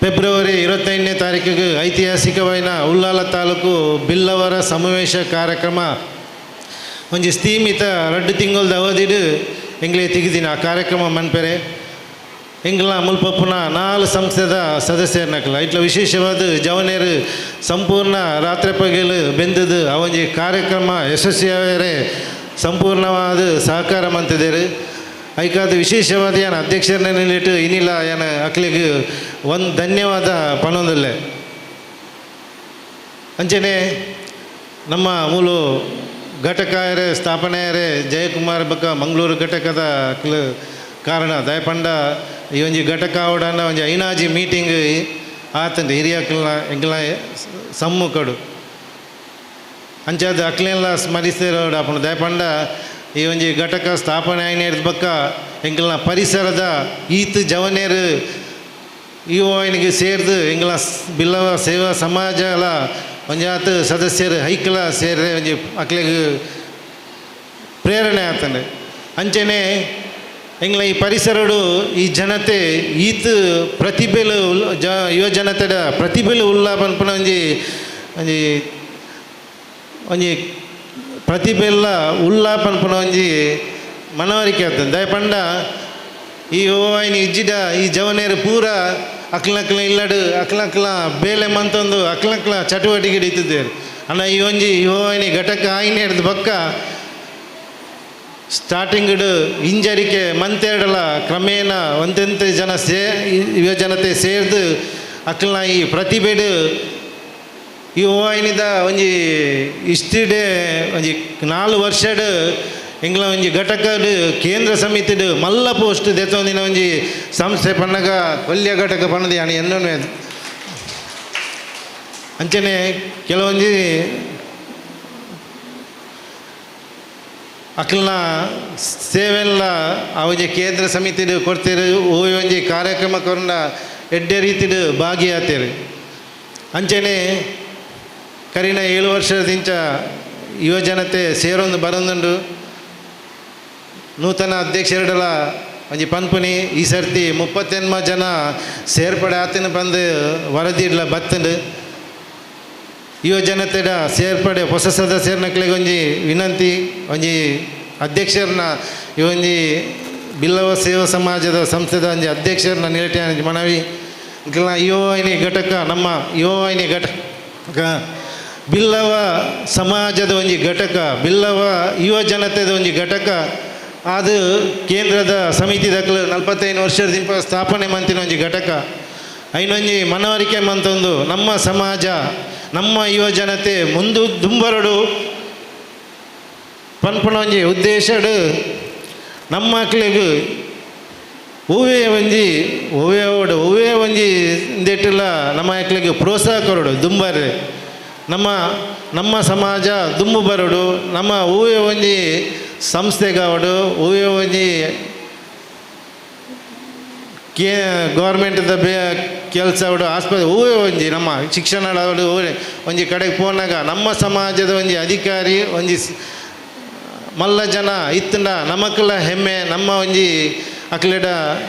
ಫೆಬ್ರವರಿ 25ನೇ ತಾರೀಕಿಗೆ ಐತಿಹಾಸಿಕವಾದ ಉಳ್ಳಾಲ ತಾಲೂಕು ಬಿಲ್ಲವರ ಸಮಾವೇಶ ಕಾರ್ಯಕ್ರಮ ಒಂಜಿ ಸ್ಥೀಮಿತ 2 ತಿಂಗಳದ ಅವಧಿಡು ಎಂಗ್ಲೇ ತೆಗೆದಿನ ಆ ಕಾರ್ಯಕ್ರಮ ಮನ್ಪೆರೆ ಎಂಗ್ಲ ಮುಲ್ಪಪ್ಪುನ 4 ಸಂಸ್ಥೆದ ಸದಸ್ಯರನಕಲ ಇಟ್ಲ ವಿಶೇಷವಾದ ಜವನೇರು ಸಂಪೂರ್ಣ ರಾತ್ರಿ ಪಗಲು ಬೆಂದದು ಅವೊಂಜಿ ಕಾರ್ಯಕ್ರಮ ಯಶಸ್ವಿಯಾಗರೆ ಸಂಪೂರ್ಣವಾದ ಸಹಕಾರ ಮಂತಿದ್ದೇರು ಐಕಾದ ವಿಶೇಷವಾದ ಏನು ಅಧ್ಯಕ್ಷರನ್ನ ನಿಲ್ಲಿಟ್ಟು ಇನ್ನಿಲ್ಲ ಏನು ಅಕ್ಲಿಗೆ ಒಂದು ಧನ್ಯವಾದ ಪಣೊಂದಲ್ಲೇ ಅಂಚನೆ ನಮ್ಮ ಮೂಲು ಘಟಕಾಯರೇ ಸ್ಥಾಪನೆಯರೇ ಜಯಕುಮಾರ್ ಬಕ್ಕ ಮಂಗಳೂರು ಘಟಕದ ಕಾರಣ ದಯಪಂಡ ಈ ಒಂಜಿ ಘಟಕ ಅವಡನ್ನ ಒಂಜಿ ಐನಾಜಿ ಮೀಟಿಂಗ್ ಆತಂದು ಹಿರಿಯಕ್ಕಲ್ಲ ಎಂಗ್ಲ ಸಮ್ಮುಖಡು ಅಂಚಾದ ಅಕ್ಲೆಲ್ಲ ಸ್ಮರಿಸಿರೋಡು ಅಪ್ಪನ ದಯಪಂಡ ಈ ಒಂಜಿ ಘಟಕ ಸ್ಥಾಪನೆ ಆಯ್ನ ಬಕ್ಕ ಎಂಗ್ಲ ಪರಿಸರದ ಈತ್ ಜವನೇರು ಇವನಿಗೆ ಸೇರಿದು ಎಂಗ್ಲ ಬಿಲ್ಲವ ಸೇವಾ ಸಮಾಜಲ ಒಂಜಾತ್ ಸದಸ್ಯರು ಹೈಕಲ ಸೇರಿ ಒಂಜಿ ಅಕ್ಲೆಗೆ ಪ್ರೇರಣೆ ಆಗ್ತದೆ ಅಂಚನೆ ಎಂಗ್ಲ ಈ ಪರಿಸರಡು ಈ ಜನತೆ ಈತ್ ಪ್ರತಿಭೆಲು ಯುವ ಜನತೆಡ ಪ್ರತಿಭೆಲು ಉಲ್ಲ ಪನ್ಪುನ ಒಂಜಿ ಒಂಜಿ ಒಂಜಿ ಪ್ರತಿಭೆಲ್ಲ ಉಲ್ಲ ಪನ್ಪುನ ಒಂಜಿ ಮನವರಿಕೆ ಆಗ್ತದೆ ದಯಪಂಡ ಈ ಓವಾಯಿನ ಇಜ್ಜಿಡ ಈ ಜವನೇರು ಪೂರ ಅಕ್ಲಕ್ಲ ಇಲ್ಲಡು ಅಕ್ಲಕ್ಲ ಬೇಲೆ ಮಂತೊಂದು ಅಕ್ಲಕ್ಲ ಚಟುವಟಿಕೆ ಹಿಡಿತಿದ್ದೇರು ಅಣ್ಣ ಈ ಒಂಜಿ ಓವಾಯಿನಿ ಘಟಕ ಆಯ್ನ ಹಿಡ್ದು ಬಕ್ಕ ಸ್ಟಾರ್ಟಿಂಗ್ ಹಿಂಜರಿಕೆ ಮಂತೆರಡಲ ಕ್ರಮೇಣ ಒಂದೆಂತ ಜನ ಯುವ ಜನತೆ ಸೇರಿದು ಅಕ್ಲ ಈ ಪ್ರತಿಭೆಡು ಈ ಓವಾಯಿನಿದ ಒಂಜಿ ಇಷ್ಟಿಡೆ ಒಂಜಿ 4 ವರ್ಷಡ್ ಎಂಗ್ಲ ಒಂಜಿ ಘಟಕಡು ಕೇಂದ್ರ ಸಮಿತಿಡು ಮಲ್ಲ ಪೋಸ್ಟ್ ದೆತ್ತೊಂದಿನ ಒಂಜಿ ಸಂಸ್ಥೆ ಪನ್ನಗ ಕೊಲ್ಯ ಘಟಕ ಪನ್ನದಿ ಅಣ ಎನ್ನೊಮ್ಮೆ ಅಂಚನೆ ಕೆಲವೊಂಜಿ ಅಕ್ಲನ ಸೇವೆಲ್ಲ ಅವಜಿ ಕೇಂದ್ರ ಸಮಿತಿಡು ಕೊಡ್ತೀರು ಒಂಜಿ ಕಾರ್ಯಕ್ರಮ ಕೊರಂಡ ಎಡ್ಡೆ ರೀತಿಡು ಭಾಗಿಯಾತೇರು ಅಂಚನೆ ಕರಿನ 7 ವರ್ಷದಿಂಚ ಯುವ ಜನತೆ ಸೇರೊಂದು ಬರೊಂದುಂಡು ನೂತನ ಅಧ್ಯಕ್ಷರಡಲ ಒಂಜಿ ಪನ್ಪುನಿ ಈ ಸರ್ತಿ 38 ಜನ ಸೇರ್ಪಡೆ ಆತನ ಬಂದು ವರದಿಡ್ಲ ಬತ್ತಂಡು ಯುವ ಜನತೆಡ ಸೇರ್ಪಡೆ ಹೊಸ ಸದಸ್ಯರನಕ್ಲೆಗೆ ಒಂಜಿ ವಿನಂತಿ ಒಂಜಿ ಅಧ್ಯಕ್ಷರನ್ನ ಈ ಒಂಜಿ ಬಿಲ್ಲವ ಸೇವಾ ಸಮಾಜದ ಸಂಸ್ಥೆದ ಒಂಜಿ ಅಧ್ಯಕ್ಷರನ್ನ ನಿರಟೆ ಮನವಿ ಯುವವಾಹಿನಿ ಘಟಕ ನಮ್ಮ ಯುವವಾಹಿನಿ ಘಟಕ ಬಿಲ್ಲವ ಸಮಾಜದ ಒಂಜಿ ಘಟಕ ಬಿಲ್ಲವ ಯುವ ಜನತೆದ ಒಂಜಿ ಘಟಕ ಅದು ಕೇಂದ್ರದ ಸಮಿತಿ ದಕ್ಕಲು 45 ವರ್ಷದಿಂದ ಸ್ಥಾಪನೆ ಮಂತಿನ ಒಂಜಿ ಘಟಕ ಐನೊಂಜಿ ಮನವರಿಕೆ ಮಂತೊಂದು ನಮ್ಮ ಸಮಾಜ ನಮ್ಮ ಯುವ ಜನತೆ ಮುಂದು ದುಂಬರಡು ಪನ್ಪುನ ಒಂಜಿ ಉದ್ದೇಶಡು ನಮ್ಮ ಮಕ್ಕಳಿಗೆ ಹೂವೇ ಒಂಜಿ ಇಂದೆಟ್ಟಿಲ್ಲ ನಮ್ಮ ಮಕ್ಕಳಿಗೆ ಪ್ರೋತ್ಸಾಹ ಕೊರಡು ದುಂಬರ್ರೆ ನಮ್ಮ ಸಮಾಜ ದುಂಬು ಬರಡು ನಮ್ಮ ಹೂವೇ ಒಂಜಿ ಸಂಸ್ಥೆಗಾವಡು ಹೂವೇ ಒಂಜಿ ಗೌರ್ಮೆಂಟ್ದ ಕೆಲಸ ಆಸ್ಪತ್ರೆ ಹೂವೇ ಒಂಜಿ ನಮ್ಮ ಶಿಕ್ಷಣ ಒಂಜಿ ಕಡೆಗೆ ಪೋನಾಗ ನಮ್ಮ ಸಮಾಜದ ಒಂಜಿ ಅಧಿಕಾರಿ ಒಂಜಿ ಮಲ್ಲ ಜನ ಇತ್ತಂಡ ನಮಕ್ಲ ಹೆಮ್ಮೆ ನಮ್ಮ ಒಂಜಿ ಅಕ್ಲೆಡ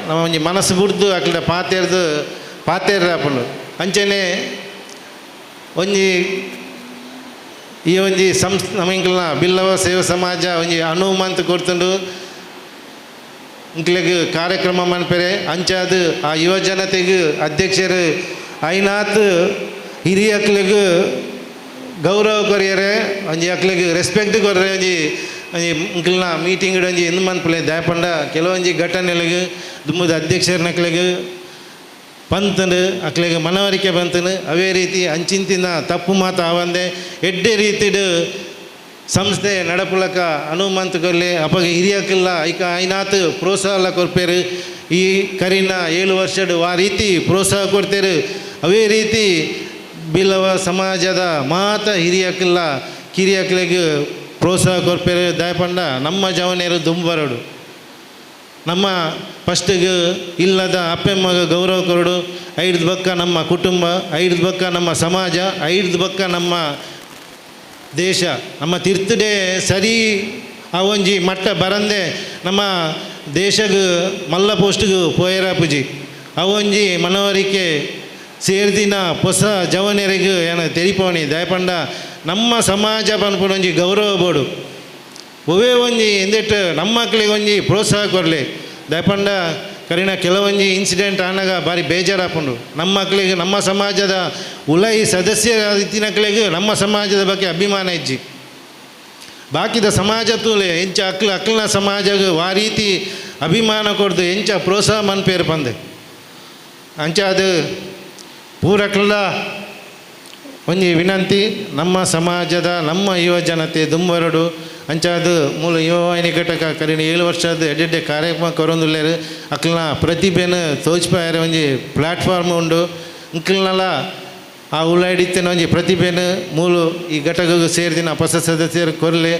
ನಮ್ಮ ಒಂಜಿ ಮನಸ್ಸು ಬುಡ್ದು ಅಕ್ಲೆಡ ಪಾತೇರ್ರಾಪುಂಡು ಅಂಚನೆ ಒಂಜಿ ಈ ಒಂಜಿ ನಮಂಕ್ಲ ಬಿಲ್ಲವ ಸೇವಾ ಸಮಾಜ ಒಂಜಿ ಅನುಮಂತ ಕೊಡ್ತುಂಡು ಇಂಕ್ಲೆಗ್ ಕಾರ್ಯಕ್ರಮ ಮನ್ಪೆರೆ ಅಂಚಾದ ಆ ಯುವ ಜನತೆಗೆ ಅಧ್ಯಕ್ಷರು ಐನಾತ್ ಹಿರಿಯ ಅಕ್ಲೆಗ್ ಗೌರವ ಕೊರಿಯರೆ ಒಂಜಿ ಅಕ್ಲೆಗ್ ರೆಸ್ಪೆಕ್ಟ್ ಕೊರ್ರೆ ಒಂಜಿ ಇಂಕ್ಲನ ಮೀಟಿಂಗ್ ಒಂಜಿ ಎಂದು ಮನ್ಪಲೆ ದಯಪಂಡ ಕೆಲವೊಂಜಿ ಘಟನೆಲೆಗ್ ದುಮ್ಮದ ಅಧ್ಯಕ್ಷರನಕ್ಲೆಗ್ ಪಂತನು ಅಕ್ಲೆಗ್ ಮನವರಿಕೆ ಬಂತನು ಅವೇ ರೀತಿ ಅಂಚಿಂತಿನ ತಪ್ಪು ಮಾತು ಆವಂದೆ ಎಡ್ಡೆ ರೀತಿಡು ಸಂಸ್ಥೆ ನಡಪುಲಕ ಅನುಮಂತ ಕೊರ್ಲೆ ಅಪಗ ಹಿರಿಯಕ್ಕಿಲ್ಲ ಐನಾತ್ ಪ್ರೋತ್ಸಾಹ ಕೊರ್ಪೇರು ಈ ಕರಿನ 7 ವರ್ಷಡು ಆ ರೀತಿ ಪ್ರೋತ್ಸಾಹ ಕೊಡ್ತೇರು ಅವೇ ರೀತಿ ಬಿಲ್ಲವ ಸಮಾಜದ ಮಾತ ಹಿರಿಯಕ್ಕಿಲ್ಲ ಕಿರಿಯಕ್ಲೆಗ್ ಪ್ರೋತ್ಸಾಹ ಕೊರ್ಪೇರು ದಯಪಂಡ ನಮ್ಮ ಜವನೇರು ದುಂಬರಡು ನಮ್ಮ ಫಸ್ಟಿಗೆ ಇಲ್ಲದ ಅಪ್ಪೆಮ್ಮಗ ಗೌರವ ಕೊರಡು ಐದು ಬಕ್ಕ ನಮ್ಮ ಕುಟುಂಬ ಐದು ಬಕ್ಕ ನಮ್ಮ ಸಮಾಜ ಐದು ಬಕ್ಕ ನಮ್ಮ ದೇಶ ನಮ್ಮ ತಿರ್ತಡೆ ಸರಿ ಅವೊಂಜಿ ಮಟ್ಟ ಬರಂದೆ ನಮ್ಮ ದೇಶಗೆ ಮಲ್ಲ ಪೋಸ್ಟ್ಗೆ ಪೋಯರಾಪುಜಿ ಅವೊಂಜಿ ಮನವರಿಕೆ ಸೇರ್ದಿನ ಹೊಸ ಜವನೆರೆಗೆ ಏನು ತೆರಿಪೋಣಿ ದಯಪಂಡ ನಮ್ಮ ಸಮಾಜ ಪನ್ಪುನೊಂಜಿ ಗೌರವ ಬೋಡು ಒವೇ ಒಂಜಿ ಎಂದೆಟ್ಟು ನಮ್ಮ ಮಕ್ಕಳಿಗೆ ಒಂಜಿ ಪ್ರೋತ್ಸಾಹ ಕೊರಲಿ ದಯಪಂಡ ಕರಿನ ಕೆಲವೊಂದು ಇನ್ಸಿಡೆಂಟ್ ಆನಾಗ ಭಾರಿ ಬೇಜಾರಾಪುಂಡು. ನಮ್ಮ ಮಕ್ಕಳಿಗೆ ನಮ್ಮ ಸಮಾಜದ ಉಲೈ ಸದಸ್ಯ ಇತ್ತಿನಕ್ಳಿಗೆ ನಮ್ಮ ಸಮಾಜದ ಬಗ್ಗೆ ಅಭಿಮಾನ ಇಜ್ಜಿ. ಬಾಕಿದ ಸಮಾಜ ತೂಲೆ ಎಂಚ ಅಕ್ಲನ ಸಮಾಜಗೆ ಆ ರೀತಿ ಅಭಿಮಾನ ಕೊಡ್ದು ಎಂಚ ಪ್ರೋತ್ಸಾಹ ಮನ್ಪೇರು ಪಂದೆ ಅಂಚ ಅದು ಪೂರಕ್ಲ ಒಂಜಿ ವಿನಂತಿ ನಮ್ಮ ಸಮಾಜದ ನಮ್ಮ ಯುವ ಜನತೆ ದುಂಬರಡು ಅಂಚಾದು ಮೂಲ ಯುವವಾಹಿನಿ ಘಟಕ ಕರೀನ 7 ವರ್ಷದ ಎಡ್ಡೆ ಕಾರ್ಯಕ್ರಮ ಕೊರೊಂದುಲ್ಲೇರು ಅಕ್ಲನ ಪ್ರತಿಭೆನ ತೋಚ್ಪಾಯರ ಒಂಜಿ ಪ್ಲ್ಯಾಟ್ಫಾರ್ಮ್ ಉಂಡು ಇಂಕ್ಲನೆಲ್ಲ ಆ ಉಳ್ಳಾಡಿತ್ತಿನ ಒಂಜಿ ಪ್ರತಿಭೆನ ಮೂಲು ಈ ಘಟಕಗೂ ಸೇರಿದಿನ ಹೊಸ ಸದಸ್ಯರು ಕೊರಲೆ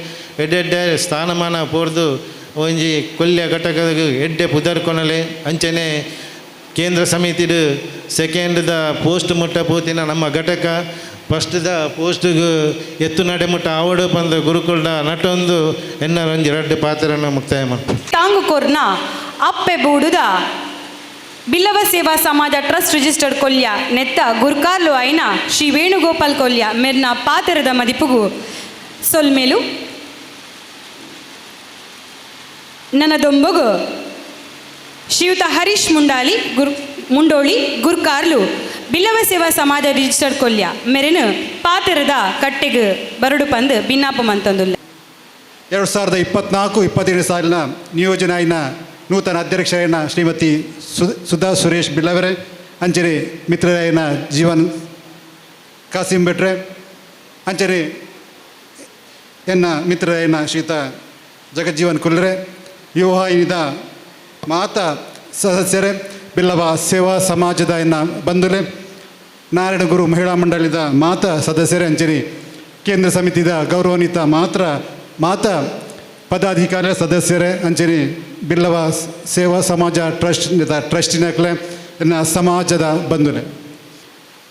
ಎಡ್ಡೆ ಸ್ಥಾನಮಾನ ಪೋರ್ದು ಒಂಜಿ ಕೊಲ್ಯ ಘಟಕದ ಎಡ್ಡೆ ಪುದರ್ಕೊನಲೆ ಅಂಚನೆ ಕೇಂದ್ರ ಸಮಿತಿಡು ಸೆಕೆಂಡ್ದ ಪೋಸ್ಟ್ ಮುಟ್ಟ ಪೋತಿನ ನಮ್ಮ ಘಟಕ ಫಸ್ಟ್ದ ಪೋಸ್ಟ್ಗೆ ಎತ್ತು ನಡೆ ಮುಟ್ಟ ಆವಡು ಬಂದ ಗುರುಕುಲ್ಡ ನಟೊಂದು ಎನ್ನರ ಒಂಜಿ ರಡ್ಡು ಪಾತ್ರನ ಮುಕ್ತಾಯ ಮಾಡ್ತಾರೆ. ತಾಂಗು ಕೋರ್ನ ಅಪ್ಪೆ ಬೂಡುದ ಬಿಲ್ಲವ ಸೇವಾ ಸಮಾಜ ಟ್ರಸ್ಟ್ ರಿಜಿಸ್ಟರ್ಡ್ ಕೊಲ್ಯ ನೆತ್ತ ಗುರ್ಕಾರ್ಲು ಐನ ಶ್ರೀ ವೇಣುಗೋಪಾಲ್ ಕೊಲ್ಯ ಮೆರ್ನ ಪಾತೆರದ ಮದಿಪುಗು ಸೊಲ್ಮೇಲು ನನ್ನ ದೊಂಬಗು ಶ್ರೀಯುತ ಹರೀಶ್ ಮುಂಡೋಳಿ ಗುರ್ಕಾರ್ಲು ಬಿಲ್ಲವ ಸೇವಾ ಸಮಾಜ ರಿಜಿಸ್ಟರ್ಡ್ ಕೊಲ್ಯ ಮೆರೆನು ಪಾತೆರದ ಕಟ್ಟೆಗೆ ಬರಡು ಪಂದು ಭಿನ್ನಾಪ ಮಂತಂದುಲ್ಲ. 2024-27 ಸಾಲಿನ ನಿಯೋಜನೆ ಆಯ್ನ ನೂತನ ಅಧ್ಯಕ್ಷರಾಯನ ಶ್ರೀಮತಿ ಸುಧಾ ಸುರೇಶ್ ಬಿಲ್ಲವರೆ ಅಂಚನೆ ಮಿತ್ರರಾಯನ ಜೀವನ್ ಕಾಸಿಂ ಬೆಟ್ರೆ ಅಂಚನೆ ಎನ್ನ ಮಿತ್ರರಾಯನ ಶ್ರೀಯುತ ಜಗಜ್ಜೀವನ್ ಕುಲ್ರೆ ಯುವವಾಹಿನಿದ ಮಾತಾ ಸದಸ್ಯರೇ ಬಿಲ್ಲವ ಸೇವಾ ಸಮಾಜದ ಎನ್ನ ಬಂಧುಲೆ ನಾರಾಯಣ ಗುರು ಮಹಿಳಾ ಮಂಡಳಿದ ಮಾತಾ ಸದಸ್ಯರೇ ಅಂಚನೆ ಕೇಂದ್ರ ಸಮಿತಿದ ಗೌರವಾನ್ವಿತ ಮಾತಾ ಪದಾಧಿಕಾರಿ ಸದಸ್ಯರೇ ಅಂಚನೆ ಬಿಲ್ಲವ ಸೇವಾ ಸಮಾಜ ಟ್ರಸ್ಟಿನಕ್ಲೆ ಎನ್ನ ಸಮಾಜದ ಬಂಧುಲೆ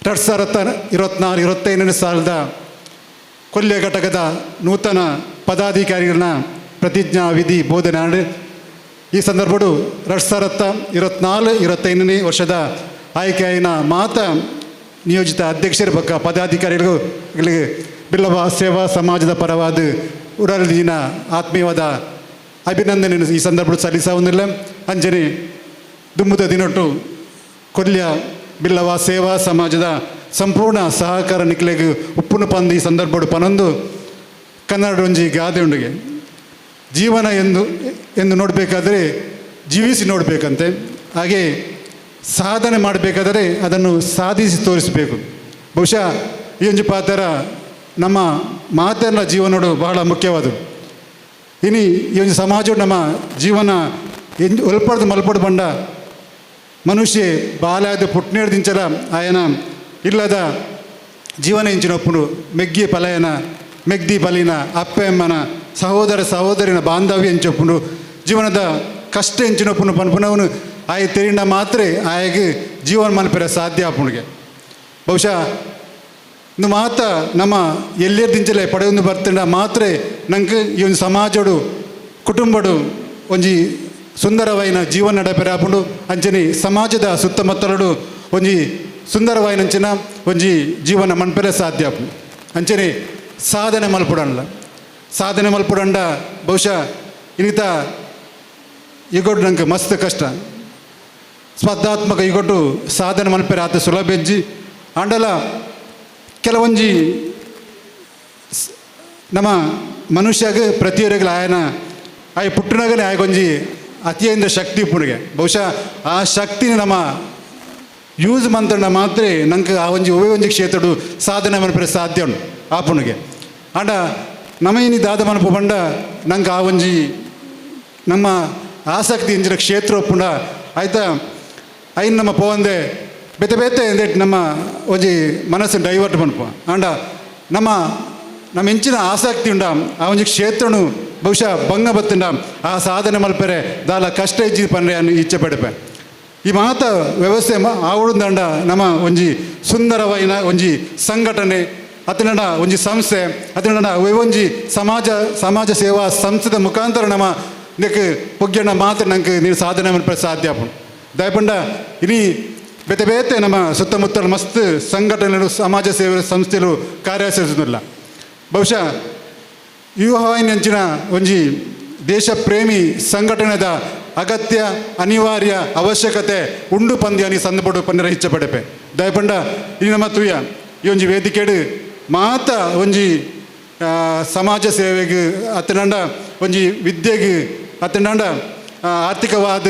2024-25 ಸಾಲದ ಕೊಲ್ಯ ಘಟಕದ ನೂತನ ಪದಾಧಿಕಾರಿಗಳನ್ನ ಪ್ರತಿಜ್ಞಾ ವಿಧಿ ಬೋಧನೆ ಮಾಡಿ ಈ ಸಂದರ್ಭಡು 2024-25 ವರ್ಷದ ಆಯ್ಕೆಯಾಯಿನ ಮಾತಾ ನಿಯೋಜಿತ ಅಧ್ಯಕ್ಷರ ಪಕ್ಕ ಪದಾಧಿಕಾರಿಗಳಿಗೆ ಬಿಲ್ಲವ ಸೇವಾ ಸಮಾಜದ ಪರವಾದ ಉಡಲ್ದಿನ ಆತ್ಮೀಯವಾದ ಅಭಿನಂದನೆ ಈ ಸಂದರ್ಭ ಸಲ್ಲಿಸುವುದಿಲ್ಲ. ಅಂಜನೆ ದುಂಬುದ ದಿನೊಟ್ಟು ಕೊಲ್ಯ ಬಿಲ್ಲವ ಸೇವಾ ಸಮಾಜದ ಸಂಪೂರ್ಣ ಸಹಕಾರ ನಿಕ್ಲೆಗೆ ಉಪ್ಪುನ ಪಂದು ಈ ಸಂದರ್ಭ ಪನೊಂದು ಕನ್ನಡ ಒಂಜಿ ಗಾದೆ ಉಂಡಿಗೆ ಜೀವನ ಎಂದು ನೋಡಬೇಕಾದರೆ ಜೀವಿಸಿ ನೋಡಬೇಕಂತೆ. ಹಾಗೆ ಸಾಧನೆ ಮಾಡಬೇಕಾದರೆ ಅದನ್ನು ಸಾಧಿಸಿ ತೋರಿಸಬೇಕು. ಬಹುಶಃ ಈ ಒಂದು ಪಾತ್ರ ನಮ್ಮ ಮಾತೆಲ್ಲ ಜೀವನೋಡು ಬಹಳ ಮುಖ್ಯವಾದವು. ಇನಿ ಈ ಒಂದು ಸಮಾಜ ನಮ್ಮ ಜೀವನ ಒಲ್ಪಡ್ದು ಮಲ್ಪಡು ಬಂಡ ಮನುಷ್ಯ ಬಾಲ್ಯದ ಪುಟ್ನೇಡ್ದಿಂಚಲ ಆಯನ ಇಲ್ಲದ ಜೀವನ ಇಂಚಿನೊಪ್ಪುಡು ಮೆಗ್ಗಿ ಪಲಯನ ಮೆಗ್ದಿ ಬಲಿನ ಅಪ್ಪ ಅಮ್ಮನ ಸಹೋದರಿನ ಬಾಂಧವ್ಯ ಎಂಚೊಪ್ಪುಡು ಜೀವನದ ಕಷ್ಟ ಎಂಚಿನೊಪ್ಪುನು ಪನ್ಪುನವನು ಆಯ ತೆರಿಂದ ಮಾತ್ರ ಆಯಗೆ ಜೀವನ ಮಲ್ಪೆರ ಸಾಧ್ಯ ಆಪುಣಿಗೆ. ಬಹುಶಃ ಇಂದು ಮಾತ ನಮ್ಮ ಎಲ್ಲೆರ್ದಿಂಚಲೇ ಪಡೆಯೊಂದು ಬರ್ತಿಂಡ ಮಾತ್ರ ನಂಗೆ ಈ ಒಂದು ಸಮಾಜಡು ಕುಟುಂಬಡು ಒಂಜಿ ಸುಂದರವಾಯಿನ ಜೀವನ ನಡಪೆರಾಪುಂಡು ಅಂಚನೆ ಸಮಾಜದ ಸುತ್ತಮುತ್ತಲಡು ಒಂಜಿ ಸುಂದರವಾಯಿನಂಚಿನ ಒಂಜಿ ಜೀವನ ಮನ್ಪೆರೆ ಸಾಧ್ಯ ಆಪುಂಡು. ಅಂಚನೆ ಸಾಧನೆ ಮಲ್ಪುಡಂಡ ಬಹುಶಃ ಇನ್ನಿತ ಈಗೊಟ್ಟು ನಂಗೆ ಮಸ್ತ್ ಕಷ್ಟ ಸ್ಪರ್ಧಾತ್ಮಕ ಈಗೊಟ್ಟು ಸಾಧನೆ ಮಲ್ಪೆರೆ ಆತ ಸುಲಭ ಹೆಜ್ಜಿ ಅಂಡಲ ಕೆಲವೊಂಜಿ ನಮ್ಮ ಮನುಷ್ಯಗೆ ಪ್ರತಿಯೊರೆಗಳು ಆಯನ ಆಯ ಪುಟ್ಟಿನಾಗಲೇ ಆಯಗೊಂಜಿ ಅತಿಯಿಂದ ಶಕ್ತಿ ಪುಣಿಗೆ ಬಹುಶಃ ಆ ಶಕ್ತಿನ ನಮ್ಮ ಯೂಸ್ ಮಂತಂಡ ಮಾತ್ರ ನಂಗೆ ಆ ಒಂಜಿ ಒಂಜಿ ಕ್ಷೇತ್ರಡು ಸಾಧನೆ ಮನ್ಪರೆ ಸಾಧ್ಯ ಉಂಟು ಆ ಪುಣಿಗೆ ಆಂಡ ನಮೈನಿ ದಾದ ಮನಪು ಬಂಡ ನಂಗೆ ಆ ಒಂಜಿ ನಮ್ಮ ಆಸಕ್ತಿ ಇಂಜಿನ ಕ್ಷೇತ್ರ ಒಪ್ಪುಂಡ ಆಯ್ತಾ ಐನ್ ನಮ್ಮ ಪೋವಂದೆ ಬೇತೆ ಎಂದೇಟ್ ನಮ್ಮ ಒಂಜಿ ಮನಸ್ಸು ಡೈವರ್ಟ್ ಮನ್ಪು ಆಂಡ ನಮ್ಮ ಹೆಂಚಿನ ಆಸಕ್ತಿ ಉಂಡ ಆ ಒಂಜಿ ಕ್ಷೇತ್ರನು ಬಹುಶಃ ಭಂಗ ಬತ್ತಿಂಡ ಆ ಸಾಧನೆ ಮಲ್ಪೆರೆ ದಾಲ ಕಷ್ಟ ಇಜ್ಜಿ ಪನ್ರೆ ಅನ್ನು ಇಚ್ಛೆ ಪಡೆಪೆ ಈ ಮಾತ ವ್ಯವಸ್ಥೆ ಆವಡುಂದಂಡ ನಮ್ಮ ಒಂಜಿ ಸುಂದರವಾಯಿನ ಒಂಜಿ ಸಂಘಟನೆ ಅತನಡ ಒಂಜಿ ಸಂಸ್ಥೆ ಅತನಡ ಒಂಜಿ ಸಮಾಜ ಸೇವಾ ಸಂಸ್ಥೆದ ಮುಖಾಂತರ ನಮ್ಮ ಇದಕ್ಕೆ ಪೊಗ್ಗಣ್ಣ ಮಾತ್ರ ನಂಗೆ ನೀವು ಸಾಧನೆ ಮಲ್ಪೆ ಸಾಧ್ಯ ದಯಪಂಡ ಇಡೀ ಬೇತೆ ನಮ್ಮ ಸುತ್ತಮುತ್ತಲ ಮಸ್ತ್ ಸಂಘಟನೆಗಳು ಸಮಾಜ ಸೇವೆ ಸಂಸ್ಥೆಗಳು ಕಾರ್ಯಾಚರಿಸುವುದಿಲ್ಲ. ಬಹುಶಃ ಯುವವಾಹಿನಿ ಅಂಚಿನ ಒಂಜಿ ದೇಶ ಪ್ರೇಮಿ ಸಂಘಟನೆದ ಅಗತ್ಯ ಅನಿವಾರ್ಯ ಅವಶ್ಯಕತೆ ಉಂಡು ಪಂದ್ಯ ನೀ ಸಂದಪಡು ಪಂದ್ಯ ಇಚ್ಛಪಡೆಪೆ ದಯಪಂಡ ಈ ನಮ್ಮ ತುಯ್ಯ ಈ ಒಂಜಿ ವೇದಿಕೆಡು ಮಾತ ಒಂಜಿ ಸಮಾಜ ಸೇವೆಗೆ ಅತ್ತನಂಡ ಒಂಜಿ ವಿದ್ಯೆಗೆ ಅತ್ತನಂಡ ಆರ್ಥಿಕವಾದ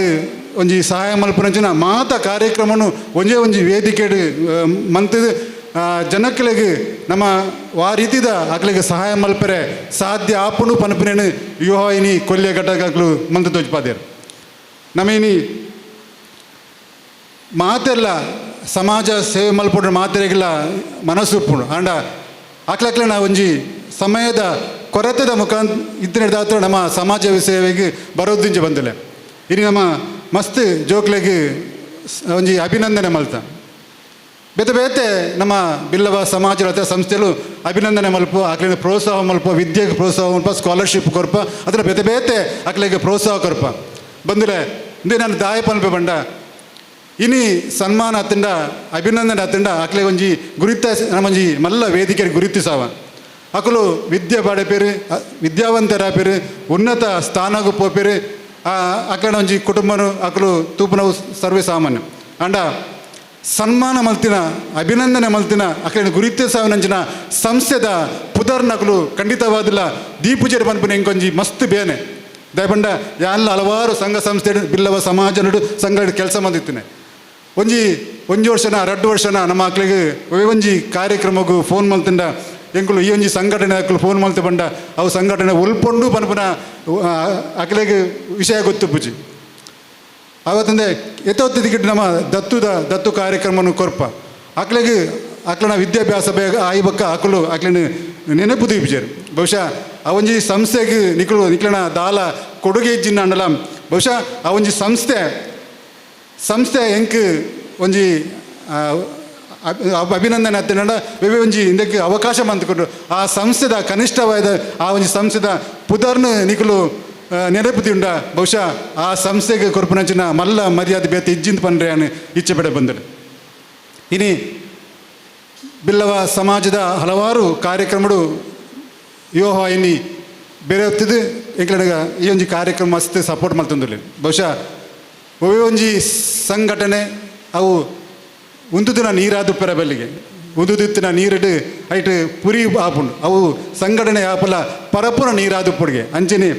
ಒಂಜಿ ಸಹಾಯ ಮಲ್ಪನಂಚಿನ ಮಾತ ಕಾರ್ಯಕ್ರಮನು ಒಂಜಿ ವೇದಿಕೆಡು ಮಂತದು ಜನಕ್ಕಳಿಗೆ ನಮ್ಮ ಆ ರೀತಿದ ಅಕ್ಲಿಗೆ ಸಹಾಯ ಮಲ್ಪರೆ ಸಾಧ್ಯ ಆಪುನು ಪನಪನೇನು ಯುವವಾಹಿನಿ ಕೊಲ್ಯ ಘಟಕಗಳು ಮಂತ ತೋಜ್ಪಾದೇರು ನಮೇನಿ ಮಾತೆಲ್ಲ ಸಮಾಜ ಸೇವೆ ಮಲ್ಪಡ್ರೆ ಮಾತೆರೆಗಿಲ್ಲ ಮನಸ್ಸು ಉಪ್ಪುಂಡು ಆಂಡ ಅಕ್ಲಕ್ಲನ ಒಂಜಿ ಸಮಯದ ಕೊರತೆದ ಮುಖಾಂತರ ಇತ್ತಿನ ನಮ್ಮ ಸಮಾಜ ಸೇವೆಗೆ ಬರೋದಿಂಚೆ ಬಂದಿಲ್ಲ ಇನ್ನು ನಮ್ಮ ಮಸ್ತ್ ಜೋಕ್ಲೆಗೆ ಒಂಜಿ ಅಭಿನಂದನೆ ಮಲ್ತ ಬೇತೆ ಬೇತೆ ನಮ್ಮ ಬಿಲ್ಲವ ಸಮಾಜ ಅಥವಾ ಸಂಸ್ಥೆಲು ಅಭಿನಂದನೆ ಮಲ್ಪ ಅಕ್ಲಿಗೆ ಪ್ರೋತ್ಸಾಹ ಮಲ್ಪ ವಿದ್ಯೆಗೆ ಪ್ರೋತ್ಸಾಹ ಮಲ್ಪ ಸ್ಕಾಲರ್ಶಿಪ್ ಕೊರಪ ಅದರ ಬೇತೆ ಬೇತೆ ಅಕ್ಲಿಗೆ ಪ್ರೋತ್ಸಾಹ ಕೊರಪ ಬಂದಿಲ್ಲ ಇಂದೇ ನಾನು ದಾಯ ಪನ್ಪೆ ಬಂಡ ಇನಿ ಸನ್ಮಾನ ಹತ್ತಿಂಡ ಅಭಿನಂದನೆ ಹತ್ತಿಂಡ ಅಕ್ಲೆ ಒಂಜಿ ಗುರಿತ ನಮ್ಮಂಜಿ ಮಲ್ಲ ವೇದಿಕೆ ಗುರುತಿಸಾವ ಅಕಲು ವಿದ್ಯೆ ಬಾಡೆಪೇರು ವಿದ್ಯಾವಂತರ ಪೇರು ಉನ್ನತ ಸ್ಥಾನಗೂ ಪೋಪೇರು ಅಕಡ ಒಂಜಿ ಕುಟುಂಬನು ಅಕಲು ತೂಪನವು ಸರ್ವೇ ಸಾಮಾನ್ಯ ಅಂಡ ಸನ್ಮಾನ ಮಲ್ತಿನ ಅಭಿನಂದನೆ ಮಲ್ತಿನ ಅಕಡೆ ಗುರುತಿಸಾವನಂಚಿನ ಸಂಸ್ಥೆದ ಪುದರ್ನಕಲು ಖಂಡಿತವಾದಿಲ್ಲ ದೀಪುಜೆರು ಪನ್ಪುನ ಇಂಕೊಂಜಿ ಮಸ್ತ್ ಬೇನೆ ದಯಪಂಡ ಯಾಲ್ಲ ಹಲವಾರು ಸಂಘ ಸಂಸ್ಥೆ ಬಿಲ್ಲವ ಸಮಾಜ ನಡು ಸಂಘ ಕೆಲಸ ಮಂದಿತ್ತೇನೆ ಒಂಜಿ ವರ್ಷನ 2 ವರ್ಷನ ನಮ್ಮ ಮಕ್ಕಳಿಗೆ ಒಂಜಿ ಕಾರ್ಯಕ್ರಮಕ್ಕೂ ಫೋನ್ ಮಲ್ತಿಂಡ ಎಂಕುಲು ಈ ಒಂಜಿ ಸಂಘಟನೆ ಅಕ್ಕಲು ಫೋನ್ ಮಲ್ತು ಬಂಡ ಅವು ಸಂಘಟನೆ ಉಲ್ಪೊಂಡು ಪನ್ಪುನ ಅಕ್ಕಲಿಗೆ ವಿಷಯ ಗೊತ್ತುಪ್ಪುಜಿ ಅವತ್ತಂದೆ ಎತ್ತೊತ್ತಿಗಿಟ್ಟು ನಮ್ಮ ದತ್ತು ಕಾರ್ಯಕ್ರಮವನ್ನು ಕೊರ್ಪ ಅಕ್ಲಿಗೆ ಅಕ್ಲನ ವಿದ್ಯಾಭ್ಯಾಸ ಬೇಗ ಆಯ್ಬಕ್ಕ ಅಕ್ಕಲು ಅಕ್ಲಿನ ನೆನಪು ದೀಪಿಜರು ಬಹುಶಃ ಆ ಒಂಜಿ ಸಂಸ್ಥೆಗೆ ನಿಕ್ಲನ ದಾಲ ಕೊಡುಗೆ ಇಜ್ಜಿನ ಅಂಡಲ ಬಹುಶಃ ಆ ಒಂಜಿ ಸಂಸ್ಥೆ ಎಂಕ್ ಒಂಜಿ ಅಭಿನಂದನೆ ಹತ್ತಿನ ಬೇರೆ ಒಂಜಿ ಇಂದಕ್ಕೆ ಅವಕಾಶ ಮಂತ್ಕೊಂಡು ಆ ಸಂಸ್ಥೆದ ಕನಿಷ್ಠವಾದ ಆ ಒಂಜಿ ಸಂಸ್ಥೆದ ಪುದರ್ನು ನಿಕಲು ನೆನಪುತಿಂಡ ಬಹುಶಃ ಆ ಸಂಸ್ಥೆಗೆ ಕೊರ್ಪುನಂಚಿನ ಮಲ್ಲ ಮರ್ಯಾದೆ ಬೇತೆ ಇಜ್ಜಿಂದ ಪನ್ರೆ ಅನ್ನು ಇಚ್ಛೆ ಪಡೆ ಬಂದರು ಇನಿ ಬಿಲ್ಲವ ಸಮಾಜದ ಹಲವಾರು ಕಾರ್ಯಕ್ರಮಗಳು ಯುವವಾಹಿನಿ ಬೇರೆ ಹೊತ್ತಿದ್ದು ಎಂಕ್ಲನಗ ಈ ಒಂಜಿ ಕಾರ್ಯಕ್ರಮ ಮಸ್ತ್ ಸಪೋರ್ಟ್ ಮಾಡ್ತಂದಿಲ್ಲ ಬಹುಶಃ ಒಂಜಿ ಸಂಘಟನೆ ಅವು ಉಂದುದಿನ ನೀರಾದು ಪೆರಬಲ್ಲಿಗೆ ಉದುದಿತ್ತಿನ ನೀರಿಡು ಐಟ್ ಪುರಿ ಆಪುಂಡು ಅವು ಸಂಘಟನೆ ಆಪಲ ಪರಪುರ ನೀರಾದು ಪುಡಿಗೆ ಅಂಚನೆ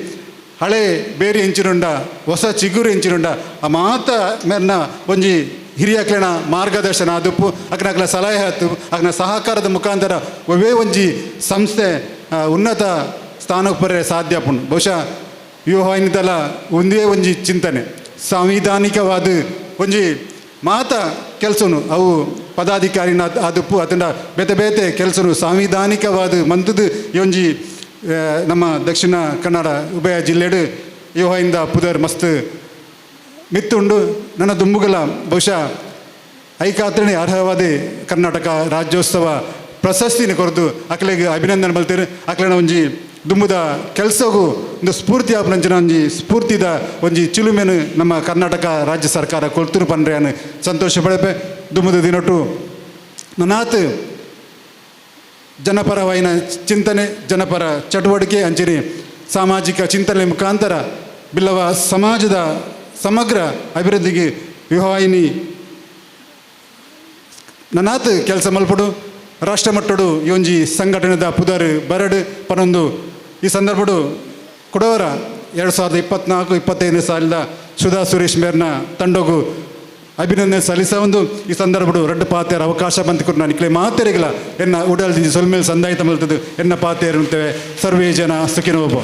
ಹಳೆ ಬೇರೆ ಹೆಂಚಿನುಂಡ ಹೊಸ ಚಿಗುರು ಹೆಂಚಿನುಂಡ ಆ ಮಾತ ಮೇರ್ನ ಒಂಜಿ ಹಿರಿಯಕ್ಲನ ಮಾರ್ಗದರ್ಶನ ಆದುಪ್ಪು ಅಕ್ನ ಸಲಹೆ ಹತ್ತು ಅಕ್ನ ಸಹಕಾರದ ಮುಖಾಂತರ ಒವೇ ಒಂಜಿ ಸಂಸ್ಥೆ ಉನ್ನತ ಸ್ಥಾನಕ್ಕೆ ಬರೇ ಸಾಧ್ಯ ಪುಂಡು ಬಹುಶಃ ಯುವವಾಹಿನಿದಲ ಒಂದೇ ಒಂಜಿ ಚಿಂತನೆ ಸಾಂವಿಧಾನಿಕವಾದ ಒಂಜಿ ಮಾತ ಕೆಲಸನು ಅವು ಪದಾಧಿಕಾರಿನ ಆದುಪ್ಪು ಅತಂಡ ಬೇತೆ ಬೇತೆ ಕೆಲಸನು ಸಾಂವಿಧಾನಿಕವಾದ ಮಂತದ್ದು ಈ ಒಂಜಿ ನಮ್ಮ ದಕ್ಷಿಣ ಕನ್ನಡ ಉಭಯ ಜಿಲ್ಲೆಡು ಯುವಯಿಂದ ಪುದರ್ ಮಸ್ತ್ ಮಿತ್ತುಂಡು ನನ್ನ ದುಂಬುಗಲ ಬಹುಶಃ ಐಕಾತ್ರಣೆ ಅರ್ಹವಾದ ಕರ್ನಾಟಕ ರಾಜ್ಯೋತ್ಸವ ಪ್ರಶಸ್ತಿನ ಕೊರದು ಅಕ್ಲೆಗೆ ಅಭಿನಂದನೆ ಬಲ್ತೇನೆ ಅಕ್ಲೆನ ಒಂಜಿ ದುಂಬುದ ಕೆಲಸಗೂ ಒಂದು ಸ್ಫೂರ್ತಿ ಆಪನಂಚಿನ ಒಂಜಿ ಸ್ಫೂರ್ತಿದ ಒಂಜಿ ಚಿಲುಮೆನು ನಮ್ಮ ಕರ್ನಾಟಕ ರಾಜ್ಯ ಸರ್ಕಾರ ಕೊಲ್ತುರು ಪನ್ರೆ ಅನ್ನು ಸಂತೋಷ ಪಡೆಪೆ ದುಂಬುದ ದಿನಟ್ಟು ನನಾತ್ ಜನಪರವಾಯಿನ ಚಿಂತನೆ ಜನಪರ ಚಟುವಟಿಕೆ ಅಂಚೆರಿ ಸಾಮಾಜಿಕ ಚಿಂತನೆ ಮುಖಾಂತರ ಬಿಲ್ಲವ ಸಮಾಜದ ಸಮಗ್ರ ಅಭಿವೃದ್ಧಿಗೆ ಯುವವಾಹಿನಿ ನನಾತ್ ಕೆಲಸ ಮಲ್ಪಡು ರಾಷ್ಟ್ರಮಟ್ಟಡು ಈ ಒಂಜಿ ಸಂಘಟನೆದ ಪುದರ್ ಬರಡು ಪನೊಂದು ಈ ಸಂದರ್ಭಡು ಕೊಡವರ 2024-25 ಸಾಲಿದ ಸುಧಾ ಸುರೇಶ್ ಮೇರ್ನ ತಂಡಗೂ ಅಭಿನಂದನೆ ಸಲ್ಲಿಸ ಒಂದು ಈ ಸಂದರ್ಭಡು ರಡ್ಡು ಪಾತೆರ ಅವಕಾಶ ಬಂತು ನಾನು ಇಕ್ಲೆ ಮಾತೆರೆಗಿಲ್ಲ ಎನ್ನ ಉಡಲ್ದಿ ಸೊಲ್ಮೇಲೆ ಸಂದಾಯಿತ ಮಲ್ತದ್ದು ಎನ್ನ ಪಾತೆರು ಅಂತೇವೆ ಸರ್ವೇ ಜನ ಸುಖಿನೋಬ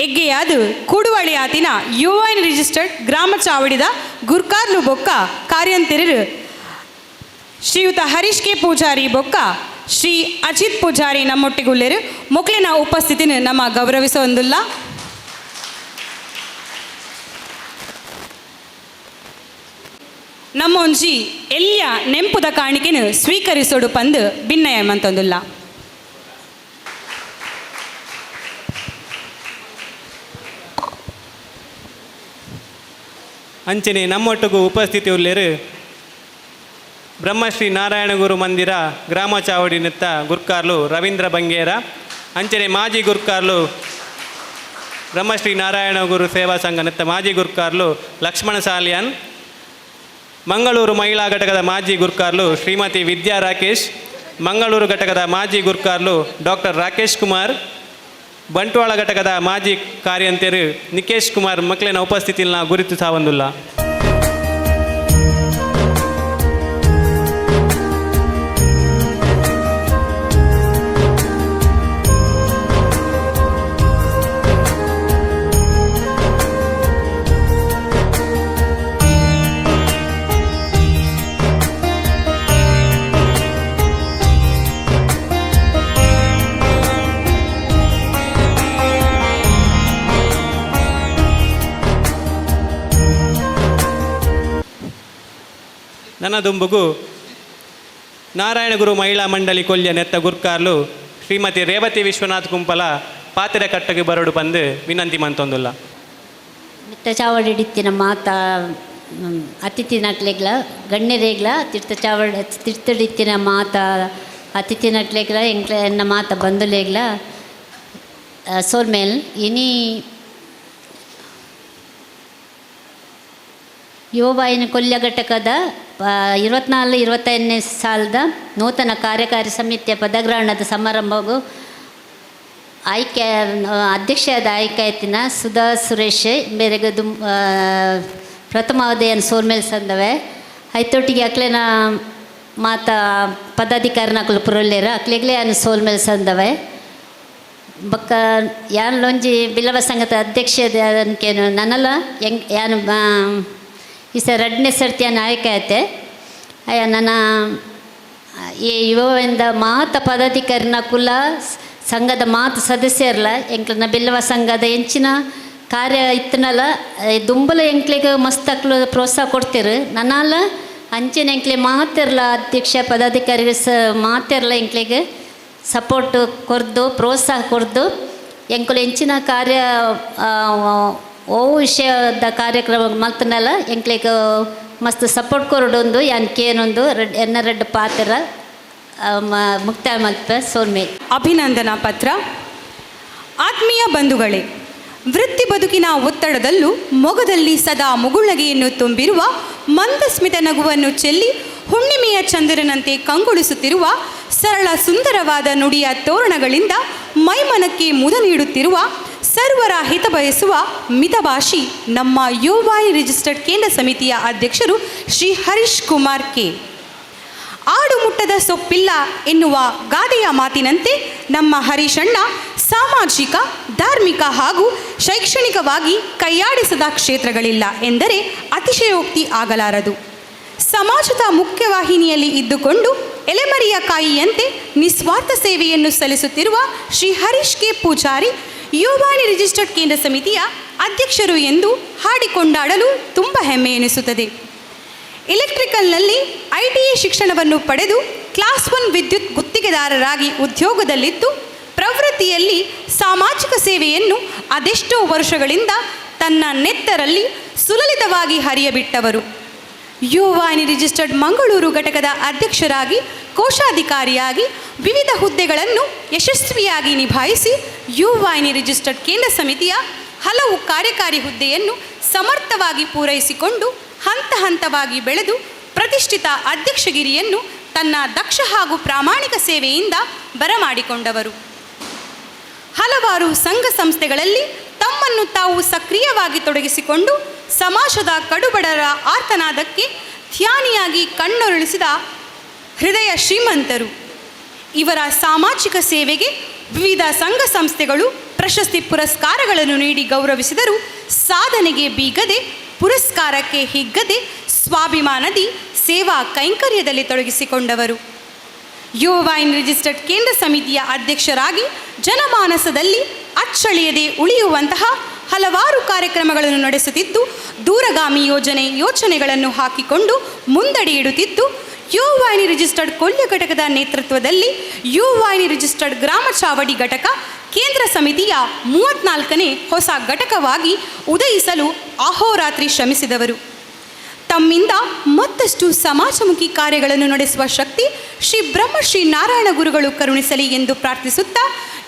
ಎಗ್ಗೆಯಾದು ಕೂಡುವಳಿ ಆತಿನ ಯುವೈನ್ ರಿಜಿಸ್ಟರ್ಡ್ ಗ್ರಾಮ ಚಾವಡಿದ ಗುರ್ಕಾರ್ಲು ಬೊಕ್ಕ ಕಾರ್ಯಂತಿರು ಶ್ರೀಯುತ ಹರೀಶ್ ಕೆ ಪೂಜಾರಿ ಬೊಕ್ಕ ಶ್ರೀ ಅಜಿತ್ ಪೂಜಾರಿ ನಮ್ಮೊಟ್ಟಿಗುಲ್ಲೆರು ಮೊಕ್ಲಿನ ಉಪಸ್ಥಿತಿನ ನಮ್ಮ ಗೌರವಿಸೊಂದುಲ್ಲ ನಮ್ಮೊಂಜಿ ಎಲ್ಯ ನೆಂಪುದ ಕಾಣಿಕೆನು ಸ್ವೀಕರಿಸೋಡು ಪಂದು ಭಿನ್ನಯ ಮಂತೊಂದುಲ್ಲ ಅಂಚನೆ ನಮ್ಮೊಟ್ಟಿಗೂ ಉಪಸ್ಥಿತಿ ಉಳ್ಳೇರು ಬ್ರಹ್ಮಶ್ರೀ ನಾರಾಯಣ ಗುರು ಮಂದಿರ ಗ್ರಾಮ ಚಾವಡಿ ನಿತ್ತ ಗುರ್ಕಾರ್ಲು ರವೀಂದ್ರ ಬಂಗೇರ ಅಂಚನೆ ಮಾಜಿ ಗುರ್ಕಾರ್ಲು ಬ್ರಹ್ಮಶ್ರೀ ನಾರಾಯಣ ಗುರು ಸೇವಾ ಸಂಘ ನೆತ್ತ ಮಾಜಿ ಗುರ್ಕಾರ್ಲು ಲಕ್ಷ್ಮಣ ಸಾಲಿಯನ್, ಮಂಗಳೂರು ಮಹಿಳಾ ಘಟಕದ ಮಾಜಿ ಗುರ್ಕಾರ್ಲು ಶ್ರೀಮತಿ ವಿದ್ಯಾ ರಾಕೇಶ್, ಮಂಗಳೂರು ಘಟಕದ ಮಾಜಿ ಗುರ್ಕಾರ್ಲು ಡಾಕ್ಟರ್ ರಾಕೇಶ್ ಕುಮಾರ್, ಬಂಟ್ವಾಳ ಘಟಕದ ಮಾಜಿ ಕಾರ್ಯಂತರು ನಿಕೇಶ್ ಕುಮಾರ್ ಮಕ್ಕಳಿನ ಉಪಸ್ಥಿತಿಯಲ್ಲಿ ಗುರುತು ಸಾವಂದುಲ್ಲ. ನನ್ನ ದುಂಬುಗು ನಾರಾಯಣಗುರು ಮಹಿಳಾ ಮಂಡಳಿ ಕೊಲ್ಯ ನೆತ್ತ ಗುರ್ಕಾರ್ಲು ಶ್ರೀಮತಿ ರೇವತಿ ವಿಶ್ವನಾಥ್ ಕುಂಪಲ ಪಾತ್ರೆ ಕಟ್ಟಗೆ ಬರಡು ಬಂದು ವಿನಂತಿ ಮಂತೊಂದುಲ್ಲ. ನಿತ್ತ ಚಾವಡಿತ್ತಿನ ಮಾತ ಅತಿಥಿ ನಕ್ಲೆಗ್ಲ ಗಣ್ಯರೇಗ್ಲ ತಿರ್ತಡಿತ್ತಿನ ಮಾತ ಅತಿಥಿ ನಕ್ಲೆಗ್ಲ ಎಂಕ್ಲ ಎನ್ನ ಮಾತ ಬಂದುಲೇಗ್ಲ ಸೋಲ್ಮೇಲ್ ಇನಿ ಯುವವಾಹಿನಿ ಕೊಲ್ಯ ಘಟಕದ 24-25ನೇ ಸಾಲದ ನೂತನ ಕಾರ್ಯಕಾರಿ ಸಮಿತಿಯ ಪದಗ್ರಹಣದ ಸಮಾರಂಭವು ಆಯ್ಕೆ ಅಧ್ಯಕ್ಷರಾದ ಆಯ್ಕೆಯಾಯ್ತಿನ ಸುಧಾ ಸುರೇಶ್ ಬೇರೆಗೆ ಪ್ರಥಮಾವಧಿಯನ್ನು ಸೋಲ್ಮೇಲೆ ಸಂದವೆ ಐತೊಟ್ಟಿಗೆ ಅಕ್ಲೇನ ಮಾತ ಪದಾಧಿಕಾರಿನಕಲು ಪುರಲ್ಲೇರ ಅಕ್ಲೆಗ್ಲೇ ಅನ್ನು ಸೋಲ್ಮೇಲೆ ಸಂದವೆ ಬಕ್ಕ ಯಾನೊಂಜಿ ಬಿಲ್ಲವ ಸಂಘದ ಅಧ್ಯಕ್ಷ ಅನ್ಕೇನು ನನ್ನಲ್ಲ ಹೆಂಗ್ ಯಾನು ಈ ಸರ್ 2ನೇ ಸರ್ತಿಯನ್ನು ಆಯ್ಕೆ ಆಯ್ತೆ ಅಯ್ಯ ನನ್ನ ಈ ಯುವವಿಂದ ಮಾತ ಪದಾಧಿಕಾರಿನ ಕುಲ ಸಂಘದ ಮಾತು ಸದಸ್ಯರಲ್ಲ ಎಂಕ್ಲನ ಬಿಲ್ಲವ ಸಂಘದ ಹೆಂಚಿನ ಕಾರ್ಯ ಇತ್ತನಲ್ಲ ದುಂಬಲ ಎಂಕ್ಲಿಗೆ ಮಸ್ತ್ ಅಕ್ಲು ಪ್ರೋತ್ಸಾಹ ಕೊಡ್ತೀರು ನನ್ನಲ್ಲ ಅಂಚಿನ ಎಂಕ್ಲೆ ಮಾತಿರಲ್ಲ ಅಧ್ಯಕ್ಷ ಪದಾಧಿಕಾರಿಗೆ ಮಾತಿರಲ್ಲ ಎಂಕ್ಲಿಗೆ ಸಪೋರ್ಟ್ ಕೊರ್ದು ಪ್ರೋತ್ಸಾಹ ಕೊರ್ದು ಎಂಕುಲು ಹೆಂಚಿನ ಕಾರ್ಯ ಓ ವಿಷಯದ ಕಾರ್ಯಕ್ರಮ ಮಲ್ತನಲ್ಲ ಎಂಕ್ಲಿಗೆ ಮಸ್ತ್ ಸಪೋರ್ಟ್ ಕೊರಡೊಂದು ಏನೊಂದು ಎನ್ನ ಪಾತ್ರ ಮುಕ್ತಾಯ ಮಲ್ಪ ಸೋಲ್ಮೆ ಅಭಿನಂದನಾ ಪತ್ರ. ಆತ್ಮೀಯ ಬಂಧುಗಳೇ, ವೃತ್ತಿ ಬದುಕಿನ ಒತ್ತಡದಲ್ಲೂ ಮೊಗದಲ್ಲಿ ಸದಾ ಮುಗುಳ್ನಗೆಯನ್ನು ತುಂಬಿರುವ ಮಂದಸ್ಮಿತ ನಗುವನ್ನು ಚೆಲ್ಲಿ ಹುಣ್ಣಿಮೆಯ ಚಂದಿರನಂತೆ ಕಂಗೊಳಿಸುತ್ತಿರುವ ಸರಳ ಸುಂದರವಾದ ನುಡಿಯ ತೋರಣಗಳಿಂದ ಮೈಮನಕ್ಕೆ ಮುದ ನೀಡುತ್ತಿರುವ ಸರ್ವರ ಹಿತ ಬಯಸುವ ಮಿತಭಾಷಿ ನಮ್ಮ ಯುವವಾಹಿನಿ ರಿಜಿಸ್ಟರ್ಡ್ ಕೇಂದ್ರ ಸಮಿತಿಯ ಅಧ್ಯಕ್ಷರು ಶ್ರೀ ಹರೀಶ್ ಕುಮಾರ್ ಕೆ. ಆಡು ಮುಟ್ಟದ ಸೊಪ್ಪಿಲ್ಲ ಎನ್ನುವ ಗಾದೆಯ ಮಾತಿನಂತೆ ನಮ್ಮ ಹರೀಶಣ್ಣ ಸಾಮಾಜಿಕ, ಧಾರ್ಮಿಕ ಹಾಗೂ ಶೈಕ್ಷಣಿಕವಾಗಿ ಕೈಯಾಡಿಸದ ಕ್ಷೇತ್ರಗಳಿಲ್ಲ ಎಂದರೆ ಅತಿಶಯೋಕ್ತಿ ಆಗಲಾರದು. ಸಮಾಜದ ಮುಖ್ಯವಾಹಿನಿಯಲ್ಲಿ ಇದ್ದುಕೊಂಡು ಎಲೆಮರಿಯ ಕಾಯಿಯಂತೆ ನಿಸ್ವಾರ್ಥ ಸೇವೆಯನ್ನು ಸಲ್ಲಿಸುತ್ತಿರುವ ಶ್ರೀ ಹರೀಶ್ ಕೆ ಪೂಜಾರಿ ಯುವವಾಹಿನಿ ರಿಜಿಸ್ಟರ್ಡ್ ಕೇಂದ್ರ ಸಮಿತಿಯ ಅಧ್ಯಕ್ಷರು ಎಂದು ಹಾಡಿಕೊಂಡಾಡಲು ತುಂಬ ಹೆಮ್ಮೆ ಎನಿಸುತ್ತದೆ. ಎಲೆಕ್ಟ್ರಿಕಲ್ನಲ್ಲಿ ITI ಶಿಕ್ಷಣವನ್ನು ಪಡೆದು ಕ್ಲಾಸ್ 1 ವಿದ್ಯುತ್ ಗುತ್ತಿಗೆದಾರರಾಗಿ ಉದ್ಯೋಗದಲ್ಲಿದ್ದು ಪ್ರವೃತ್ತಿಯಲ್ಲಿ ಸಾಮಾಜಿಕ ಸೇವೆಯನ್ನು ಅದೆಷ್ಟೋ ವರ್ಷಗಳಿಂದ ತನ್ನ ನೆತ್ತರಲ್ಲಿ ಸುಲಲಿತವಾಗಿ ಹರಿಯಬಿಟ್ಟವರು. ಯುವವಾಹಿನಿ ರಿಜಿಸ್ಟರ್ಡ್ ಮಂಗಳೂರು ಘಟಕದ ಅಧ್ಯಕ್ಷರಾಗಿ ಕೋಶಾಧಿಕಾರಿಯಾಗಿ ವಿವಿಧ ಹುದ್ದೆಗಳನ್ನು ಯಶಸ್ವಿಯಾಗಿ ನಿಭಾಯಿಸಿ ಯುವವಾಹಿನಿ ರಿಜಿಸ್ಟರ್ಡ್ ಕೇಂದ್ರ ಸಮಿತಿಯ ಹಲವು ಕಾರ್ಯಕಾರಿ ಹುದ್ದೆಯನ್ನು ಸಮರ್ಥವಾಗಿ ಪೂರೈಸಿಕೊಂಡು ಹಂತ ಹಂತವಾಗಿ ಬೆಳೆದು ಪ್ರತಿಷ್ಠಿತ ಅಧ್ಯಕ್ಷಗಿರಿಯನ್ನು ತನ್ನ ದಕ್ಷ ಹಾಗೂ ಪ್ರಾಮಾಣಿಕ ಸೇವೆಯಿಂದ ಬರಮಾಡಿಕೊಂಡವರು. ಹಲವಾರು ಸಂಘ ಸಂಸ್ಥೆಗಳಲ್ಲಿ ತಮ್ಮನ್ನು ತಾವು ಸಕ್ರಿಯವಾಗಿ ತೊಡಗಿಸಿಕೊಂಡು ಸಮಾಜದ ಕಡುಬಡರ ಆರ್ತನಾದಕ್ಕೆ ಧ್ಯಾನಿಯಾಗಿ ಕಣ್ಣೊರಳಿಸಿದ ಹೃದಯ ಶ್ರೀಮಂತರು. ಇವರ ಸಾಮಾಜಿಕ ಸೇವೆಗೆ ವಿವಿಧ ಸಂಘ ಸಂಸ್ಥೆಗಳು ಪ್ರಶಸ್ತಿ ಪುರಸ್ಕಾರಗಳನ್ನು ನೀಡಿ ಗೌರವಿಸಿದರೂ ಸಾಧನೆಗೆ ಬೀಗದೆ, ಪುರಸ್ಕಾರಕ್ಕೆ ಹಿಗ್ಗದೆ ಸ್ವಾಭಿಮಾನದಿ ಸೇವಾ ಕೈಂಕರ್ಯದಲ್ಲಿ ತೊಡಗಿಸಿಕೊಂಡವರು. ಯುವವಾಹಿನಿ ರಿಜಿಸ್ಟರ್ಡ್ ಕೇಂದ್ರ ಸಮಿತಿಯ ಅಧ್ಯಕ್ಷರಾಗಿ ಜನಮಾನಸದಲ್ಲಿ ಅಚ್ಚಳಿಯದೆ ಉಳಿಯುವಂತಹ ಹಲವಾರು ಕಾರ್ಯಕ್ರಮಗಳನ್ನು ನಡೆಸುತ್ತಿದ್ದು ದೂರಗಾಮಿ ಯೋಚನೆಗಳನ್ನು ಹಾಕಿಕೊಂಡು ಮುನ್ನಡೆ ಇಡುತ್ತಿದ್ದು ಯುವವಾಹಿನಿ ರಿಜಿಸ್ಟರ್ಡ್ ಕೊಲ್ಯ ಘಟಕದ ನೇತೃತ್ವದಲ್ಲಿ ಯುವವಾಹಿನಿ ರಿಜಿಸ್ಟರ್ಡ್ ಗ್ರಾಮ ಚಾವಡಿ ಘಟಕ ಕೇಂದ್ರ ಸಮಿತಿಯ 34ನೇ ಹೊಸ ಘಟಕವಾಗಿ ಉದಯಿಸಲು ಅಹೋರಾತ್ರಿ ಶ್ರಮಿಸಿದವರು. ತಮ್ಮಿಂದ ಮತ್ತಷ್ಟು ಸಮಾಜಮುಖಿ ಕಾರ್ಯಗಳನ್ನು ನಡೆಸುವ ಶಕ್ತಿ ಶ್ರೀ ಬ್ರಹ್ಮಶ್ರೀ ನಾರಾಯಣ ಗುರುಗಳು ಕರುಣಿಸಲಿ ಎಂದು ಪ್ರಾರ್ಥಿಸುತ್ತಾ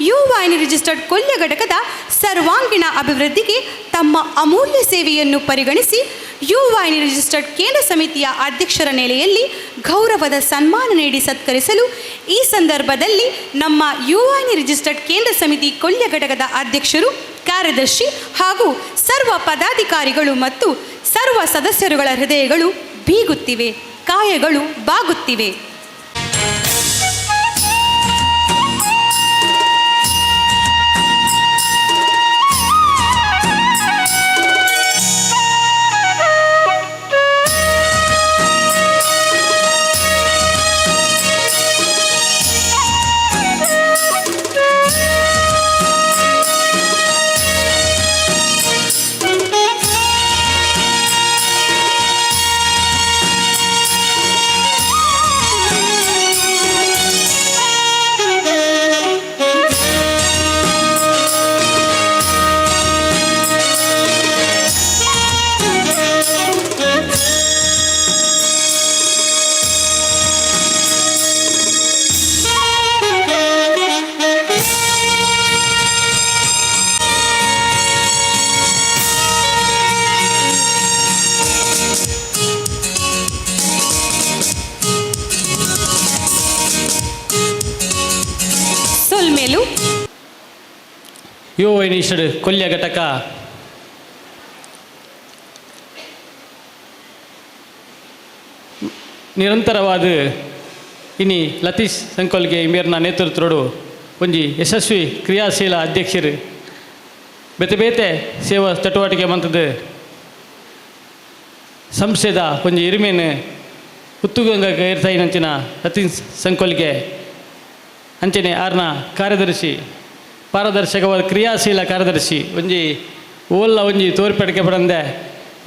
ಯುವವಾಹಿನಿ ರಿಜಿಸ್ಟರ್ಡ್ ಕೊಲ್ಯ ಘಟಕದ ಸರ್ವಾಂಗೀಣ ಅಭಿವೃದ್ಧಿಗೆ ತಮ್ಮ ಅಮೂಲ್ಯ ಸೇವೆಯನ್ನು ಪರಿಗಣಿಸಿ ಯುವವಾಹಿನಿ ರಿಜಿಸ್ಟರ್ಡ್ ಕೇಂದ್ರ ಸಮಿತಿಯ ಅಧ್ಯಕ್ಷರ ನೆಲೆಯಲ್ಲಿ ಗೌರವದ ಸನ್ಮಾನ ನೀಡಿ ಸತ್ಕರಿಸಲು ಈ ಸಂದರ್ಭದಲ್ಲಿ ನಮ್ಮ ಯುವವಾಹಿನಿ ರಿಜಿಸ್ಟರ್ಡ್ ಕೇಂದ್ರ ಸಮಿತಿ ಕೊಲ್ಯ ಘಟಕದ ಅಧ್ಯಕ್ಷರು, ಕಾರ್ಯದರ್ಶಿ ಹಾಗೂ ಸರ್ವ ಪದಾಧಿಕಾರಿಗಳು ಮತ್ತು ಸರ್ವ ಸದಸ್ಯರುಗಳ ಹೃದಯಗಳು ಬೀಗುತ್ತಿವೆ, ಕಾಯಗಳು ಬಾಗುತ್ತಿವೆ. ಯುವವಾಹಿನಿ ಕೊಲ್ಯ ಘಟಕ ನಿರಂತರವಾದ ಇನಿ ಲತೀಶ್ ಸಂಕೋಲ್ಗೆ ಮೇರ್ನ ನೇತೃತ್ವಡು ಒಂಜಿ ಯಶಸ್ವಿ ಕ್ರಿಯಾಶೀಲ ಅಧ್ಯಕ್ಷರು ಬೇತೆ ಬೇತೆ ಸೇವಾ ಚಟುವಟಿಕೆ ಮಂತದ್ದು ಸಂಸ್ಥೆದ ಒಂಜಿ ಇರಿಮೇನು ಉತ್ತುಗಂಗ ಇರ್ತಾಯಿನಂಚಿನ ಲತೀಶ್ ಸಂಕೋಲ್ಗೆ ಅಂಚನೆ ಆರ್ನ ಕಾರ್ಯದರ್ಶಿ ಪಾರದರ್ಶಕವಾದ ಕ್ರಿಯಾಶೀಲ ಕಾರ್ಯದರ್ಶಿ ಒಂಜಿ ಓಲ್ಲ ಒಂಜಿ ತೋರ್ಪಡಿಕೆ ಪಡಂದೆ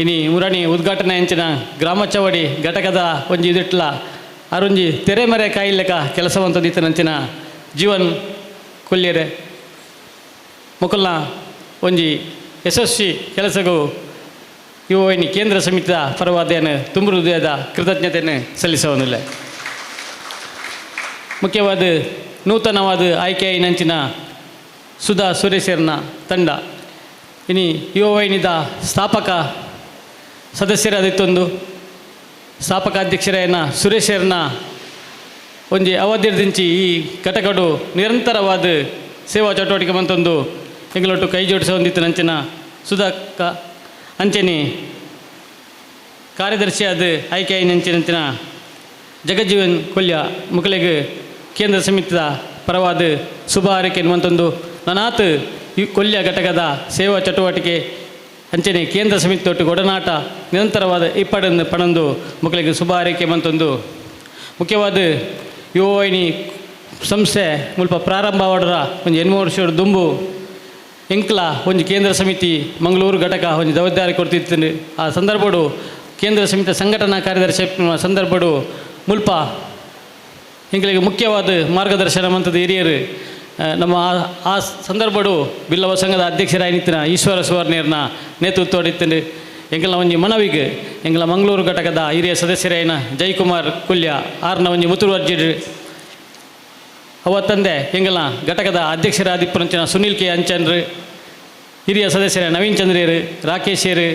ಇನಿ ಮುರಾಣಿ ಉದ್ಘಾಟನೆ ಅಂಚಿನ ಗ್ರಾಮ ಚವಡಿ ಘಟಕದ ಒಂಜಿ ಇದಿಟ್ಲ ಅರೊಂಜಿ ತೆರೆಮರೆ ಕಾಯಿಲೆಕ ಕೆಲಸವಂತದಿತ್ತನಂಚಿನ ಜೀವನ್ ಕೊಲ್ಯರೆ ಮೊಕಲ್ನ ಒಂಜಿ ಯಶಸ್ವಿ ಕೆಲಸಗೂ ಯುವವಾಹಿನಿ ಕೇಂದ್ರ ಸಮಿತಿಯ ಪರವಾದೇನು ತುಂಬ ಹೃದಯದ ಕೃತಜ್ಞತೆಯನ್ನು ಸಲ್ಲಿಸೋನಿಲ್ಲ. ಮುಖ್ಯವಾದ ನೂತನವಾದ ಆಯ್ಕೆಯಿನಂಚಿನ ಸುಧಾ ಸುರೇಶರ್ನ ತಂಡ ಇನಿ ಯುವವಾಹಿನಿದ ಸ್ಥಾಪಕ ಸದಸ್ಯರಾದಿತ್ತೊಂದು ಸ್ಥಾಪಕ ಅಧ್ಯಕ್ಷರೇನ ಸುರೇಶರ್ನ ಒಂಜಿ ಅವಧಿರ್ದಿಂಚಿ ಈ ಘಟಕಡು ನಿರಂತರವಾದ ಸೇವಾ ಚಟುವಟಿಕೆ ಮಂತೊಂದು ಎಂಗಳೊಟ್ಟು ಕೈ ಜೋಡಿಸೊಂದಿತ್ತು ನಂಚಿನ ಸುಧಾಕ ಅಂಚನೆ ಕಾರ್ಯದರ್ಶಿಯಾದ ಆಯ್ಕೆ ನಂಚಿನ ಜಗಜ್ಜೀವನ್ ಕೊಲ್ಯ ಮುಕಲೆಗೆ ಕೇಂದ್ರ ಸಮಿತಿಯ ಪರವಾದ ಶುಭ ಹಾರೈಕೆ ಎನ್ನುವಂತೊಂದು ನನಾತ್ ಈ ಕೊಲ್ಯ ಘಟಕದ ಸೇವಾ ಚಟುವಟಿಕೆ ಅಂಚನೆ ಕೇಂದ್ರ ಸಮಿತಿ ಒಟ್ಟಿಗೆ ಒಡನಾಟ ನಿರಂತರವಾದ ಇಪ್ಪಡನ್ನು ಪಣಂದು ಮಕ್ಕಳಿಗೆ ಶುಭ ಹಾರೈಕೆ ಮಂತೊಂದು ಮುಖ್ಯವಾದ ಯುವವಾಹಿನಿ ಸಂಸ್ಥೆ ಮುಲ್ಪ ಪ್ರಾರಂಭ ಆವಡ್ರ ಒಂದು 8 ವರ್ಷದ ದುಂಬು ಎಂಕ್ಲ ಒಂದು ಕೇಂದ್ರ ಸಮಿತಿ ಮಂಗಳೂರು ಘಟಕ ಒಂದು ಜವಾಬ್ದಾರಿ ಕೊಡ್ತಿತ್ತು. ಆ ಸಂದರ್ಭಡು ಕೇಂದ್ರ ಸಮಿತಿ ಸಂಘಟನಾ ಕಾರ್ಯದರ್ಶಿ ಸಂದರ್ಭಡು ಮುಲ್ಪ ಎಂಕ್ಲಿಗೆ ಮುಖ್ಯವಾದ ಮಾರ್ಗದರ್ಶನ ಮಂತದ ಹಿರಿಯರು ನಮ್ಮ ಆ ಸಂದರ್ಭಡು ಬಿಲ್ಲವ ಸಂಘದ ಅಧ್ಯಕ್ಷರಾಯಿನಿತ್ತಿನ ಈಶ್ವರ ಸುವರ್ಣೀರ್ನ ನೇತೃತ್ವ ಹೊಡಿತೀನಿ. ಎಂಕಲ ಒಂಜಿ ಮನವಿಗೆ ಎಂಕಲ ಮಂಗಳೂರು ಘಟಕದ ಹಿರಿಯ ಸದಸ್ಯರಾಯಿನ ಜಯಕುಮಾರ್ ಕೊಲ್ಯ ಆರ್ನ ಒಂಜಿ ಮುತ್ತೂರು ಅರ್ಜಿಡ್ ಅವತ್ತಂದೆ ಎಂಗಲ ಘಟಕದ ಅಧ್ಯಕ್ಷರಾದಿಪ್ಪುರಂಚಿನ ಸುನೀಲ್ ಕೆ ಅಂಚನ್ರು ಹಿರಿಯ ಸದಸ್ಯರ ನವೀನ್ ಚಂದ್ರಿಯರು ರಾಕೇಶರು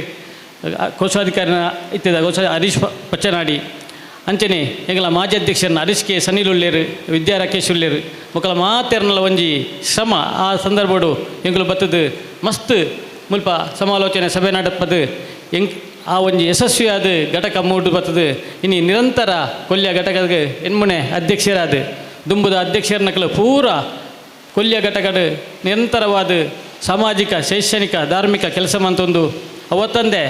ಕೋಶಾಧಿಕಾರಿನ ಇತ್ತಿದ ಹರೀಶ್ ಪಚ್ಚನಾಡಿ ಅಂಚನೆ ಎಂಗಲ ಮಾಜಿ ಅಧ್ಯಕ್ಷರನ್ನ ಹರೀಶ್ ಕೆ ಸನೀಲ್ ಉಳ್ಳೇರು ವಿದ್ಯಾ ರಾಕೇಶ್ ಉಳ್ಳೇರು ಮೊಕ್ಕಲ ಮಾತೆರ್ನಲ್ಲ ಒಂಜಿ ಶ್ರಮ ಆ ಸಂದರ್ಭಡು ಎಂಗಳು ಬತ್ತದು ಮಸ್ತ್ ಮುಲ್ಪ ಸಮಾಲೋಚನೆ ಸಭೆ ನಡಪದು ಆ ಒಂಜಿ ಯಶಸ್ವಿಯಾದ ಘಟಕ ಮೂಡು ಬತ್ತದು ಇನ್ನು ನಿರಂತರ ಕೊಲ್ಯ ಘಟಕದ ಎನ್ಮುನೆ ಅಧ್ಯಕ್ಷರಾದ ದುಂಬುದ ಅಧ್ಯಕ್ಷರನಕಲು ಪೂರ ಕೊಲ್ಯ ಘಟಕದ ನಿರಂತರವಾದ ಸಾಮಾಜಿಕ ಶೈಕ್ಷಣಿಕ ಧಾರ್ಮಿಕ ಕೆಲಸ ಮಂತೊಂದು ಅವತ್ತಂದೆ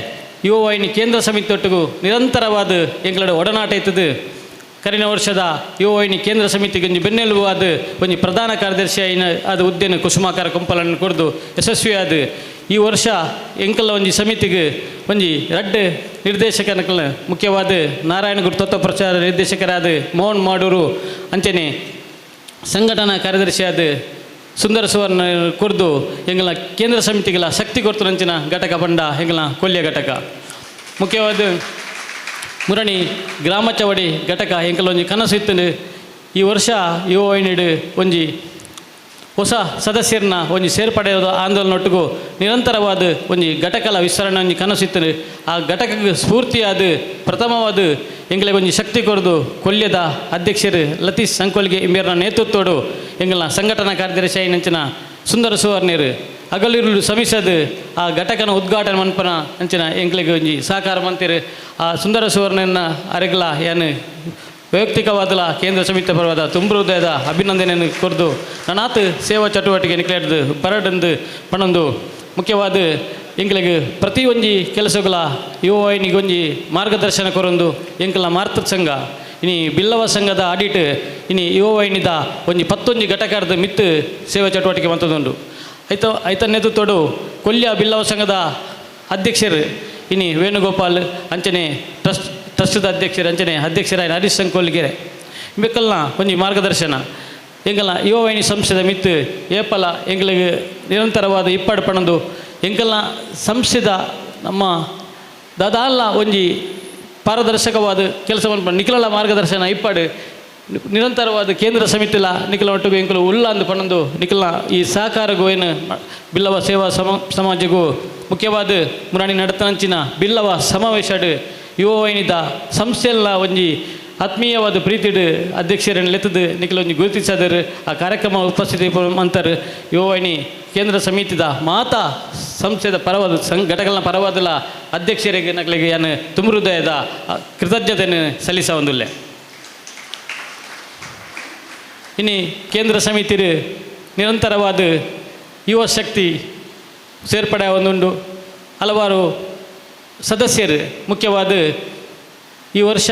ಯುವವಾಹಿನಿ ಕೇಂದ್ರ ಸಮಿತಿ ಒಟ್ಟಿಗೂ ನಿರಂತರವಾದ ಎಂಗಳ ಒಡನಾಟ ಇತ್ತದು. ಕರಿನ ವರ್ಷದ ಯುವವಾಹಿನಿ ಕೇಂದ್ರ ಸಮಿತಿಗೆ ಒಂಜಿ ಬೆನ್ನೆಲುಬಾದ ಒಂಜಿ ಪ್ರಧಾನ ಕಾರ್ಯದರ್ಶಿ ಆಯ್ನ ಅದು ಹುದ್ದೆನ ಕುಸುಮಾಕಾರ ಕೊಂಪಲನ್ನು ಕೊಡ್ದು ಯಶಸ್ವಿಯಾದ ಈ ವರ್ಷ ಎಂಕಲ್ಲ ಒಂಜಿ ಸಮಿತಿಗೆ ಒಂಜಿ ರಡ್ಡ್ ನಿರ್ದೇಶಕನಕಲ್ ಮುಖ್ಯವಾದ ನಾರಾಯಣ ಗುರು ತತ್ವ ಪ್ರಚಾರ ನಿರ್ದೇಶಕರಾದ ಮೋಹನ್ ಮಾಡೂರು ಅಂಚನೆ ಸಂಘಟನಾ ಕಾರ್ಯದರ್ಶಿಯಾದ ಸುಂದರ ಸುವರ್ಣ ಕುರ್ದು ಎಂಗಳ ಕೇಂದ್ರ ಸಮಿತಿಗಳ ಶಕ್ತಿ ಕೊಡ್ತು ನಂಚಿನ ಘಟಕ ಬಂಡ ಎಂಗಳ ಕೊಲ್ಯ ಘಟಕ ಮುಖ್ಯವಾದ ಮುರಣಿ ಗ್ರಾಮ ಚವಡಿ ಘಟಕ ಎಂಕಲ್ ಒಂಜಿ ಕನಸು ಇತ್ತು ಈ ವರ್ಷ ಯುವ ವಾಹಿನಿಡ್ ಒಂಜಿ ಹೊಸ ಸದಸ್ಯರನ್ನ ಒಂಜಿ ಸೇರ್ಪಡೆಯೋದು ಆಂದೋಲನೊಟ್ಟಿಗೂ ನಿರಂತರವಾದ ಒಂಜಿ ಘಟಕಲ ವಿಸ್ತರಣೆ ಒಂಜಿ ಕನಸಿತ್ತು. ಆ ಘಟಕಕ್ಕೆ ಸ್ಫೂರ್ತಿಯಾದ ಪ್ರಥಮವಾದ ಎಂಗಳಿಗೆ ಒಂಜಿ ಶಕ್ತಿ ಕೊರದು ಕೊಲ್ಯದ ಅಧ್ಯಕ್ಷರು ಲತೀಶ್ ಸಂಕೋಲ್ಗೆ ಇಂಬೇರ್ನ ನೇತೃತ್ವಡು ಎಂಗಲ್ನ ಸಂಘಟನಾ ಕಾರ್ಯದರ್ಶಿ ನಂಚಿನ ಸುಂದರ ಸುವರ್ಣರು ಹಗಲಿರುಳು ಶ್ರಮಿಸದು ಆ ಘಟಕನ ಉದ್ಘಾಟನೆ ಮನ್ಪನ ಅಂಚಿನ ಎಂಗಳಿಗೆ ಒಂಜಿ ಸಹಕಾರ ಮಂತಿರು. ಆ ಸುಂದರ ಸುವರ್ಣನ ಅರೆಗಲ ಏನು ವೈಯಕ್ತಿಕವಾದಲ ಕೇಂದ್ರ ಸಮಿತಿ ಪರವಾದ ತುಂಬ ಹೃದಯದ ಅಭಿನಂದನೆಯನ್ನು ಕೊರ್ದು ನನಾತ್ ಸೇವಾ ಚಟುವಟಿಕೆ ನಿಕ್ಲೇಡ್ದು ಬರಡಂದು ಪಣಂದು ಮುಖ್ಯವಾದ ಎಂಗಳಿಗೆ ಪ್ರತಿ ಒಂಜಿ ಕೆಲಸಗಳ ಯುವ ವಾಹಿನಿಗೊಂಜಿ ಮಾರ್ಗದರ್ಶನ ಕೊರೊಂದು ಎಂಕಲ್ನ ಮಾರ್ತೃ ಸಂಘ ಇನಿ ಬಿಲ್ಲವ ಸಂಘದ ಆಡಿಟ್ ಇನಿ ಯುವ ವಾಹಿನಿದ ಒಂಜಿ 11 ಘಟಕದ ಮಿತ್ತು ಸೇವಾ ಚಟುವಟಿಕೆ ಮಂತದುಂಡು. ಐತ ನೇತೃತ್ವಡು ಕೊಲ್ಯ ಬಿಲ್ಲವ ಸಂಘದ ಅಧ್ಯಕ್ಷರು ಇನಿ ವೇಣುಗೋಪಾಲ್ ಅಂಚನೆ ಟ್ರಸ್ಟ್ದ ಅಧ್ಯಕ್ಷರು ಅಂಚನೆ ಅಧ್ಯಕ್ಷರಾಯ ಹರೀಶ್ ಸಂಕೋಲ್ಗೆರೆ ಬೆಕ್ಕಲ್ನ ಒಂಜಿ ಮಾರ್ಗದರ್ಶನ ಎಂಕಲ್ನ ಯುವ ವಾಹಿನಿ ಸಂಸ್ಥೆದ ಮಿತ್ತು ಏಪಲ ಎಂಗಳಿಗೆ ನಿರಂತರವಾದ ಇಪ್ಪಾಡು ಪಣಂದು ಎಂಕಲ್ನ ಸಂಸ್ಥೆದ ನಮ್ಮ ದಾದಾಲ್ಲ ಒಂಜಿ ಪಾರದರ್ಶಕವಾದ ಕೆಲಸವನ್ನು ನಿಖಿಲ ಮಾರ್ಗದರ್ಶನ ಇಪ್ಪಾಡು ನಿರಂತರವಾದ ಕೇಂದ್ರ ಸಮಿತಿಲ ನಿಖಿಲ ಒಟ್ಟಿಗೂ ಎಂಕಲು ಉಲ್ಲಾಂದು ಪಣಂದು ನಿಖಿಲ್ನ ಈ ಸಹಕಾರ ಗೋಯನ ಬಿಲ್ಲವ ಸೇವಾ ಸಮಾಜಗೂ ಮುಖ್ಯವಾದ ಮುರಾಣಿ ನಡತನಂಚಿನ ಬಿಲ್ಲವ ಸಮಾವೇಶಡು ಯುವ ವಾಹಿನಿದ ಸಂಸ್ಥೆಲ್ಲ ಒಂಜಿ ಆತ್ಮೀಯವಾದ ಪ್ರೀತಿಡು ಅಧ್ಯಕ್ಷರನ್ನು ಲೆತ್ತದು ನಿಖಿಲ ಒಂಜಿ ಗುರುತಿಸದರು. ಆ ಕಾರ್ಯಕ್ರಮ ಉಪಸ್ಥಿತಿ ಅಂತಾರೆ ಯುವ ವಾಹಿನಿ ಕೇಂದ್ರ ಸಮಿತಿದ ಮಾತಾ ಸಂಸ್ಥೆದ ಪರವಾದ ಘಟಕಗಳ ಪರವಾದಲ ಅಧ್ಯಕ್ಷರಿಗೆ ನಕಲಿಗೆ ಏನು ತುಂಬ ಹೃದಯದ ಕೃತಜ್ಞತೆಯನ್ನು ಸಲ್ಲಿಸ ಒಂದುಲ್ಲೆ. ಇನ್ನು ಕೇಂದ್ರ ಸಮಿತಿರು ನಿರಂತರವಾದ ಯುವ ಶಕ್ತಿ ಸೇರ್ಪಡೆ ಒಂದುಂಡು. ಹಲವಾರು ಸದಸ್ಯರು ಮುಖ್ಯವಾದ ಈ ವರ್ಷ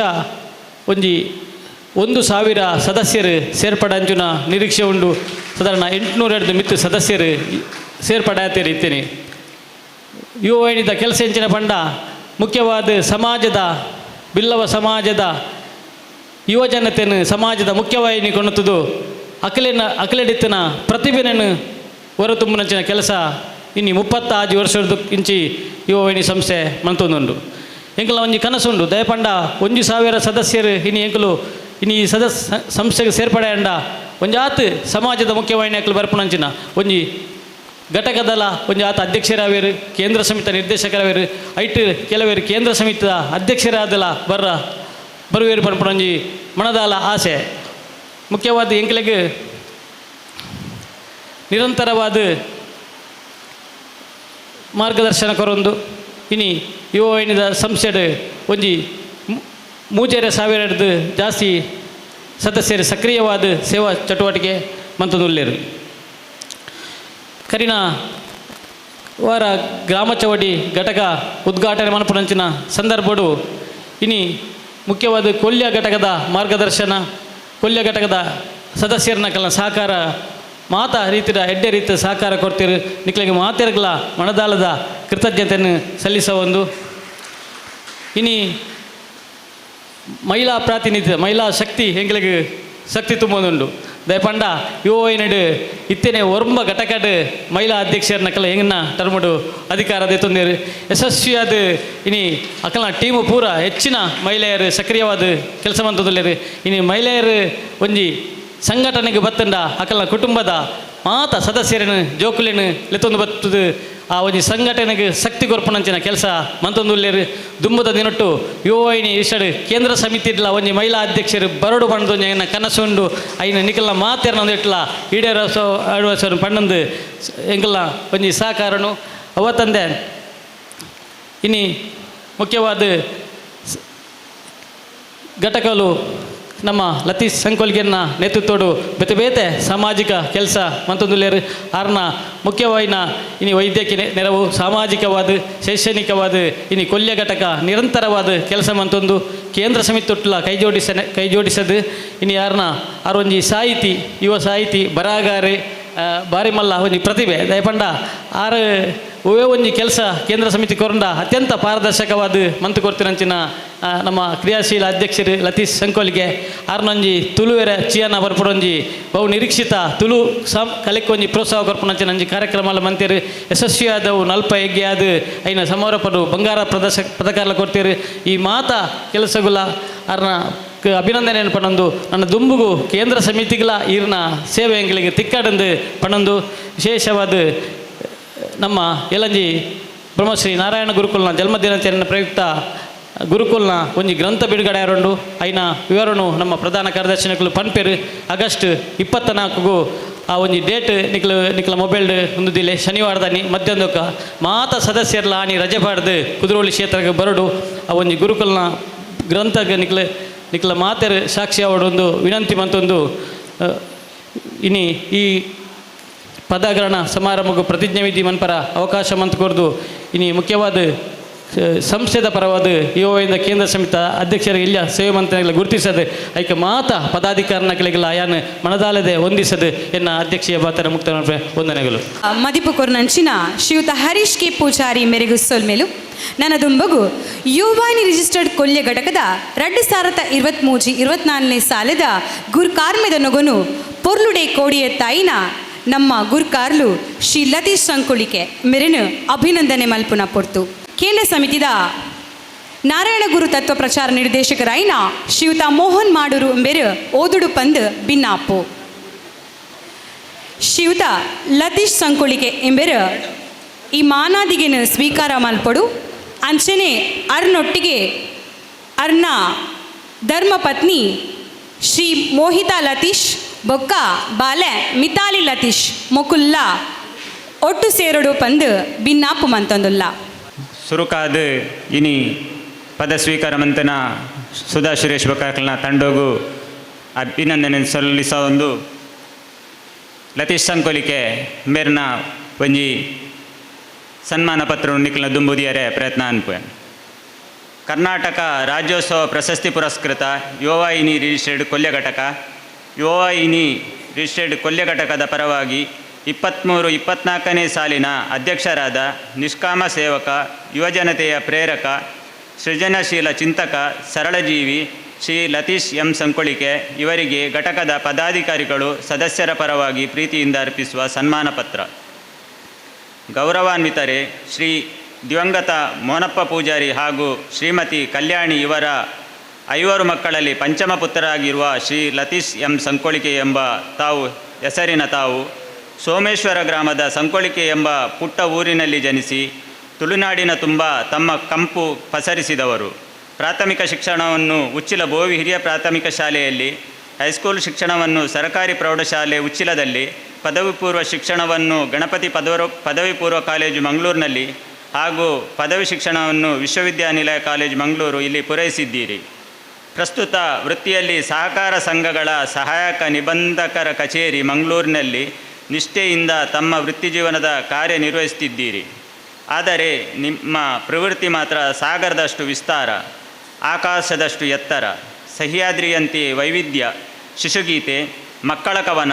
ಒಂಜಿ 1,000 ಸದಸ್ಯರು ಸೇರ್ಪಡೆ ಅಂಚುನ ನಿರೀಕ್ಷೆ ಉಂಡು. ಸಾಧಾರಣ 800 ಮಿತ್ತು ಸದಸ್ಯರು ಸೇರ್ಪಡೆ ಆತೇರಿ ಇತ್ತೇನೆ. ಯುವ ವಾಹಿನಿದ ಕೆಲಸ ಹೆಂಚಿನ ಪಂಡ ಮುಖ್ಯವಾದ ಸಮಾಜದ ಬಿಲ್ಲವ ಸಮಾಜದ ಯುವ ಜನತೆಯನ್ನು ಸಮಾಜದ ಮುಖ್ಯವಾಹಿನಿ ಕೊಂಡುತ್ತದು ಅಕಲೆಡಿತ್ತಿನ ಪ್ರತಿಭೆಯನ್ನು ಹೊರತುಂಬುನಂಚಿನ ಕೆಲಸ ಇನ್ನು 36 ವರ್ಷದ ಇಂಚಿ ಯುವ ವಾಹಿನಿ ಸಂಸ್ಥೆ ಮಂತೊಂದುಂಡು. ಎಂಕಲ ಒಂಜಿ ಕನಸುಂಡು ದಯಪಂಡ 1,000 ಸದಸ್ಯರು ಇನ್ನು ಎಂಕಲು ಇನ್ನು ಈ ಸಂಸ್ಥೆಗೆ ಸೇರ್ಪಡೆ ಅಂಡ ಒಂಜಾತ್ ಸಮಾಜದ ಮುಖ್ಯವಾಹಿನಿ ಅಕ್ಕಲು ಬರ್ಪುನಂಚಿನ ಒಂಜಿ ಘಟಕದಲ ಒಂಜಿ ಆತ ಅಧ್ಯಕ್ಷರಾವೇರು ಕೇಂದ್ರ ಸಮಿತಿ ನಿರ್ದೇಶಕರಾವೇರು ಐಟ್ ಕೆಲವೇರು ಕೇಂದ್ರ ಸಮಿತಿಯ ಅಧ್ಯಕ್ಷರಾದಲ ಬರುವೇರು ಪನ್ಪುನಂಜಿ ಮನದಾಲ ಆಸೆ. ಮುಖ್ಯವಾದ ಎಂಕಲಿಗೆ ನಿರಂತರವಾದ ಮಾರ್ಗದರ್ಶನ ಕೊರೊಂದು ಇನಿ ಯುವ ವಾಹಿನಿದ ಸಂಸ್ಥೆಡ್ ಒಂಜಿ 3,000 ಜಾಸ್ತಿ ಸದಸ್ಯರು ಸಕ್ರಿಯವಾದ ಸೇವಾ ಚಟುವಟಿಕೆ ಮಂತೊಂದುಲ್ಲೆರು. ಕರಿನ ವಾರ ಗ್ರಾಮ ಚವಡಿ ಘಟಕ ಉದ್ಘಾಟನೆ ಮನಪುನಂಚಿನ ಸಂದರ್ಭಡು ಇನಿ ಮುಖ್ಯವಾದ ಕೊಲ್ಯ ಘಟಕದ ಮಾರ್ಗದರ್ಶನ ಕೊಲ್ಯ ಘಟಕದ ಸದಸ್ಯರನ್ನ ಕಲ ಸಹಕಾರ ಮಾತಾ ರೀತಿಯ ಎಡ್ಡೆ ರೀತಿಯ ಸಹಕಾರ ಕೊಡ್ತೀರು ನಿಕ್ಲಿಗೆ ಮಾತೆರಗಳ ಮನದಾಳದ ಕೃತಜ್ಞತೆಯನ್ನು ಸಲ್ಲಿಸೋ ಒಂದು. ಇನಿ ಮಹಿಳಾ ಪ್ರಾತಿನಿಧ್ಯ ಮಹಿಳಾ ಶಕ್ತಿ ಎಂಗಳಿಗೆ ಶಕ್ತಿ ತುಂಬೋದುಂಡು ದಯಪಂಡ ಯುವ ವಾಹಿನಿಡ್ ಇತ್ತೇನೆ ಒರ್ಂಬ ಘಟಕಡ್ ಮಹಿಳಾ ಅಧ್ಯಕ್ಷರನ್ನ ಕಲ ಹೆಂಗನ್ನ ಟರ್ಮಡು ಅಧಿಕಾರದ ತೊಂದೇರು ಯಶಸ್ವಿಯಾದ ಇನಿ ಅಕಲ್ನ ಟೀಮು ಪೂರ ಹೆಚ್ಚಿನ ಮಹಿಳೆಯರು ಸಕ್ರಿಯವಾದ ಕೆಲಸ ಮಂತದಲ್ಲೇರು. ಇನಿ ಮಹಿಳೆಯರು ಒಂಜಿ ಸಂಘಟನೆಗೆ ಬತ್ತಂಡ ಅಕಲ್ನ ಕುಟುಂಬದ ಮಾತ ಸದಸ್ಯರನ್ನು ಜೋಕುಲೆನು ಲೆತ್ತೊಂದು ಬತ್ತದು ಆ ಒಂಜಿ ಸಂಘಟನೆಗೆ ಶಕ್ತಿ ಕೊರ್ಪುನಂಚಿನ ಕೆಲಸ ಮಂತೊಂದುಲ್ಲೇರು. ದುಂಬದ ದಿನೊಟ್ಟು ಯುವ ವಾಹಿನಿ ಇಷ್ಟಡು ಕೇಂದ್ರ ಸಮಿತಿಡ್ಲ ಒಂಜಿ ಮಹಿಳಾ ಅಧ್ಯಕ್ಷರು ಬರಡು ಪಂಡು ಎಂಗನ ಕನಸುಂಡು ಐನ ನಿಕಲ್ನ ಮಾತೆರ್ನೊಂದು ಇಟ್ಲ ಈಡೇರಸವನ್ನು ಪಣ್ಣಂದು ಎಂಕಲ್ನ ಒಂಜಿ ಸಹಕಾರನು ಅವತ್ತಂದೆ. ಇನಿ ಮುಖ್ಯವಾದ ಘಟಕಗಳು ನಮ್ಮ ಲತೀಶ್ ಸಂಕೋಲ್ಗೆರ್ನ ನೇತೃತ್ವಡು ಬೇತೆ ಬೇತೆ ಸಾಮಾಜಿಕ ಕೆಲಸ ಮಂತೊಂದುಲ್ಲೇರು. ಆರ್ನ ಮುಖ್ಯವಾಹಿನ ಇನಿ ವೈದ್ಯಕೀಯ ನೆರವು ಸಾಮಾಜಿಕವಾದ ಶೈಕ್ಷಣಿಕವಾದ ಇನಿ ಕೊಲ್ಯ ಘಟಕ ನಿರಂತರವಾದ ಕೆಲಸ ಮಂತೊಂದು ಕೇಂದ್ರ ಸಮಿತಿ ತೊಟ್ಟಲ ಕೈ ಜೋಡಿಸದು ಇನಿ ಯಾರನ್ನ ಒಂಜಿ ಸಾಹಿತಿ ಯುವ ಸಾಹಿತಿ ಬರಹಗಾರೆ ಬಾರಿ ಮಲ್ಲ ಒಂಜಿ ಪ್ರತಿಭೆ ದಯಪಂಡ ಒವೇ ಒಂಜಿ ಕೆಲಸ ಕೇಂದ್ರ ಸಮಿತಿ ಕೊರಂಡ ಅತ್ಯಂತ ಪಾರದರ್ಶಕವಾದ ಮಂತು ಕೊರ್ತಿನಂಚಿನ ನಮ್ಮ ಕ್ರಿಯಾಶೀಲ ಅಧ್ಯಕ್ಷರು ಲತೀಶ್ ಸಂಕೋಲಿಗೆ ಆರ್ನೊಂಜಿ ತುಳುವೆರ ಚಿಯನ ಬರ್ಪಡೊಂಜಿ ಬಹು ನಿರೀಕ್ಷಿತ ತುಳು ಕಲೆಕ್ಕೆ ಒಂಜಿ ಪ್ರೋತ್ಸಾಹ ಕೊರ್ಪುನಂಚಿನ ಒಂಜಿ ಕಾರ್ಯಕ್ರಮ ಮಂತೇರು ಯಶಸ್ವಿಯಾದವು ನಲ್ಪ ಹೆಗ್ಗೆ ಆದ ಐನ ಸಮಾರೋಪರು ಬಂಗಾರ ಪದಕಾರ್ಲ ಕೊಡ್ತೀರು. ಈ ಮಾತ ಕೆಲಸಗುಲ ಅರ್ನ ಅಭಿನಂದನೆಯನ್ನು ಪಣಂದು ನನ್ನ ದುಂಬುಗು ಕೇಂದ್ರ ಸಮಿತಿಗಳ ಈರ್ನ ಸೇವೆಗಳಿಗೆ ತಿಕ್ಕಾಡಂದು ಪಣಂದು ವಿಶೇಷವಾದ ನಮ್ಮ ಯಲಂಜಿ ಬ್ರಹ್ಮಶ್ರೀ ನಾರಾಯಣ ಗುರುಕುಲ್ನ ಜನ್ಮದಿನಾಚರಣೆ ಪ್ರಯುಕ್ತ ಗುರುಕುಲ್ನ ಒಂಜಿ ಗ್ರಂಥ ಬಿಡುಗಡೆ ಆರೋಂಡು ಐನ ವಿವರಣು ನಮ್ಮ ಪ್ರಧಾನ ಕಾರ್ಯದರ್ಶಿಗಳು ಪನ್ಪೇರು ಆಗಸ್ಟ್ 24 ಆ ಒಂಜಿ ಡೇಟ್ ನಿಕ್ಲ ಮೊಬೈಲ್ ಹೊಂದಿಲ್ಲ ಶನಿವಾರದಾನಿ ಮಧ್ಯಾಹ್ನಕ್ಕೆ ಮಾತ ಸದಸ್ಯರ್ಲ ಆನಿ ರಜೆ ಪಾಡ್ದು ಕುದುರೋಳಿ ಕ್ಷೇತ್ರಕ್ಕೆ ಬರಡು ಆ ಒಂಜಿ ಗುರುಕುಲ್ನ ಗ್ರಂಥಗೆ ನಿಕ್ಲ ಮಾತೆರು ಸಾಕ್ಷಿ ಅವಡೊಂದು ವಿನಂತಿ ಮಂತೊಂದು ಇನಿ ಈ ಪದಗ್ರಹಣ ಸಮಾರಂಭಕ್ಕೂ ಪ್ರತಿಜ್ಞೆ ವಿಧಿ ಮನ್ಪರ ಅವಕಾಶ ಮಂತ್ ಕೊರ್ದು ಇನಿ ಮುಖ್ಯವಾದ ಸಂಸ್ಥೆದ ಪರವಾದ ಯುವಯಿಂದ ಕೇಂದ್ರ ಸಮಿತಿ ಅಧ್ಯಕ್ಷರಿಗೆ ಇಲ್ಲ ಸೇವೆ ಮಂತ್ರಿಗಳ ಗುರುತಿಸದೆ ಐಕ ಮಾತ ಪದಾಧಿಕಾರನಗಳಿಗೆಲ್ಲ ಆಯಾನ ಮನದಾಲದೆ ಹೊಂದಿಸದು ಎನ್ನ ಅಧ್ಯಕ್ಷೀಯ ಬಾತರ ಮುಕ್ತ ವಂದನೆಗಳು. ಮದಿಪು ಕೊರ್ನಂಚಿನ ಶ್ರೀಯುತ ಹರೀಶ್ ಕೆ ಪೂಜಾರಿ ಮೆರೆಗು ಸೊಲ್ಮೇಲು ನನ್ನ ದುಂಬಗು ಯುವಾನಿ ರಿಜಿಸ್ಟರ್ಡ್ ಕೊಲ್ಯ ಘಟಕದ 2023-24 ಸಾಲದ ಗುರ್ಕಾರ್ಮೆದ ನೊಗನು ಪೊರ್ಲುಡೆ ಕೋಡಿಯ ತಾಯಿನ ನಮ್ಮ ಗುರ್ಕಾರ್ಲು ಶ್ರೀ ಲತೀಶ್ ಸಂಕುಳಿಕೆ ಮೆರೆನು ಅಭಿನಂದನೆ ಮಲ್ಪುನ ಪೊರ್ತು. ಕೇಂದ್ರ ಸಮಿತಿದ ನಾರಾಯಣ ಗುರು ತತ್ವ ಪ್ರಚಾರ ನಿರ್ದೇಶಕರಾಯಿನ ಶ್ರೀಯುತ ಮೋಹನ್ ಮಾಡೂರು ಎಂಬೆರು ಓದುಡು ಪಂದ್ ಭಿನ್ನಾಪು. ಶ್ರೀಯುತ ಲತೀಶ್ ಸಂಕುಳಿಕೆ ಎಂಬೆರು ಈ ಮಾನಾದಿಗೆನು ಸ್ವೀಕಾರ ಮಲ್ಪಡು ಅಂಚನೆ ಅರ್ನೊಟ್ಟಿಗೆ ಅರ್ನ ಧರ್ಮಪತ್ನಿ ಶ್ರೀ ಮೋಹಿತಾ ಲತೀಶ್ ಬೊಕ್ಕ ಬಾಲೆ ಮಿತಾಲಿ ಲತೀಶ್ ಮೊಕುಲ್ಲ ಒಟ್ಟು ಸೇರಡು ಪಂದು ಭಿನ್ನಾಪು ಮಂತೊಂದುಲ್ಲ. ಸುರುಕಾದ ಇನಿ ಪದ ಸ್ವೀಕಾರ ಮಂತನ ಸುಧಾ ಸುರೇಶ್ ಬೊಕ್ಕಾಕಲ್ನ ತಂಡೋಗು ಅಭಿನಂದನೆ ಸಲ್ಲಿಸ ಒಂದು ಲತೀಶ್ ಸಂಕೋಲಿಕೆ ಮೇರ್ನ ಒಂಜಿ ಸನ್ಮಾನ ಪತ್ರ ನಿಕ್ಲ ದುಂಬುದಿಯರೆ ಪ್ರಯತ್ನ ಅನ್ಪೇನ್. ಕರ್ನಾಟಕ ರಾಜ್ಯೋತ್ಸವ ಪ್ರಶಸ್ತಿ ಪುರಸ್ಕೃತ ಯುವವಾಹಿನಿ ರಿಜಿಸ್ಟರ್ಡ್ ಕೊಲ್ಯ ಘಟಕ ಯುವವಾಹಿನಿ ರಿಜಿಸ್ಟರ್ಡ್ ಕೊಲ್ಯ ಘಟಕದ ಪರವಾಗಿ 23-24ನೇ ಸಾಲಿನ ಅಧ್ಯಕ್ಷರಾದ ನಿಷ್ಕಾಮ ಸೇವಕ ಯುವಜನತೆಯ ಪ್ರೇರಕ ಸೃಜನಶೀಲ ಚಿಂತಕ ಸರಳಜೀವಿ ಶ್ರೀ ಲತೀಶ್ ಎಂ ಸಂಕೊಳಿಕೆ ಇವರಿಗೆ ಘಟಕದ ಪದಾಧಿಕಾರಿಗಳು ಸದಸ್ಯರ ಪರವಾಗಿ ಪ್ರೀತಿಯಿಂದ ಅರ್ಪಿಸುವ ಸನ್ಮಾನ ಪತ್ರ. ಗೌರವಾನ್ವಿತರೆ ಶ್ರೀ ದಿವಂಗತ ಮೋನಪ್ಪ ಪೂಜಾರಿ ಹಾಗೂ ಶ್ರೀಮತಿ ಕಲ್ಯಾಣಿ ಇವರ 5 ಮಕ್ಕಳಲ್ಲಿ ಪಂಚಮ ಪುತ್ರರಾಗಿರುವ ಶ್ರೀ ಲತೀಶ್ ಎಂ ಸಂಕೊಳಿಕೆ ಎಂಬ ಹೆಸರಿನ ತಾವು ಸೋಮೇಶ್ವರ ಗ್ರಾಮದ ಸಂಕೊಳಿಕೆ ಎಂಬ ಪುಟ್ಟ ಊರಿನಲ್ಲಿ ಜನಿಸಿ ತುಳುನಾಡಿನ ತುಂಬ ತಮ್ಮ ಕಂಪು ಪಸರಿಸಿದವರು. ಪ್ರಾಥಮಿಕ ಶಿಕ್ಷಣವನ್ನು ಉಚ್ಚಿಲ ಬೋವಿ ಹಿರಿಯ ಪ್ರಾಥಮಿಕ ಶಾಲೆಯಲ್ಲಿ, ಹೈಸ್ಕೂಲ್ ಶಿಕ್ಷಣವನ್ನು ಸರಕಾರಿ ಪ್ರೌಢಶಾಲೆ ಉಚ್ಚಿಲದಲ್ಲಿ, ಪದವಿ ಪೂರ್ವ ಶಿಕ್ಷಣವನ್ನು ಗಣಪತಿ ಪದವಿ ಪೂರ್ವ ಕಾಲೇಜು ಮಂಗಳೂರಿನಲ್ಲಿ ಹಾಗೂ ಪದವಿ ಶಿಕ್ಷಣವನ್ನು ವಿಶ್ವವಿದ್ಯಾನಿಲಯ ಕಾಲೇಜು ಮಂಗಳೂರು ಇಲ್ಲಿ ಪೂರೈಸಿದ್ದೀರಿ. ಪ್ರಸ್ತುತ ವೃತ್ತಿಯಲ್ಲಿ ಸಹಕಾರ ಸಂಘಗಳ ಸಹಾಯಕ ನಿಬಂಧಕರ ಕಚೇರಿ ಮಂಗಳೂರಿನಲ್ಲಿ ನಿಷ್ಠೆಯಿಂದ ತಮ್ಮ ವೃತ್ತಿ ಜೀವನದ ಕಾರ್ಯನಿರ್ವಹಿಸುತ್ತಿದ್ದೀರಿ. ಆದರೆ ನಿಮ್ಮ ಪ್ರವೃತ್ತಿ ಮಾತ್ರ ಸಾಗರದಷ್ಟು ವಿಸ್ತಾರ, ಆಕಾಶದಷ್ಟು ಎತ್ತರ, ಸಹ್ಯಾದ್ರಿಯಂತೆ ವೈವಿಧ್ಯ. ಶಿಶುಗೀತೆ, ಮಕ್ಕಳ ಕವನ,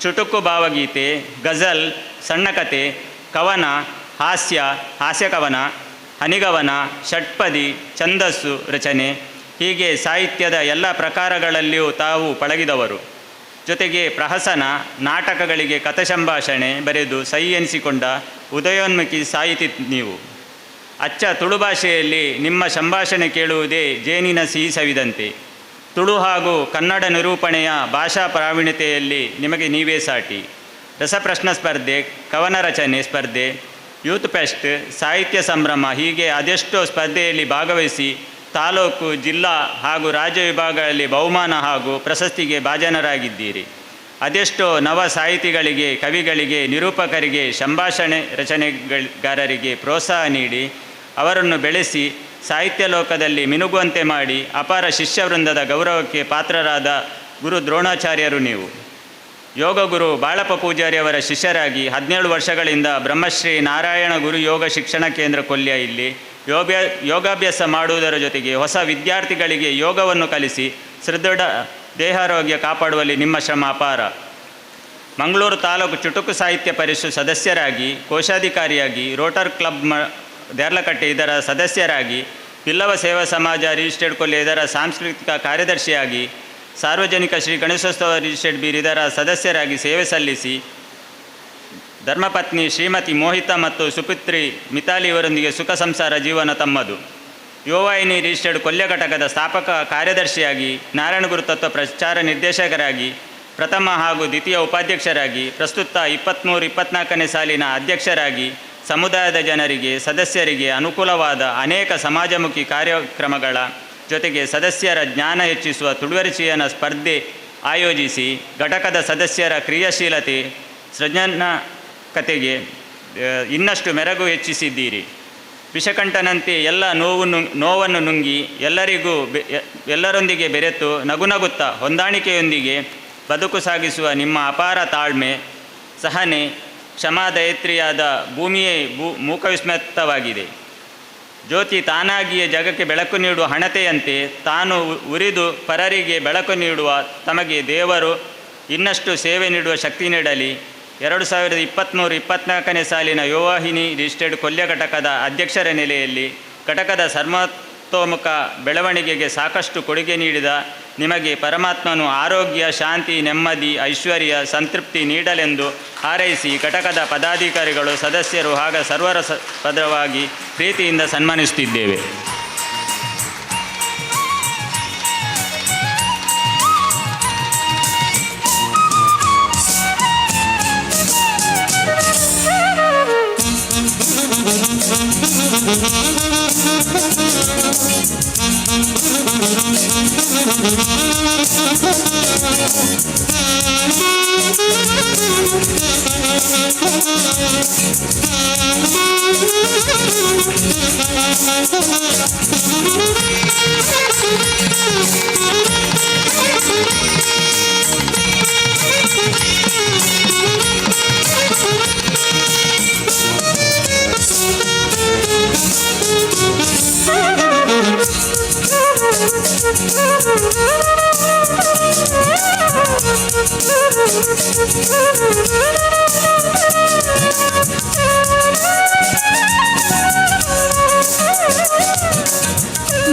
ಚುಟುಕು ಭಾವಗೀತೆ, ಗಜಲ್, ಸಣ್ಣಕತೆ, ಕವನ, ಹಾಸ್ಯಕವನ, ಹನಿಗವನ, ಷಟ್ಪದಿ, ಛಂದಸ್ಸು ರಚನೆ ಹೀಗೆ ಸಾಹಿತ್ಯದ ಎಲ್ಲ ಪ್ರಕಾರಗಳಲ್ಲಿಯೂ ತಾವು ಪಳಗಿದವರು. ಜೊತೆಗೆ ಪ್ರಹಸನ, ನಾಟಕಗಳಿಗೆ ಕಥಾಸಂಭಾಷಣೆ ಬರೆದು ಸೈ ಎನಿಸಿಕೊಂಡ ಉದಯೋನ್ಮುಖಿ ಸಾಹಿತಿ ನೀವು. ಅಚ್ಚ ತುಳು ಭಾಷೆಯಲ್ಲಿ ನಿಮ್ಮ ಸಂಭಾಷಣೆ ಕೇಳುವುದೇ ಜೇನಿನ ಸಿಹಿ ಸವಿದಂತೆ. ತುಳು ಹಾಗೂ ಕನ್ನಡ ನಿರೂಪಣೆಯ ಭಾಷಾ ಪ್ರಾವೀಣ್ಯತೆಯಲ್ಲಿ ನಿಮಗೆ ನೀವೇ ಸಾಟಿ. ರಸಪ್ರಶ್ನ ಸ್ಪರ್ಧೆ, ಕವನ ರಚನೆ ಸ್ಪರ್ಧೆ, ಯೂತ್ ಫೆಸ್ಟ್, ಸಾಹಿತ್ಯ ಸಂಭ್ರಮ ಹೀಗೆ ಅದೆಷ್ಟೋ ಸ್ಪರ್ಧೆಯಲ್ಲಿ ಭಾಗವಹಿಸಿ ತಾಲೂಕು, ಜಿಲ್ಲಾ ಹಾಗೂ ರಾಜ್ಯ ವಿಭಾಗಗಳಲ್ಲಿ ಬಹುಮಾನ ಹಾಗೂ ಪ್ರಶಸ್ತಿಗೆ ಭಾಜನರಾಗಿದ್ದೀರಿ. ಅದೆಷ್ಟೋ ನವ ಸಾಹಿತಿಗಳಿಗೆ, ಕವಿಗಳಿಗೆ, ನಿರೂಪಕರಿಗೆ, ಸಂಭಾಷಣೆ ರಚನೆಗಾರರಿಗೆ ಪ್ರೋತ್ಸಾಹ ನೀಡಿ ಅವರನ್ನು ಬೆಳೆಸಿ ಸಾಹಿತ್ಯ ಲೋಕದಲ್ಲಿ ಮಿನುಗುವಂತೆ ಮಾಡಿ ಅಪಾರ ಶಿಷ್ಯವೃಂದದ ಗೌರವಕ್ಕೆ ಪಾತ್ರರಾದ ಗುರು ದ್ರೋಣಾಚಾರ್ಯರು ನೀವು. ಯೋಗ ಗುರು ಬಾಳಪ್ಪ ಪೂಜಾರಿಯವರ ಶಿಷ್ಯರಾಗಿ 17 ವರ್ಷಗಳಿಂದ ಬ್ರಹ್ಮಶ್ರೀ ನಾರಾಯಣ ಗುರು ಯೋಗ ಶಿಕ್ಷಣ ಕೇಂದ್ರ ಕೊಲ್ಯ ಇಲ್ಲಿ ಯೋಗಾಭ್ಯಾಸ ಮಾಡುವುದರ ಜೊತೆಗೆ ಹೊಸ ವಿದ್ಯಾರ್ಥಿಗಳಿಗೆ ಯೋಗವನ್ನು ಕಲಿಸಿ ಸದೃಢ ದೇಹಾರೋಗ್ಯ ಕಾಪಾಡುವಲ್ಲಿ ನಿಮ್ಮ ಶ್ರಮ ಅಪಾರ. ಮಂಗಳೂರು ತಾಲೂಕು ಚುಟುಕು ಸಾಹಿತ್ಯ ಪರಿಷತ್ ಸದಸ್ಯರಾಗಿ, ಕೋಶಾಧಿಕಾರಿಯಾಗಿ, ರೋಟರ್ ಕ್ಲಬ್ ದೇರ್ಲಕಟ್ಟೆ ಇದರ ಸದಸ್ಯರಾಗಿ, ಬಿಲ್ಲವ ಸೇವಾ ಸಮಾಜ ರಿಜಿಸ್ಟರ್ಡ್ ಕೊಲ್ಯ ಇದರ ಸಾಂಸ್ಕೃತಿಕ ಕಾರ್ಯದರ್ಶಿಯಾಗಿ, ಸಾರ್ವಜನಿಕ ಶ್ರೀ ಗಣೇಶೋತ್ಸವ ರಿಜಿಸ್ಟರ್ಡ್ ಬೀರ್ ಇದರ ಸದಸ್ಯರಾಗಿ ಸೇವೆ ಸಲ್ಲಿಸಿ, ಧರ್ಮಪತ್ನಿ ಶ್ರೀಮತಿ ಮೋಹಿತಾ ಮತ್ತು ಸುಪುತ್ರಿ ಮಿತಾಲಿ ಇವರೊಂದಿಗೆ ಸುಖ ಸಂಸಾರ ಜೀವನ ತಮ್ಮದು. ಯುವವಾಹಿನಿ ರಿಜಿಸ್ಟರ್ಡ್ ಕೊಲ್ಯ ಘಟಕದ ಸ್ಥಾಪಕ ಕಾರ್ಯದರ್ಶಿಯಾಗಿ, ನಾರಾಯಣಗುರು ತತ್ವ ಪ್ರಚಾರ ನಿರ್ದೇಶಕರಾಗಿ, ಪ್ರಥಮ ಹಾಗೂ ದ್ವಿತೀಯ ಉಪಾಧ್ಯಕ್ಷರಾಗಿ, ಪ್ರಸ್ತುತ 23-24ನೇ ಸಾಲಿನ ಅಧ್ಯಕ್ಷರಾಗಿ, ಸಮುದಾಯದ ಜನರಿಗೆ ಸದಸ್ಯರಿಗೆ ಅನುಕೂಲವಾದ ಅನೇಕ ಸಮಾಜಮುಖಿ ಕಾರ್ಯಕ್ರಮಗಳ ಜೊತೆಗೆ ಸದಸ್ಯರ ಜ್ಞಾನ ಹೆಚ್ಚಿಸುವ ತುಳುವರಿಚಿಯನ ಸ್ಪರ್ಧೆ ಆಯೋಜಿಸಿ ಘಟಕದ ಸದಸ್ಯರ ಕ್ರಿಯಾಶೀಲತೆ ಸೃಜನಾತ್ಮಕತೆಗೆ ಇನ್ನಷ್ಟು ಮೆರುಗು ಹೆಚ್ಚಿಸಿದ್ದೀರಿ. ವಿಷಕಂಠನಂತೆ ಎಲ್ಲ ನೋವನ್ನು ನುಂಗಿ ಎಲ್ಲರೊಂದಿಗೆ ಬೆರೆತು ನಗುನಗುತ್ತಾ ಹೊಂದಾಣಿಕೆಯೊಂದಿಗೆ ಬದುಕು ಸಾಗಿಸುವ ನಿಮ್ಮ ಅಪಾರ ತಾಳ್ಮೆ, ಸಹನೆ, ಕ್ಷಮಾದಯತ್ರಿಯಾದ ಭೂಮಿಯೇ ಮೂಕವಿಸ್ಮೃತವಾಗಿದೆ. ಜ್ಯೋತಿ ತಾನಾಗಿಯೇ ಜಗಕ್ಕೆ ಬೆಳಕು ನೀಡುವ ಹಣತೆಯಂತೆ ತಾನು ಉರಿದು ಪರರಿಗೆ ಬೆಳಕು ನೀಡುವ ತಮಗೆ ದೇವರು ಇನ್ನಷ್ಟು ಸೇವೆ ನೀಡುವ ಶಕ್ತಿ ನೀಡಲಿ. 2023-24ನೇ ಸಾಲಿನ ಯುವವಾಹಿನಿ ರಿಜಿಸ್ಟರ್ಡ್ ಕೊಲ್ಯ ಘಟಕದ ಅಧ್ಯಕ್ಷರ ನೆಲೆಯಲ್ಲಿ ಘಟಕದ ಸರ್ವತೋಮುಖ ಬೆಳವಣಿಗೆಗೆ ಸಾಕಷ್ಟು ಕೊಡುಗೆ ನೀಡಿದ ನಿಮಗೆ ಪರಮಾತ್ಮನು ಆರೋಗ್ಯ, ಶಾಂತಿ, ನೆಮ್ಮದಿ, ಐಶ್ವರ್ಯ, ಸಂತೃಪ್ತಿ ನೀಡಲೆಂದು ಹಾರೈಸಿ ಘಟಕದ ಪದಾಧಿಕಾರಿಗಳು, ಸದಸ್ಯರು ಹಾಗೂ ಸರ್ವರ ಪದವಾಗಿ ಪ್ರೀತಿಯಿಂದ ಸನ್ಮಾನಿಸುತ್ತಿದ್ದೇವೆ.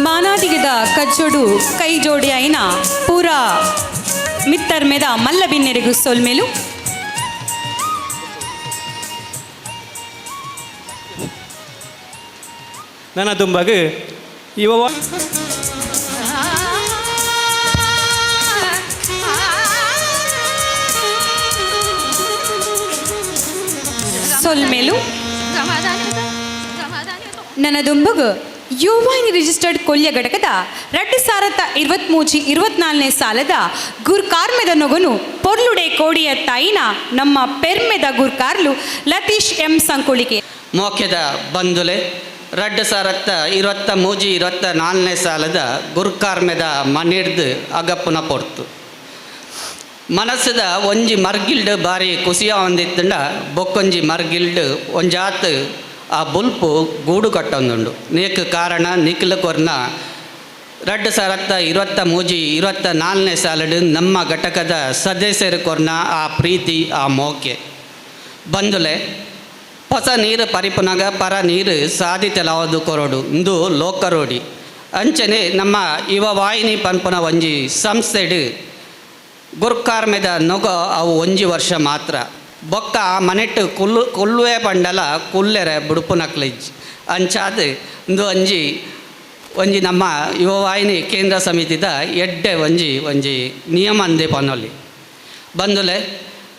ಮಾನಾದಿಗದ ಕಜ್ಜೋಡು ಕೈ ಜೋಡಿ అయిన ಪೂರಾ ಮಿತ್ತರ್ ಮೇದ ಮಲ್ಲ ಬಿನ್ನೆರಿಗು ಸೋಲ್ಮೇಲು ನನ್ನ ದುಂಬಗು ಇವ ಸೋಲ್ಮೇಲು ನನ್ನ ದುಂಬಗು ಯುವವಾಹಿನಿ ರಿಜಿಸ್ಟರ್ಡ್ ಕೊಲ್ಯ ಘಟಕದ 2023-24ನೇ ಸಾಲದ ಗುರ್ಕಾರ್ಮೆದ ನೊಗನು ಪೊರ್ಲುಡೆ ಕೋಡಿಯ ತಾಯಿನ ನಮ್ಮ ಪೆರ್ಮೆದ ಗುರ್ಕಾರ್ಲು ಲತೀಶ್ ಎಂ ಸಂಕುಳಿಕೆ ಮೋಖ್ಯದ ಬಂಧುಲೆ 2023-24ನೇ ಸಾಲದ ಗುರ್ಕಾರ್ಮೆದ ಮನಿಡ್ದು ಅಗಪ್ಪುನ ಪೊರ್ತು ಮನಸ್ಸದ ಒಂಜಿ ಮರ್ಗಿಲ್ಡ್ ಬಾರಿ ಖುಷಿಯ ಹೊಂದಿತ್ತಂಡ ಬೊಕ್ಕೊಂಜಿ ಮರ್ಗಿಲ್ಡ್ ಒಂಜಾತ್ ಆ ಬುಲ್ಪು ಗೂಡು ಕಟ್ಟೊಂದುಂಡು ನೀಕ್ ಕಾರಣ ನಿಖಿಲ ಕೊರ್ನ 2023-24ನೇ ಸಾಲಡು ನಮ್ಮ ಘಟಕದ ಸದಸ್ಯರು ಕೊರ್ನ ಆ ಪ್ರೀತಿ ಆ ಮೋಕೆ ಬಂದುಲೆ ಹೊಸ ನೀರು ಪರಿಪುನಗ ಪರ ನೀರು ಸಾಧಿತಲಾವದು ಕೊರಡು ಇಂದು ಲೋಕರೋಡಿ ಅಂಚನೆ ನಮ್ಮ ಯುವವಾಹಿನಿ ಪನ್ಪುನ ಒಂಜಿ ಸಂಸ್ಥೆಡು ಗುರ್ಕಾರ್ಮೆದ ನೊಗ ಅವು ಒಂಜಿ ವರ್ಷ ಮಾತ್ರ ಬೊಕ್ಕ ಮನೆಟ್ಟು ಕುಲ್ಲುವೆ ಪಂಡಲ ಕುಲ್ಲೆರೆ ಬುಡುಪುನಕ್ಲಿಜ್ ಅಂಚಾದ ಇಂದು ಒಂಜಿ ನಮ್ಮ ಯುವವಾಹಿನಿ ಕೇಂದ್ರ ಸಮಿತಿದ ಎಡ್ಡೆ ಒಂಜಿ ನಿಯಮ ಅಂದೆ ಪನೊಲಿ ಬಂದುಲೆ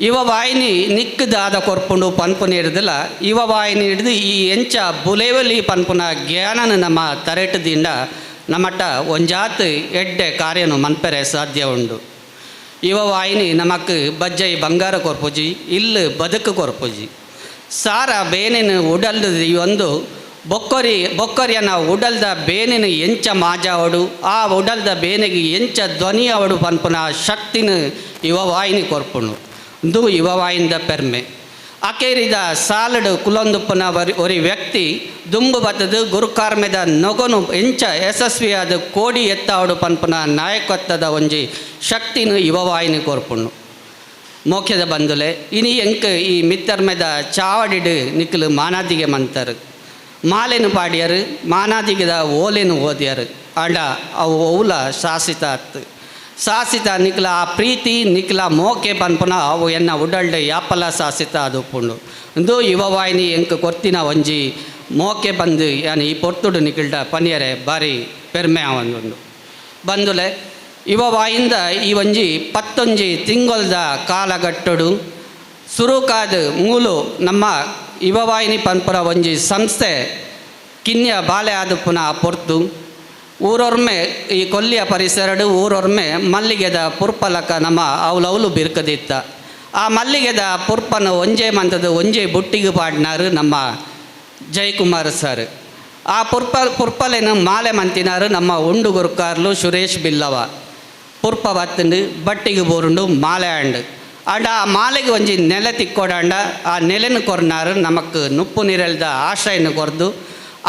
ಯುವವಾಹಿನಿ ನಿಕ್ಕದಾದ ಕೊರ್ಪುಂಡು ಪನ್ಪುನ ಹಿಡ್ದಲ್ಲ ಯುವವಾಹಿನಿ ಹಿಡಿದು ಈ ಎಂಚ ಬುಲೆವಲಿ ಪನ್ಪುನ ಜ್ಞಾನನ ನಮ್ಮ ತರೆಟದಿಂದ ನಮ್ಮಟ್ಟ ಒಂಜಾತ್ ಎಡ್ಡೆ ಕಾರ್ಯನು ಮನ್ಪೆರೆ ಸಾಧ್ಯ ಉಂಡು ಯುವವಾಹಿನಿ ನಮಕ್ ಬಜ್ಜೈ ಬಂಗಾರ ಕೊರ್ಪುಜಿ ಇಲ್ಲು ಬದುಕು ಕೊರ್ಪುಜಿ ಸಾರ ಬೇನಿನ ಉಡಲ್ದು ಒಂದು ಬೊಕ್ಕರಿಯನ ಉಡಲ್ದ ಬೇನಿನ ಎಂಚ ಮಾಜಾವಡು ಆ ಉಡಲ್ದ ಬೇನಿಗೆ ಎಂಚ ಧ್ವನಿ ಅವಡು ಪನ್ಪುನ ಶಕ್ತಿನ ಯುವವಾಹಿನಿ ಕೊರ್ಪುಣು ಇಂದು ಯುವವಾಹಿನಿದ ಪೆರ್ಮೆ ಅಕೇರಿದ ಸಾಲಡು ಕುಲೊಂದುಪ್ಪನ ಒರಿ ವ್ಯಕ್ತಿ ದುಂಬು ಬತ್ತದು ಗುರುಕಾರ್ಮೆದ ನೊಗನು ಎಂಚ ಯಶಸ್ವಿಯಾದ ಕೋಡಿ ಎತ್ತಾವಡು ಪನ್ಪುನ ನಾಯಕತ್ವದ ಒಂಜಿ ಶಕ್ತಿನ ಯುವವಾಹಿನಿ ಕೊರ್ಪುಣು ಮೋಖ್ಯದ ಬಂದುಲೆ ಇನಿ ಎಂಕ್ ಈ ಮಿತ್ತರ್ಮೆದ ಚಾವಡಿಡು ನಿಕ್ಕಲು ಮಾನಾದಿಗೆ ಮಂತರು ಮಾಲೆನು ಪಾಡ್ಯರು ಮಾನಾದಿಗದ ಓಲೆನು ಓದ್ಯರು ಆಂಡ ಅವು ಓಲ ಶಾಸಿತ ನಿಕ್ಲ ಆ ಪ್ರೀತಿ ನಿಕ್ಲ ಮೋಕೆ ಪನ್ಪುನ ಅವು ಎನ್ನ ಉಡಲ್ಡೆ ಯಾಪಲ ಶಾಸಿತ ಅದು ಉಪ್ಪುಂಡು ಇಂದು ಯುವವಾಹಿನಿ ಎಂಕ್ ಕೊರ್ತಿನ ಒಂಜಿ ಮೋಕೆ ಬಂದು ಯಾನು ಈ ಪೊರ್ತುಡು ನಿಕ್ಲ್ಡ ಪನಿಯರೆ ಬಾರಿ ಪೆರ್ಮೆ ಆವೊಂದುಂಡು ಬಂದುಲೆ ಯುವವಾಯಿಂದ ಈ ಒಂಜಿ 11 ತಿಂಗೊಲ್ದ ಕಾಲಗಟ್ಟುಡು ಸುರುಕಾದ ಮೂಲು ನಮ್ಮ ಯುವವಾಹಿನಿ ಪನ್ಪುರ ಒಂಜಿ ಸಂಸ್ಥೆ ಕಿನ್ಯ ಬಾಲೆ ಆದು ಪುನಃ ಪೊರ್ತು ಊರೊರ್ಮೆ ಈ ಕೊಲ್ಲಿಯ ಪರಿಸರಡು ಊರೊರ್ಮೆ ಮಲ್ಲಿಗೆದ ಪುರ್ಪಲಕ ನಮ್ಮ ಅವಲವಲು ಬಿರ್ಕದಿತ್ತ ಆ ಮಲ್ಲಿಗೆದ ಪುರ್ಪನ ಒಂಜೆ ಮಂತದ ಒಂಜೆ ಬುಟ್ಟಿಗೆ ಪಾಡಿನಾರು ನಮ್ಮ ಜಯಕುಮಾರ್ ಸರ್ ಆ ಪುರ್ಪಲೆನು ಮಾಲೆ ಮಂತಿನಾರು ನಮ್ಮ ಉಂಡು ಗುರುಕಾರ್ಲು ಸುರೇಶ್ ಬಿಲ್ಲವ ಪುರ್ಪ ಬತ್ತಂಡು ಬಟ್ಟಿಗೆ ಬೋರುಂಡು ಮಾಲೆ ಆಂಡು ಆಂಡ ಆ ಮಾಲೆಗೆ ಒಂಜಿ ನೆಲೆ ತಿಕ್ಕೊಡಾಂಡ ಆ ನೆಲೆನು ಕೊರ್ನಾರು ನಮಕ್ ನುಪ್ಪು ನೀರೆಲ್ದ ಆಶ್ರಯನು ಕೊರ್ದು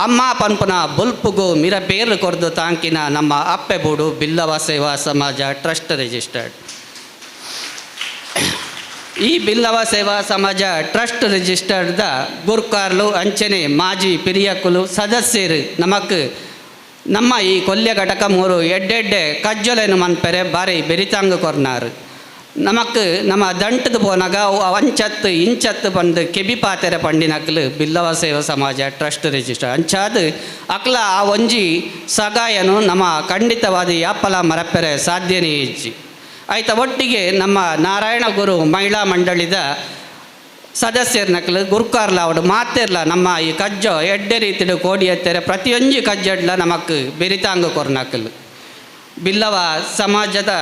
ಅಮ್ಮ ಪನ್ಪುನ ಬುಲ್ಪುಗು ಮಿರ ಪೇರು ಕೊರ್ದು ತಾಂಕಿನ ನಮ್ಮ ಅಪ್ಪೆಬೂಡು ಬಿಲ್ಲವ ಸೇವಾ ಸಮಾಜ ಟ್ರಸ್ಟ್ ರಿಜಿಸ್ಟರ್ಡ್ ಈ ಬಿಲ್ಲವ ಸೇವಾ ಸಮಾಜ ಟ್ರಸ್ಟ್ ರಿಜಿಸ್ಟರ್ದ ಗುರ್ಕಾರ್ಲು ಅಂಚನೆ ಮಾಜಿ ಪಿರಿಯಕುಲು ಸದಸ್ಯರು ನಮಕ್ ನಮ್ಮ ಈ ಕೊಲ್ಯ ಘಟಕ ಮೂರು ಎಡ್ಡೆಡ್ಡೆ ಕಜ್ಜೊಲೆನು ಮನ್ಪೆರೆ ಬಾರಿ ಬೆರಿತಾಂಗ ಕೊರ್ನಾರು ನಮಕ್ ನಮ್ಮ ದಂಟದ ಪೋನಾಗ ಅಂಚತ್ತು ಇಂಚತ್ತು ಬಂದು ಕೆಬಿ ಪಾತೆರೆ ಪಂಡಿನಕ್ಲು ಬಿಲ್ಲವ ಸೇವಾ ಸಮಾಜ ಟ್ರಸ್ಟ್ ರಿಜಿಸ್ಟರ್ ಅಂಚಾದ ಅಕ್ಲ ಆ ಒಂಜಿ ಸಗಾಯನು ನಮ್ಮ ಖಂಡಿತವಾದ ಯಾಪಲ ಮರಪೆರೆ ಸಾಧ್ಯನೇ ಇಜ್ಜಿ ಆಯ್ತ ಒಟ್ಟಿಗೆ ನಮ್ಮ ನಾರಾಯಣ ಗುರು ಮಹಿಳಾ ಮಂಡಳಿದ ಸದಸ್ಯರ್ನಕ್ಲು ಗುರುಕಾರ್ಲ ಅವಡು ಮಾತಿರ್ಲ ನಮ್ಮ ಈ ಕಜ್ಜೋ ಎಡ್ಡೆ ರೀತಿಡು ಕೋಡಿ ಎತ್ತರೆ ಪ್ರತಿಯೊಂಜಿ ಕಜ್ಜಡ್ಲ ನಮಕ್ ಬೆರಿತಾಂಗ ಕೊರ್ನಕ್ಲು ಬಿಲ್ಲವ ಸಮಾಜದ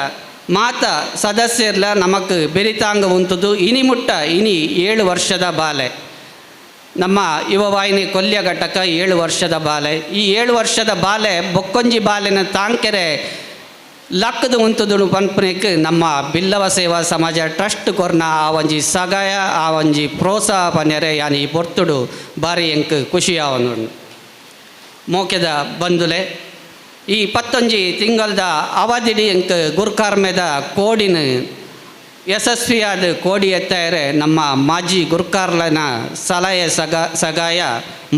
ಮಾತ ಸದಸ್ಯರ್ಲ ನಮಕ್ ಬೆರಿತಾಂಗ ಉಂತುದು ಇನಿ ಮುಟ್ಟ ಇನಿ 7 ವರ್ಷದ ಬಾಲೆ ನಮ್ಮ ಯುವವಾಹಿನಿ ಕೊಲ್ಯ ಘಟಕ 7 ವರ್ಷದ ಬಾಲೆ ಈ 7 ವರ್ಷದ ಬಾಲೆ ಬೊಕ್ಕೊಂಜಿ ಬಾಲೆನ ತಾಂಕೆರೆ ಲಕ್ಕದ ಉಂತುದು ಪನ್ಪನೆಕ್ ನಮ್ಮ ಬಿಲ್ಲವ ಸೇವಾ ಸಮಾಜ ಟ್ರಸ್ಟ್ ಕೊರ್ನ ಆ ಒಂಜಿ ಸಗಾಯ ಆ ಒಂಜಿ ಪ್ರೋತ್ಸಾಹ ಪನ್ಯರೆ ಯಾನಿ ಪೊರ್ತುಡು ಬಾರಿ ಎಂಕ್ ಖುಷಿ ಆವೊಂದುಂಡು ಮೋಕೆದ ಬಂದುಲೆ ಈ 11 ತಿಂಗಳದ ಅವಧಿಡಿ ಎಂಕ್ ಗುರ್ಕಾರ್ಮೆದ ಕೋಡಿನ ಯಶಸ್ವಿಯಾದ ಕೋಡಿ ಎತ್ತಾಯರೆ ನಮ್ಮ ಮಾಜಿ ಗುರ್ಕಾರ್ಲನ ಸಲಹೆ ಸಗಾಯ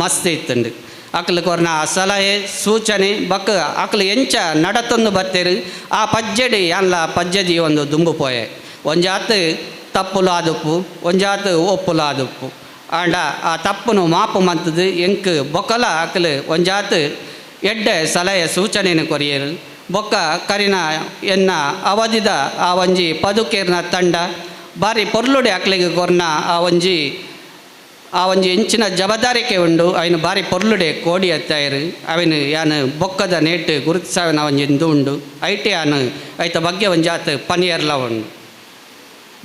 ಮಸ್ತ್ ಇತ್ತುಂಡು ಅಕ್ಲು ಕೊರ್ನ ಸಲಹೆ ಸೂಚನೆ ಬಕ್ ಅಕ್ಲು ಎಂಚ ನಡತೊಂದು ಬತ್ತೇರು ಆ ಪಜ್ಜಡಿ ಎಲ್ಲ ಪಜ್ಜದಿ ಒಂದು ದುಂಬು ಪೋಯೆ ಒಂಜಾತು ತಪ್ಪುಲು ಆದುಪ್ಪು ಒಂಜಾತು ಒಪ್ಪುಲು ಆದುಪ್ಪು ಆಂಡ ಆ ತಪ್ಪುನು ಮಾಪು ಮಂತದು ಎಂಕ್ ಬೊಕ್ಕಲ ಅಕ್ಲು ಒಂಜಾತು ಎಡ್ಡೆ ಸಲಹೆ ಸೂಚನೆಯನ್ನು ಕೊರಿಯರು ಬೊಕ್ಕ ಕರಿನ ಎನ್ನ ಅವಧಿದ ಆ ಒಂಜಿ ಪದುಕೇರ್ನ ತಂಡ ಬಾರಿ ಪೊರ್ಲುಡೆ ಅಕ್ಲಿಗೆ ಕೊರ್ನ ಆ ಒಂಜಿ ಎಂಚಿನ ಜವಾಬ್ದಾರಿಕೆ ಉಂಡು ಅವನು ಬಾರಿ ಪೊರ್ಲುಡೆ ಕೋಡಿ ಎತ್ತಾಯರು ಅವನು ಯಾನು ಬೊಕ್ಕದ ನೇಟ್ ಗುರುತಿಸವನ ಒಂಜಿ ಇಂದು ಉಂಡು ಐಟಿ ಆನು ಐತ ಬಗ್ಗೆ ಒಂಜಾತು ಪನಿಯರ್ಲ ಉಂಡು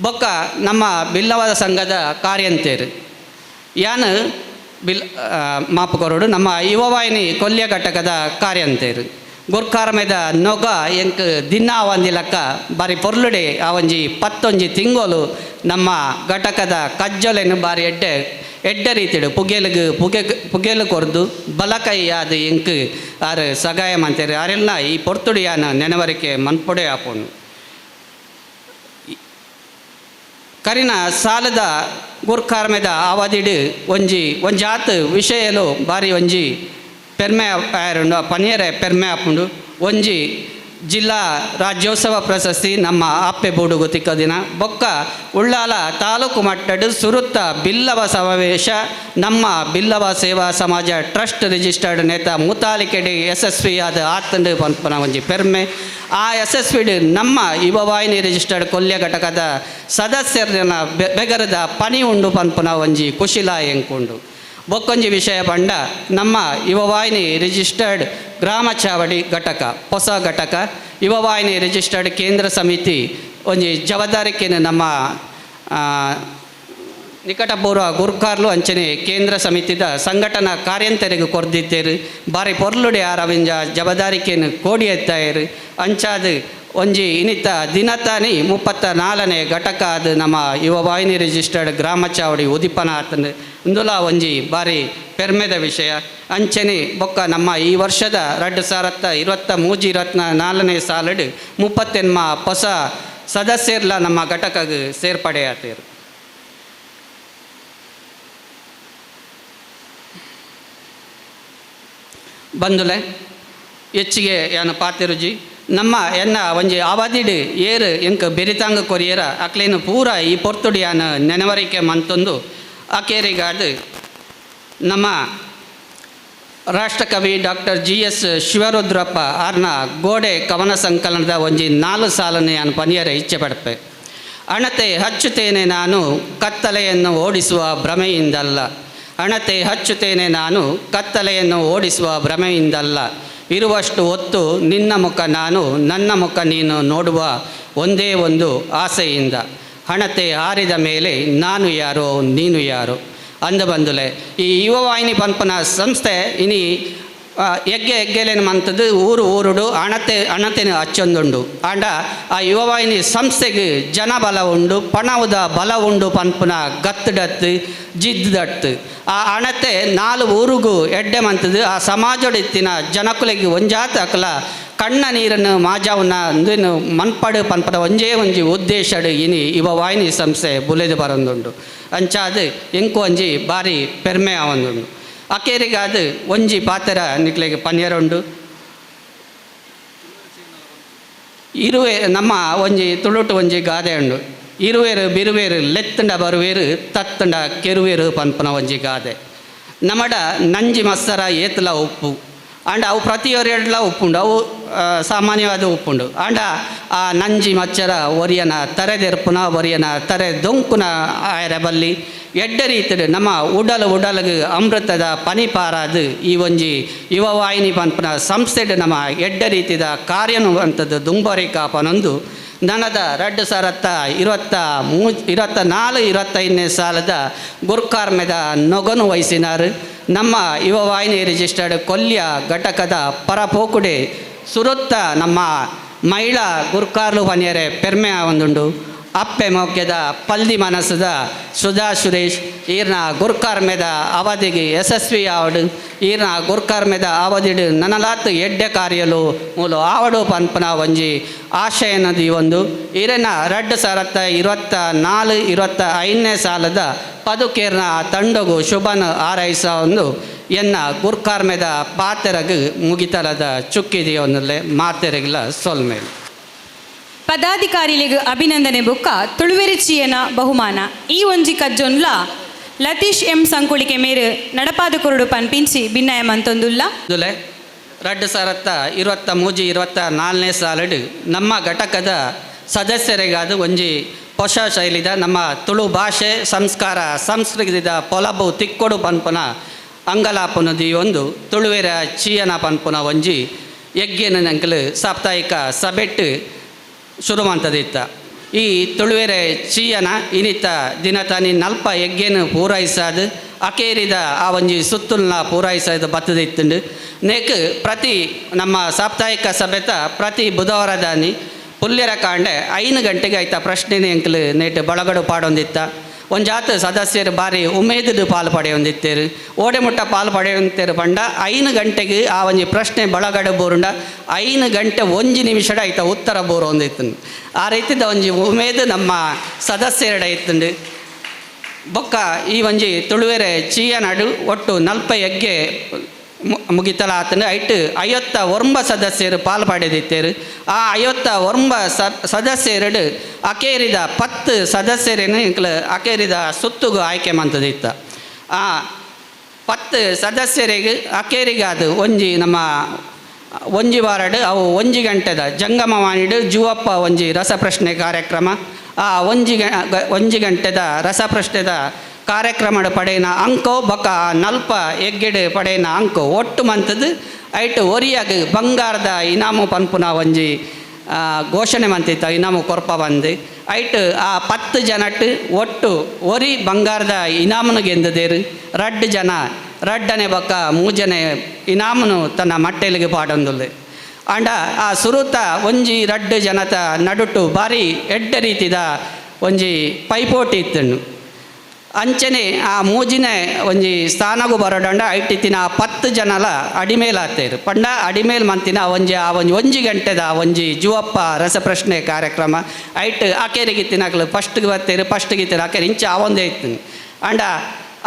ಬೊಕ್ಕ ನಮ್ಮ ಬಿಲ್ಲವ ಸಂಘದ ಕಾರ್ಯಂತೇರು ಯಾನು ಮಾಪು ಕೊರೋಡು ನಮ್ಮ ಯುವವಾಹಿನಿ ಕೊಲ್ಯ ಘಟಕದ ಕಾರ್ಯಂತೇರು ಗುರ್ಕಾರ್ಮೆದ ನೊಗ ಎಂಕ್ ದಿನ ಒಂಜಿ ಲೆಕ್ಕ ಬಾರಿ ಪೊರ್ಲುಡೆ ಆ ಒಂಜಿ 11 ತಿಂಗಳು ನಮ್ಮ ಘಟಕದ ಕಜ್ಜೊಲೆನು ಬಾರಿ ಎಡ್ಡೆ ರೀತಿಡು ಪುಗೆಲು ಕೊರ್ದು ಬಲಕೈ ಆದ ಎಂಕ್ ಆರು ಸಗಾಯ ಮಂತೇರು ಆರೆಲ್ಲ ಈ ಪೊರ್ತುಡಿಯಾನ ನೆನವರಿಕೆ ಮನ್ಪೊಡೆ ಆಪೋನು ಕರಿನ ಸಾಲದ ಗುರ್ಕಾರ್ಮೆದ ಅವಧಿಡು ಒಂಜಾತು ವಿಷಯಲು ಬಾರಿ ಒಂಜಿ ಪೆರ್ಮೆ ಆಯರುಂಡು ಪನಿಯರೆ ಪೆರ್ಮೆ ಆಪುಂಡು ಒಂಜಿ ಜಿಲ್ಲಾ ರಾಜ್ಯೋತ್ಸವ ಪ್ರಶಸ್ತಿ ನಮ್ಮ ಆಪ್ಪೆಬೂಡು ಗೊತ್ತಿಕ್ಕ ದಿನ ಬೊಕ್ಕ ಉಳ್ಳಾಲ ತಾಲೂಕು ಮಟ್ಟದ ಸುರುತ್ತ ಬಿಲ್ಲವ ಸಮಾವೇಶ ನಮ್ಮ ಬಿಲ್ಲವ ಸೇವಾ ಸಮಾಜ ಟ್ರಸ್ಟ್ ರಿಜಿಸ್ಟರ್ಡ್ ನೇತ ಮುತಾಲಿಕೆಡೆ ಯಶಸ್ವಿಯಾದ ಆತಂಡು ಪನ್ಪನ ಒಂಜಿ ಪೆರ್ಮೆ ಆ ಯಶಸ್ವಿಡು ನಮ್ಮ ಯುವವಾಹಿನಿ ರಿಜಿಸ್ಟರ್ಡ್ ಕೊಲ್ಯ ಘಟಕದ ಸದಸ್ಯರನ್ನ ಬೆಗರದ ಪನಿ ಉಂಡು ಪನ್ಪನ ಒಂಜಿ ಕುಶಿಲ ಎಂಕುಂಡು ಬೊಕ್ಕೊಂಜಿ ವಿಷಯ ಪಂಡ ನಮ್ಮ ಯುವವಾಹಿನಿ ರಿಜಿಸ್ಟರ್ಡ್ ಗ್ರಾಮ ಚಾವಡಿ ಘಟಕ ಹೊಸ ಘಟಕ ಯುವವಾಹಿನಿ ರಿಜಿಸ್ಟರ್ಡ್ ಕೇಂದ್ರ ಸಮಿತಿ ಒಂಜಿ ಜವಾಬ್ದಾರಿಕೆಯನ್ನು ನಮ್ಮ ನಿಕಟಪೂರ್ವ ಗುರ್ಕಾರ್ಲು ಅಂಚನೆ ಕೇಂದ್ರ ಸಮಿತಿದ ಸಂಘಟನಾ ಕಾರ್ಯಂತರಿಗೆ ಕೊರ್ದಿದ್ದೇರು ಬಾರಿ ಪೊರ್ಲುಡೆ ಆರವಿಂಜ ಜವಾಬ್ದಾರಿಕೆಯನ್ನು ಕೋಡಿ ಎತ್ತಾಯರು ಅಂಚಾದು ಒಂಜಿ ಇನಿತ ದಿನತಾನಿ 34ನೇ ಘಟಕ ಅದು ನಮ್ಮ ಯುವವಾಹಿನಿ ರಿಜಿಸ್ಟರ್ಡ್ ಗ್ರಾಮ ಚಾವಡಿ ಉದಿಪನ ಆತಂದು ಇಂದುಲ ಒಂಜಿ ಬಾರಿ ಪೆರ್ಮೆದ ವಿಷಯ ಅಂಚನೆ ಬೊಕ್ಕ ನಮ್ಮ ಈ ವರ್ಷದ 2023-24ನೇ ಸಾಲಡು 38 ಹೊಸ ಸದಸ್ಯರ್ಲ ನಮ್ಮ ಘಟಕಗೆ ಸೇರ್ಪಡೆಯಾತೇರು. ಬಂದುಲೆ ಹೆಚ್ಚಿಗೆ ಏನು ಪಾತಿರುಜಿ ನಮ್ಮ ಎನ್ನ ಒಂಜಿ ಅವಧಿಡ್ ಏರು ಎಂಕ್ ಬೆರಿತಾಂಗ ಕೊರಿಯರ ಅಕ್ಲೇನು ಪೂರ ಈ ಪೊರ್ತುಡಿಯಾನ ನೆನವರಿಕೆ ಮಂತೊಂದು ಅಕೇರಿಗಾದ ನಮ್ಮ ರಾಷ್ಟ್ರಕವಿ ಡಾಕ್ಟರ್ GS ಶಿವರುದ್ರಪ್ಪ ಆರ್ನ ಗೋಡೆ ಕವನ ಸಂಕಲನದ ಒಂಜಿ 4 ಸಾಲನೆ ನಾನು ಪನಿಯರ ಇಚ್ಛೆ ಪಡ್ಪೆ. ಅಣತೆ ಹಚ್ಚುತ್ತೇನೆ ನಾನು ಕತ್ತಲೆಯನ್ನು ಓಡಿಸುವ ಭ್ರಮೆಯಿಂದಲ್ಲ, ಅಣತೆ ಹಚ್ಚುತ್ತೇನೆ ನಾನು ಕತ್ತಲೆಯನ್ನು ಓಡಿಸುವ ಭ್ರಮೆಯಿಂದಲ್ಲ, ಇರುವಷ್ಟು ಹೊತ್ತು ನಿನ್ನ ಮುಖ ನಾನು ನನ್ನ ಮುಖ ನೀನು ನೋಡುವ ಒಂದೇ ಒಂದು ಆಸೆಯಿಂದ, ಹಣತೆ ಹಾರಿದ ಮೇಲೆ ನಾನು ಯಾರೋ ನೀನು ಯಾರೋ ಅಂದ ಬಂದುಲೆ. ಈ ಯುವವಾಹಿನಿ ಪಂಪನ ಸಂಸ್ಥೆ ಇನಿ ಎಗ್ಗೆಲೇನು ಮಂತದ್ದು ಊರು ಊರುಡು ಅಣತೆನ ಹಚ್ಚೊಂದುಂಡು ಆಂಡ ಆ ಯುವವಾಹಿನಿ ಸಂಸ್ಥೆಗೆ ಜನ ಬಲ ಉಂಡು ಪಣವುದ ಬಲ ಉಂಡು ಪಂಪನ ಗತ್ತಡತ್ತು ಜಿದ್ದಟ್ಟು ಆ ಅಣತೆ 4 ಊರಿಗೂ ಎಡ್ಡೆ ಮಂತದ್ದು ಆ ಸಮಾಜಡಿತ್ತಿನ ಜನಕುಲೆಗೆ ಒಂಜಾತ ಅಕಲ ಕಣ್ಣ ನೀರನ್ನು ಮಾಜಾವನ್ನ ಅಂದೇನು ಮನ್ಪಡು ಪನ್ಪದ ಒಂಜಿ ಉದ್ದೇಶಡು ಇನಿ ಯುವವಾಹಿನಿ ಸಂಸ್ಥೆ ಬುಲೆದು ಬರೊಂದುಂಡು. ಅಂಚಾದು ಎಂಕು ಒಂಜಿ ಬಾರಿ ಪೆರ್ಮೆ ಆವೊಂದುಂಡು. ಅಕೇರಿಗಾದ ಒಂಜಿ ಪಾತ್ರ ನಿಕ್ಲೆಗೆ ಪನ್ಯರುಂಡು. ಇರುವೆ ನಮ್ಮ ಒಂಜಿ ತುಳುಟು ಒಂಜಿ ಗಾದೆ ಉಂಡು, ಇರುವೇರು ಬಿರುವೇರು ಲೆತ್ತಂಡ ಬರುವೇರು ತತ್ತಂಡ ಕೆರುವೇರು ಪನ್ಪನ ಒಂಜಿ ಗಾದೆ. ನಮ್ಮಡ ನಂಜಿ ಮಸ್ಸರ ಏತಲ ಉಪ್ಪು ಆಂಡ ಅವು ಪ್ರತಿಯೊರೆಡ್ಲ ಉಪ್ಪುಂಡು, ಅವು ಸಾಮಾನ್ಯವಾದ ಉಪ್ಪುಂಡು ಆಂಡ ಆ ನಂಜಿ ಮಚ್ಚರ ಒರಿಯನ ತರೆದೆರ್ಪುನ ಒರಿಯನ ತರೆ ದೊಂಕುನ ಆಯರ ಬಲ್ಲಿ ಎಡ್ಡ ರೀತಿಡು ನಮ್ಮ ಉಡಲ್ಗೆ ಅಮೃತದ ಪನಿಪಾರಾದು ಈ ಒಂಜಿ ಯುವವಾಹಿನಿ ಪನ್ಪನ ಸಂಸ್ಥೆಡು ನಮ್ಮ ಎಡ್ಡ ರೀತಿದ ಕಾರ್ಯನು ಅಂತದ್ದು ದುಂಬರಿ ಕಾಪನೊಂದು ನನದ 2024-25ನೇ ಸಾಲದ ಗುರ್ಕಾರ್ಮೆದ ನೊಗನು ವಹಿಸಿನಾರು ನಮ್ಮ ಯುವವಾಹಿನಿ ರಿಜಿಸ್ಟರ್ಡ್ ಕೊಲ್ಯ ಘಟಕದ ಪರಪೋಕುಡೆ ಸುರುತ್ತ ನಮ್ಮ ಮಹಿಳಾ ಗುರ್ಕಾರ್ಲು ಪನಿಯರೆ ಪೆರ್ಮೆ ಒಂದುಂಡು. ಅಪ್ಪೆ ಮೌಕ್ಯದ ಪಲ್ದಿ ಮನಸ್ಸದ ಸುಧಾ ಸುರೇಶ್ ಈರ್ನ ಗುರ್ಕಾರ್ಮೆದ ಅವಧಿಗೆ ಯಶಸ್ವಿ ಆವಡು, ಈರ್ನ ಗುರ್ಕಾರ್ಮೆದ ಅವಧಿಡು ನನಲಾತ್ ಎಡ್ಡೆ ಕಾರ್ಯಲು ಮೂಲು ಆವಡು ಪನ್ಪನ ಒಂಜಿ ಆಶಯ ನದಿ ಒಂದು ಈರನ 2024-25ನೇ ಸಾಲದ ಪದುಕೇರ್ನ ತಂಡಗು ಶುಭನ ಆರೈಸ ಒಂದು ಎನ್ನ ಗುರ್ಕಾರ್ಮೆದ ಪಾತೆರಗು ಮುಗಿತಲದ ಚುಕ್ಕಿದೆಯ ಒಂದಲ್ಲೇ ಮಾತೆರಗಿಲ ಸೊಲ್ಮೇಲೆ ಪದಾಧಿಕಾರಿಗಳಿಗೆ ಅಭಿನಂದನೆ ಬೊಕ್ಕ ತುಳುವೆರಿಚಿಯನ ಬಹುಮಾನ ಈ ಒಂಜಿ ಕಜ್ಜೊನ್ಲ ಲತೀಶ್ ಎಂ ಸಂಕುಳಿಕೆ ಮೇರು ನಡಪಾದ ಕೊರಡು ಪನ್ಪಿಂಚಿ ಭಿನ್ನಯ ಮಂತೊಂದುಲ್ಲ. 2023-24ನೇ ಸಾಲಡು ನಮ್ಮ ಘಟಕದ ಸದಸ್ಯರಿಗಾದ ಒಂಜಿ ಹೊಸ ಶೈಲಿದ ನಮ್ಮ ತುಳು ಭಾಷೆ ಸಂಸ್ಕಾರ ಸಂಸ್ಕೃತಿದ ಪೊಲಬು ತಿಕ್ಕೊಡು ಪನ್ಪನ ಅಂಗಲಾಪನದಿ ಒಂದು ತುಳುವೆರ ಚೀಯನ ಪನ್ಪನ ಒಂಜಿ ಯಜ್ಞನ ನಂಕಲು ಸಾಪ್ತಾಹಿಕ ಸಭೆಟ್ಟು ಶುರು ಮಂತದಿತ್ತ. ಈ ತುಳುವೆರೆ ಚೀಯನ ಇನಿತ ದಿನತಾನಿ ನಲ್ಪ ಯಜ್ಞನ ಪೂರೈಸಾದು ಅಕೇರಿದ ಆ ಒಂಜಿ ಸುತ್ತುಲ್ನ ಪೂರೈಸೋದು ಬತ್ತದಿತ್ತುಂಡು. ನೇಕ್ ಪ್ರತಿ ನಮ್ಮ ಸಾಪ್ತಾಹಿಕ ಸಭೆತ ಪ್ರತಿ ಬುಧವಾರದಾನಿ ಪುಲ್ಯರ ಕಾಂಡೆ 5 ಗಂಟೆಗೆ ಆಯ್ತಾ ಪ್ರಶ್ನೆನೇ ಎಂಕಲು ನೇಟ್ ಬಳಗಡು ಪಾಡೊಂದಿತ್ತ. ಒಂಜಾತು ಸದಸ್ಯರು ಬಾರಿ ಉಮೇದು ಪಾಲು ಪಡೆಯೊಂದಿತ್ತೇರು ಓಡೆ ಮುಟ್ಟ ಪಾಲು ಪಡೆಯೊಂದಿತ್ತೇರು ಪಂಡ 5 ಗಂಟೆಗೆ ಆ ಒಂಜಿ ಪ್ರಶ್ನೆ ಬಳಗಡು ಬೋರುಂಡ 5 ಗಂಟೆ 1 ನಿಮಿಷಡ ಆಯ್ತಾ ಉತ್ತರ ಬೋರು ಒಂದಿತ್ತು. ಆ ರೀತಿದ ಒಂಜಿ ಉಮೇದು ನಮ್ಮ ಸದಸ್ಯರಡ ಇತ್ತುಂಡು. ಬೊಕ್ಕ ಈ ಒಂಜಿ ತುಳುವೆರೆ ಚೀಯ ನಡು ಒಟ್ಟು 40 ಯಗ್ಗೆ ಮುಗಿತಲ ಆತಂಡು ಐಟ್ 59 ಸದಸ್ಯರು ಪಾಲು ಪಡೆದಿತ್ತೇರು. ಆ 59 ಸದಸ್ಯರಡು ಅಕೇರಿದ 10 ಸದಸ್ಯರೇನು ಅಕೇರಿದ ಸುತ್ತುಗು ಆಯ್ಕೆ ಮಂತದಿತ್ತ. ಆ 10 ಸದಸ್ಯರಿಗೆ ಅಕೇರಿಗಾದ ಒಂಜಿ ನಮ್ಮ ಒಂಜಿ ವಾರಡು ಅವು 1 ಗಂಟೆದ ಜಂಗಮವಾಣಿಡು ಜುವಪ್ಪ ಒಂಜಿ ರಸಪ್ರಶ್ನೆ ಕಾರ್ಯಕ್ರಮ. ಆ 1 ಗಂಟೆದ ರಸಪ್ರಶ್ನೆದ ಕಾರ್ಯಕ್ರಮದ ಪಡೆಯಿನ ಅಂಕೋ ಬೊಕ್ಕ 40 ಎಗ್ಗೆಡು ಪಡೆಯಿನ ಅಂಕೋ ಒಟ್ಟು ಮಂತದ್ದು ಐಟು ಒರಿಯಾಗ ಬಂಗಾರದ ಇನಾಮು ಪನ್ಪುನ ಒಂಜಿ ಘೋಷಣೆ ಮಂತಿತ್ತ ಇನಾಮು ಕೊರ್ಪ ಬಂದು ಐಟು ಆ 10 ಜನಟ್ಟು ಒಟ್ಟು ಒರಿ ಬಂಗಾರದ ಇನಾಮನು ಗೆಂದದೇರು 2 ಜನ ರಡ್ಡನೆ ಬೊಕ್ಕ 3 ಜನ ಇನಾಮನು ತನ್ನ ಮಟ್ಟೆಲಿಗೆ ಪಾಡೊಂದುಲ್ಲೆ. ಅಂಡ ಆ ಸುರುತ ಒಂಜಿ 2 ಜನತ ನಡುಟು ಬಾರಿ ಎಡ್ಡ ರೀತಿದ ಒಂಜಿ ಪೈಪೋಟಿ ಇತ್ತನು. ಅಂಚನೆ ಆ ಮೂಜಿನೆ ಒಂಜಿ ಸ್ಥಾನಗು ಬರೋಡಂಡ ಐಟಿತ್ತಿನ 10 ಜನಲ ಅಡಿಮೇಲ್ ಆತೇರು ಪಂಡ ಅಡಿಮೇಲ್ ಮಂತಿನ ಒಂಜಿ ಗಂಟೆದ ಒಂಜಿ ಜುವಪ್ಪ ರಸಪ್ರಶ್ನೆ ಕಾರ್ಯಕ್ರಮ ಐಟ್ ಅಕೇರಿಗಿತ್ತಿನಕ್ಲು ಫಸ್ಟ್ಗೆ ಬರ್ತೇರು ಫಸ್ಟ್ಗೆ ಇತ್ತಿನ ಅಕೇರಿ ಇಂಚ ಅವೊಂದೇ ಇತ್ತು ಅಂಡ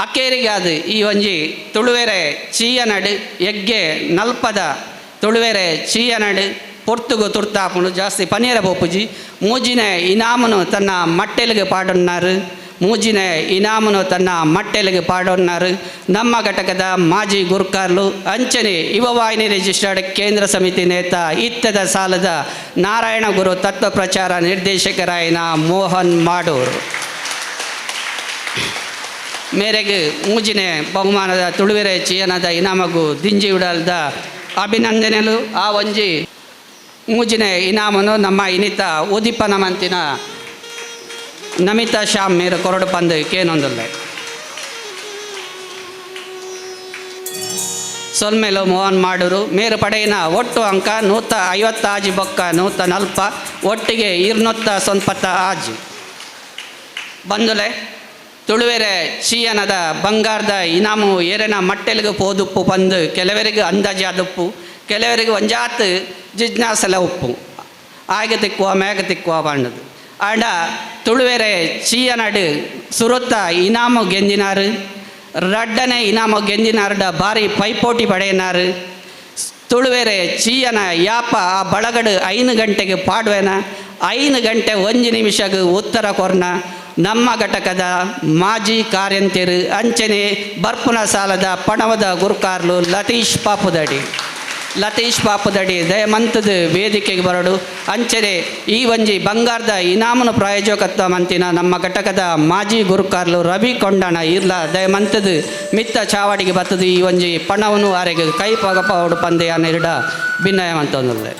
ಅಕೇರಿಗೆ ಅದು ಈ ಒಂಜಿ ತುಳುವೆರೆ ಚೀಯನಡು ಎಗ್ಗೆ ನಲ್ಪದ ತುಳುವೆರೆ ಚೀಯನಡು ಪೊರ್ತುಗು ತುರ್ತಾಪುಂಡು ಜಾಸ್ತಿ ಪನೀರ ಪೋಪುಜಿ ಮೂಜಿನೆ ಇನಾಮನು ತನ್ನ ಮಟ್ಟೆಲಿಗೆ ಪಾಡೊನ್ನಾರು ಮೂಜಿನೆ ಇನಾಮನು ತನ್ನ ಮಟ್ಟೆಲಿಗೆ ಪಾಡೊನ್ನಾರು ನಮ್ಮ ಘಟಕದ ಮಾಜಿ ಗುರುಕಾರ್ಲು ಅಂಚನೆ ಯುವವಾಹಿನಿ ರಿಜಿಸ್ಟರ್ಡ್ ಕೇಂದ್ರ ಸಮಿತಿ ನೇತ ಇತ್ತದ ಸಾಲದ ನಾರಾಯಣ ಗುರು ತತ್ವ ಪ್ರಚಾರ ನಿರ್ದೇಶಕರಾಯಿನ ಮೋಹನ್ ಮಾಡೂರು ಮೇರೆಗೆ ಮೂಜಿನೆ ಬಹುಮಾನದ ತುಳುವೆರೆ ಚೀಯನದ ಇನಾಮಗು ದಿಂಜಿ ಉಡಲ್ದ ಅಭಿನಂದನೆಲು ಆ ಒಂಜಿ ಮೂಜಿನೆ ಇನಾಮನು ನಮ್ಮ ಇನಿತ ಉದಿಪನ ಮಂತಿನ ನಮಿತಾ ಶ್ಯಾಮ್ ಮೇರು ಕೊರಡು ಪಂದು ಕೇನೊಂದುಲ್ಲೆ ಸೊಲ್ಮೆಲು ಮೋಹನ್ ಮಾಡೂರು ಮೇರು ಪಡೆಯಿನ ಒಟ್ಟು ಅಂಕ 150 ಆಜಿ ಬೊಕ್ಕ 140 ಒಟ್ಟಿಗೆ 290 ಆಜಿ ಬಂದುಲೆ ತುಳುವೆರೆ ಚೀಯನದ ಬಂಗಾರದ ಇನಾಮು ಏರೆನ ಮಟ್ಟೆಲಿಗೆ ಪೋದುಪ್ಪು ಪಂದು ಕೆಲವರಿಗೆ ಅಂದಾಜು ಅದುಪ್ಪು ಕೆಲವರಿಗೆ ಒಂಜಾತು ಜಿಜ್ಞಾಸಲ ಉಪ್ಪು ಆಗೆ ತಿಕ್ಕುವ ಮೇಗ ತಿಕ್ಕುವ ಬಣ್ಣದು ಆಂಡ ತುಳುವೆರೆ ಚೀಯನಡು ಸುರುತ್ತ ಇನಾಮು ಗೆಂದಿನಾರು ರಡ್ಡನೆ ಇನಾಮು ಗೆಂದಿನಾರ್ಡ ಬಾರಿ ಪೈಪೋಟಿ ಪಡೆಯನಾರು ತುಳುವೆರೆ ಚೀಯನ ಯಾಪ ಆ ಬಳಗಡು 5 ಗಂಟೆಗೆ ಪಾಡುವೆನ 5 ಗಂಟೆ 1 ನಿಮಿಷಗೆ ಉತ್ತರ ಕೊರ್ನ ನಮ್ಮ ಘಟಕದ ಮಾಜಿ ಕಾರ್ಯಂತಿರು ಅಂಚನೆ ಬರ್ಪುನ ಸಾಲದ ಪಣವದ ಗುರುಕಾರ್ಲು ಲತೀಶ್ ಪಾಪುದಡಿ ದಯಮಂತದ ವೇದಿಕೆಗೆ ಬರಡು ಅಂಚನೆ ಈ ಒಂಜಿ ಬಂಗಾರದ ಇನಾಮನ ಪ್ರಾಯೋಜಕತ್ವ ಮಂತಿನ ನಮ್ಮ ಘಟಕದ ಮಾಜಿ ಗುರುಕಾರ್ಲು ರವಿ ಕೊಂಡಣ ಇರ್ಲ ದಯಮಂತದ ಮಿತ್ತ ಚಾವಡಿಗೆ ಬರ್ತದೆ ಈ ಒಂಜಿ ಪಣವನು ಆರೆಗೆ ಕೈ ಪಗಪಡು ಪಂದೆಯ ನೆರಡ ಭಿನ್ನಯವಂತೊಂದುಲ್ಲೆ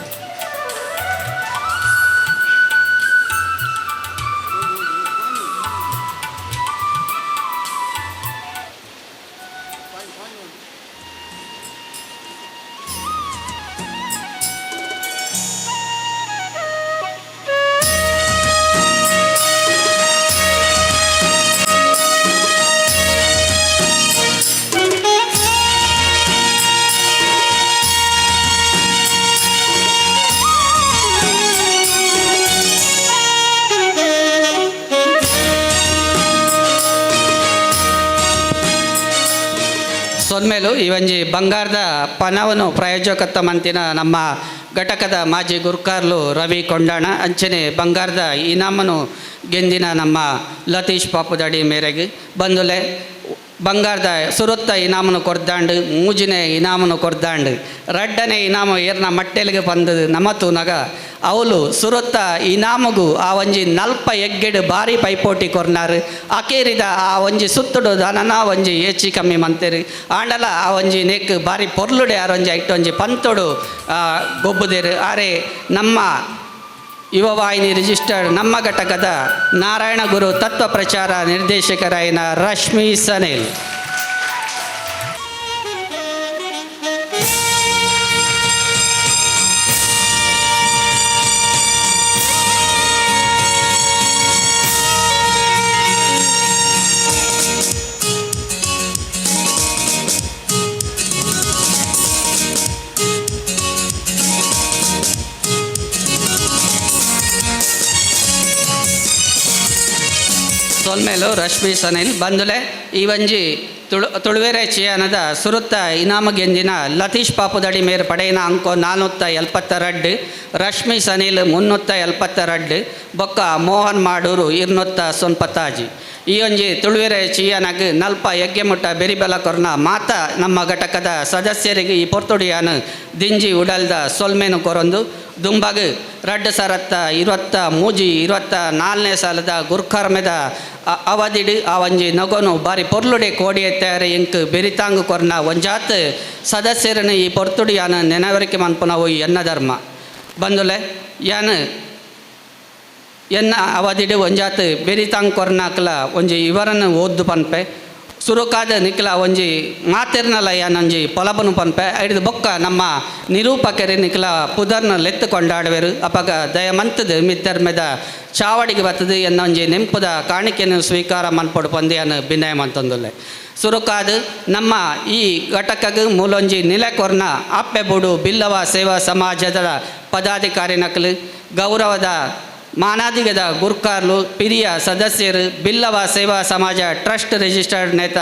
ಸೊನ್ಮೇಲು ಈ ಒಂಜಿ ಬಂಗಾರದ ಪಣವನ್ನು ಪ್ರಾಯೋಜಕತ್ವ ಮಂತಿನ ನಮ್ಮ ಘಟಕದ ಮಾಜಿ ಗುರುಕಾರ್ಲು ರವಿ ಕೊಂಡಾಣ ಅಂಚನೆ ಬಂಗಾರದ ಇನಾಮನು ಗೆಂದಿನ ನಮ್ಮ ಲತೀಶ್ ಪಾಪುದಡಿ ಮೇರೆಗೆ ಬಂದುಲೆ ಬಂಗಾರದ ಸುರುತ್ತ ಇನಾಮನು ಕೊರ್ದಾಂಡು ಮೂಜಿನೆ ಇನಾಮನು ಕೊರ್ದಾಂಡು ರಡ್ಡನೆ ಇನಾಮು ಏರ್ನ ಮಟ್ಟೆಲಿಗೆ ಬಂದದು ನಮತು ನಗ ಅವಳು ಸುರುತ್ತ ಇನಾಮಗು ಆ ಒಂಜಿ 40 ಎಗ್ಗೆಡು ಬಾರಿ ಪೈಪೋಟಿ ಕೊರ್ನಾರು ಅಕೇರಿದ ಆ ಒಂಜಿ ಸುತ್ತುಡು ದನನ ಒಂಜಿ ಏಚಿ ಕಮ್ಮಿ ಮಂತೇರಿ ಆಂಡಲ ಆ ಒಂಜಿ ನೆಕ್ ಬಾರಿ ಪೊರ್ಲುಡೆ ಆರೊಂಜಿ ಐಟೊಂಜಿ ಪಂತೋಡು ಗೊಬ್ಬುದೇರು ಆರೆ ನಮ್ಮ ಯುವವಾಹಿನಿ ರಿಜಿಸ್ಟರ್ಡ್ ನಮ್ಮ ಘಟಕದ ನಾರಾಯಣ ಗುರು ತತ್ವ ಪ್ರಚಾರ ನಿರ್ದೇಶಕರಾಯಿನ ರಶ್ಮಿ ಸನೇಲ್ ಸೊಲ್ಮೇಲು ರಶ್ಮಿ ಸನಿಲ್ ಬಂದುಲೆ ಈ ಒಂಜಿ ತುಳುವೆರೆ ಚೀಯನದ ಸುರುತ್ತ ಇನಾಮ ಗೆಂದಿನ ಲತೀಶ್ ಪಾಪುದಡಿ ಮೇರು ಪಡೆಯಿನ ಅಂಕೋ 472 ರಶ್ಮಿ ಸನಿಲ್ 372 ಬೊಕ್ಕ ಮೋಹನ್ ಮಾಡೂರು 290 ಈ ಒಂಜಿ ತುಳುವೆರೆ ಚೀಯನಗ್ ನಲ್ಪ ಎಗ್ಗೆ ಮುಟ್ಟ ಬೆರಿಬೆಲ ಕೊರ್ನ ಮಾತ ನಮ್ಮ ಘಟಕದ ಸದಸ್ಯರಿಗೆ ಈ ಪೊರ್ತುಡಿಯಾನು ದಿಂಜಿ ಉಡಲ್ದ ಸೊಲ್ಮೆನು ಕೊರೊಂದು ದುಂಬಗ್ 2023-24 ಸಾಲದ ಗುರ್ಕರ್ಮೆದ ಅವಧಿಡು ಆ ಒಂಜಿ ನಗೋನು ಬಾರಿ ಪೊರ್ಲುಡೆ ಕೋಡಿ ಎತ್ತಾರೆ ಇಂಕ್ ಬೆರಿತಾಂಗು ಕೊರ್ನ ಒಂಜಾತ್ ಸದಸ್ಯರನ್ನು ಈ ಪೊರ್ತುಡು ಯಾನು ನೆನವರಿಕೆ ಮನ್ಪುನವು ಎನ್ನ ಧರ್ಮ ಬಂದುಲೆ ಯಾನು ಎನ್ನ ಅವಧಿಡು ಒಂಜಾತ್ ಬೆರಿತಾಂಗ್ ಕೊರ್ನಾಕ್ಲ ಒಂಜಿ ಇವರನ್ನು ಓದ್ದು ಪನ್ಪೆ ಸುರುಕಾದ ನಿಖಲ ಒಂಜಿ ಮಾತಿರ್ನಲ ಯಾನೊಂಜಿ ಪೊಲಬನು ಪನ್ಪೆ ಹಿಡಿದು ಬೊಕ್ಕ ನಮ್ಮ ನಿರೂಪಕರಿ ನಿಖಲ ಪುದರ್ನ ಲೆತ್ತು ಕೊಂಡಾಡುವೆರು ಅಪಗ ದಯಮಂತದ ಮಿತ್ತರ್ಮೆದ ಚಾವಡಿಗೆ ಬರ್ತದೆ ಎನ್ನೊಂಜಿ ನೆಂಪುದ ಕಾಣಿಕೆಯನ್ನು ಸ್ವೀಕಾರ ಮನ್ಪೊಡು ಪಂದ್ಯನ ಭಿನ್ನಯ ಮಂತೊಂದುಲ್ಲೆ ಸುರುಕಾದ ನಮ್ಮ ಈ ಘಟಕಗ ಮೂಲೊಂಜಿ ನಿಲೆಕೊರ್ನ ಅಪ್ಪೆಬುಡು ಬಿಲ್ಲವ ಸೇವಾ ಸಮಾಜದ ಪದಾಧಿಕಾರಿ ನಕಲು ಗೌರವದ ಮಾನಾದಿಗದ ಗುರ್ಕಾರ್ಲು ಪಿರಿಯ ಸದಸ್ಯರು ಬಿಲ್ಲವ ಸೇವಾ ಸಮಾಜ ಟ್ರಸ್ಟ್ ರಿಜಿಸ್ಟರ್ಡ್ ನೇತ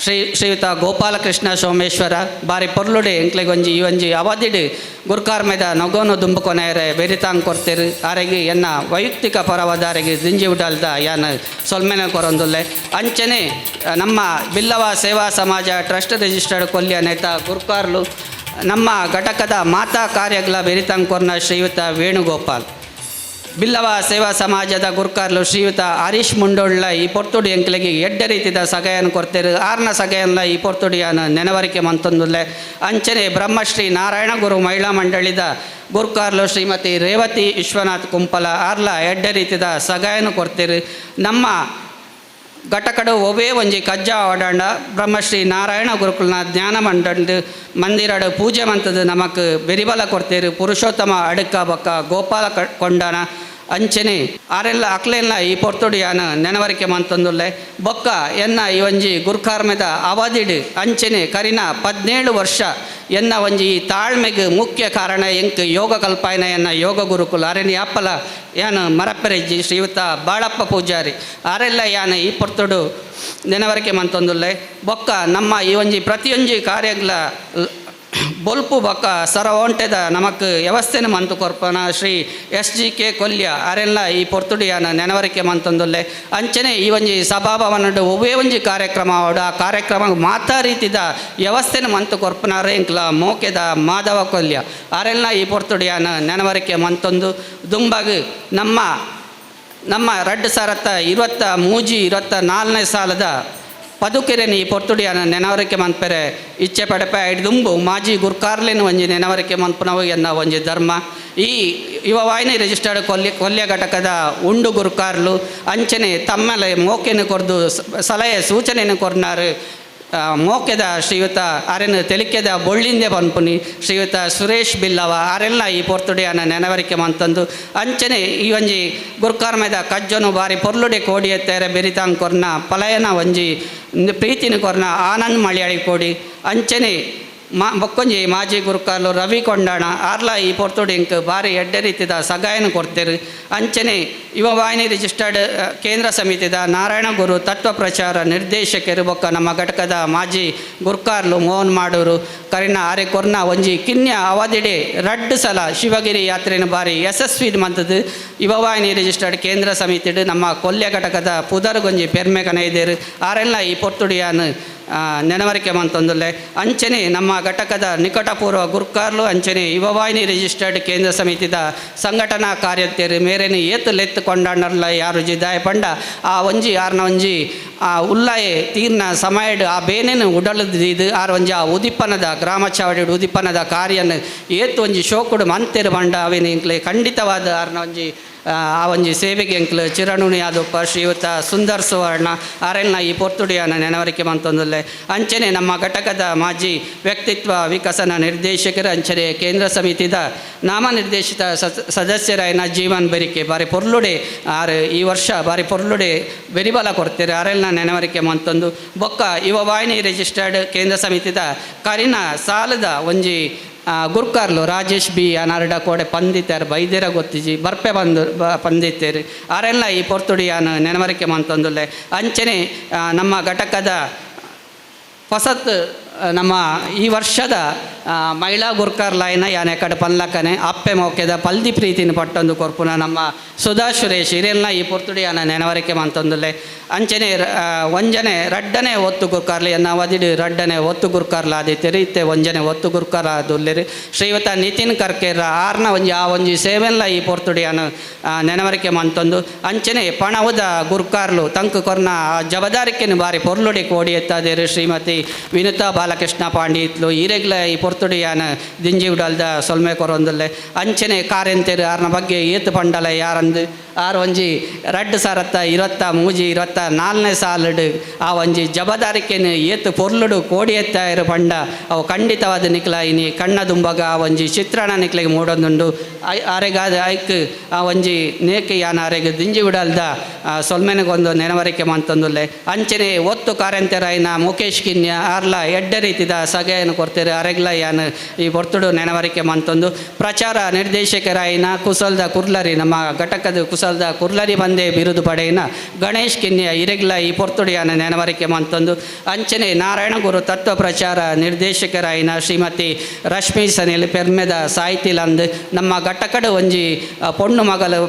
ಶ್ರೀಯುತ ಗೋಪಾಲಕೃಷ್ಣ ಸೋಮೇಶ್ವರ ಬಾರಿ ಪೊರ್ಲುಡೆ ಎಂಕ್ಲೆಗೊಂಜಿ ಇವೊಂಜಿ ಅವಧಿಡು ಗುರ್ಕಾರ್ ಮೇದ ನೊಗೋನು ದುಂಬುಕೊನೆಯರೆ ಬೆರಿತಾಂಗ್ ಕೊಡ್ತಿರು ಆರೆಗೆ ಎನ್ನ ವೈಯಕ್ತಿಕ ಪರವಾದಾರಿಗೆ ದಿಂಜಿ ಉಡಲ್ದ ಯಾನ ಸೊಲ್ಮೆನ ಕೊರೊಂದುಲ್ಲೆ ಅಂಚನೆ ನಮ್ಮ ಬಿಲ್ಲವ ಸೇವಾ ಸಮಾಜ ಟ್ರಸ್ಟ್ ರಿಜಿಸ್ಟರ್ಡ್ ಕೊಲ್ಲಿಯ ನೇತ ಗುರ್ಕಾರ್ಲು ನಮ್ಮ ಘಟಕದ ಮಾತಾ ಕಾರ್ಯಗಳ ಬೆರಿತಾಂಗ್ ಕೊರ್ನ ಶ್ರೀಯುತ ವೇಣುಗೋಪಾಲ್ ಬಿಲ್ಲವ ಸೇವಾ ಸಮಾಜದ ಗುರ್ಕಾರ್ಲು ಶ್ರೀಯುತ ಹರೀಶ್ ಮುಂಡೋಳ್ಳ ಈ ಪೊರ್ತುಡಿ ಎಂಕ್ಲೆಗೆ ಎಡ್ಡೆ ರೀತಿಯ ಸಗಾಯನ ಕೊಡ್ತೇರು ಆರ್ನ ಸಗಾಯನ್ಲ ಈ ಪೊರ್ತುಡಿಯನ ನೆನವರಿಕೆ ಮಂತೊಂದುಲ್ಲೆ ಅಂಚನೆ ಬ್ರಹ್ಮಶ್ರೀ ನಾರಾಯಣ ಗುರು ಮಹಿಳಾ ಮಂಡಳಿದ ಗುರ್ಕಾರ್ಲು ಶ್ರೀಮತಿ ರೇವತಿ ವಿಶ್ವನಾಥ್ ಕುಂಪಲ ಆರ್ಲ ಎಡ್ಡೆ ರೀತಿಯ ಸಗಾಯನ ಕೊಡ್ತೇರು ನಮ್ಮ ಘಟಕಡು ಒವೇ ಒಂಜಿ ಕಜ್ಜ ಓಡಾಂಡ ಬ್ರಹ್ಮಶ್ರೀ ನಾರಾಯಣ ಗುರುಕುಲ್ನ ಜ್ಞಾನ ಮಂಡಳಿ ಮಂದಿರಡು ಪೂಜೆ ಮಂತದ ನಮಕ್ ಬೆರಿಬಲ ಕೊಡ್ತೇರು ಪುರುಷೋತ್ತಮ ಅಡುಕ ಬೊಕ್ಕ ಗೋಪಾಲ ಕೊಂಡನ ಅಂಚನೆ ಆರೆಲ್ಲ ಅಕ್ಲೆಲ್ಲ ಈ ಪೊರ್ತುಡಿಯಾನ ನೆನವರಿಕೆ ಮಂತೊಂದುಲ್ಲೆ ಬೊಕ್ಕ ಎನ್ನ ಈ ಒಂಜಿ ಗುರ್ಕಾರ್ಮೆದ ಅವಧಿಡು ಅಂಚನೆ ಕರಿನ 17 ವರ್ಷ ಎನ್ನ ಒಂಜಿ ಈ ತಾಳ್ಮೆಗೆ ಮುಖ್ಯ ಕಾರಣ ಎಂಕ್ ಯೋಗ ಕಲ್ಪಾಯನ ಎನ್ನ ಯೋಗ ಗುರುಕುಲ ಅರೆನಿ ಅಪ್ಪಲ ಯಾನು ಮರಪ್ಪರೆಜ್ಜಿ ಶ್ರೀಯುತ ಬಾಳಪ್ಪ ಪೂಜಾರಿ ಆರೆಲ್ಲ ಯಾನ ಈ ಪೊರ್ತುಡು ನೆನವರಿಕೆ ಮಂತೊಂದುಲ್ಲೆ ಬೊಕ್ಕ ನಮ್ಮ ಈ ಒಂಜಿ ಪ್ರತಿಯೊಂಜಿ ಕಾರ್ಯಗಳ ಬೊಲ್ಪು ಬೊಕ್ಕ ಸರ ಒಂಟೆದ ನಮಕ್ ವ್ಯವಸ್ಥೆನ ಮಂತು ಕೊರ್ಪನ ಶ್ರೀ SGK ಕೊಲ್ಯ ಅರೆಲ್ಲ ಈ ಪೊರ್ತುಡಿಯಾನ ನೆನವರಿಕೆ ಮಂತೊಂದುಲ್ಲೆ ಅಂಚನೆ ಈ ಒಂಜಿ ಸಭಾಭವನಡು ಒವೇ ಒಂಜಿ ಕಾರ್ಯಕ್ರಮ ಆ ಕಾರ್ಯಕ್ರಮ ಮಾತಾ ರೀತಿದ ವ್ಯವಸ್ಥೆನ ಮಂತು ಕೊರ್ಪನಾರೆ ಇಂಕ್ಲ ಮೋಕೆದ ಮಾಧವ ಕೊಲ್ಯ ಅರೆಲ್ಲ ಈ ಪೊರ್ತುಡಿಯಾನ ನೆನವರಿಕೆ ಮಂತೊಂದು ದುಂಬಗ್ ನಮ್ಮ 2023-24ನೇ ಸಾಲದ ಪದುಕೆರೆನಿ ಈ ಪೊರ್ತುಡಿಯನ ನೆನವರಿಕೆ ಮಂತ್ಪೆರೆ ಇಚ್ಛೆ ಪಡೆಪೆ ಹಿಡಿದುಂಬು ಮಾಜಿ ಗುರ್ಕಾರ್ಲೆನು ಒಂಜಿ ನೆನವರಿಕೆ ಮಂತ್ಪನವು ಎನ್ನ ಒಂಜಿ ಧರ್ಮ ಈ ಯುವವಾಹಿನಿ ರಿಜಿಸ್ಟರ್ಡ್ ಕೊಲ್ಯ ಘಟಕದ ಉಂಡು ಗುರ್ಕಾರ್ಲು ಅಂಚನೆ ತಮ್ಮಲೆ ಮೋಕೆನು ಕೊರ್ದು ಸಲಹೆ ಸೂಚನೆಯನ್ನು ಕೊರ್ನಾರು ಮೋಕೆದ ಶ್ರೀಯುತ ಆರೆನು ತೆಲಿಕೆದ ಬೊಳ್ಳಿಂದೆ ಪನ್ಪುನಿ ಶ್ರೀಯುತ ಸುರೇಶ್ ಬಿಲ್ಲವ ಆರೆಲ್ಲ ಈ ಪೊರ್ತುಡಿಯನ ನೆನವರಿಕೆ ಮಂತಂದು ಅಂಚನೆ ಈ ಒಂಜಿ ಗುರ್ಕಾರ್ಮೆದ ಕಜ್ಜನು ಬಾರಿ ಪೊರ್ಲುಡೆ ಕೋಡಿ ಎತ್ತೇರೆ ಬೆರಿತಾಂಗ್ ಕೊರ್ನ ಪಲಯನ ಒಂಜಿ ಪ್ರೀತಿನ ಕೊರ್ನ ಆನಂದ್ ಮಳಿಯಾಳಿ ಕೋಡಿ ಅಂಚನೆ ಬೊಕ್ಕೊಂಜಿ ಮಾಜಿ ಗುರುಕಾರ್ಲು ರವಿ ಕೊಂಡಾಣ ಆರ್ಲ ಈ ಪೊರ್ತುಡಿ ಇಂಕ್ ಬಾರಿ ಎಡ್ಡೆ ರೀತಿದ ಸಗಾಯನ ಕೊಡ್ತೇರು ಅಂಚನೆ ಯುವವಾಹಿನಿ ರಿಜಿಸ್ಟರ್ಡ್ ಕೇಂದ್ರ ಸಮಿತಿದ ನಾರಾಯಣ ಗುರು ತತ್ವ ಪ್ರಚಾರ ನಿರ್ದೇಶಕರು ಬೊಕ್ಕ ನಮ್ಮ ಘಟಕದ ಮಾಜಿ ಗುರ್ಕಾರ್ಲು ಮೋಹನ್ ಮಾಡೂರು ಕರಿನ ಆರೆ ಕೊರ್ನ ಒಂಜಿ ಕಿನ್ಯ ಅವಧಿಡೆ 2 ಸಲ ಶಿವಗಿರಿ ಯಾತ್ರೆನ ಬಾರಿ ಯಶಸ್ವಿ ಮಂತದ್ದು ಯುವವಾಹಿನಿ ರಿಜಿಸ್ಟರ್ಡ್ ಕೇಂದ್ರ ಸಮಿತಿಡು ನಮ್ಮ ಕೊಲ್ಯ ಘಟಕದ ಪುದರ್ಗೊಂಜಿ ಪೆರ್ಮೆ ಕನೆಯಿದೇರು ಆರೆಲ್ಲ ಈ ಪೊರ್ತುಡಿಯಾನು ನೆನವರಿಕೆ ಮಂತೊಂದುಲ್ಲೆ ಅಂಚನೆ ನಮ್ಮ ಘಟಕದ ನಿಕಟಪೂರ್ವ ಗುರ್ಕಾರ್ಲು ಅಂಚನೆ ಯುವವಾಹಿನಿ ರಿಜಿಸ್ಟರ್ಡ್ ಕೇಂದ್ರ ಸಮಿತಿದ ಸಂಘಟನಾ ಕಾರ್ಯಕರ್ತರು ಮೇರೆನು ಏತು ಲೆತ್ತು ಕೊಂಡಾಂಡರ್ಲ ಯಾರು ಜಿದಾಯ ಪಂಡ ಆ ಒಂಜಿ ಆರ್ನ ಒಂಜಿ ಆ ಉಲ್ಲಾಯೆ ತೀರ್ನ ಸಮಯಡ್ ಆ ಬೇನೆನು ಉಡಲದಿದು ಆರ್ ಒಂಜಿ ಆ ಉದಿಪ್ಪನದ ಗ್ರಾಮ ಚಾವಡಿ ಉದಿಪ್ಪನದ ಕಾರ್ಯನ ಏತು ಒಂಜಿ ಶೋಕುಡು ಮಂತೆರು ಬಂಡ ಅವೇನು ಇಂಕ್ಲೆ ಖಂಡಿತವಾದ ಆರ್ನ ಒಂಜಿ ಆ ಒಂಜಿ ಸೇವೆಗೆ ಎಂಕ್ಲು ಚಿರಣುಣಿ ಆದಪ್ಪ ಶ್ರೀಯುತ ಸುಂದರ್ ಸುವರ್ಣ ಆರೆಲ್ನ ಈ ಪೊರ್ತುಡಿಯನ ನೆನವರಿಕೆ ಮಂತೊಂದುಲ್ಲೆ ಅಂಚನೆ ನಮ್ಮ ಘಟಕದ ಮಾಜಿ ವ್ಯಕ್ತಿತ್ವ ವಿಕಸನ ನಿರ್ದೇಶಕರು ಅಂಚನೆ ಕೇಂದ್ರ ಸಮಿತಿದ ನಾಮನಿರ್ದೇಶಿತ ಸದಸ್ಯರಾಯನ ಜೀವನ್ ಬೆರಿಕೆ ಬಾರಿ ಪೊರ್ಲುಡೆ ಆರು ಈ ವರ್ಷ ಬಾರಿ ಪೊರ್ಲುಡೆ ಬೆರಿಬಲ ಕೊಡ್ತಾರೆ ಆರೆಲ್ನ ನೆನವರಿಕೆ ಮಂತೊಂದು ಬೊಕ್ಕ ಯುವವಾಹಿನಿ ರಿಜಿಸ್ಟರ್ಡ್ ಕೇಂದ್ರ ಸಮಿತಿದ ಕರಿನ ಸಾಲದ ಒಂಜಿ ಗುರ್ಕಾರ್ಲು ರಾಜೇಶ್ ಬಿ ಅನಾರ್ಡ ಕೋಡೆ ಪಂದಿತ್ತಾರೆ ಬೈದೇರ ಗೊತ್ತಿಜಿ ಬರ್ಪೆ ಪಂದಿತ್ತೇರು ಆರೆಲ್ಲ ಈ ಪೊರ್ತುಡಿಯಾನ ನೆನವರಿಕೆ ಮಂತೊಂದುಲ್ಲೆ ಅಂಚನೆ ನಮ್ಮ ಘಟಕದ ಹೊಸತ್ ನಮ್ಮ ಈ ವರ್ಷದ ಮಹಿಳಾ ಗುರ್ಕಾರ್ಲಾಯ್ನ ಯಾನೆ ಕಡೆ ಪನ್ಲಕ್ಕನೆ ಅಪ್ಪೆ ಮೋಕೆದ ಪಲ್ದಿ ಪ್ರೀತಿನ ಪಟ್ಟೊಂದು ಕೊರ್ಪುನ ನಮ್ಮ ಸುಧಾ ಸುರೇಶ್ ಹಿರಿಯಲ್ನ ಈ ಪೊರ್ತುಡಿಯನ ನೆನವರಿಕೆ ಮಂತೊಂದುಲ್ಲೆ ಅಂಚನೆ ಒಂಜನೆ ರಡ್ಡನೆ ಒತ್ತು ಗುರ್ಕಾರ್ಲಿ ಎನ್ನ ಅವಧಿಡು ರಡ್ಡನೆ ಒತ್ತು ಗುರ್ಕಾರ್ಲ ಆದಿತ್ತೇರು ಇತ್ತೆ ಒಂಜನೆ ಒತ್ತು ಗುರ್ಕಾರ್ ಆದುಲ್ಲೇರು ಶ್ರೀಯುತ ನಿತಿನ್ ಕರ್ಕೇರ ಆರ್ನ ಒಂಜಿ ಆ ಒಂಜಿ ಸೇವೆಲ್ಲ ಈ ಪೊರ್ತುಡಿಯನ ನೆನವರಿಕೆ ಮಂತೊಂದು ಅಂಚನೆ ಪಣವದ ಗುರ್ಕಾರ್ಲು ತಂಕು ಕೊರ್ನ ಜವಾಬ್ದಾರಿಕೆನು ಬಾರಿ ಪೊರ್ಲುಡಿ ಕೋಡಿ ಎತ್ತಾದೇರು ಶ್ರೀಮತಿ ವಿನುತಾ ಬಾಲಕೃಷ್ಣ ಪಾಂಡಿ ಇತ್ಲು ಈರೆಗ್ಲ ಈ ಪೊರ್ತುಡು ಯಾನ ದಿಂಜಿ ಉಡಲ್ದ ಸೊಲ್ಮೆ ಕೊರೊಂದುಲ್ಲೆ ಅಂಚನೆ ಕಾರೆಂತೆರು ಆರ್ನ ಬಗ್ಗೆ ಏತು ಪಂಡಲ ಯಾರಂದು ಆರು ಒಂಜಿ 2023-24 ಸಾಲಡು ಆ ಒಂಜಿ ಜಬದಾರಿಕೆನು ಏತು ಪೊರ್ಲುಡು ಕೋಡಿ ಎತ್ತಾಯಿರು ಪಂಡ ಅವು ಖಂಡಿತವಾದ ನಿಕ್ಲ ಇನಿ ಕಣ್ಣ ದುಂಬಗ ಆ ಒಂಜಿ ಚಿತ್ರಣ ನಿಕ್ಲಿಗೆ ಮೂಡೊಂದುಂಡು ಆರೆಗಾದ ಐಕ್ ಆ ಒಂಜಿ ನೇಕೆ ಯಾನ ಆರೆಗೆ ದಿಂಜಿ ಉಡಲ್ದ ಸೊಲ್ಮೆನಗೊಂದು ನೆನವರಿಕೆ ಮಂತೊಂದುಲ್ಲೆ ಅಂಚನೆ ಒತ್ತು ಕಾರೆಂತೆರಾಯಿನ ಮುಖೇಶ್ ಕಿನ್ಯ ಆರ್ಲ ಎಡ್ಡೆ ರೀತಿದ ಸಗೆಯನ್ನು ಕೊಡ್ತಾರೆ ಅರೆಗ್ಲ ಯಾನ್ ಈ ಪೊರ್ತುಡು ನೆನವರಿಕೆ ಮಂತೊಂದು ಪ್ರಚಾರ ನಿರ್ದೇಶಕರಾಯಿನ ಕುಸಲ್ದ ಕುರ್ಲರಿ ನಮ್ಮ ಘಟಕದ ಕುಸಲ್ದ ಕುರ್ಲರಿ ಬಂದೆ ಬಿರುದು ಪಡೆಯಿನ ಗಣೇಶ್ ಕಿನ್ಯ ಇರೆಗ್ಲ ಈ ಪೊರ್ತುಡು ಯಾನ ನೆನವರಿಕೆ ಮಂತೊಂದು ಅಂಚನೆ ನಾರಾಯಣಗುರು ತತ್ವ ಪ್ರಚಾರ ನಿರ್ದೇಶಕರಾಯಿನ ಶ್ರೀಮತಿ ರಶ್ಮಿ ಸನಿಲ್ ಪೆರ್ಮೆದ ಸಾಹಿತಿಲಂದು ನಮ್ಮ ಘಟಕದ ಒಂಜಿ ಪೊಣ್ಣು ಮಗಲು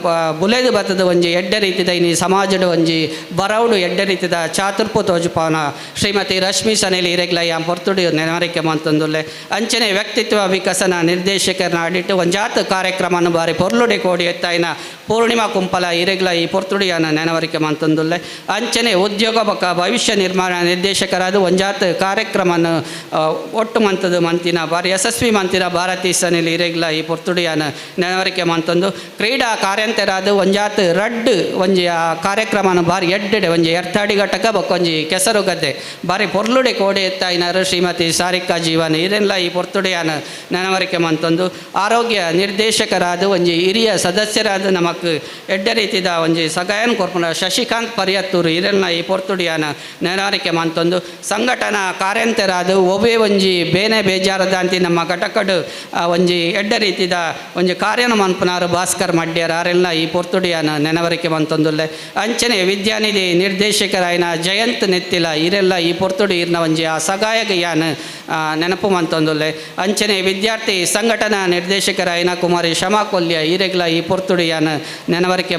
ಬುಲೆದು ಬತ್ತದ ಒಂಜಿ ಎಡ್ಡೆ ರೀತಿದ ಇನಿ ಸಮಾಜದ ಒಂಜಿ ಬರೌಡು ಎಡ್ಡೆ ರೀತಿದ ಚಾತುರ್ಪು ತೋಜುಪಾನ ಶ್ರೀಮತಿ ರಶ್ಮಿ ಸನಿಲ್ ಇರೆಗ್ಲ ಯಾನ್ ಪೊರ್ತುಡು ನೆನವರಿಕೆ ಮಂತೊಂದುಲ್ಲೆ ಅಂಚನೆ ವ್ಯಕ್ತಿತ್ವ ವಿಕಸನ ನಿರ್ದೇಶಕರನ್ನ ಆಡಿಟ್ಟು ಒಂಜಾತ್ ಕಾರ್ಯಕ್ರಮವನ್ನು ಬಾರಿ ಪೊರ್ಲುಡೆ ಕೋಡಿ ಎತ್ತಾಯಿನ ಪೂರ್ಣಿಮಾ ಕುಂಪಲ ಇರೆಗ್ಲ ಈ ಪೊರ್ತುಡು ಯಾನ ನೆನವರಿಕೆ ಮಂತೊಂದುಲ್ಲೆ ಅಂಚನೆ ಉದ್ಯೋಗ ಬಕ್ಕ ಭವಿಷ್ಯ ನಿರ್ಮಾಣ ನಿರ್ದೇಶಕರಾದ ಒಂಜಾತ್ ಕಾರ್ಯಕ್ರಮವನ್ನು ಒಟ್ಟು ಮಂತದು ಮಂತಿನ ಬಾರಿ ಯಶಸ್ವಿ ಮಂತಿನ ಭಾರತೀ ಸನಿಲ್ ಇರೆಗ್ಲ ಈ ಪೊರ್ತುಡು ಯಾನ ನೆನವರಿಕೆ ಮಂತೊಂದು ಕ್ರೀಡಾ ಕಾರ್ಯಂತರಾದ ಒಂಜಾತ್ ರಡ್ ಒಂಜಿ ಆ ಕಾರ್ಯಕ್ರಮನ ಬಾರಿ ಎಡ್ಡೆ ಒಂಜಿ ಎರ್ತಾಡಿ ಘಟಕ ಬಕ್ಕೊಂಜಿ ಕೆಸರು ಗದ್ದೆ ಬಾರಿ ಪೊರ್ಲುಡೆ ಕೋಡೆ ಎತ್ತಾಯಿನಾರು ಶ್ರೀಮತಿ ಸಾರಿಕಾ ಜೀವನ್ ಇದೆಲ್ಲ ಈ ಪೊರ್ತುಡು ಯಾನ ನೆನವರಿಕೆ ಮಂತೊಂದು ಆರೋಗ್ಯ ನಿರ್ದೇಶಕರಾದ ಒಂಜಿ ಹಿರಿಯ ಸದಸ್ಯರಾದ ನಮಕ್ ಎಡ್ಡೆ ರೀತಿದ ಒಂಜಿ ಸಗಾಯನ್ ಕೊರ್ಪುನ ಶಶಿಕಾಂತ್ ಪರಿಯತ್ತೂರು ಇದೆಲ್ಲ ಈ ಪೊರ್ತುಡು ಯಾನ ನೆನವರಿಕೆ ಮಂತೊಂದು ಸಂಘಟನಾ ಕಾರ್ಯಂತರಾದ ಒಬ್ಬೇ ಒಂಜಿ ಬೇನೆ ಬೇಜಾರದ ಅಂತಿ ನಮ್ಮ ಘಟಕಡು ಒಂಜಿ ಎಡ್ಡೆ ರೀತಿದ ಒಂಜಿ ಕಾರ್ಯನ ಮನ್ಪುನಾರು ಭಾಸ್ಕರ್ ಮಡ್ಯರ್ ಆರೆಲ್ಲ ಈ ಪೊರ್ತುಡು ಯಾನ ನೆನವರಿಕೆ ಮಂತೊಂದುಲ್ಲೆ ಅಂಚನೆ ವಿದ್ಯಾನಿಧಿ ನಿರ್ದೇಶಕರಾಯಿನ ಜಯಂತ್ ನೆತ್ತಿಲ ಇರೆಲ್ಲ ಈ ಪೊರ್ತುಡು ಇರ್ನ ಒಂಜಿ ಆ ಸಗಾಯಗ ಯಾನ ನೆನಪು ಮಂತೊಂದುಲ್ಲೆ ಅಂಚನೆ ವಿದ್ಯಾರ್ಥಿ ಸಂಘಟನಾ ನಿರ್ದೇಶಕರಾಯಿನ ಕುಮಾರಿ ಶಮಾ ಕೊಲ್ಯ ಈರೆಗ್ಲ ಈ ಪೊರ್ತುಡು ಯಾನ ನೆನವರಿಕೆ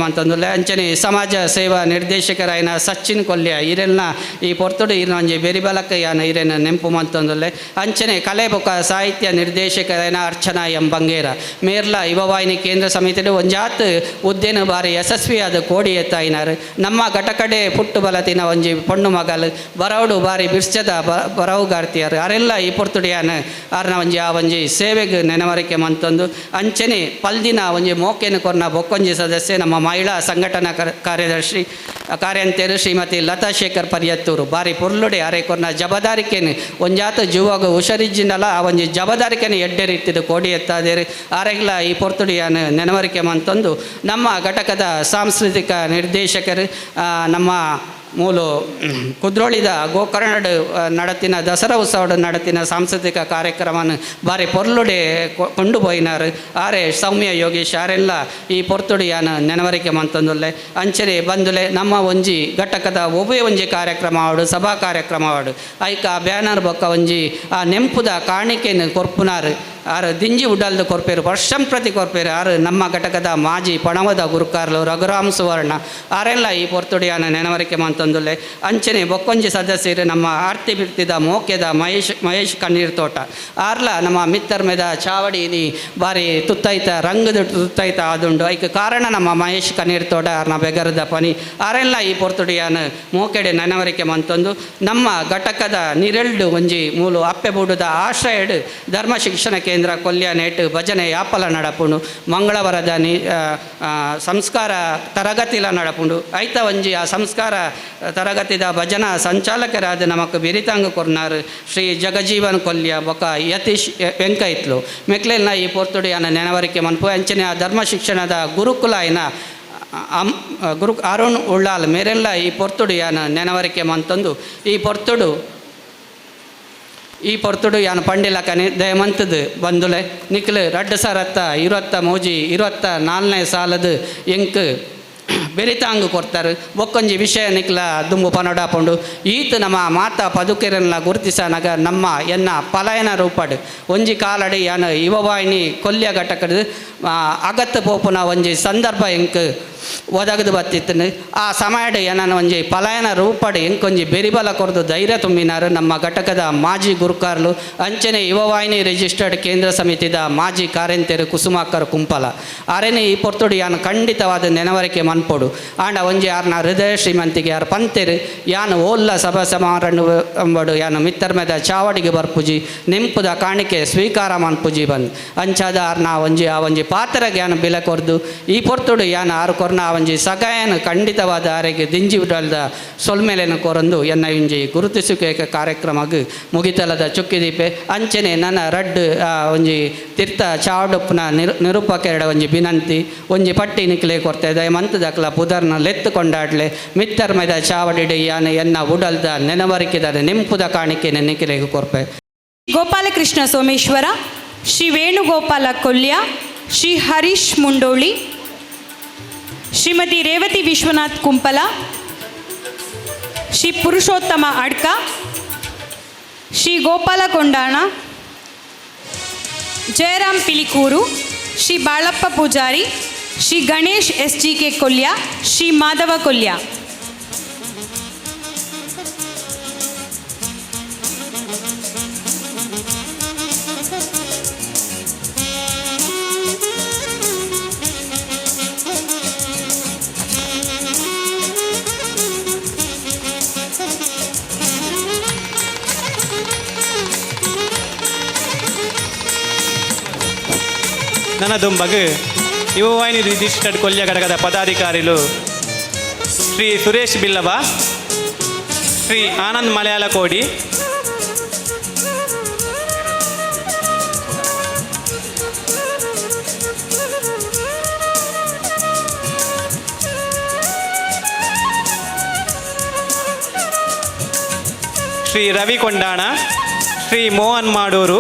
ಮಂತೊಂದುಲ್ಲೆ ಅಂಚನೆ ಸಮಾಜ ಸೇವಾ ನಿರ್ದೇಶಕರಾಯಿನ ಸಚಿನ್ ಕೊಲ್ಯ ಇರೆಲ್ಲ ಈ ಪೊರ್ತುಡು ಇರ್ನ ಒಂಜಿ ಬೆರಿಬಲಕ ಯಾನ ಇರೆನ ನೆನಪು ಮಂತೊಂದುಲ್ಲೆ ಅಂಚನೆ ಕಲೆ ಬೊಕ ಸಾಹಿತ್ಯ ನಿರ್ದೇಶಕರಾಯಿನ ಅರ್ಚನಾ ಎಂ ಬಂಗೇರ ಮೇರ್ಲ ಯುವವಾಹಿನಿ ಕೇಂದ್ರ ಸಮಿತಿಡು ಒಂಜಾತ್ ಉದ್ದೇನ ಬಾರಿ ಯಶಸ್ವಿಯಾದ ಕೋಡಿ ಎತ್ತಾಯಿನಾರು ನಮ್ಮ ಘಟಕಡೆ ಪುಟ್ಟು ಬಲತಿನ ಒಂಜಿ ಪೊಣ್ಣು ಮಗಲು ಬರೌಡು ಬಾರಿ ಬಿರ್ಚದ ಬರವುಗಾರ್ತಿಯರು ಅರೆಲ್ಲ ಈ ಪೊರ್ತುಡು ಯಾನ ಆರ್ನ ಒಂಜಿ ಆ ಒಂಜಿ ಸೇವೆಗೆ ನೆನವರಿಕೆ ಮಂತೊಂದು ಅಂಚನೆ ಪಲ್ದಿನ ಒಂಜಿ ಮೋಕೆನ ಕೊರ್ನ ಬೊಕ್ಕೊಂಜಿ ಸದಸ್ಯೆ ನಮ್ಮ ಮಹಿಳಾ ಸಂಘಟನಾ ಕಾರ್ಯದರ್ಶಿ ಕಾರ್ಯಂತೆರು ಶ್ರೀಮತಿ ಲತಾ ಶೇಖರ್ ಪರಿಯತ್ತೂರು ಬಾರಿ ಪೊರ್ಲುಡೆ ಅರೆ ಕೊರ್ನ ಜಬದಾರಿಕೆನು ಒಂಜಾತ ಜೀವಾಗ ಹುಷರಿಜ್ಜಿನಲ್ಲ ಆ ಒಂಜಿ ಜಬದಾರಿಕೆನು ಎಡ್ಡೆ ರೀತಿದ ಕೋಡಿ ಎತ್ತಾದೇರು ಆರೆಗ್ಲ ಈ ಪೊರ್ತುಡು ಯಾನ ನೆನವರಿಕೆ ಮಂತೊಂದು ನಮ್ಮ ಘಟಕದ ಸಾಂಸ್ಕೃತಿಕ ನಿರ್ದೇಶಕರು ನಮ್ಮ ಮೂಲು ಕುದ್ರೋಳಿದ ಗೋಕರ್ಣಡ್ ನಡತಿನ ದಸರಾ ಉತ್ಸವದ ನಡತಿನ ಸಾಂಸ್ಕೃತಿಕ ಕಾರ್ಯಕ್ರಮನ ಬಾರಿ ಪೊರ್ಲುಡೆ ಕೊಂಡು ಪೋಯಿನಾರು ಆರೆ ಸೌಮ್ಯ ಯೋಗೇಶ್ ಆರೆಲ್ಲ ಈ ಪೊರ್ತುಡು ಯಾನ ನೆನವರಿಕೆ ಮಂತೊಂದುಲ್ಲೆ ಅಂಚನೆ ಬಂದುಲೆ ನಮ್ಮ ಒಂಜಿ ಘಟಕದ ಒಬ್ಬೇ ಒಂಜಿ ಕಾರ್ಯಕ್ರಮ ಆವಡು ಸಭಾ ಕಾರ್ಯಕ್ರಮ ಆವಡು ಐಕ ಬ್ಯಾನರ್ ಬೊಕ್ಕ ಒಂಜಿ ಆ ನೆಂಪುದ ಕಾಣಿಕೆಯನ್ನು ಕೊರ್ಪುನಾರು ಆರು ದಿಂಜಿ ಉಡಲ್ದು ಕೊರ್ಪೇರು ವರ್ಷಂ ಪ್ರತಿ ಕೊರ್ಪೇರು ಆರು ನಮ್ಮ ಘಟಕದ ಮಾಜಿ ಪಣವದ ಗುರುಕಾರ್ಲು ರಘುರಾಮ್ ಸುವರ್ಣ ಆರೆಲ್ಲ ಈ ಪೊರ್ತುಡು ಯಾನ ನೆನವರಿಕೆ ಮಂತೊಂದುಲ್ಲೆ ಅಂಚನೆ ಬೊಕ್ಕೊಂಜಿ ಸದಸ್ಯರು ನಮ್ಮ ಆರ್ತಿ ಬಿರ್ತಿದ ಮೋಕೆದ ಮಹೇಶ್ ಕಣ್ಣೀರ್ ತೋಟ ಆರ್ಲ ನಮ್ಮ ಮಿತ್ತರ್ ಮೇದ ಚಾವಡಿನಿ ಬಾರಿ ತುತ್ತೈತ ರಂಗದ ತುತ್ತೈತ ಆದುಂಡು ಐಕ್ ಕಾರಣ ನಮ್ಮ ಮಹೇಶ್ ಕಣ್ಣೀರ್ ತೋಟ ಆರ್ನ ಬೆಗರದ ಪನಿ ಆರೆಲ್ಲ ಈ ಪೊರ್ತುಡು ಯಾನ ಮೋಕೆಡೆ ನೆನವರಿಕೆ ಮಂತೊಂದು ನಮ್ಮ ಘಟಕದ ನಿರೆಲ್ಡು ಒಂಜಿ ಮೂಲು ಅಪ್ಪೆಬೂಡುದ ಆಶ್ರಯಡ್ ಧರ್ಮ ಶಿಕ್ಷಣ ಕೇಂದ್ರ ಕೊಲ್ಯ ನೆಟ್ ಭಜನೆ ಯಾಪಲ ನಡಪುಂಡು ಮಂಗಳವಾರದ ಸಂಸ್ಕಾರ ತರಗತಿಲ ನಡಪುಂಡು ಐತ ಒಂಜಿ ಆ ಸಂಸ್ಕಾರ ತರಗತಿದ ಭಜನಾ ಸಂಚಾಲಕರಾದ ನಮಕ್ ಬಿರಿತಾಂಗ ಕೊರ್ನಾರು ಶ್ರೀ ಜಗಜೀವನ್ ಕೊಲ್ಯ ಬೊಕ ಯತೀಶ್ ವೆಂಕೈತ್ಲು ಮೆಕ್ಲೆಲ್ನ ಈ ಪೊರ್ತುಡು ಯಾನ ನೆನವರಿಕೆ ಮನ್ಪು ಅಂಚನೆ ಆ ಧರ್ಮ ಶಿಕ್ಷಣದ ಗುರುಕುಲ ಐನ ಗುರು ಅರುಣ್ ಉಳ್ಳಾಲ್ ಮೇರೆಲ್ಲ ಈ ಪೊರ್ತುಡು ಯಾನ ನೆನವರಿಕೆ ಮಂತೊಂದು ಈ ಪೊರ್ತುಡು ಯಾನ ಪಂಡಿಲಕನೆ ದಯಮಂತದು ಬಂದುಲೆ ನಿಕ್ಲು 2023-24 ಸಾಲದ ಎಂಕ್ ಬೆರಿತಾಂಗ್ ಕೊಡ್ತಾರೆ ಬೊಕ್ಕೊಂಜಿ ವಿಷಯ ನಿಕ್ಲ ದುಂಬು ಪನೊಡಾಪುಂಡು ಈತ್ ನಮ್ಮ ಮಾತಾ ಪದುಕೆರನ್ಲ ಗುರುತಿಸನಗ ನಮ್ಮ ಎನ್ನ ಪಲಾಯನ ರೂಪಡ್ ಒಂಜಿ ಕಾಲಡಿ ಯಾನ ಯುವವಾಹಿನಿ ಕೊಲ್ಯ ಘಟಕದ ಅಗತ್ಯ ಪೋಪುನ ಒಂಜಿ ಸಂದರ್ಭ ಎಂಕ್ ಒದಗದು ಬತ್ತಿತ್ತು. ಆ ಸಮಯಡ್ ಏನನ್ನ ಒಂಜಿ ಪಲಾಯನ ರೂಪಡ್ ಎಂಕೊಂಜಿ ಬೆರಿಬಲ ಕೊರದು ಧೈರ್ಯ ತುಂಬಿನಾರು ನಮ್ಮ ಘಟಕದ ಮಾಜಿ ಗುರುಕಾರ್ಲು ಅಂಚನೆ ಯುವವಾಹಿನಿ ರಿಜಿಸ್ಟರ್ಡ್ ಕೇಂದ್ರ ಸಮಿತಿದ ಮಾಜಿ ಕಾರ್ಯಂತೆರು ಕುಸುಮಾಕರ್ ಕುಂಪಲ ಅರೆನೆ ಈ ಪೊರ್ತುಡು ಯಾನು ಖಂಡಿತವಾದ ನೆನವರಿಕೆ ಮನ್ಪೊಡು ಆಂಡ ಒಂಜಿ ಯಾರನ್ನ ಹೃದಯ ಶ್ರೀಮಂತಿಗೆ ಯಾರು ಪಂತೆರು ಯಾನು ಓಲ್ಲ ಸಭಾ ಸಮಾರಂಭ ಎಂಬಡು ಯಾನು ಮಿತ್ತರ್ಮೆದ ಚಾವಡಿಗೆ ಬರ್ಪುಜಿ ನಿಂಪುದ ಕಾಣಿಕೆ ಸ್ವೀಕಾರ ಮನ್ಪುಜಿ ಬಂದು ಅಂಚಾದ ಆರ್ನ ಆ ಒಂಜಿ ಪಾತ್ರಗೆ ಯಾನು ಬೆಲೆ ಕೊರ್ದು ಈ ಪೊರ್ತುಡು ಯಾನು ಆರು ಕೊರ್ನ ಆ ಒಂಜಿ ಸಗಾಯನ ಖಂಡಿತವಾದ ಆರೆಗೆ ದಿಂಜಿ ಬಿಡಲ್ದ ಸೊಲ್ಮೇಲೆನ ಕೊರಂದು ಎನ್ನ ಒಂಜಿ ಗುರುತಿಸುವಿಕೆ ಕಾರ್ಯಕ್ರಮಕ್ಕೆ ಮುಗಿತಲದ ಚುಕ್ಕಿದೀಪೆ ಅಂಚನೆ ನನ್ನ ರಡ್ ಒಂಜಿ ತೀರ್ಥ ಚಾವಡಪ್ಪನ ನಿರೂಪಕೆರಡ ಒಂಜಿ ಬಿನಂತಿ ಒಂಜಿ ಪಟ್ಟಿ ನಿಕ್ಲೆ ಕೊರ್ತೆ ಮಂತದಕ್ಲ ಪುದರ್ನ ಲೆತ್ತು ಕೊಂಡಾಡ್ಲೆ ಮಿತ್ತರ್ಮೆದ ಚಾವಡಿಡೆ ಯಾನು ಎನ್ನ ಉಡಲ್ದ ನೆನವರಿಕೆದ ನಿಂಪುದ ಕಾಣಿಕೆನ ನಿಖಿಲೆಗೆ ಕೊರ್ಪೆ. ಗೋಪಾಲಕೃಷ್ಣ ಸೋಮೇಶ್ವರ, ಶ್ರೀ ವೇಣುಗೋಪಾಲ ಕೊಲ್ಯ, ಶ್ರೀ ಹರೀಶ್ ಮುಂಡೋಳಿ, ಶ್ರೀಮತಿ ರೇವತಿ ವಿಶ್ವನಾಥ್ ಕುಂಪಲ, ಶ್ರೀ ಪುರುಷೋತ್ತಮ ಅಡ್ಕ, ಶ್ರೀ ಗೋಪಾಲ ಕೊಂಡಾಣ, ಜಯರಾಮ್ ಪಿಲಿಕೂರು, ಶ್ರೀ ಬಾಳಪ್ಪ ಪೂಜಾರಿ, ಶ್ರೀ ಗಣೇಶ್ SGK ಕೊಲ್ಯ, ಶ್ರೀ ಮಾಧವ ಕೊಲ್ಯ. ನನ್ನ ದುಂಬಗ್ ಯುವವಾಹಿನಿ ರಿಜಿಸ್ಟರ್ಡ್ ಕೊಲ್ಯ ಘಟಕದ ಪದಾಧಿಕಾರಿಗಳು ಶ್ರೀ ಸುರೇಶ್ ಬಿಲ್ಲವ, ಶ್ರೀ ಆನಂದ್ ಮಲಯಾಳ ಕೋಡಿ, ಶ್ರೀ ರವಿ ಕೊಂಡಾಣ, ಶ್ರೀ ಮೋಹನ್ ಮಾಡೂರು,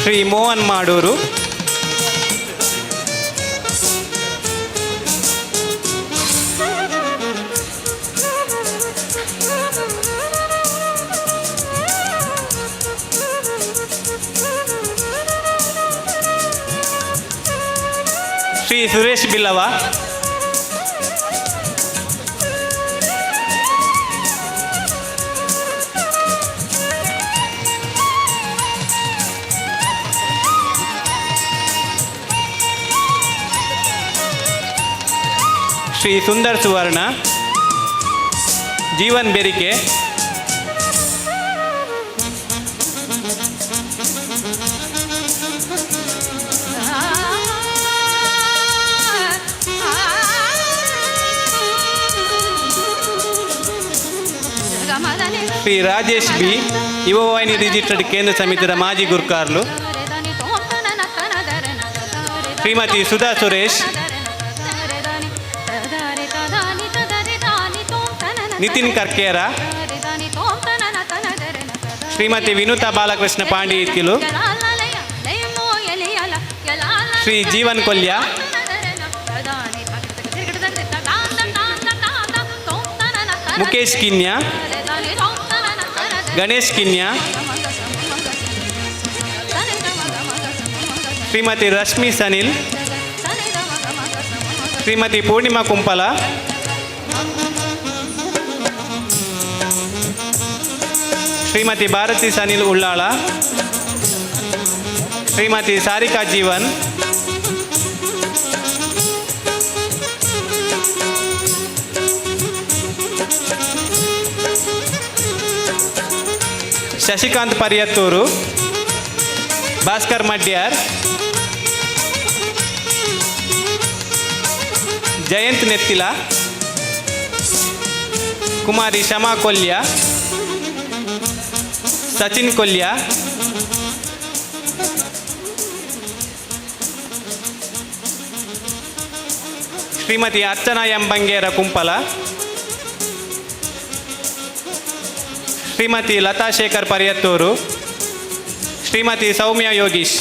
ಶ್ರೀ ಮೋಹನ್ ಮಾಡೂರು, ಶ್ರೀ ಸುರೇಶ್ ಬಿಲ್ಲವ, ಶ್ರೀ ಸುಂದರ್ ಸುವರ್ಣ, ಜೀವನ್ ಬೆರಿಕೆ, ಶ್ರೀ ರಾಜೇಶ್ ಬಿ, ಯುವವಾಹಿನಿ ರಿಜಿಸ್ಟರ್ಡ್ ಕೇಂದ್ರ ಸಮಿತಿಯ ಮಾಜಿ ಗುರುಕಾರ್ಲು, ಶ್ರೀಮತಿ ಸುಧಾ ಸುರೇಶ್, ನಿತಿನ್ ಕರ್ಕೇರ, ಶ್ರೀಮತಿ ವಿನುತಾ ಬಾಲಕೃಷ್ಣ ಪಾಂಡಿ ಇತ್ತಿಲು, ಶ್ರೀ ಜೀವನ್ ಕೊಲ್ಯ, ಮುಖೇಶ್ ಕಿನ್ಯ, ಗಣೇಶ್ ಕಿನ್ಯ, ಶ್ರೀಮತಿ ರಶ್ಮಿ ಸನಿಲ್, ಶ್ರೀಮತಿ ಪೂರ್ಣಿಮಾ ಕುಂಪಲ, ಶ್ರೀಮತಿ ಭಾರತಿ ಸನಿಲ್ ಉಳ್ಳಾಳ, ಶ್ರೀಮತಿ ಸಾರಿಕಾ ಜೀವನ್, ಶಶಿಕಾಂತ್ ಪರಿಯತ್ತೂರು, ಭಾಸ್ಕರ್ ಮಡ್ಯಾರ್, ಜಯಂತ್ ನೆತ್ತಿಲ, ಕುಮಾರಿ ಶಮಾ ಕೊಲ್ಯ, ಸಚಿನ್ ಕೊಲ್ಯ, ಶ್ರೀಮತಿ ಅರ್ಚನಾ ಎಂಬಂಗೇರ ಕುಂಪಲ, ಶ್ರೀಮತಿ ಲತಾ ಶೇಖರ್ ಪರಿಯತ್ತೂರು, ಶ್ರೀಮತಿ ಸೌಮ್ಯ ಯೋಗೀಶ್.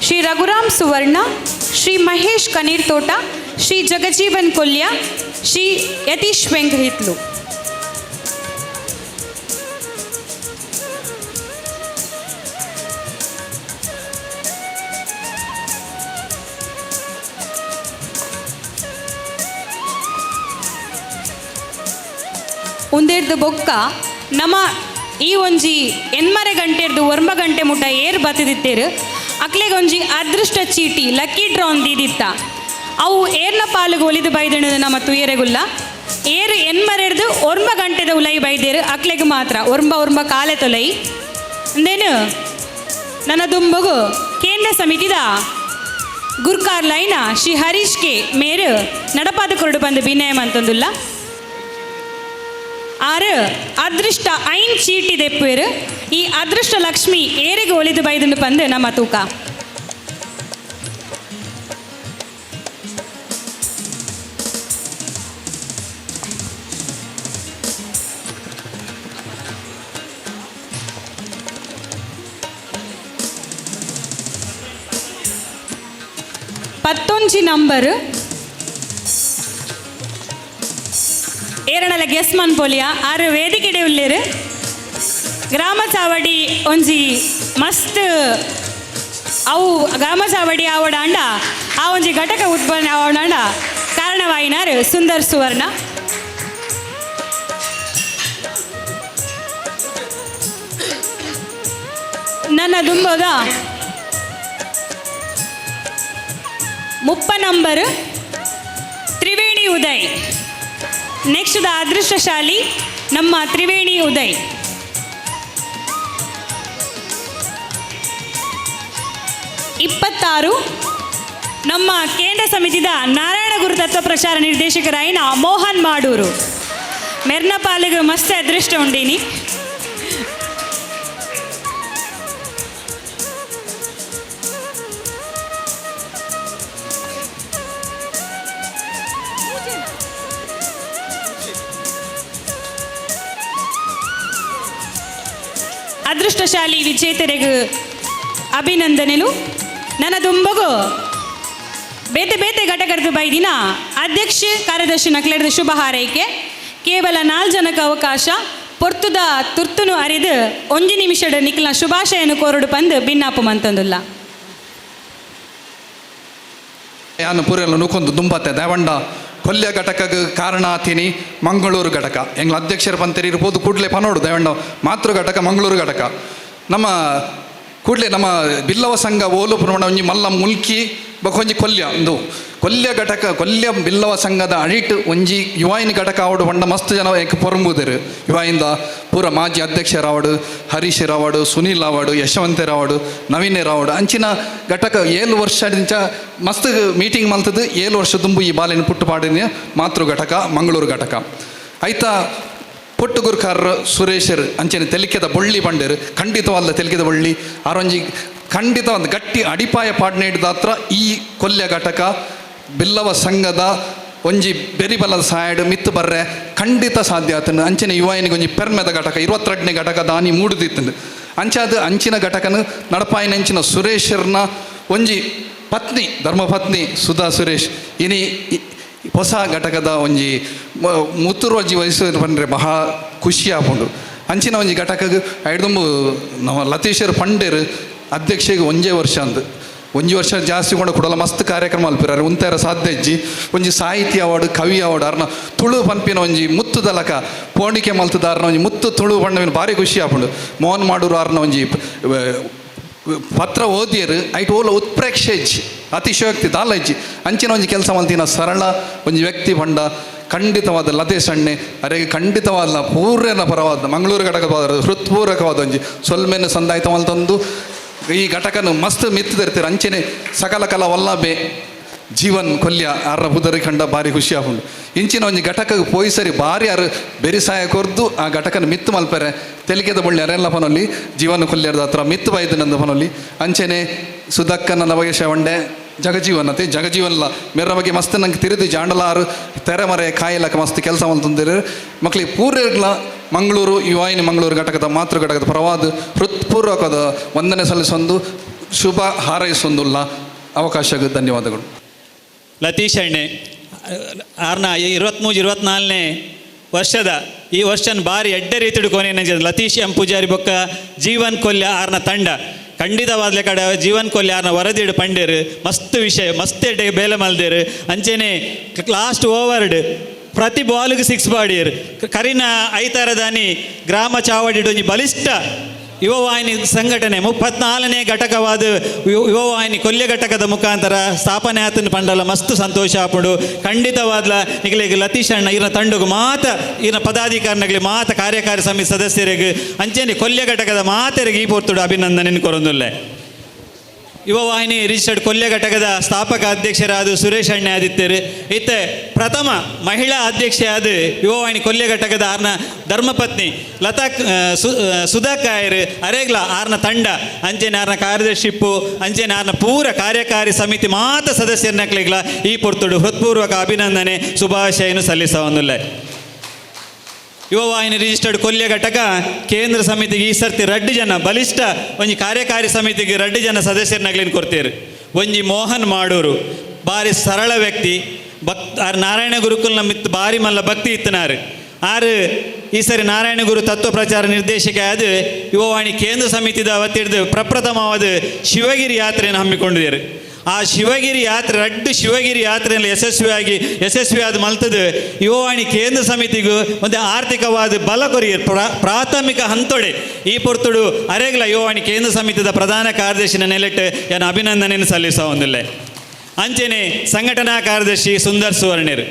ಶ್ರೀ ರಘುರಾಮ್ ಸುವರ್ಣ, ಶ್ರೀ ಮಹೇಶ್ ಕನೀರ್ ತೋಟ, ಶ್ರೀ ಜಗಜೀವನ್ ಕೊಲ್ಯ, ಶ್ರೀ ಯತೀಶ್ ವೆಂಕಹಿತ್ಲು. ಉಂದೆರ್ದು ಬೊಕ್ಕ ನಮ್ಮ ಈ ಒಂಜಿ ಎನ್ಮರೆ ಗಂಟೆರ್ದು 1 ಗಂಟೆ ಮುಟ್ಟ ಏರ್ ಬತ್ತಿದಿತ್ತೇರು ಅಕ್ಲೆಗೆ ಒಂಜಿ ಅದೃಷ್ಟ ಚೀಟಿ ಲಕ್ಕಿ ಡ್ರಾ ಒಂದಿದಿತ್ತ ಅವು ಏರ್ನ ಪಾಲಿಗೆ ಒಲಿದು ಬೈದಣದ ನಮ್ಮ ತುಯರೆಗುಲ್ಲ ಏರು ಎನ್ಮರೆರ್ದು 1 ಗಂಟೆದ ಉಲೈ ಬೈದೇರು ಅಕ್ಲೆಗೆ ಮಾತ್ರ 1 ಕಾಲೆ ತೊಲೈ ಅಂದೇನು ನನ್ನ ದುಂಬಗು ಕೇಂದ್ರ ಸಮಿತಿದ ಗುರ್ಕಾರ್ಲೈನ ಶ್ರೀ ಹರೀಶ್ಗೆ ಮೇರು ನಡಪಾದ ಕೊರಡು ಬಂದು ಭಿನ್ನಯ ಅಂತಂದುಲ್ಲ ಆರು ಅದೃಷ್ಟ ಐನ್ ಚೀಟಿ ದೆಪ್ಪೇರು ಈ ಅದೃಷ್ಟ ಲಕ್ಷ್ಮಿ ಏರಿಗೆ ಒಲಿದು ಬೈದು ಬಂದು ನಮ್ಮ ತೂಕ. ಪತ್ತೊಂಜಿ ನಂಬರ್ ಏರಣಲ ಗೆಸ್ ಮನ್ಪೋಲಿಯ ಆರು ವೇದಿಕೆಡೆ ಉಳ್ಳೇರು ಗ್ರಾಮ ಚಾವಡಿ ಒಂಜಿ ಮಸ್ತ್ ಅವು ಗ್ರಾಮ ಚಾವಡಿ ಆವಡಾಂಡ ಆ ಒಂಜಿ ಘಟಕ ಉತ್ಪನ್ನ ಆವಡಾಂಡ ಕಾರಣವಾಯಿನಾರು ಸುಂದರ್ ಸುವರ್ಣ. ನನ್ನ ದುಂಬೋದ 30 number Triveni Uday. Next the ಅದೃಷ್ಟಶಾಲಿ ನಮ್ಮ ತ್ರಿವೇಣಿ ಉದಯ್. ಇಪ್ಪತ್ತಾರು ನಮ್ಮ ಕೇಂದ್ರ ಸಮಿತಿದ ನಾರಾಯಣ ಗುರು ತತ್ವ ಪ್ರಚಾರ ನಿರ್ದೇಶಕರಾಯಿನ ಮೋಹನ್ ಮಾಡೂರು. ಮೆರ್ನ ಪಾಲಿಗೆ ಮಸ್ತ್ ಅದೃಷ್ಟ ಉಂಡೀನಿ. ಅದೃಷ್ಟಶಾಲಿ ವಿಜೇತರಿಗೆ ಅಭಿನಂದನೆಲು. ನನ್ನ ದುಂಬಗು ಬೇತೆ ಬೇತೆ ಘಟಕದ ಬೈದಿನ ಅಧ್ಯಕ್ಷ ಕಾರ್ಯದರ್ಶಿ ನಕ್ಲೆಡ್ದ ಶುಭ ಹಾರೈಕೆ. ಕೇವಲ 4 ಜನಕ್ಕೆ ಅವಕಾಶ ಪೊರ್ತುದ ತುರ್ತುನು ಅರಿದು 1 ನಿಮಿಷದ ನಿಖಿಲ ಶುಭಾಶಯನು ಕೋರಡು ಬಂದು ಭಿನ್ನಾಪು ಮಂತಂದುಲ್ಲ. ಯಾನು ಪೂರೆಲ್ಲ ನುಕೊಂದು ದುಂಬತ್ತೆ ದೇವಂಡ ಕೊಲ್ಯ ಘಟಕಕ್ಕೆ ಕಾರಣ ಆತೀನಿ ಮಂಗಳೂರು ಘಟಕ ಎಂಗ್ಲ ಅಧ್ಯಕ್ಷರು ಬಂತೇರಿ ಇರ್ಬೋದು ಕೂಡಲೇ ಪನೋಡು ದೇವಂಡ ಮಾತೃ ಘಟಕ ಮಂಗಳೂರು ಘಟಕ ನಮ್ಮ ಕೂಡಲೇ ನಮ್ಮ ಬಿಲ್ಲವ ಸಂಘ ಓಲು ಪ್ರಮಾಣ ಒಂಜಿ ಮಲ್ಲ ಮುಲ್ಕಿ ಬಕೊಂಜಿ ಕೊಲ್ಯ ಒಂದು ಕೊಲ್ಯ ಘಟಕ ಕೊಲ್ಯ ಬಿಲ್ಲವ ಸಂಘದ ಅಡಿಟ್ ಒಂಜಿ ಯುವಾಯಿನ ಘಟಕ ಆವಡು ಪಂಡ ಮಸ್ತ್ ಜನ ಏಕೆ ಪೊರಂಬುದೇರು ಯುವಾಯಿಂದ ಪೂರ ಮಾಜಿ ಅಧ್ಯಕ್ಷರಾವಡು ಹರೀಶ್ ರಾವಡು ಸುನೀಲ್ ರಾವಡು ಯಶವಂತ ರಾವಡು ನವೀನ್ ರಾವಡು ಅಂಚಿನ ಘಟಕ 7 ವರ್ಷದಿಂದ ಮಸ್ತ್ ಮೀಟಿಂಗ್ ಮಲ್ತದ್ದು 7 ವರ್ಷ ತುಂಬು ಈ ಬಾಲಿನ ಪುಟ್ಟುಪಾಡಿನ ಮಾತೃ ಘಟಕ ಮಂಗಳೂರು ಘಟಕ ಐತಾ ಪೊಟ್ಟು ಗುರುಕಾರರು ಸುರೇಶರು ಅಂಚೆನ ತೆಲಿಕೆದ ಬೊಳ್ಳಿ ಬಂಡರು ಖಂಡಿತವಾದ ತೆಲಿಕೆದ ಬೊಳ್ಳಿ ಆರೊಂಜಿ ಖಂಡಿತ ಒಂದು ಗಟ್ಟಿ ಅಡಿಪಾಯ ಪಾಡ್ನೆ ಹಿಡಿದಾತ್ರ ಈ ಕೊಲ್ಯ ಘಟಕ ಬಿಲ್ಲವ ಸಂಘದ ಒಂಜಿ ಬೆರಿಬಲದ ಸಹಾಯಡ್ ಮಿತ್ತು ಬರ್ರೆ ಖಂಡಿತ ಸಾಧ್ಯ ಆತನು ಅಂಚಿನ ಯುವಾಯಿನಿಗೆ ಒಂಜಿ ಪೆರ್ಮೆದ ಘಟಕ 22ನೇ ಘಟಕ ದಾನಿ ಮೂಡುದಿತ್ತಂದು ಅಂಚಾದ ಅಂಚಿನ ಘಟಕನು ನಡಪಾಯಿನಂಚಿನ ಸುರೇಶರ್ನ ಒಂಜಿ ಪತ್ನಿ ಧರ್ಮಪತ್ನಿ ಸುಧಾ ಸುರೇಶ್ ಇನಿ ಹೊಸ ಘಟಕದ ಒಂಜಿ ಮುತ್ತುರೋಜಿ ವಯಸ್ಸು ಬಂದರೆ ಬಹಳ ಖುಷಿ ಆಪುಂಡು ಅಂಚಿನ ಒಂಜಿ ಘಟಕಗೆ ಐಡ್ದುಂಬು ನಮ್ಮ ಲತೀಶರ್ ಪಂಡೇರು ಅಧ್ಯಕ್ಷಗೆ 1 ವರ್ಷ ಅಂದು 1 ವರ್ಷ ಜಾಸ್ತಿ ಕೊಂಡು ಕೊಡಲ್ಲ ಮಸ್ತ್ ಕಾರ್ಯಕ್ರಮ ಅಲ್ಪಿರಾರೆ ಉಂತಾರ ಸಾಧ್ಯ ಇಜ್ಜಿ ಒಂಜಿ ಸಾಹಿತ್ಯ ಅವಾರ್ಡ್ ಕವಿ ಅವಾರ್ಡ್ ಅರ್ನ ತುಳು ಪಂಪಿನ ಒಂಜಿ ಮುತ್ತು ದಲಕ ಪೋಣಿಕೆ ಮಲ್ತದಾರ್ನ ಒಂಜಿ ಮುತ್ತು ತುಳು ಪಂಡವಿನ ಭಾರಿ ಖುಷಿ ಆಪುಂಡು ಮೋಹನ್ ಮಾಡೂರು ಅರ್ನ ಒಂಜಿ ಪತ್ರ ಓದಿಯರು ಐಟ್ ಓಲ ಉತ್ಪ್ರೇಕ್ಷೆ ಇಜ್ಜಿ ಅತಿಶಯೋಕ್ತಿ ದಾಲ ಇಜ್ಜಿ ಅಂಚಿನ ಒಂಜಿ ಕೆಲಸ ಮಲ್ತಿನ ಸರಳ ಒಂಜಿ ವ್ಯಕ್ತಿ ಪಂಡ ಖಂಡಿತವಾದ ಲತೇಶ್ ಅಣ್ಣೆ ಅರೆಗೆ ಖಂಡಿತವಾದ ಪೂರ್ಣ ಪರವಾದ ಮಂಗಳೂರು ಘಟಕವಾದ ಹೃತ್ಪೂರ್ವಕವಾದ ಒಂಜಿ ಸೊಲ್ಮೆನ ಸಂದಾಯಿತ ಮಲ್ತಂದು ಈ ಘಟಕನು ಮಸ್ತ್ ಮಿತ್ತಿರ್ತೀರ ಅಂಚೆನೆ ಸಕಲ ಕಲ ವಲ್ಲಭೆ ಜೀವನ್ ಕೊಲ್ಯ ಅರ್ರ ಬುದರಿ ಕಂಡ ಭಾರಿ ಖುಷಿ ಆಗುಂಡು ಇಂಚಿನ ಒಂಜಿ ಘಟಕಕ್ಕೆ ಪೋಯಿ ಸರಿ ಭಾರಿ ಯಾರು ಬೆರಿಸಾಯ ಕೊರ್ದು ಆ ಘಟಕನ ಮಿತ್ತು ಮಲ್ಪರೆ ತೆಲಿಕೆದ ಬಳ್ಳಿ ಅರೆಲ್ಲ ಪನೊಲ್ಲಿ ಜೀವನ ಕೊಲ್ಯದ ಹತ್ರ ಮಿತ್ತು ಬೈದನಂದ ಪನೊಲ್ಲಿ ಅಂಚೆನೆ ಸುಧಕ್ಕನ ನವಯಶ ಒಂಡೆ ಜಗಜೀವನತೆ ಜಗಜೀವನ್ಲ ಮೇರ ಬಗ್ಗೆ ಮಸ್ತ್ ನಂಗೆ ತಿರುದು ಜಾಂಡಲಾರು ತೆರೆಮರೆ ಕಾಯಿಲಕ ಮಸ್ತ್ ಕೆಲಸ ಮಲ್ತಂದಿರು ಮಕ್ಳಿಗೆ ಪೂರ್ವಗ್ಲ ಮಂಗಳೂರು ಯುವಾಯಿನಿ ಮಂಗಳೂರು ಘಟಕದ ಮಾತೃ ಘಟಕದ ಪರವಾದ ಹೃತ್ಪೂರ್ವಕದ ವಂದನೆ ಸಲ್ಲಿಸೊಂದು ಶುಭ ಹಾರೈಸೊಂದುಲ್ಲ ಅವಕಾಶಕ್ಕೆ ಧನ್ಯವಾದಗಳು. ಲತೀಶ್ ಅಣ್ಣೆ ಆರ್ನ 23-24ನೇ ವರ್ಷದ ಈ ವರ್ಷನ ಭಾರಿ ಎಡ್ಡೆ ರೀತಿ ಕೊನೆ ಲತೀಶ್ ಎಂ ಪೂಜಾರಿ ಬೊಕ್ಕ ಜೀವನ್ ಕೊಲ್ಯ ಆರ್ನ ತಂಡ ಖಂಡಿತವಾದ್ಲೆ ಕಡೆ ಜೀವನ್ ಕೊಲ್ಯ ಆರ್ನ ವರದಿಡು ಪಂಡೇರು ಮಸ್ತ್ ವಿಷಯ ಮಸ್ತ್ ಎಡ್ಡೆ ಬೇಲೆ ಮಲ್ದೇರು ಅಂಚೆನೆ ಲಾಸ್ಟ್ ಓವರ್ಡ್ ಪ್ರತಿ ಬಾಲ್ಗೆ 6 ಬಾಡಿಯರು ಕರಿನ ಐತಾರದಾನಿ ಗ್ರಾಮ ಚಾವಡಿಡು ಒಂಜಿ ಬಲಿಷ್ಠ ಯುವವಾಹಿನಿ ಸಂಘಟನೆ 34ನೇ ಘಟಕವಾದ ಯುವವಾಹಿನಿ ಕೊಲ್ಯ ಘಟಕದ ಮುಖಾಂತರ ಸ್ಥಾಪನೆ ಆತನ ಪಂಡಲ ಮಸ್ತ್ ಸಂತೋಷ ಆಪುಂಡು ಖಂಡಿತವಾದ್ಲ ನಿಗಲಿಗೆ ಲತೀಶ್ ಅಣ್ಣ ಇರ ತಂಡಗೂ ಮಾತ ಇರ ಪದಾಧಿಕಾರಿಗಳಿಗೆ ಮಾತ ಕಾರ್ಯಕಾರಿ ಸಮಿತಿ ಸದಸ್ಯರಿಗೆ ಅಂಚೆನೆ ಕೊಲ್ಯ ಘಟಕದ ಮಾತರಿಗೆ ಈ ಪೊರ್ತುಡು ಅಭಿನಂದನೆ ಕೊರೊಂದುಲ್ಲೆ. ಯುವವಾಹಿನಿ ರಿಜಿಸ್ಟರ್ಡ್ ಕೊಲ್ಯ ಘಟಕದ ಸ್ಥಾಪಕ ಅಧ್ಯಕ್ಷರಾದ ಸುರೇಶ್ ಅಣ್ಣೆ ಆದಿತ್ಯರು ಇತ್ತೆ ಪ್ರಥಮ ಮಹಿಳಾ ಅಧ್ಯಕ್ಷೆ ಆದ ಯುವವಾಹಿನಿ ಕೊಲ್ಯ ಘಟಕದ ಆರ್ನ ಧರ್ಮಪತ್ನಿ ಲತಾ ಸುಧಾ ಕಾಯರ್ ಅರೆಗ್ಲ ಆರ್ನ ತಂಡ ಅಂಚೆನೆ ಆರ್ನ ಕಾರ್ಯದರ್ಶಿಪ್ಪು ಅಂಚೆನೆ ಆರ್ನ ಪೂರ ಕಾರ್ಯಕಾರಿ ಸಮಿತಿ ಮಾತ ಸದಸ್ಯರನ್ನಕ್ಲಿಗ್ಲ ಈ ಪೊರ್ತುಡು ಹೃತ್ಪೂರ್ವಕ ಅಭಿನಂದನೆ ಶುಭಾಶಯನು ಸಲ್ಲಿಸವನ್ನುಲ್ಲೆ. ಯುವವಾಹಿನಿ ರಿಜಿಸ್ಟರ್ಡ್ ಕೊಲ್ಯ ಘಟಕ ಕೇಂದ್ರ ಸಮಿತಿಗೆ ಈ ಸರ್ತಿ 2 ಜನ ಬಲಿಷ್ಠ ಒಂಜಿ ಕಾರ್ಯಕಾರಿ ಸಮಿತಿಗೆ 2 ಜನ ಸದಸ್ಯರನ್ನಾಗ್ಲಿನ ಕೊಡ್ತೀರು. ಒಂಜಿ ಮೋಹನ್ ಮಾಡೂರು ಭಾರಿ ಸರಳ ವ್ಯಕ್ತಿ ಆರು ನಾರಾಯಣ ಗುರುಕುಲ್ನ ಮಿತ್ ಭಾರಿ ಮಲ್ಲ ಭಕ್ತಿ ಇತ್ತನಾರು ಆರು ಈ ಸರಿ ನಾರಾಯಣ ಗುರು ತತ್ವ ಪ್ರಚಾರ ನಿರ್ದೇಶಕ ಆದ ಯುವವಾಹಿನಿ ಕೇಂದ್ರ ಸಮಿತಿದ ಅವತ್ತಿಡ್ದು ಪ್ರಪ್ರಥಮವಾದ ಶಿವಗಿರಿ ಯಾತ್ರೆಯನ್ನು ಹಮ್ಮಿಕೊಂಡಿದ್ದಾರೆ. ಆ ಶಿವಗಿರಿ ಯಾತ್ರೆ 2 ಶಿವಗಿರಿ ಯಾತ್ರೆಯಲ್ಲಿ ಯಶಸ್ವಿಯಾದ ಮಲ್ತದ್ದು ಯುವವಾಹಿನಿ ಕೇಂದ್ರ ಸಮಿತಿಗೂ ಒಂದು ಆರ್ಥಿಕವಾದ ಬಲ ಕೊರಿಯರ್ ಪ್ರಾಥಮಿಕ ಹಂತೊಡೆ ಈ ಪೊರ್ತುಡು ಅರೆಗ್ಲ ಯುವವಾಹಿನಿ ಕೇಂದ್ರ ಸಮಿತಿದ ಪ್ರಧಾನ ಕಾರ್ಯದರ್ಶಿನ ನೆಲೆಟ್ಟು ಏನು ಅಭಿನಂದನೆಯನ್ನು ಸಲ್ಲಿಸೋ ಒಂದಿಲ್ಲ. ಅಂಚೆನೆ ಸಂಘಟನಾ ಕಾರ್ಯದರ್ಶಿ ಸುಂದರ್ ಸುವರ್ಣರು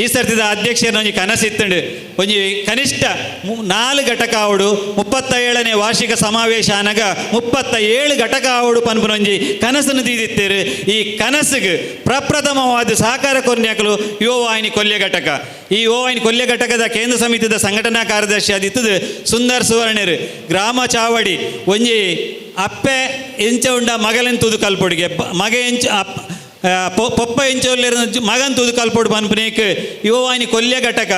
ಈ ಸರ್ತಿದ ಅಧ್ಯಕ್ಷರನ್ನ ಒಂಜಿ ಕನಸಿತ್ತಂಡು ಒಂಜಿ ಕನಿಷ್ಠ 4 ಘಟಕ ಆವಡು 37ನೇ ವಾರ್ಷಿಕ ಸಮಾವೇಶ ಆನಾಗ 37 ಘಟಕ ಆವಡು ಪನ್ಪುನೊಂಜಿ ಕನಸನ್ನು ತೀದಿತ್ತೇರು. ಈ ಕನಸಿಗೆ ಪ್ರಪ್ರಥಮವಾದ ಸಹಕಾರ ಕೊರ್ನ್ಯಾಕಲು ಯುವವಾಹಿನಿ ಕೊಲ್ಯ ಘಟಕ ಈ ಯುವವಾಹಿನಿ ಕೊಲ್ಯ ಘಟಕದ ಕೇಂದ್ರ ಸಮಿತಿದ ಸಂಘಟನಾ ಕಾರ್ಯದರ್ಶಿ ಆದಿತ್ತದು ಸುಂದರ್ ಸುವರ್ಣರು ಗ್ರಾಮ ಚಾವಡಿ ಒಂಜಿ ಅಪ್ಪೆ ಎಂಚ ಉಂಡ ಮಗಲೆನ್ ತುದು ಕಲ್ಪೊಡಿಗೆ ಮಗ ಎಂಚ ಪೊಪ್ಪ ಎಂಚೋಲ್ಲಿರ ಮಗನ್ ತುದು ಕಲ್ಪೊಡು ಪನ್ಪನೇಕ್ ಯುವವಾಹಿನಿ ಕೊಲ್ಯ ಘಟಕ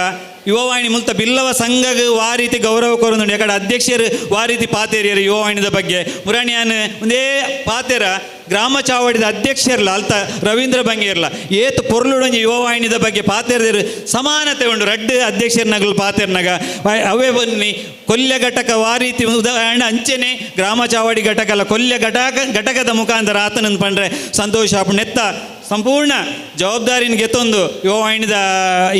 ಯುವವಾಹಿನಿ ಮುಲ್ತ ಬಿಲ್ಲವ ಸಂಘಗೆ ವಾ ರೀತಿ ಗೌರವ ಕೊರೊಂದು ಯಾಕಡೆ ಅಧ್ಯಕ್ಷರು ವಾ ರೀತಿ ಪಾತೇರಿಯರು ಯುವವಾಹಿನಿದ ಬಗ್ಗೆ ಮುರಾಣಿಯಾನ್ ಒಂದೇ ಪಾತೇರ ಗ್ರಾಮ ಚಾವಡಿದ ಅಧ್ಯಕ್ಷರಲ್ಲ ಅಲ್ತ ರವೀಂದ್ರ ಬಂಗೇರ್ಲ ಏತು ಪೊರ್ಲುಡಂಜಿ ಯುವವಾಹಿನಿದ ಬಗ್ಗೆ ಪಾತೇರ್ದೇರು ಸಮಾನತೆ ಉಂಡು 2 ಅಧ್ಯಕ್ಷರನಗಳು ಪಾತೇರ್ನಾಗ ಅವೇ ಬನ್ನಿ ಕೊಲ್ಯ ಘಟಕ ವಾ ರೀತಿ ಉದಾಹರಣೆ ಅಂಚೆನೆ ಗ್ರಾಮ ಚಾವಡಿ ಘಟಕ ಅಲ್ಲ ಕೊಲ್ಯ ಘಟಕದ ಮುಖಾಂತರ ಆತನನ್ನು ಪಂಡ್ರೆ ಸಂತೋಷ ನೆತ್ತ ಸಂಪೂರ್ಣ ಜವಾಬ್ದಾರಿನ ಗೆತ್ತೊಂದು ಯುವವಾಹಿನಿದ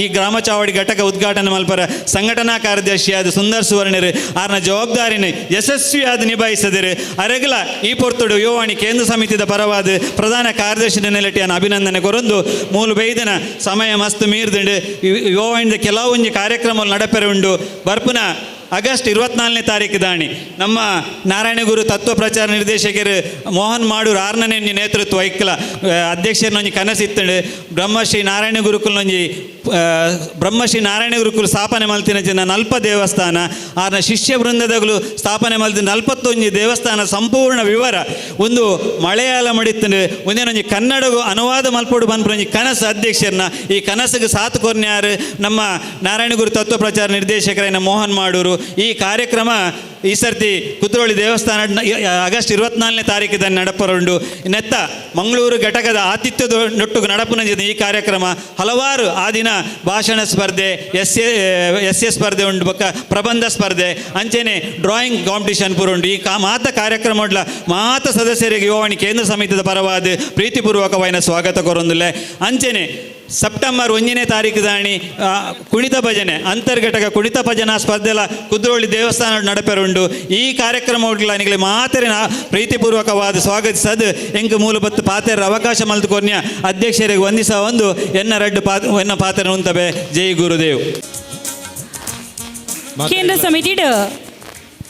ಈ ಗ್ರಾಮ ಚಾವಡಿ ಘಟಕ ಉದ್ಘಾಟನೆ ಮಲ್ಪರ ಸಂಘಟನಾ ಕಾರ್ಯದರ್ಶಿಯಾದ ಸುಂದರ್ ಸುವರ್ಣರು ಆರ್ನ ಜವಾಬ್ದಾರಿನ ಯಶಸ್ವಿಯಾದ ನಿಭಾಯಿಸಿದರು ಅರೆಗಲ ಈ ಪೊರ್ತುಡು ಯುವವಾಹಿನಿ ಕೇಂದ್ರ ಸಮಿತಿದ ಪರವಾದ ಪ್ರಧಾನ ಕಾರ್ಯದರ್ಶಿ ನೆಲೆಟಿಯನ್ನು ಅಭಿನಂದನೆ ಕೊರೊಂದು ಮೂಲು ಬೈದನ ಸಮಯ ಮಸ್ತ್ ಮೀರ್ದುಂಡು ಯುವವಾಹಿನಿದ ಕೆಲವೊಂದು ಕಾರ್ಯಕ್ರಮ ನಡಪೆರೆ ಉಂಡು ಬರ್ಪುನ ಆಗಸ್ಟ್ 24ನೇ ತಾರೀಕು ದಾಣಿ ನಮ್ಮ ನಾರಾಯಣಗುರು ತತ್ವ ಪ್ರಚಾರ ನಿರ್ದೇಶಕರು ಮೋಹನ್ ಮಾಡೂರು 6ನೇ ನೇತೃತ್ವ ಐಕ್ಕಲ ಅಧ್ಯಕ್ಷರನೊಂಜಿ ಕನಸಿತ್ತಂಡು ಬ್ರಹ್ಮಶ್ರೀ ನಾರಾಯಣ ಗುರುಕುಲ್ ಸ್ಥಾಪನೆ ಮಲ್ತಿನ ಜನ ನಲ್ಪ ದೇವಸ್ಥಾನ ಆರ್ನ ಶಿಷ್ಯ ವೃಂದದಗಳು ಸ್ಥಾಪನೆ ಮಲ್ತಿನ 41 ದೇವಸ್ಥಾನ ಸಂಪೂರ್ಣ ವಿವರ ಒಂದು ಮಲಯಾಳ ಮಡಿತ್ತಂಡು ಒಂದೇನೊಂಜಿ ಕನ್ನಡಗೂ ಅನುವಾದ ಮಲ್ಪೋಡು ಬಂದ್ಪೊಂಜಿ ಕನಸು ಅಧ್ಯಕ್ಷರನ್ನ ಈ ಕನಸಿಗೆ ಸಾಥ್ ಕೊರ್ನ್ಯಾರು ನಮ್ಮ ನಾರಾಯಣಗುರು ತತ್ವ ಪ್ರಚಾರ ನಿರ್ದೇಶಕರೈನ ಮೋಹನ್ ಮಾಡೂರು. ಈ ಕಾರ್ಯಕ್ರಮ ಈ ಸರ್ತಿ ಕುದ್ರೋಳಿ ದೇವಸ್ಥಾನ ಆಗಸ್ಟ್ 24ನೇ ತಾರೀಕಿದ ನಡಪರುಂಡು ನೆತ್ತ ಮಂಗಳೂರು ಘಟಕದ ಆತಿಥ್ಯದ ನೊಟ್ಟು ನಡಪುನ ಈ ಕಾರ್ಯಕ್ರಮ ಹಲವಾರು ಆ ದಿನ ಭಾಷಣ ಸ್ಪರ್ಧೆ ಎಸ್ ಎ ಸ್ಪರ್ಧೆ ಉಂಡು ಬೊಕ್ಕ ಪ್ರಬಂಧ ಸ್ಪರ್ಧೆ ಅಂಚೆನೆ ಡ್ರಾಯಿಂಗ್ ಕಾಂಪಿಟಿಷನ್ ಪೂರ ಉಂಡು. ಈ ಮಾತ ಕಾರ್ಯಕ್ರಮ ಉಂಡ್ಲ ಮಾತ ಸದಸ್ಯರಿಗೆ ಯುವವಾಹಿನಿ ಕೇಂದ್ರ ಸಮಿತಿದ ಪರವಾದ ಪ್ರೀತಿಪೂರ್ವಕವಾದ ಸ್ವಾಗತ ಕೊರೊಂದುಲ್ಲೆ. ಅಂಚೆನೆ ಸೆಪ್ಟೆಂಬರ್ 1ನೇ ತಾರೀಕು ದಾಣಿ ಕುಣಿತ ಭಜನೆ ಅಂತರ್ಘಟಕ ಕುಣಿತ ಭಜನಾ ಸ್ಪರ್ಧೆಲ ಕುದ್ರೋಳಿ ದೇವಸ್ಥಾನ ನಡಪೆರುಂಡು. ಈ ಕಾರ್ಯಕ್ರಮಗಳಿಗೆ ಮಾತೆರಿನ ಪ್ರೀತಿಪೂರ್ವಕವಾದ ಸ್ವಾಗತಿಸದು ಎಂಕ್ ಮೂಲಭೂತ ಪಾತೆರ ಅವಕಾಶ ಮಲ್ತು ಕೊರ್ನ್ಯ ಅಧ್ಯಕ್ಷರಿಗೆ ವಂದಿಸ ಒಂದು ಎನ್ನ ಪಾತ್ರ ಉಂತಬೆ. ಜೈ ಗುರುದೇವ್. ಕೇಂದ್ರ ಸಮಿತಿಡ್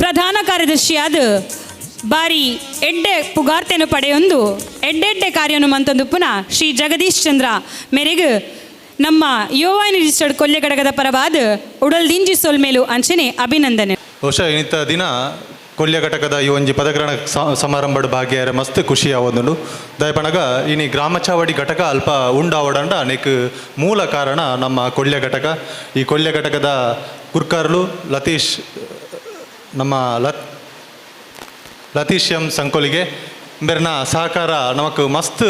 ಪ್ರಧಾನ ಕಾರ್ಯದರ್ಶಿಯಾದ ಬಾರಿ ಎಡ್ಡೆ ಪುಗಾರ್ತೆಯನ್ನು ಪಡೆಯೊಂದು ಎಡ್ಡೆಡ್ಡೆ ಕಾರ್ಯವನ್ನು ಮಂತೊಂದು ಪುನಃ ಶ್ರೀ ಜಗದೀಶ್ ಚಂದ್ರ ಮೇರೆಗೆ ನಮ್ಮ ಯುವವಾಹಿನಿ ರಿಜಿಸ್ಟರ್ಡ್ ಕೊಲ್ಯ ಘಟಕದ ಪರವಾದ ಉಡಲ್ದಿಂಜಿ ಸೊಲ್ಮೇಲು ಅಂಚನೆ ಅಭಿನಂದನೆ. ಬಹುಶಃ ಇನ್ನಿತ್ತ ದಿನ ಕೊಲ್ಯ ಘಟಕದ ಈ ಒಂಜಿ ಪದಗ್ರಹಣ ಸಮಾರಂಭದ ಭಾಗ್ಯಾರ ಮಸ್ತ್ ಖುಷಿ ಆವೊಂದುಂಡು. ದಯಪಣಗ ಇನಿ ಗ್ರಾಮ ಚಾವಡಿ ಘಟಕ ಅಲ್ಪ ಉಂಡಾವಡಂಡ ಅನೇಕ ಮೂಲ ಕಾರಣ ನಮ್ಮ ಕೊಲ್ಯ ಘಟಕ. ಈ ಕೊಲ್ಯ ಘಟಕದ ಕುರ್ಕಾರ್ಲು ಲತೀಶ್ ನಮ್ಮ ಲತೀಶ್ ಎಂ ಸಂಕೋಲಿಗೆ ಬೆರ್ನ ಸಹಕಾರ ನಮಕ್ ಮಸ್ತ್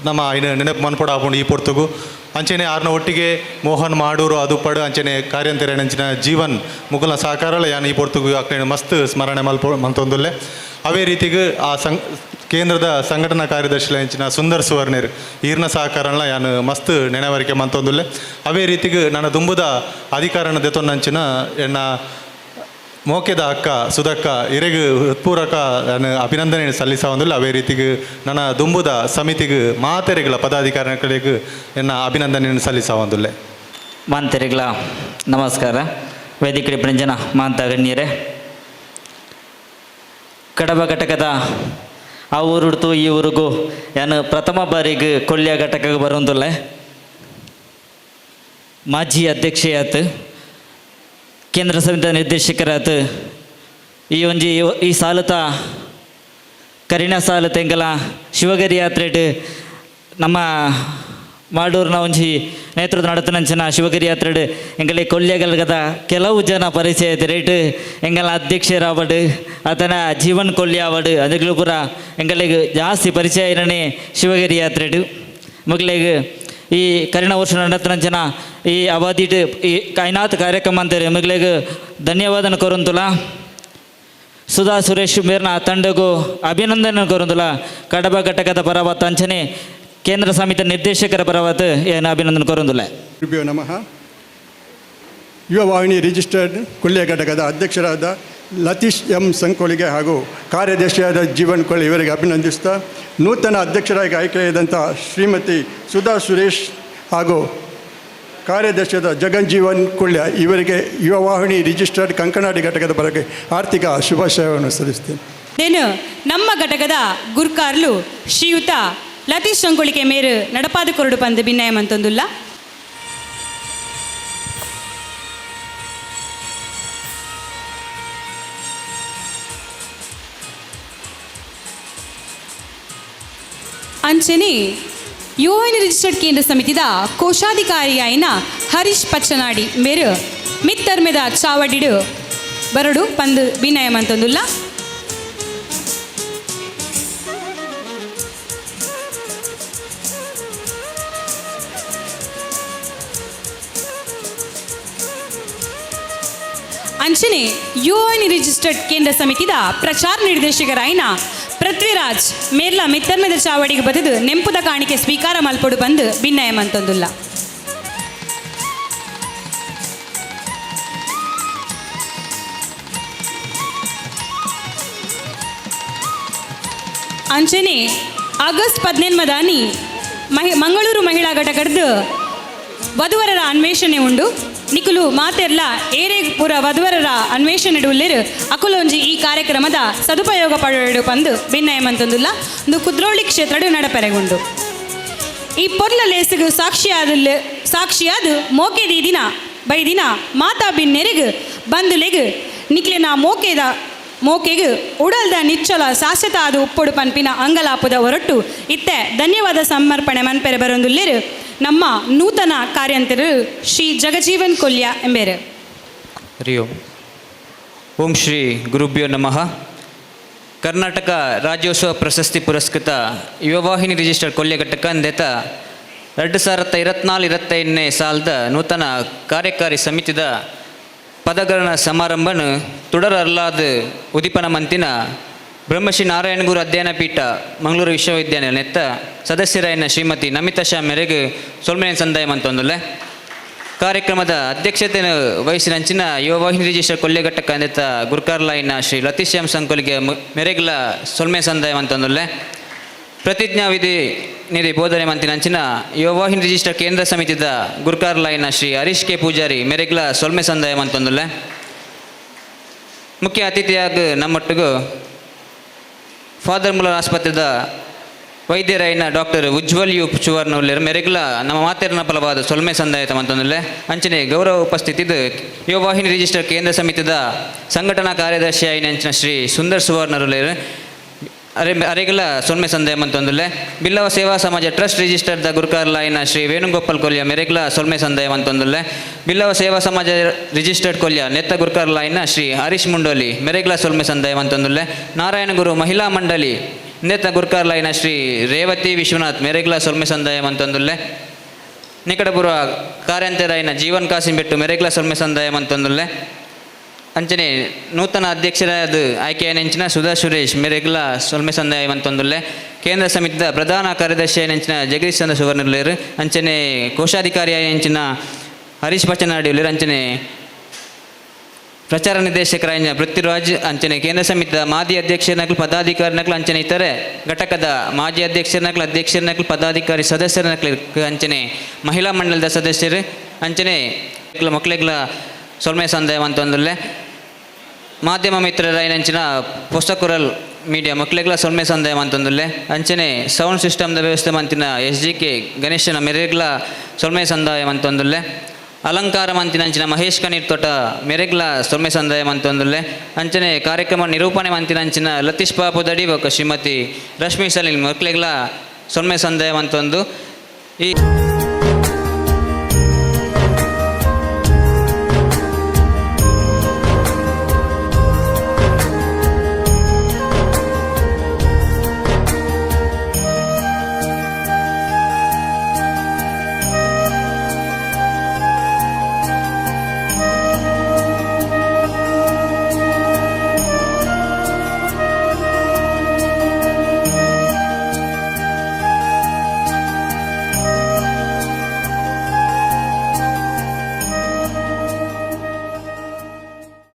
ನಮ್ಮ ನೆನಪು ಮನ್ಪೊಡ ಆಪುಂಡು ಈ ಪೊರ್ತುಗು. ಅಂಚೆನೆ ಆರ್ನ ಒಟ್ಟಿಗೆ ಮೋಹನ್ ಮಾಡೂರು ಅದು ಪಡು ಅಂಚೆನೆ ಕಾರ್ಯಂತೆರೆನಂಚಿನ ಜೀವನ್ ಮುಗುಲ್ನ ಸಹಕಾರಲ ಯಾನ್ ಈ ಪೊರ್ತುಗು ಅಕ್ಲೇನು ಮಸ್ತ್ ಸ್ಮರಣೆ ಮಂತೊಂದುಲ್ಲೆ. ಅವೇ ರೀತಿಗೆ ಆ ಕೇಂದ್ರದ ಸಂಘಟನಾ ಕಾರ್ಯದರ್ಶಿಲ ಹೆಂಚಿನ ಸುಂದರ್ ಸುವರ್ಣೇರ್ ಈರ್ನ ಸಹಕಾರನ ಯಾನು ಮಸ್ತ್ ನೆನವರಿಕೆ ಮಂತೊಂದುಲ್ಲೆ. ಅವೇ ರೀತಿಗೆ ನನ್ನ ದುಂಬುದ ಅಧಿಕಾರನ ದೆತೊನ್ನಂಚಿನ ಎನ್ನ ಮೋಕೆದ ಅಕ್ಕ ಸುಧಕ್ಕ ಇರೆಗ್ ಹೃತ್ಪೂರ್ವಕ ಅಭಿನಂದನೆ ಸಲ್ಲಿಸವಂದಿಲ್ಲ. ಅವೇ ರೀತಿಗೆ ನನ್ನ ದುಂಬುದ ಸಮಿತಿಗೆ ಮಾತೆರೆಗಳ ಪದಾಧಿಕಾರಿಗಳಿಗೆ ಎನ್ನ ಅಭಿನಂದನೆ ಸಲ್ಲಿಸವಂದಿಲ್ಲ. ಮಾಂತೆರೆಗಳ ನಮಸ್ಕಾರ. ವೇದಿಕೆ ಪ್ರಂಜನ ಮಾಂತ ಗಣ್ಯರೇ, ಕಡಬ ಘಟಕದ ಆ ಊರುಡ್ತು ಈ ಊರಿಗೂ ಏನು ಪ್ರಥಮ ಬಾರಿಗೆ ಕೊಲ್ಯ ಘಟಕಕ್ಕೆ ಬರೋದಿಲ್ಲ. ಮಾಜಿ ಅಧ್ಯಕ್ಷೆಯಾತು, ಕೇಂದ್ರ ಸಮಿತಿ ನಿರ್ದೇಶಕರಾತ ಈ ಸಾಲತ ಕರಿಣ ಸಾಲತ ಎಂಗಲ ಶಿವಗಿರಿ ಯಾತ್ರೆಡ್ ನಮ್ಮ ಮಾಡೂರಿನ ಒಂಜಿ ನೇತೃತ್ವ ನಡತನಂಚಿನ ಶಿವಗಿರಿ ಯಾತ್ರೆಡ್ ಎಂಗಲೆ ಕೊಲ್ಯಗಲ್ಗದ ಕೆಲವು ಜನ ಪರಿಚಯ ರೇಟ್ ಎಂಗಲ ಅಧ್ಯಕ್ಷರಾವಡು ಆತನ ಜೀವನ್ ಕೊಲ್ಯ ಆವಡು ಅದಕ್ಕೂ ಪೂರ ಎಂಗಲಿಗೆ ಜಾಸ್ತಿ ಪರಿಚಯ ಇರನೇ ಶಿವಗಿರಿ ಯಾತ್ರೆಡ್ ಮಗಳಿಗೆ ಈ ಕರಿಣ ವರ್ಷ ನಡತನಂಚಿನ ಈ ಅವಧಿಟ್ ಈ ಕೈನಾತ್ ಕಾರ್ಯಕ್ರಮ ಅಂತಾರೆ ಮಗಳಿಗೆ ಧನ್ಯವಾದನ ಕೊರಂತುಲ. ಸುಧಾ ಸುರೇಶ್ ಮೇರ್ನ ತಂಡಗೂ ಅಭಿನಂದನೆ ಕೊರಂತುಲ. ಕಡಬ ಘಟಕದ ಪರವತ್ತ ಅಂಚನೆ ಕೇಂದ್ರ ಸಮಿತಿ ನಿರ್ದೇಶಕರ ಪರವತ್ತ ಏನು ಅಭಿನಂದನೆ ಕೊರಂತುಲ. ನಮಃ. ಯುವ ವಾಹಿನಿ ರಿಜಿಸ್ಟರ್ಡ್ ಕೊಲ್ಯ ಘಟಕದ ಅಧ್ಯಕ್ಷರಾದ ಲತೀಶ್ ಎಂ ಸಂಕೋಳಿಗೆ ಹಾಗೂ ಕಾರ್ಯದರ್ಶಿಯಾದ ಜೀವನ್ ಕೊಲ್ಲಿ ಇವರಿಗೆ ಅಭಿನಂದಿಸ್ತಾ, ನೂತನ ಅಧ್ಯಕ್ಷರಾಗಿ ಆಯ್ಕೆಯಾದಂಥ ಶ್ರೀಮತಿ ಸುಧಾ ಸುರೇಶ್ ಹಾಗೂ ಕಾರ್ಯದರ್ಶಿಯಾದ ಜಗಜ್ಜೀವನ್ ಕೊಲ್ಯ ಇವರಿಗೆ ಯುವ ವಾಹಿನಿ ರಿಜಿಸ್ಟರ್ಡ್ ಕಂಕನಾಡಿ ಘಟಕದ ಬಗ್ಗೆ ಆರ್ಥಿಕ ಶುಭಾಶಯವನ್ನು ಸಲ್ಲಿಸ್ತೇನೆ. ನಮ್ಮ ಘಟಕದ ಗುರ್ಕಾರ್ಲು ಶ್ರೀಯುತ ಲತೀಶ್ ಸಂಕೋಳಿಕೆ ಮೇರು ನಡಪಾದ ಕೊರಡು ಪಂದು ಭಿನ್ನಯ ಅಂತಂದುಲ್ಲ. ಅಂಚನೆ ಯುವವಾಹಿನಿ ರಿಜಿಸ್ಟರ್ಡ್ ಕೇಂದ್ರ ಸಮಿತಿದ ಕೋಶಾಧಿಕಾರಿಯಾಯಿನ ಹರೀಶ್ ಪಚ್ಚನಾಡಿ ಮೇರು ಮಿತ್ತರ್ಮೆದ ಚಾವಡಿಡು ಬರಡು ಪಂದು ಭಿನ್ನಯ ಅಂತಂದುಲ್ಲ. ಅಂಚನೆ ಯುವವಾಹಿನಿ ರಿಜಿಸ್ಟರ್ಡ್ ಕೇಂದ್ರ ಸಮಿತಿದ ಪ್ರಚಾರ ನಿರ್ದೇಶಕರಾಯಿನ ಪೃಥ್ವಿರಾಜ್ ಮೇರ್ಲ ಮಿತ್ತರ್ಮೆದ ಚಾವಡಿಗೆ ಬದದು ನೆಂಪುದ ಕಾಣಿಕೆ ಸ್ವೀಕಾರ ಮಲ್ಪಡು ಬಂದು ಭಿನ್ನಯ ಅಂತಂದುಲ್ಲ. ಅಂಚನೆ ಆಗಸ್ಟ್ 18 ಮಂಗಳೂರು ಮಹಿಳಾ ಘಟಕದ ವಧುವರರ ಅನ್ವೇಷಣೆ ಉಂಡು. ನಿಕುಲು ಮಾತೆರ್ಲ ಏರೆ ಪೂರ ವಧುವರರ ಅನ್ವೇಷಣೆ ಉಳ್ಳೇರು ಅಕುಲೊಂಜಿ ಈ ಕಾರ್ಯಕ್ರಮದ ಸದುಪಯೋಗ ಪಡೆದು ಬಂದು ಭಿನ್ನಯ ಅಂತಂದುಲ್ಲ. ಒಂದು ಕುದ್ರೋಳಿ ಕ್ಷೇತ್ರಡು ನಡಪೆರೆಗೊಂಡು ಈ ಪೊರ್ಲ ಲೇಸಿಗೆ ಸಾಕ್ಷಿಯಾದ ಮೋಕೆದಿ ದಿನ ಬೈದಿನ ಮಾತಾ ಬಿನ್ನೆರೆಗೆ ಬಂದುಲೆಗೆ ನಿಕ್ಲೆನ ಮೋಕೆಗೆ ಉಡಲ್ದ ನಿಚ್ಚಲ ಶಾಶ್ವತ ಅದು ಉಪ್ಪೊಡು ಪನ್ಪಿನ ಅಂಗಲಾಪದ ಹೊರಟು ಇತ್ತೆ ಧನ್ಯವಾದ ಸಮರ್ಪಣೆ ಮನ್ಪೆರೆ ಬರೊಂದುಲ್ಲೇರು ನಮ್ಮ ನೂತನ ಕಾರ್ಯಂತರು ಶ್ರೀ ಜಗಜೀವನ್ ಕೊಲ್ಯ ಎಂಬೇರು. ಹರಿ ಓಂ ಶ್ರೀ ಗುರುಭ್ಯೋ ನಮಃ. ಕರ್ನಾಟಕ ರಾಜ್ಯೋತ್ಸವ ಪ್ರಶಸ್ತಿ ಪುರಸ್ಕೃತ ಯುವವಾಹಿನಿ ರಿಜಿಸ್ಟರ್ಡ್ ಕೊಲ್ಯ ಘಟಕ ಅಂದೇತ 2024-25ನೇ ಸಾಲದ ನೂತನ ಕಾರ್ಯಕಾರಿ ಸಮಿತಿದ ಪದಗ್ರಹಣ ಸಮಾರಂಭನ ತುಡರಲ್ಲಾದ ಉದಿಪನ ಮಂತಿನ ಬ್ರಹ್ಮಶ್ರೀ ನಾರಾಯಣಗುರು ಅಧ್ಯಯನ ಪೀಠ ಮಂಗಳೂರು ವಿಶ್ವವಿದ್ಯಾಲಯ ನೆತ್ತ ಸದಸ್ಯರಾಯಿನ ಶ್ರೀಮತಿ ನಮಿತಾ ಶಾ ಮೇರೆಗೆ ಸೊಲ್ಮೇನ ಸಂದಾಯ ಮಂತೊಂದುಲ್ಲೆ ಕಾರ್ಯಕ್ರಮದ ಅಧ್ಯಕ್ಷತೆಯನ್ನು ವಹಿಸಿನಂಚಿನ ಯುವ ವಾಹಿನಿ ರಿಜಿಸ್ಟರ್ ಕೊಲ್ಲೆಘಟ್ಟಕ ಅಂದಿತ್ತ ಗುರುಕಾರ್ಲಾಯಿನ ಶ್ರೀ ಲತೀಶ್ ಎಂ ಸಂಕೋಲಿಗೆ ಮೆರೆಗ್ಲ ಸೊಲ್ಮೆ ಸಂದಾಯ ಮಂತೊಂದುಲ್ಲೆ ಪ್ರತಿಜ್ಞಾ ವಿಧಿ ನಿಧಿ ಬೋಧನೆ ಮಂತಿನಂಚಿನ ಯುವ ವಾಹಿನಿ ರಿಜಿಸ್ಟರ್ ಕೇಂದ್ರ ಸಮಿತಿದ ಗುರುಕಾರ್ಲಾಯಿನ ಶ್ರೀ ಹರೀಶ್ ಕೆ ಪೂಜಾರಿ ಮೆರೆಗ್ಲ ಸೊಲ್ಮೆ ಸಂದಾಯ ಮಂತೊಂದುಲ್ಲೆ ಮುಖ್ಯ ಅತಿಥಿಯಾಗಿ ನಮ್ಮೊಟ್ಟಿಗೂ ಫಾದರ್ ಮುಲ್ಲರ್ ಆಸ್ಪತ್ರೆದ ವೈದ್ಯರಾಯಿನ ಡಾಕ್ಟರ್ ಉಜ್ವಲ್ ಯು ಚುವರ್ನವ್ರು ಮೆರೆಗ್ಲ ನಮ್ಮ ಮಾತೆರನ ಫಲವಾದ ಸೊಲ್ಮೆ ಸಂದಾಯ ಮಂತೊಂದುಲ್ಲೆ ಅಂಚನೆ ಗೌರವ ಉಪಸ್ಥಿತಿದ್ದು ಯುವ ವಾಹಿನಿ ರಿಜಿಸ್ಟರ್ ಕೇಂದ್ರ ಸಮಿತಿದ ಸಂಘಟನಾ ಕಾರ್ಯದರ್ಶಿ ಆಯ್ನಂಚಿನ ಶ್ರೀ ಸುಂದರ್ ಸುವರ್ಣರುಲೇರು ಅರೆಗಲ ಸೊಲ್ಮೆ ಸಂದಾಯ ಮಂತೊಂದುಲ್ಲೆ ಬಿಲ್ಲವ ಸೇವಾ ಸಮಾಜ ಟ್ರಸ್ಟ್ ರಿಜಿಸ್ಟರ್ದ ಗುರುಕಾರ್ಲಾಯಿನ ಶ್ರೀ ವೇಣುಗೋಪಾಲ್ ಕೊಲ್ಯ ಮೆರೆಗ್ಲ ಸೊಲ್ಮೆ ಸಂದಾಯ ಮಂತೊಂದುಲ್ಲೆ ಬಿಲ್ಲವ ಸೇವಾ ಸಮಾಜ ರಿಜಿಸ್ಟರ್ಡ್ ಕೊಲ್ಯ ನೆತ್ತ ಗುರುಕಾರ್ಲಾಯಿನ ಶ್ರೀ ಹರೀಶ್ ಮುಂಡೋಲಿ ಮೆರೆಗ್ಲ ಸೊಲ್ಮೆ ಸಂದಾಯ ಮಂತೊಂದುಲ್ಲೆ ನಾರಾಯಣಗುರು ಮಹಿಳಾ ಮಂಡಳಿ ನೆತ್ತ ಗುರುಕಾರ್ಲಾಯಿನ ಶ್ರೀ ರೇವತಿ ವಿಶ್ವನಾಥ್ ಮೆರೆಗ್ಲ ಸೊಲ್ಮೆ ಸಂದಾಯ ಮಂತೊಂದುಲ್ಲೆ ನಿಕಟಪೂರ್ವ ಕಾರ್ಯಾಂತರಾಯಿನ ಜೀವನ್ ಕಾಸಿಂಬೆಟ್ಟು ಮೆರೆಗ್ಲ ಸೊಲ್ಮೆ ಸಂದಾಯ ಮಂತೊಂದುಲ್ಲೆ ಅಂಚನೆ ನೂತನ ಅಧ್ಯಕ್ಷರಾದ ಆಯ್ಕೆಯಾನೆಂಚಿನ ಸುಧಾ ಸುರೇಶ್ ಮೆರೆಗ್ಲ ಸೊಲ್ಮೆ ಸಂದಾಯ ಮಂತೊಂದುಲ್ಲೆ ಕೇಂದ್ರ ಸಮಿತಿದ ಪ್ರಧಾನ ಕಾರ್ಯದರ್ಶಿ ಆಯ್ನೆಂಚಿನ ಜಗದೀಶ್ ಚಂದ್ರ ಸುವರ್ಣರ್ಲೇರು ಅಂಚನೆ ಕೋಶಾಧಿಕಾರಿ ಆಯ್ನೆಂಚಿನ ಹರೀಶ್ ಪಚ್ಚನಾಡಿಯುಲೇರು ಅಂಚನೆ ಪ್ರಚಾರ ನಿರ್ದೇಶಕರಾಯಿನ ಪೃಥ್ವಿರಾಜ್ ಅಂಚನೆ ಕೇಂದ್ರ ಸಮಿತಿದ ಮಾಜಿ ಅಧ್ಯಕ್ಷರನಕಲು ಪದಾಧಿಕಾರಿನಕಲು ಅಂಚನೆ ಇತರೆ ಘಟಕದ ಮಾಜಿ ಅಧ್ಯಕ್ಷರನಕಲು ಅಧ್ಯಕ್ಷರನಕಲು ಪದಾಧಿಕಾರಿ ಸದಸ್ಯರನಕಲು ಅಂಚನೆ ಮಹಿಳಾ ಮಂಡಲದ ಸದಸ್ಯರು ಅಂಚನೆ ಮಕ್ಕಳಿಗೆಲ್ಲ ಸೊಲ್ಮೆ ಸಂದಾಯ ಮಂತೊಂದುಲ್ಲೆ ಮಾಧ್ಯಮ ಮಿತ್ರರಾಯಿನಂಚಿನ ಪೊಸಕುರಲ್ ಮೀಡಿಯಾ ಮಕ್ಕಳಿಗೆಲ್ಲ ಸೊಲ್ಮೆ ಸಂದಾಯ ಮಂತೊಂದುಲ್ಲೆ ಅಂಚನೆ ಸೌಂಡ್ ಸಿಸ್ಟಮ್ದ ವ್ಯವಸ್ಥೆ ಮಂತಿನ SGK ಗಣೇಶನ ಮೆರೆಗ್ಲ ಸೊಲ್ಮೆ ಸಂದಾಯ ಮಂತೊಂದುಲ್ಲೆ ಅಲಂಕಾರ ಮಂತಿನಂಚಿನ ಮಹೇಶ್ ಕನೀರ್ ತೋಟ ಮೆರೆಗ್ಲ ಸೊಲ್ಮೆ ಸಂದಾಯ ಮಂತೊಂದುಲ್ಲೆ ಅಂಚನೆ ಕಾರ್ಯಕ್ರಮ ನಿರೂಪಣೆ ಮಂತಿನಂಚಿನ ಲತೀಶ್ ಬಾಬು ದಡಿ ಶ್ರೀಮತಿ ರಶ್ಮಿ ಸಲೀಲ್ ಮಕ್ಕಳಿಗೆಲ್ಲ ಸೊಲ್ಮೆ ಸಂದಾಯ ಮಂತೊಂದು ಈ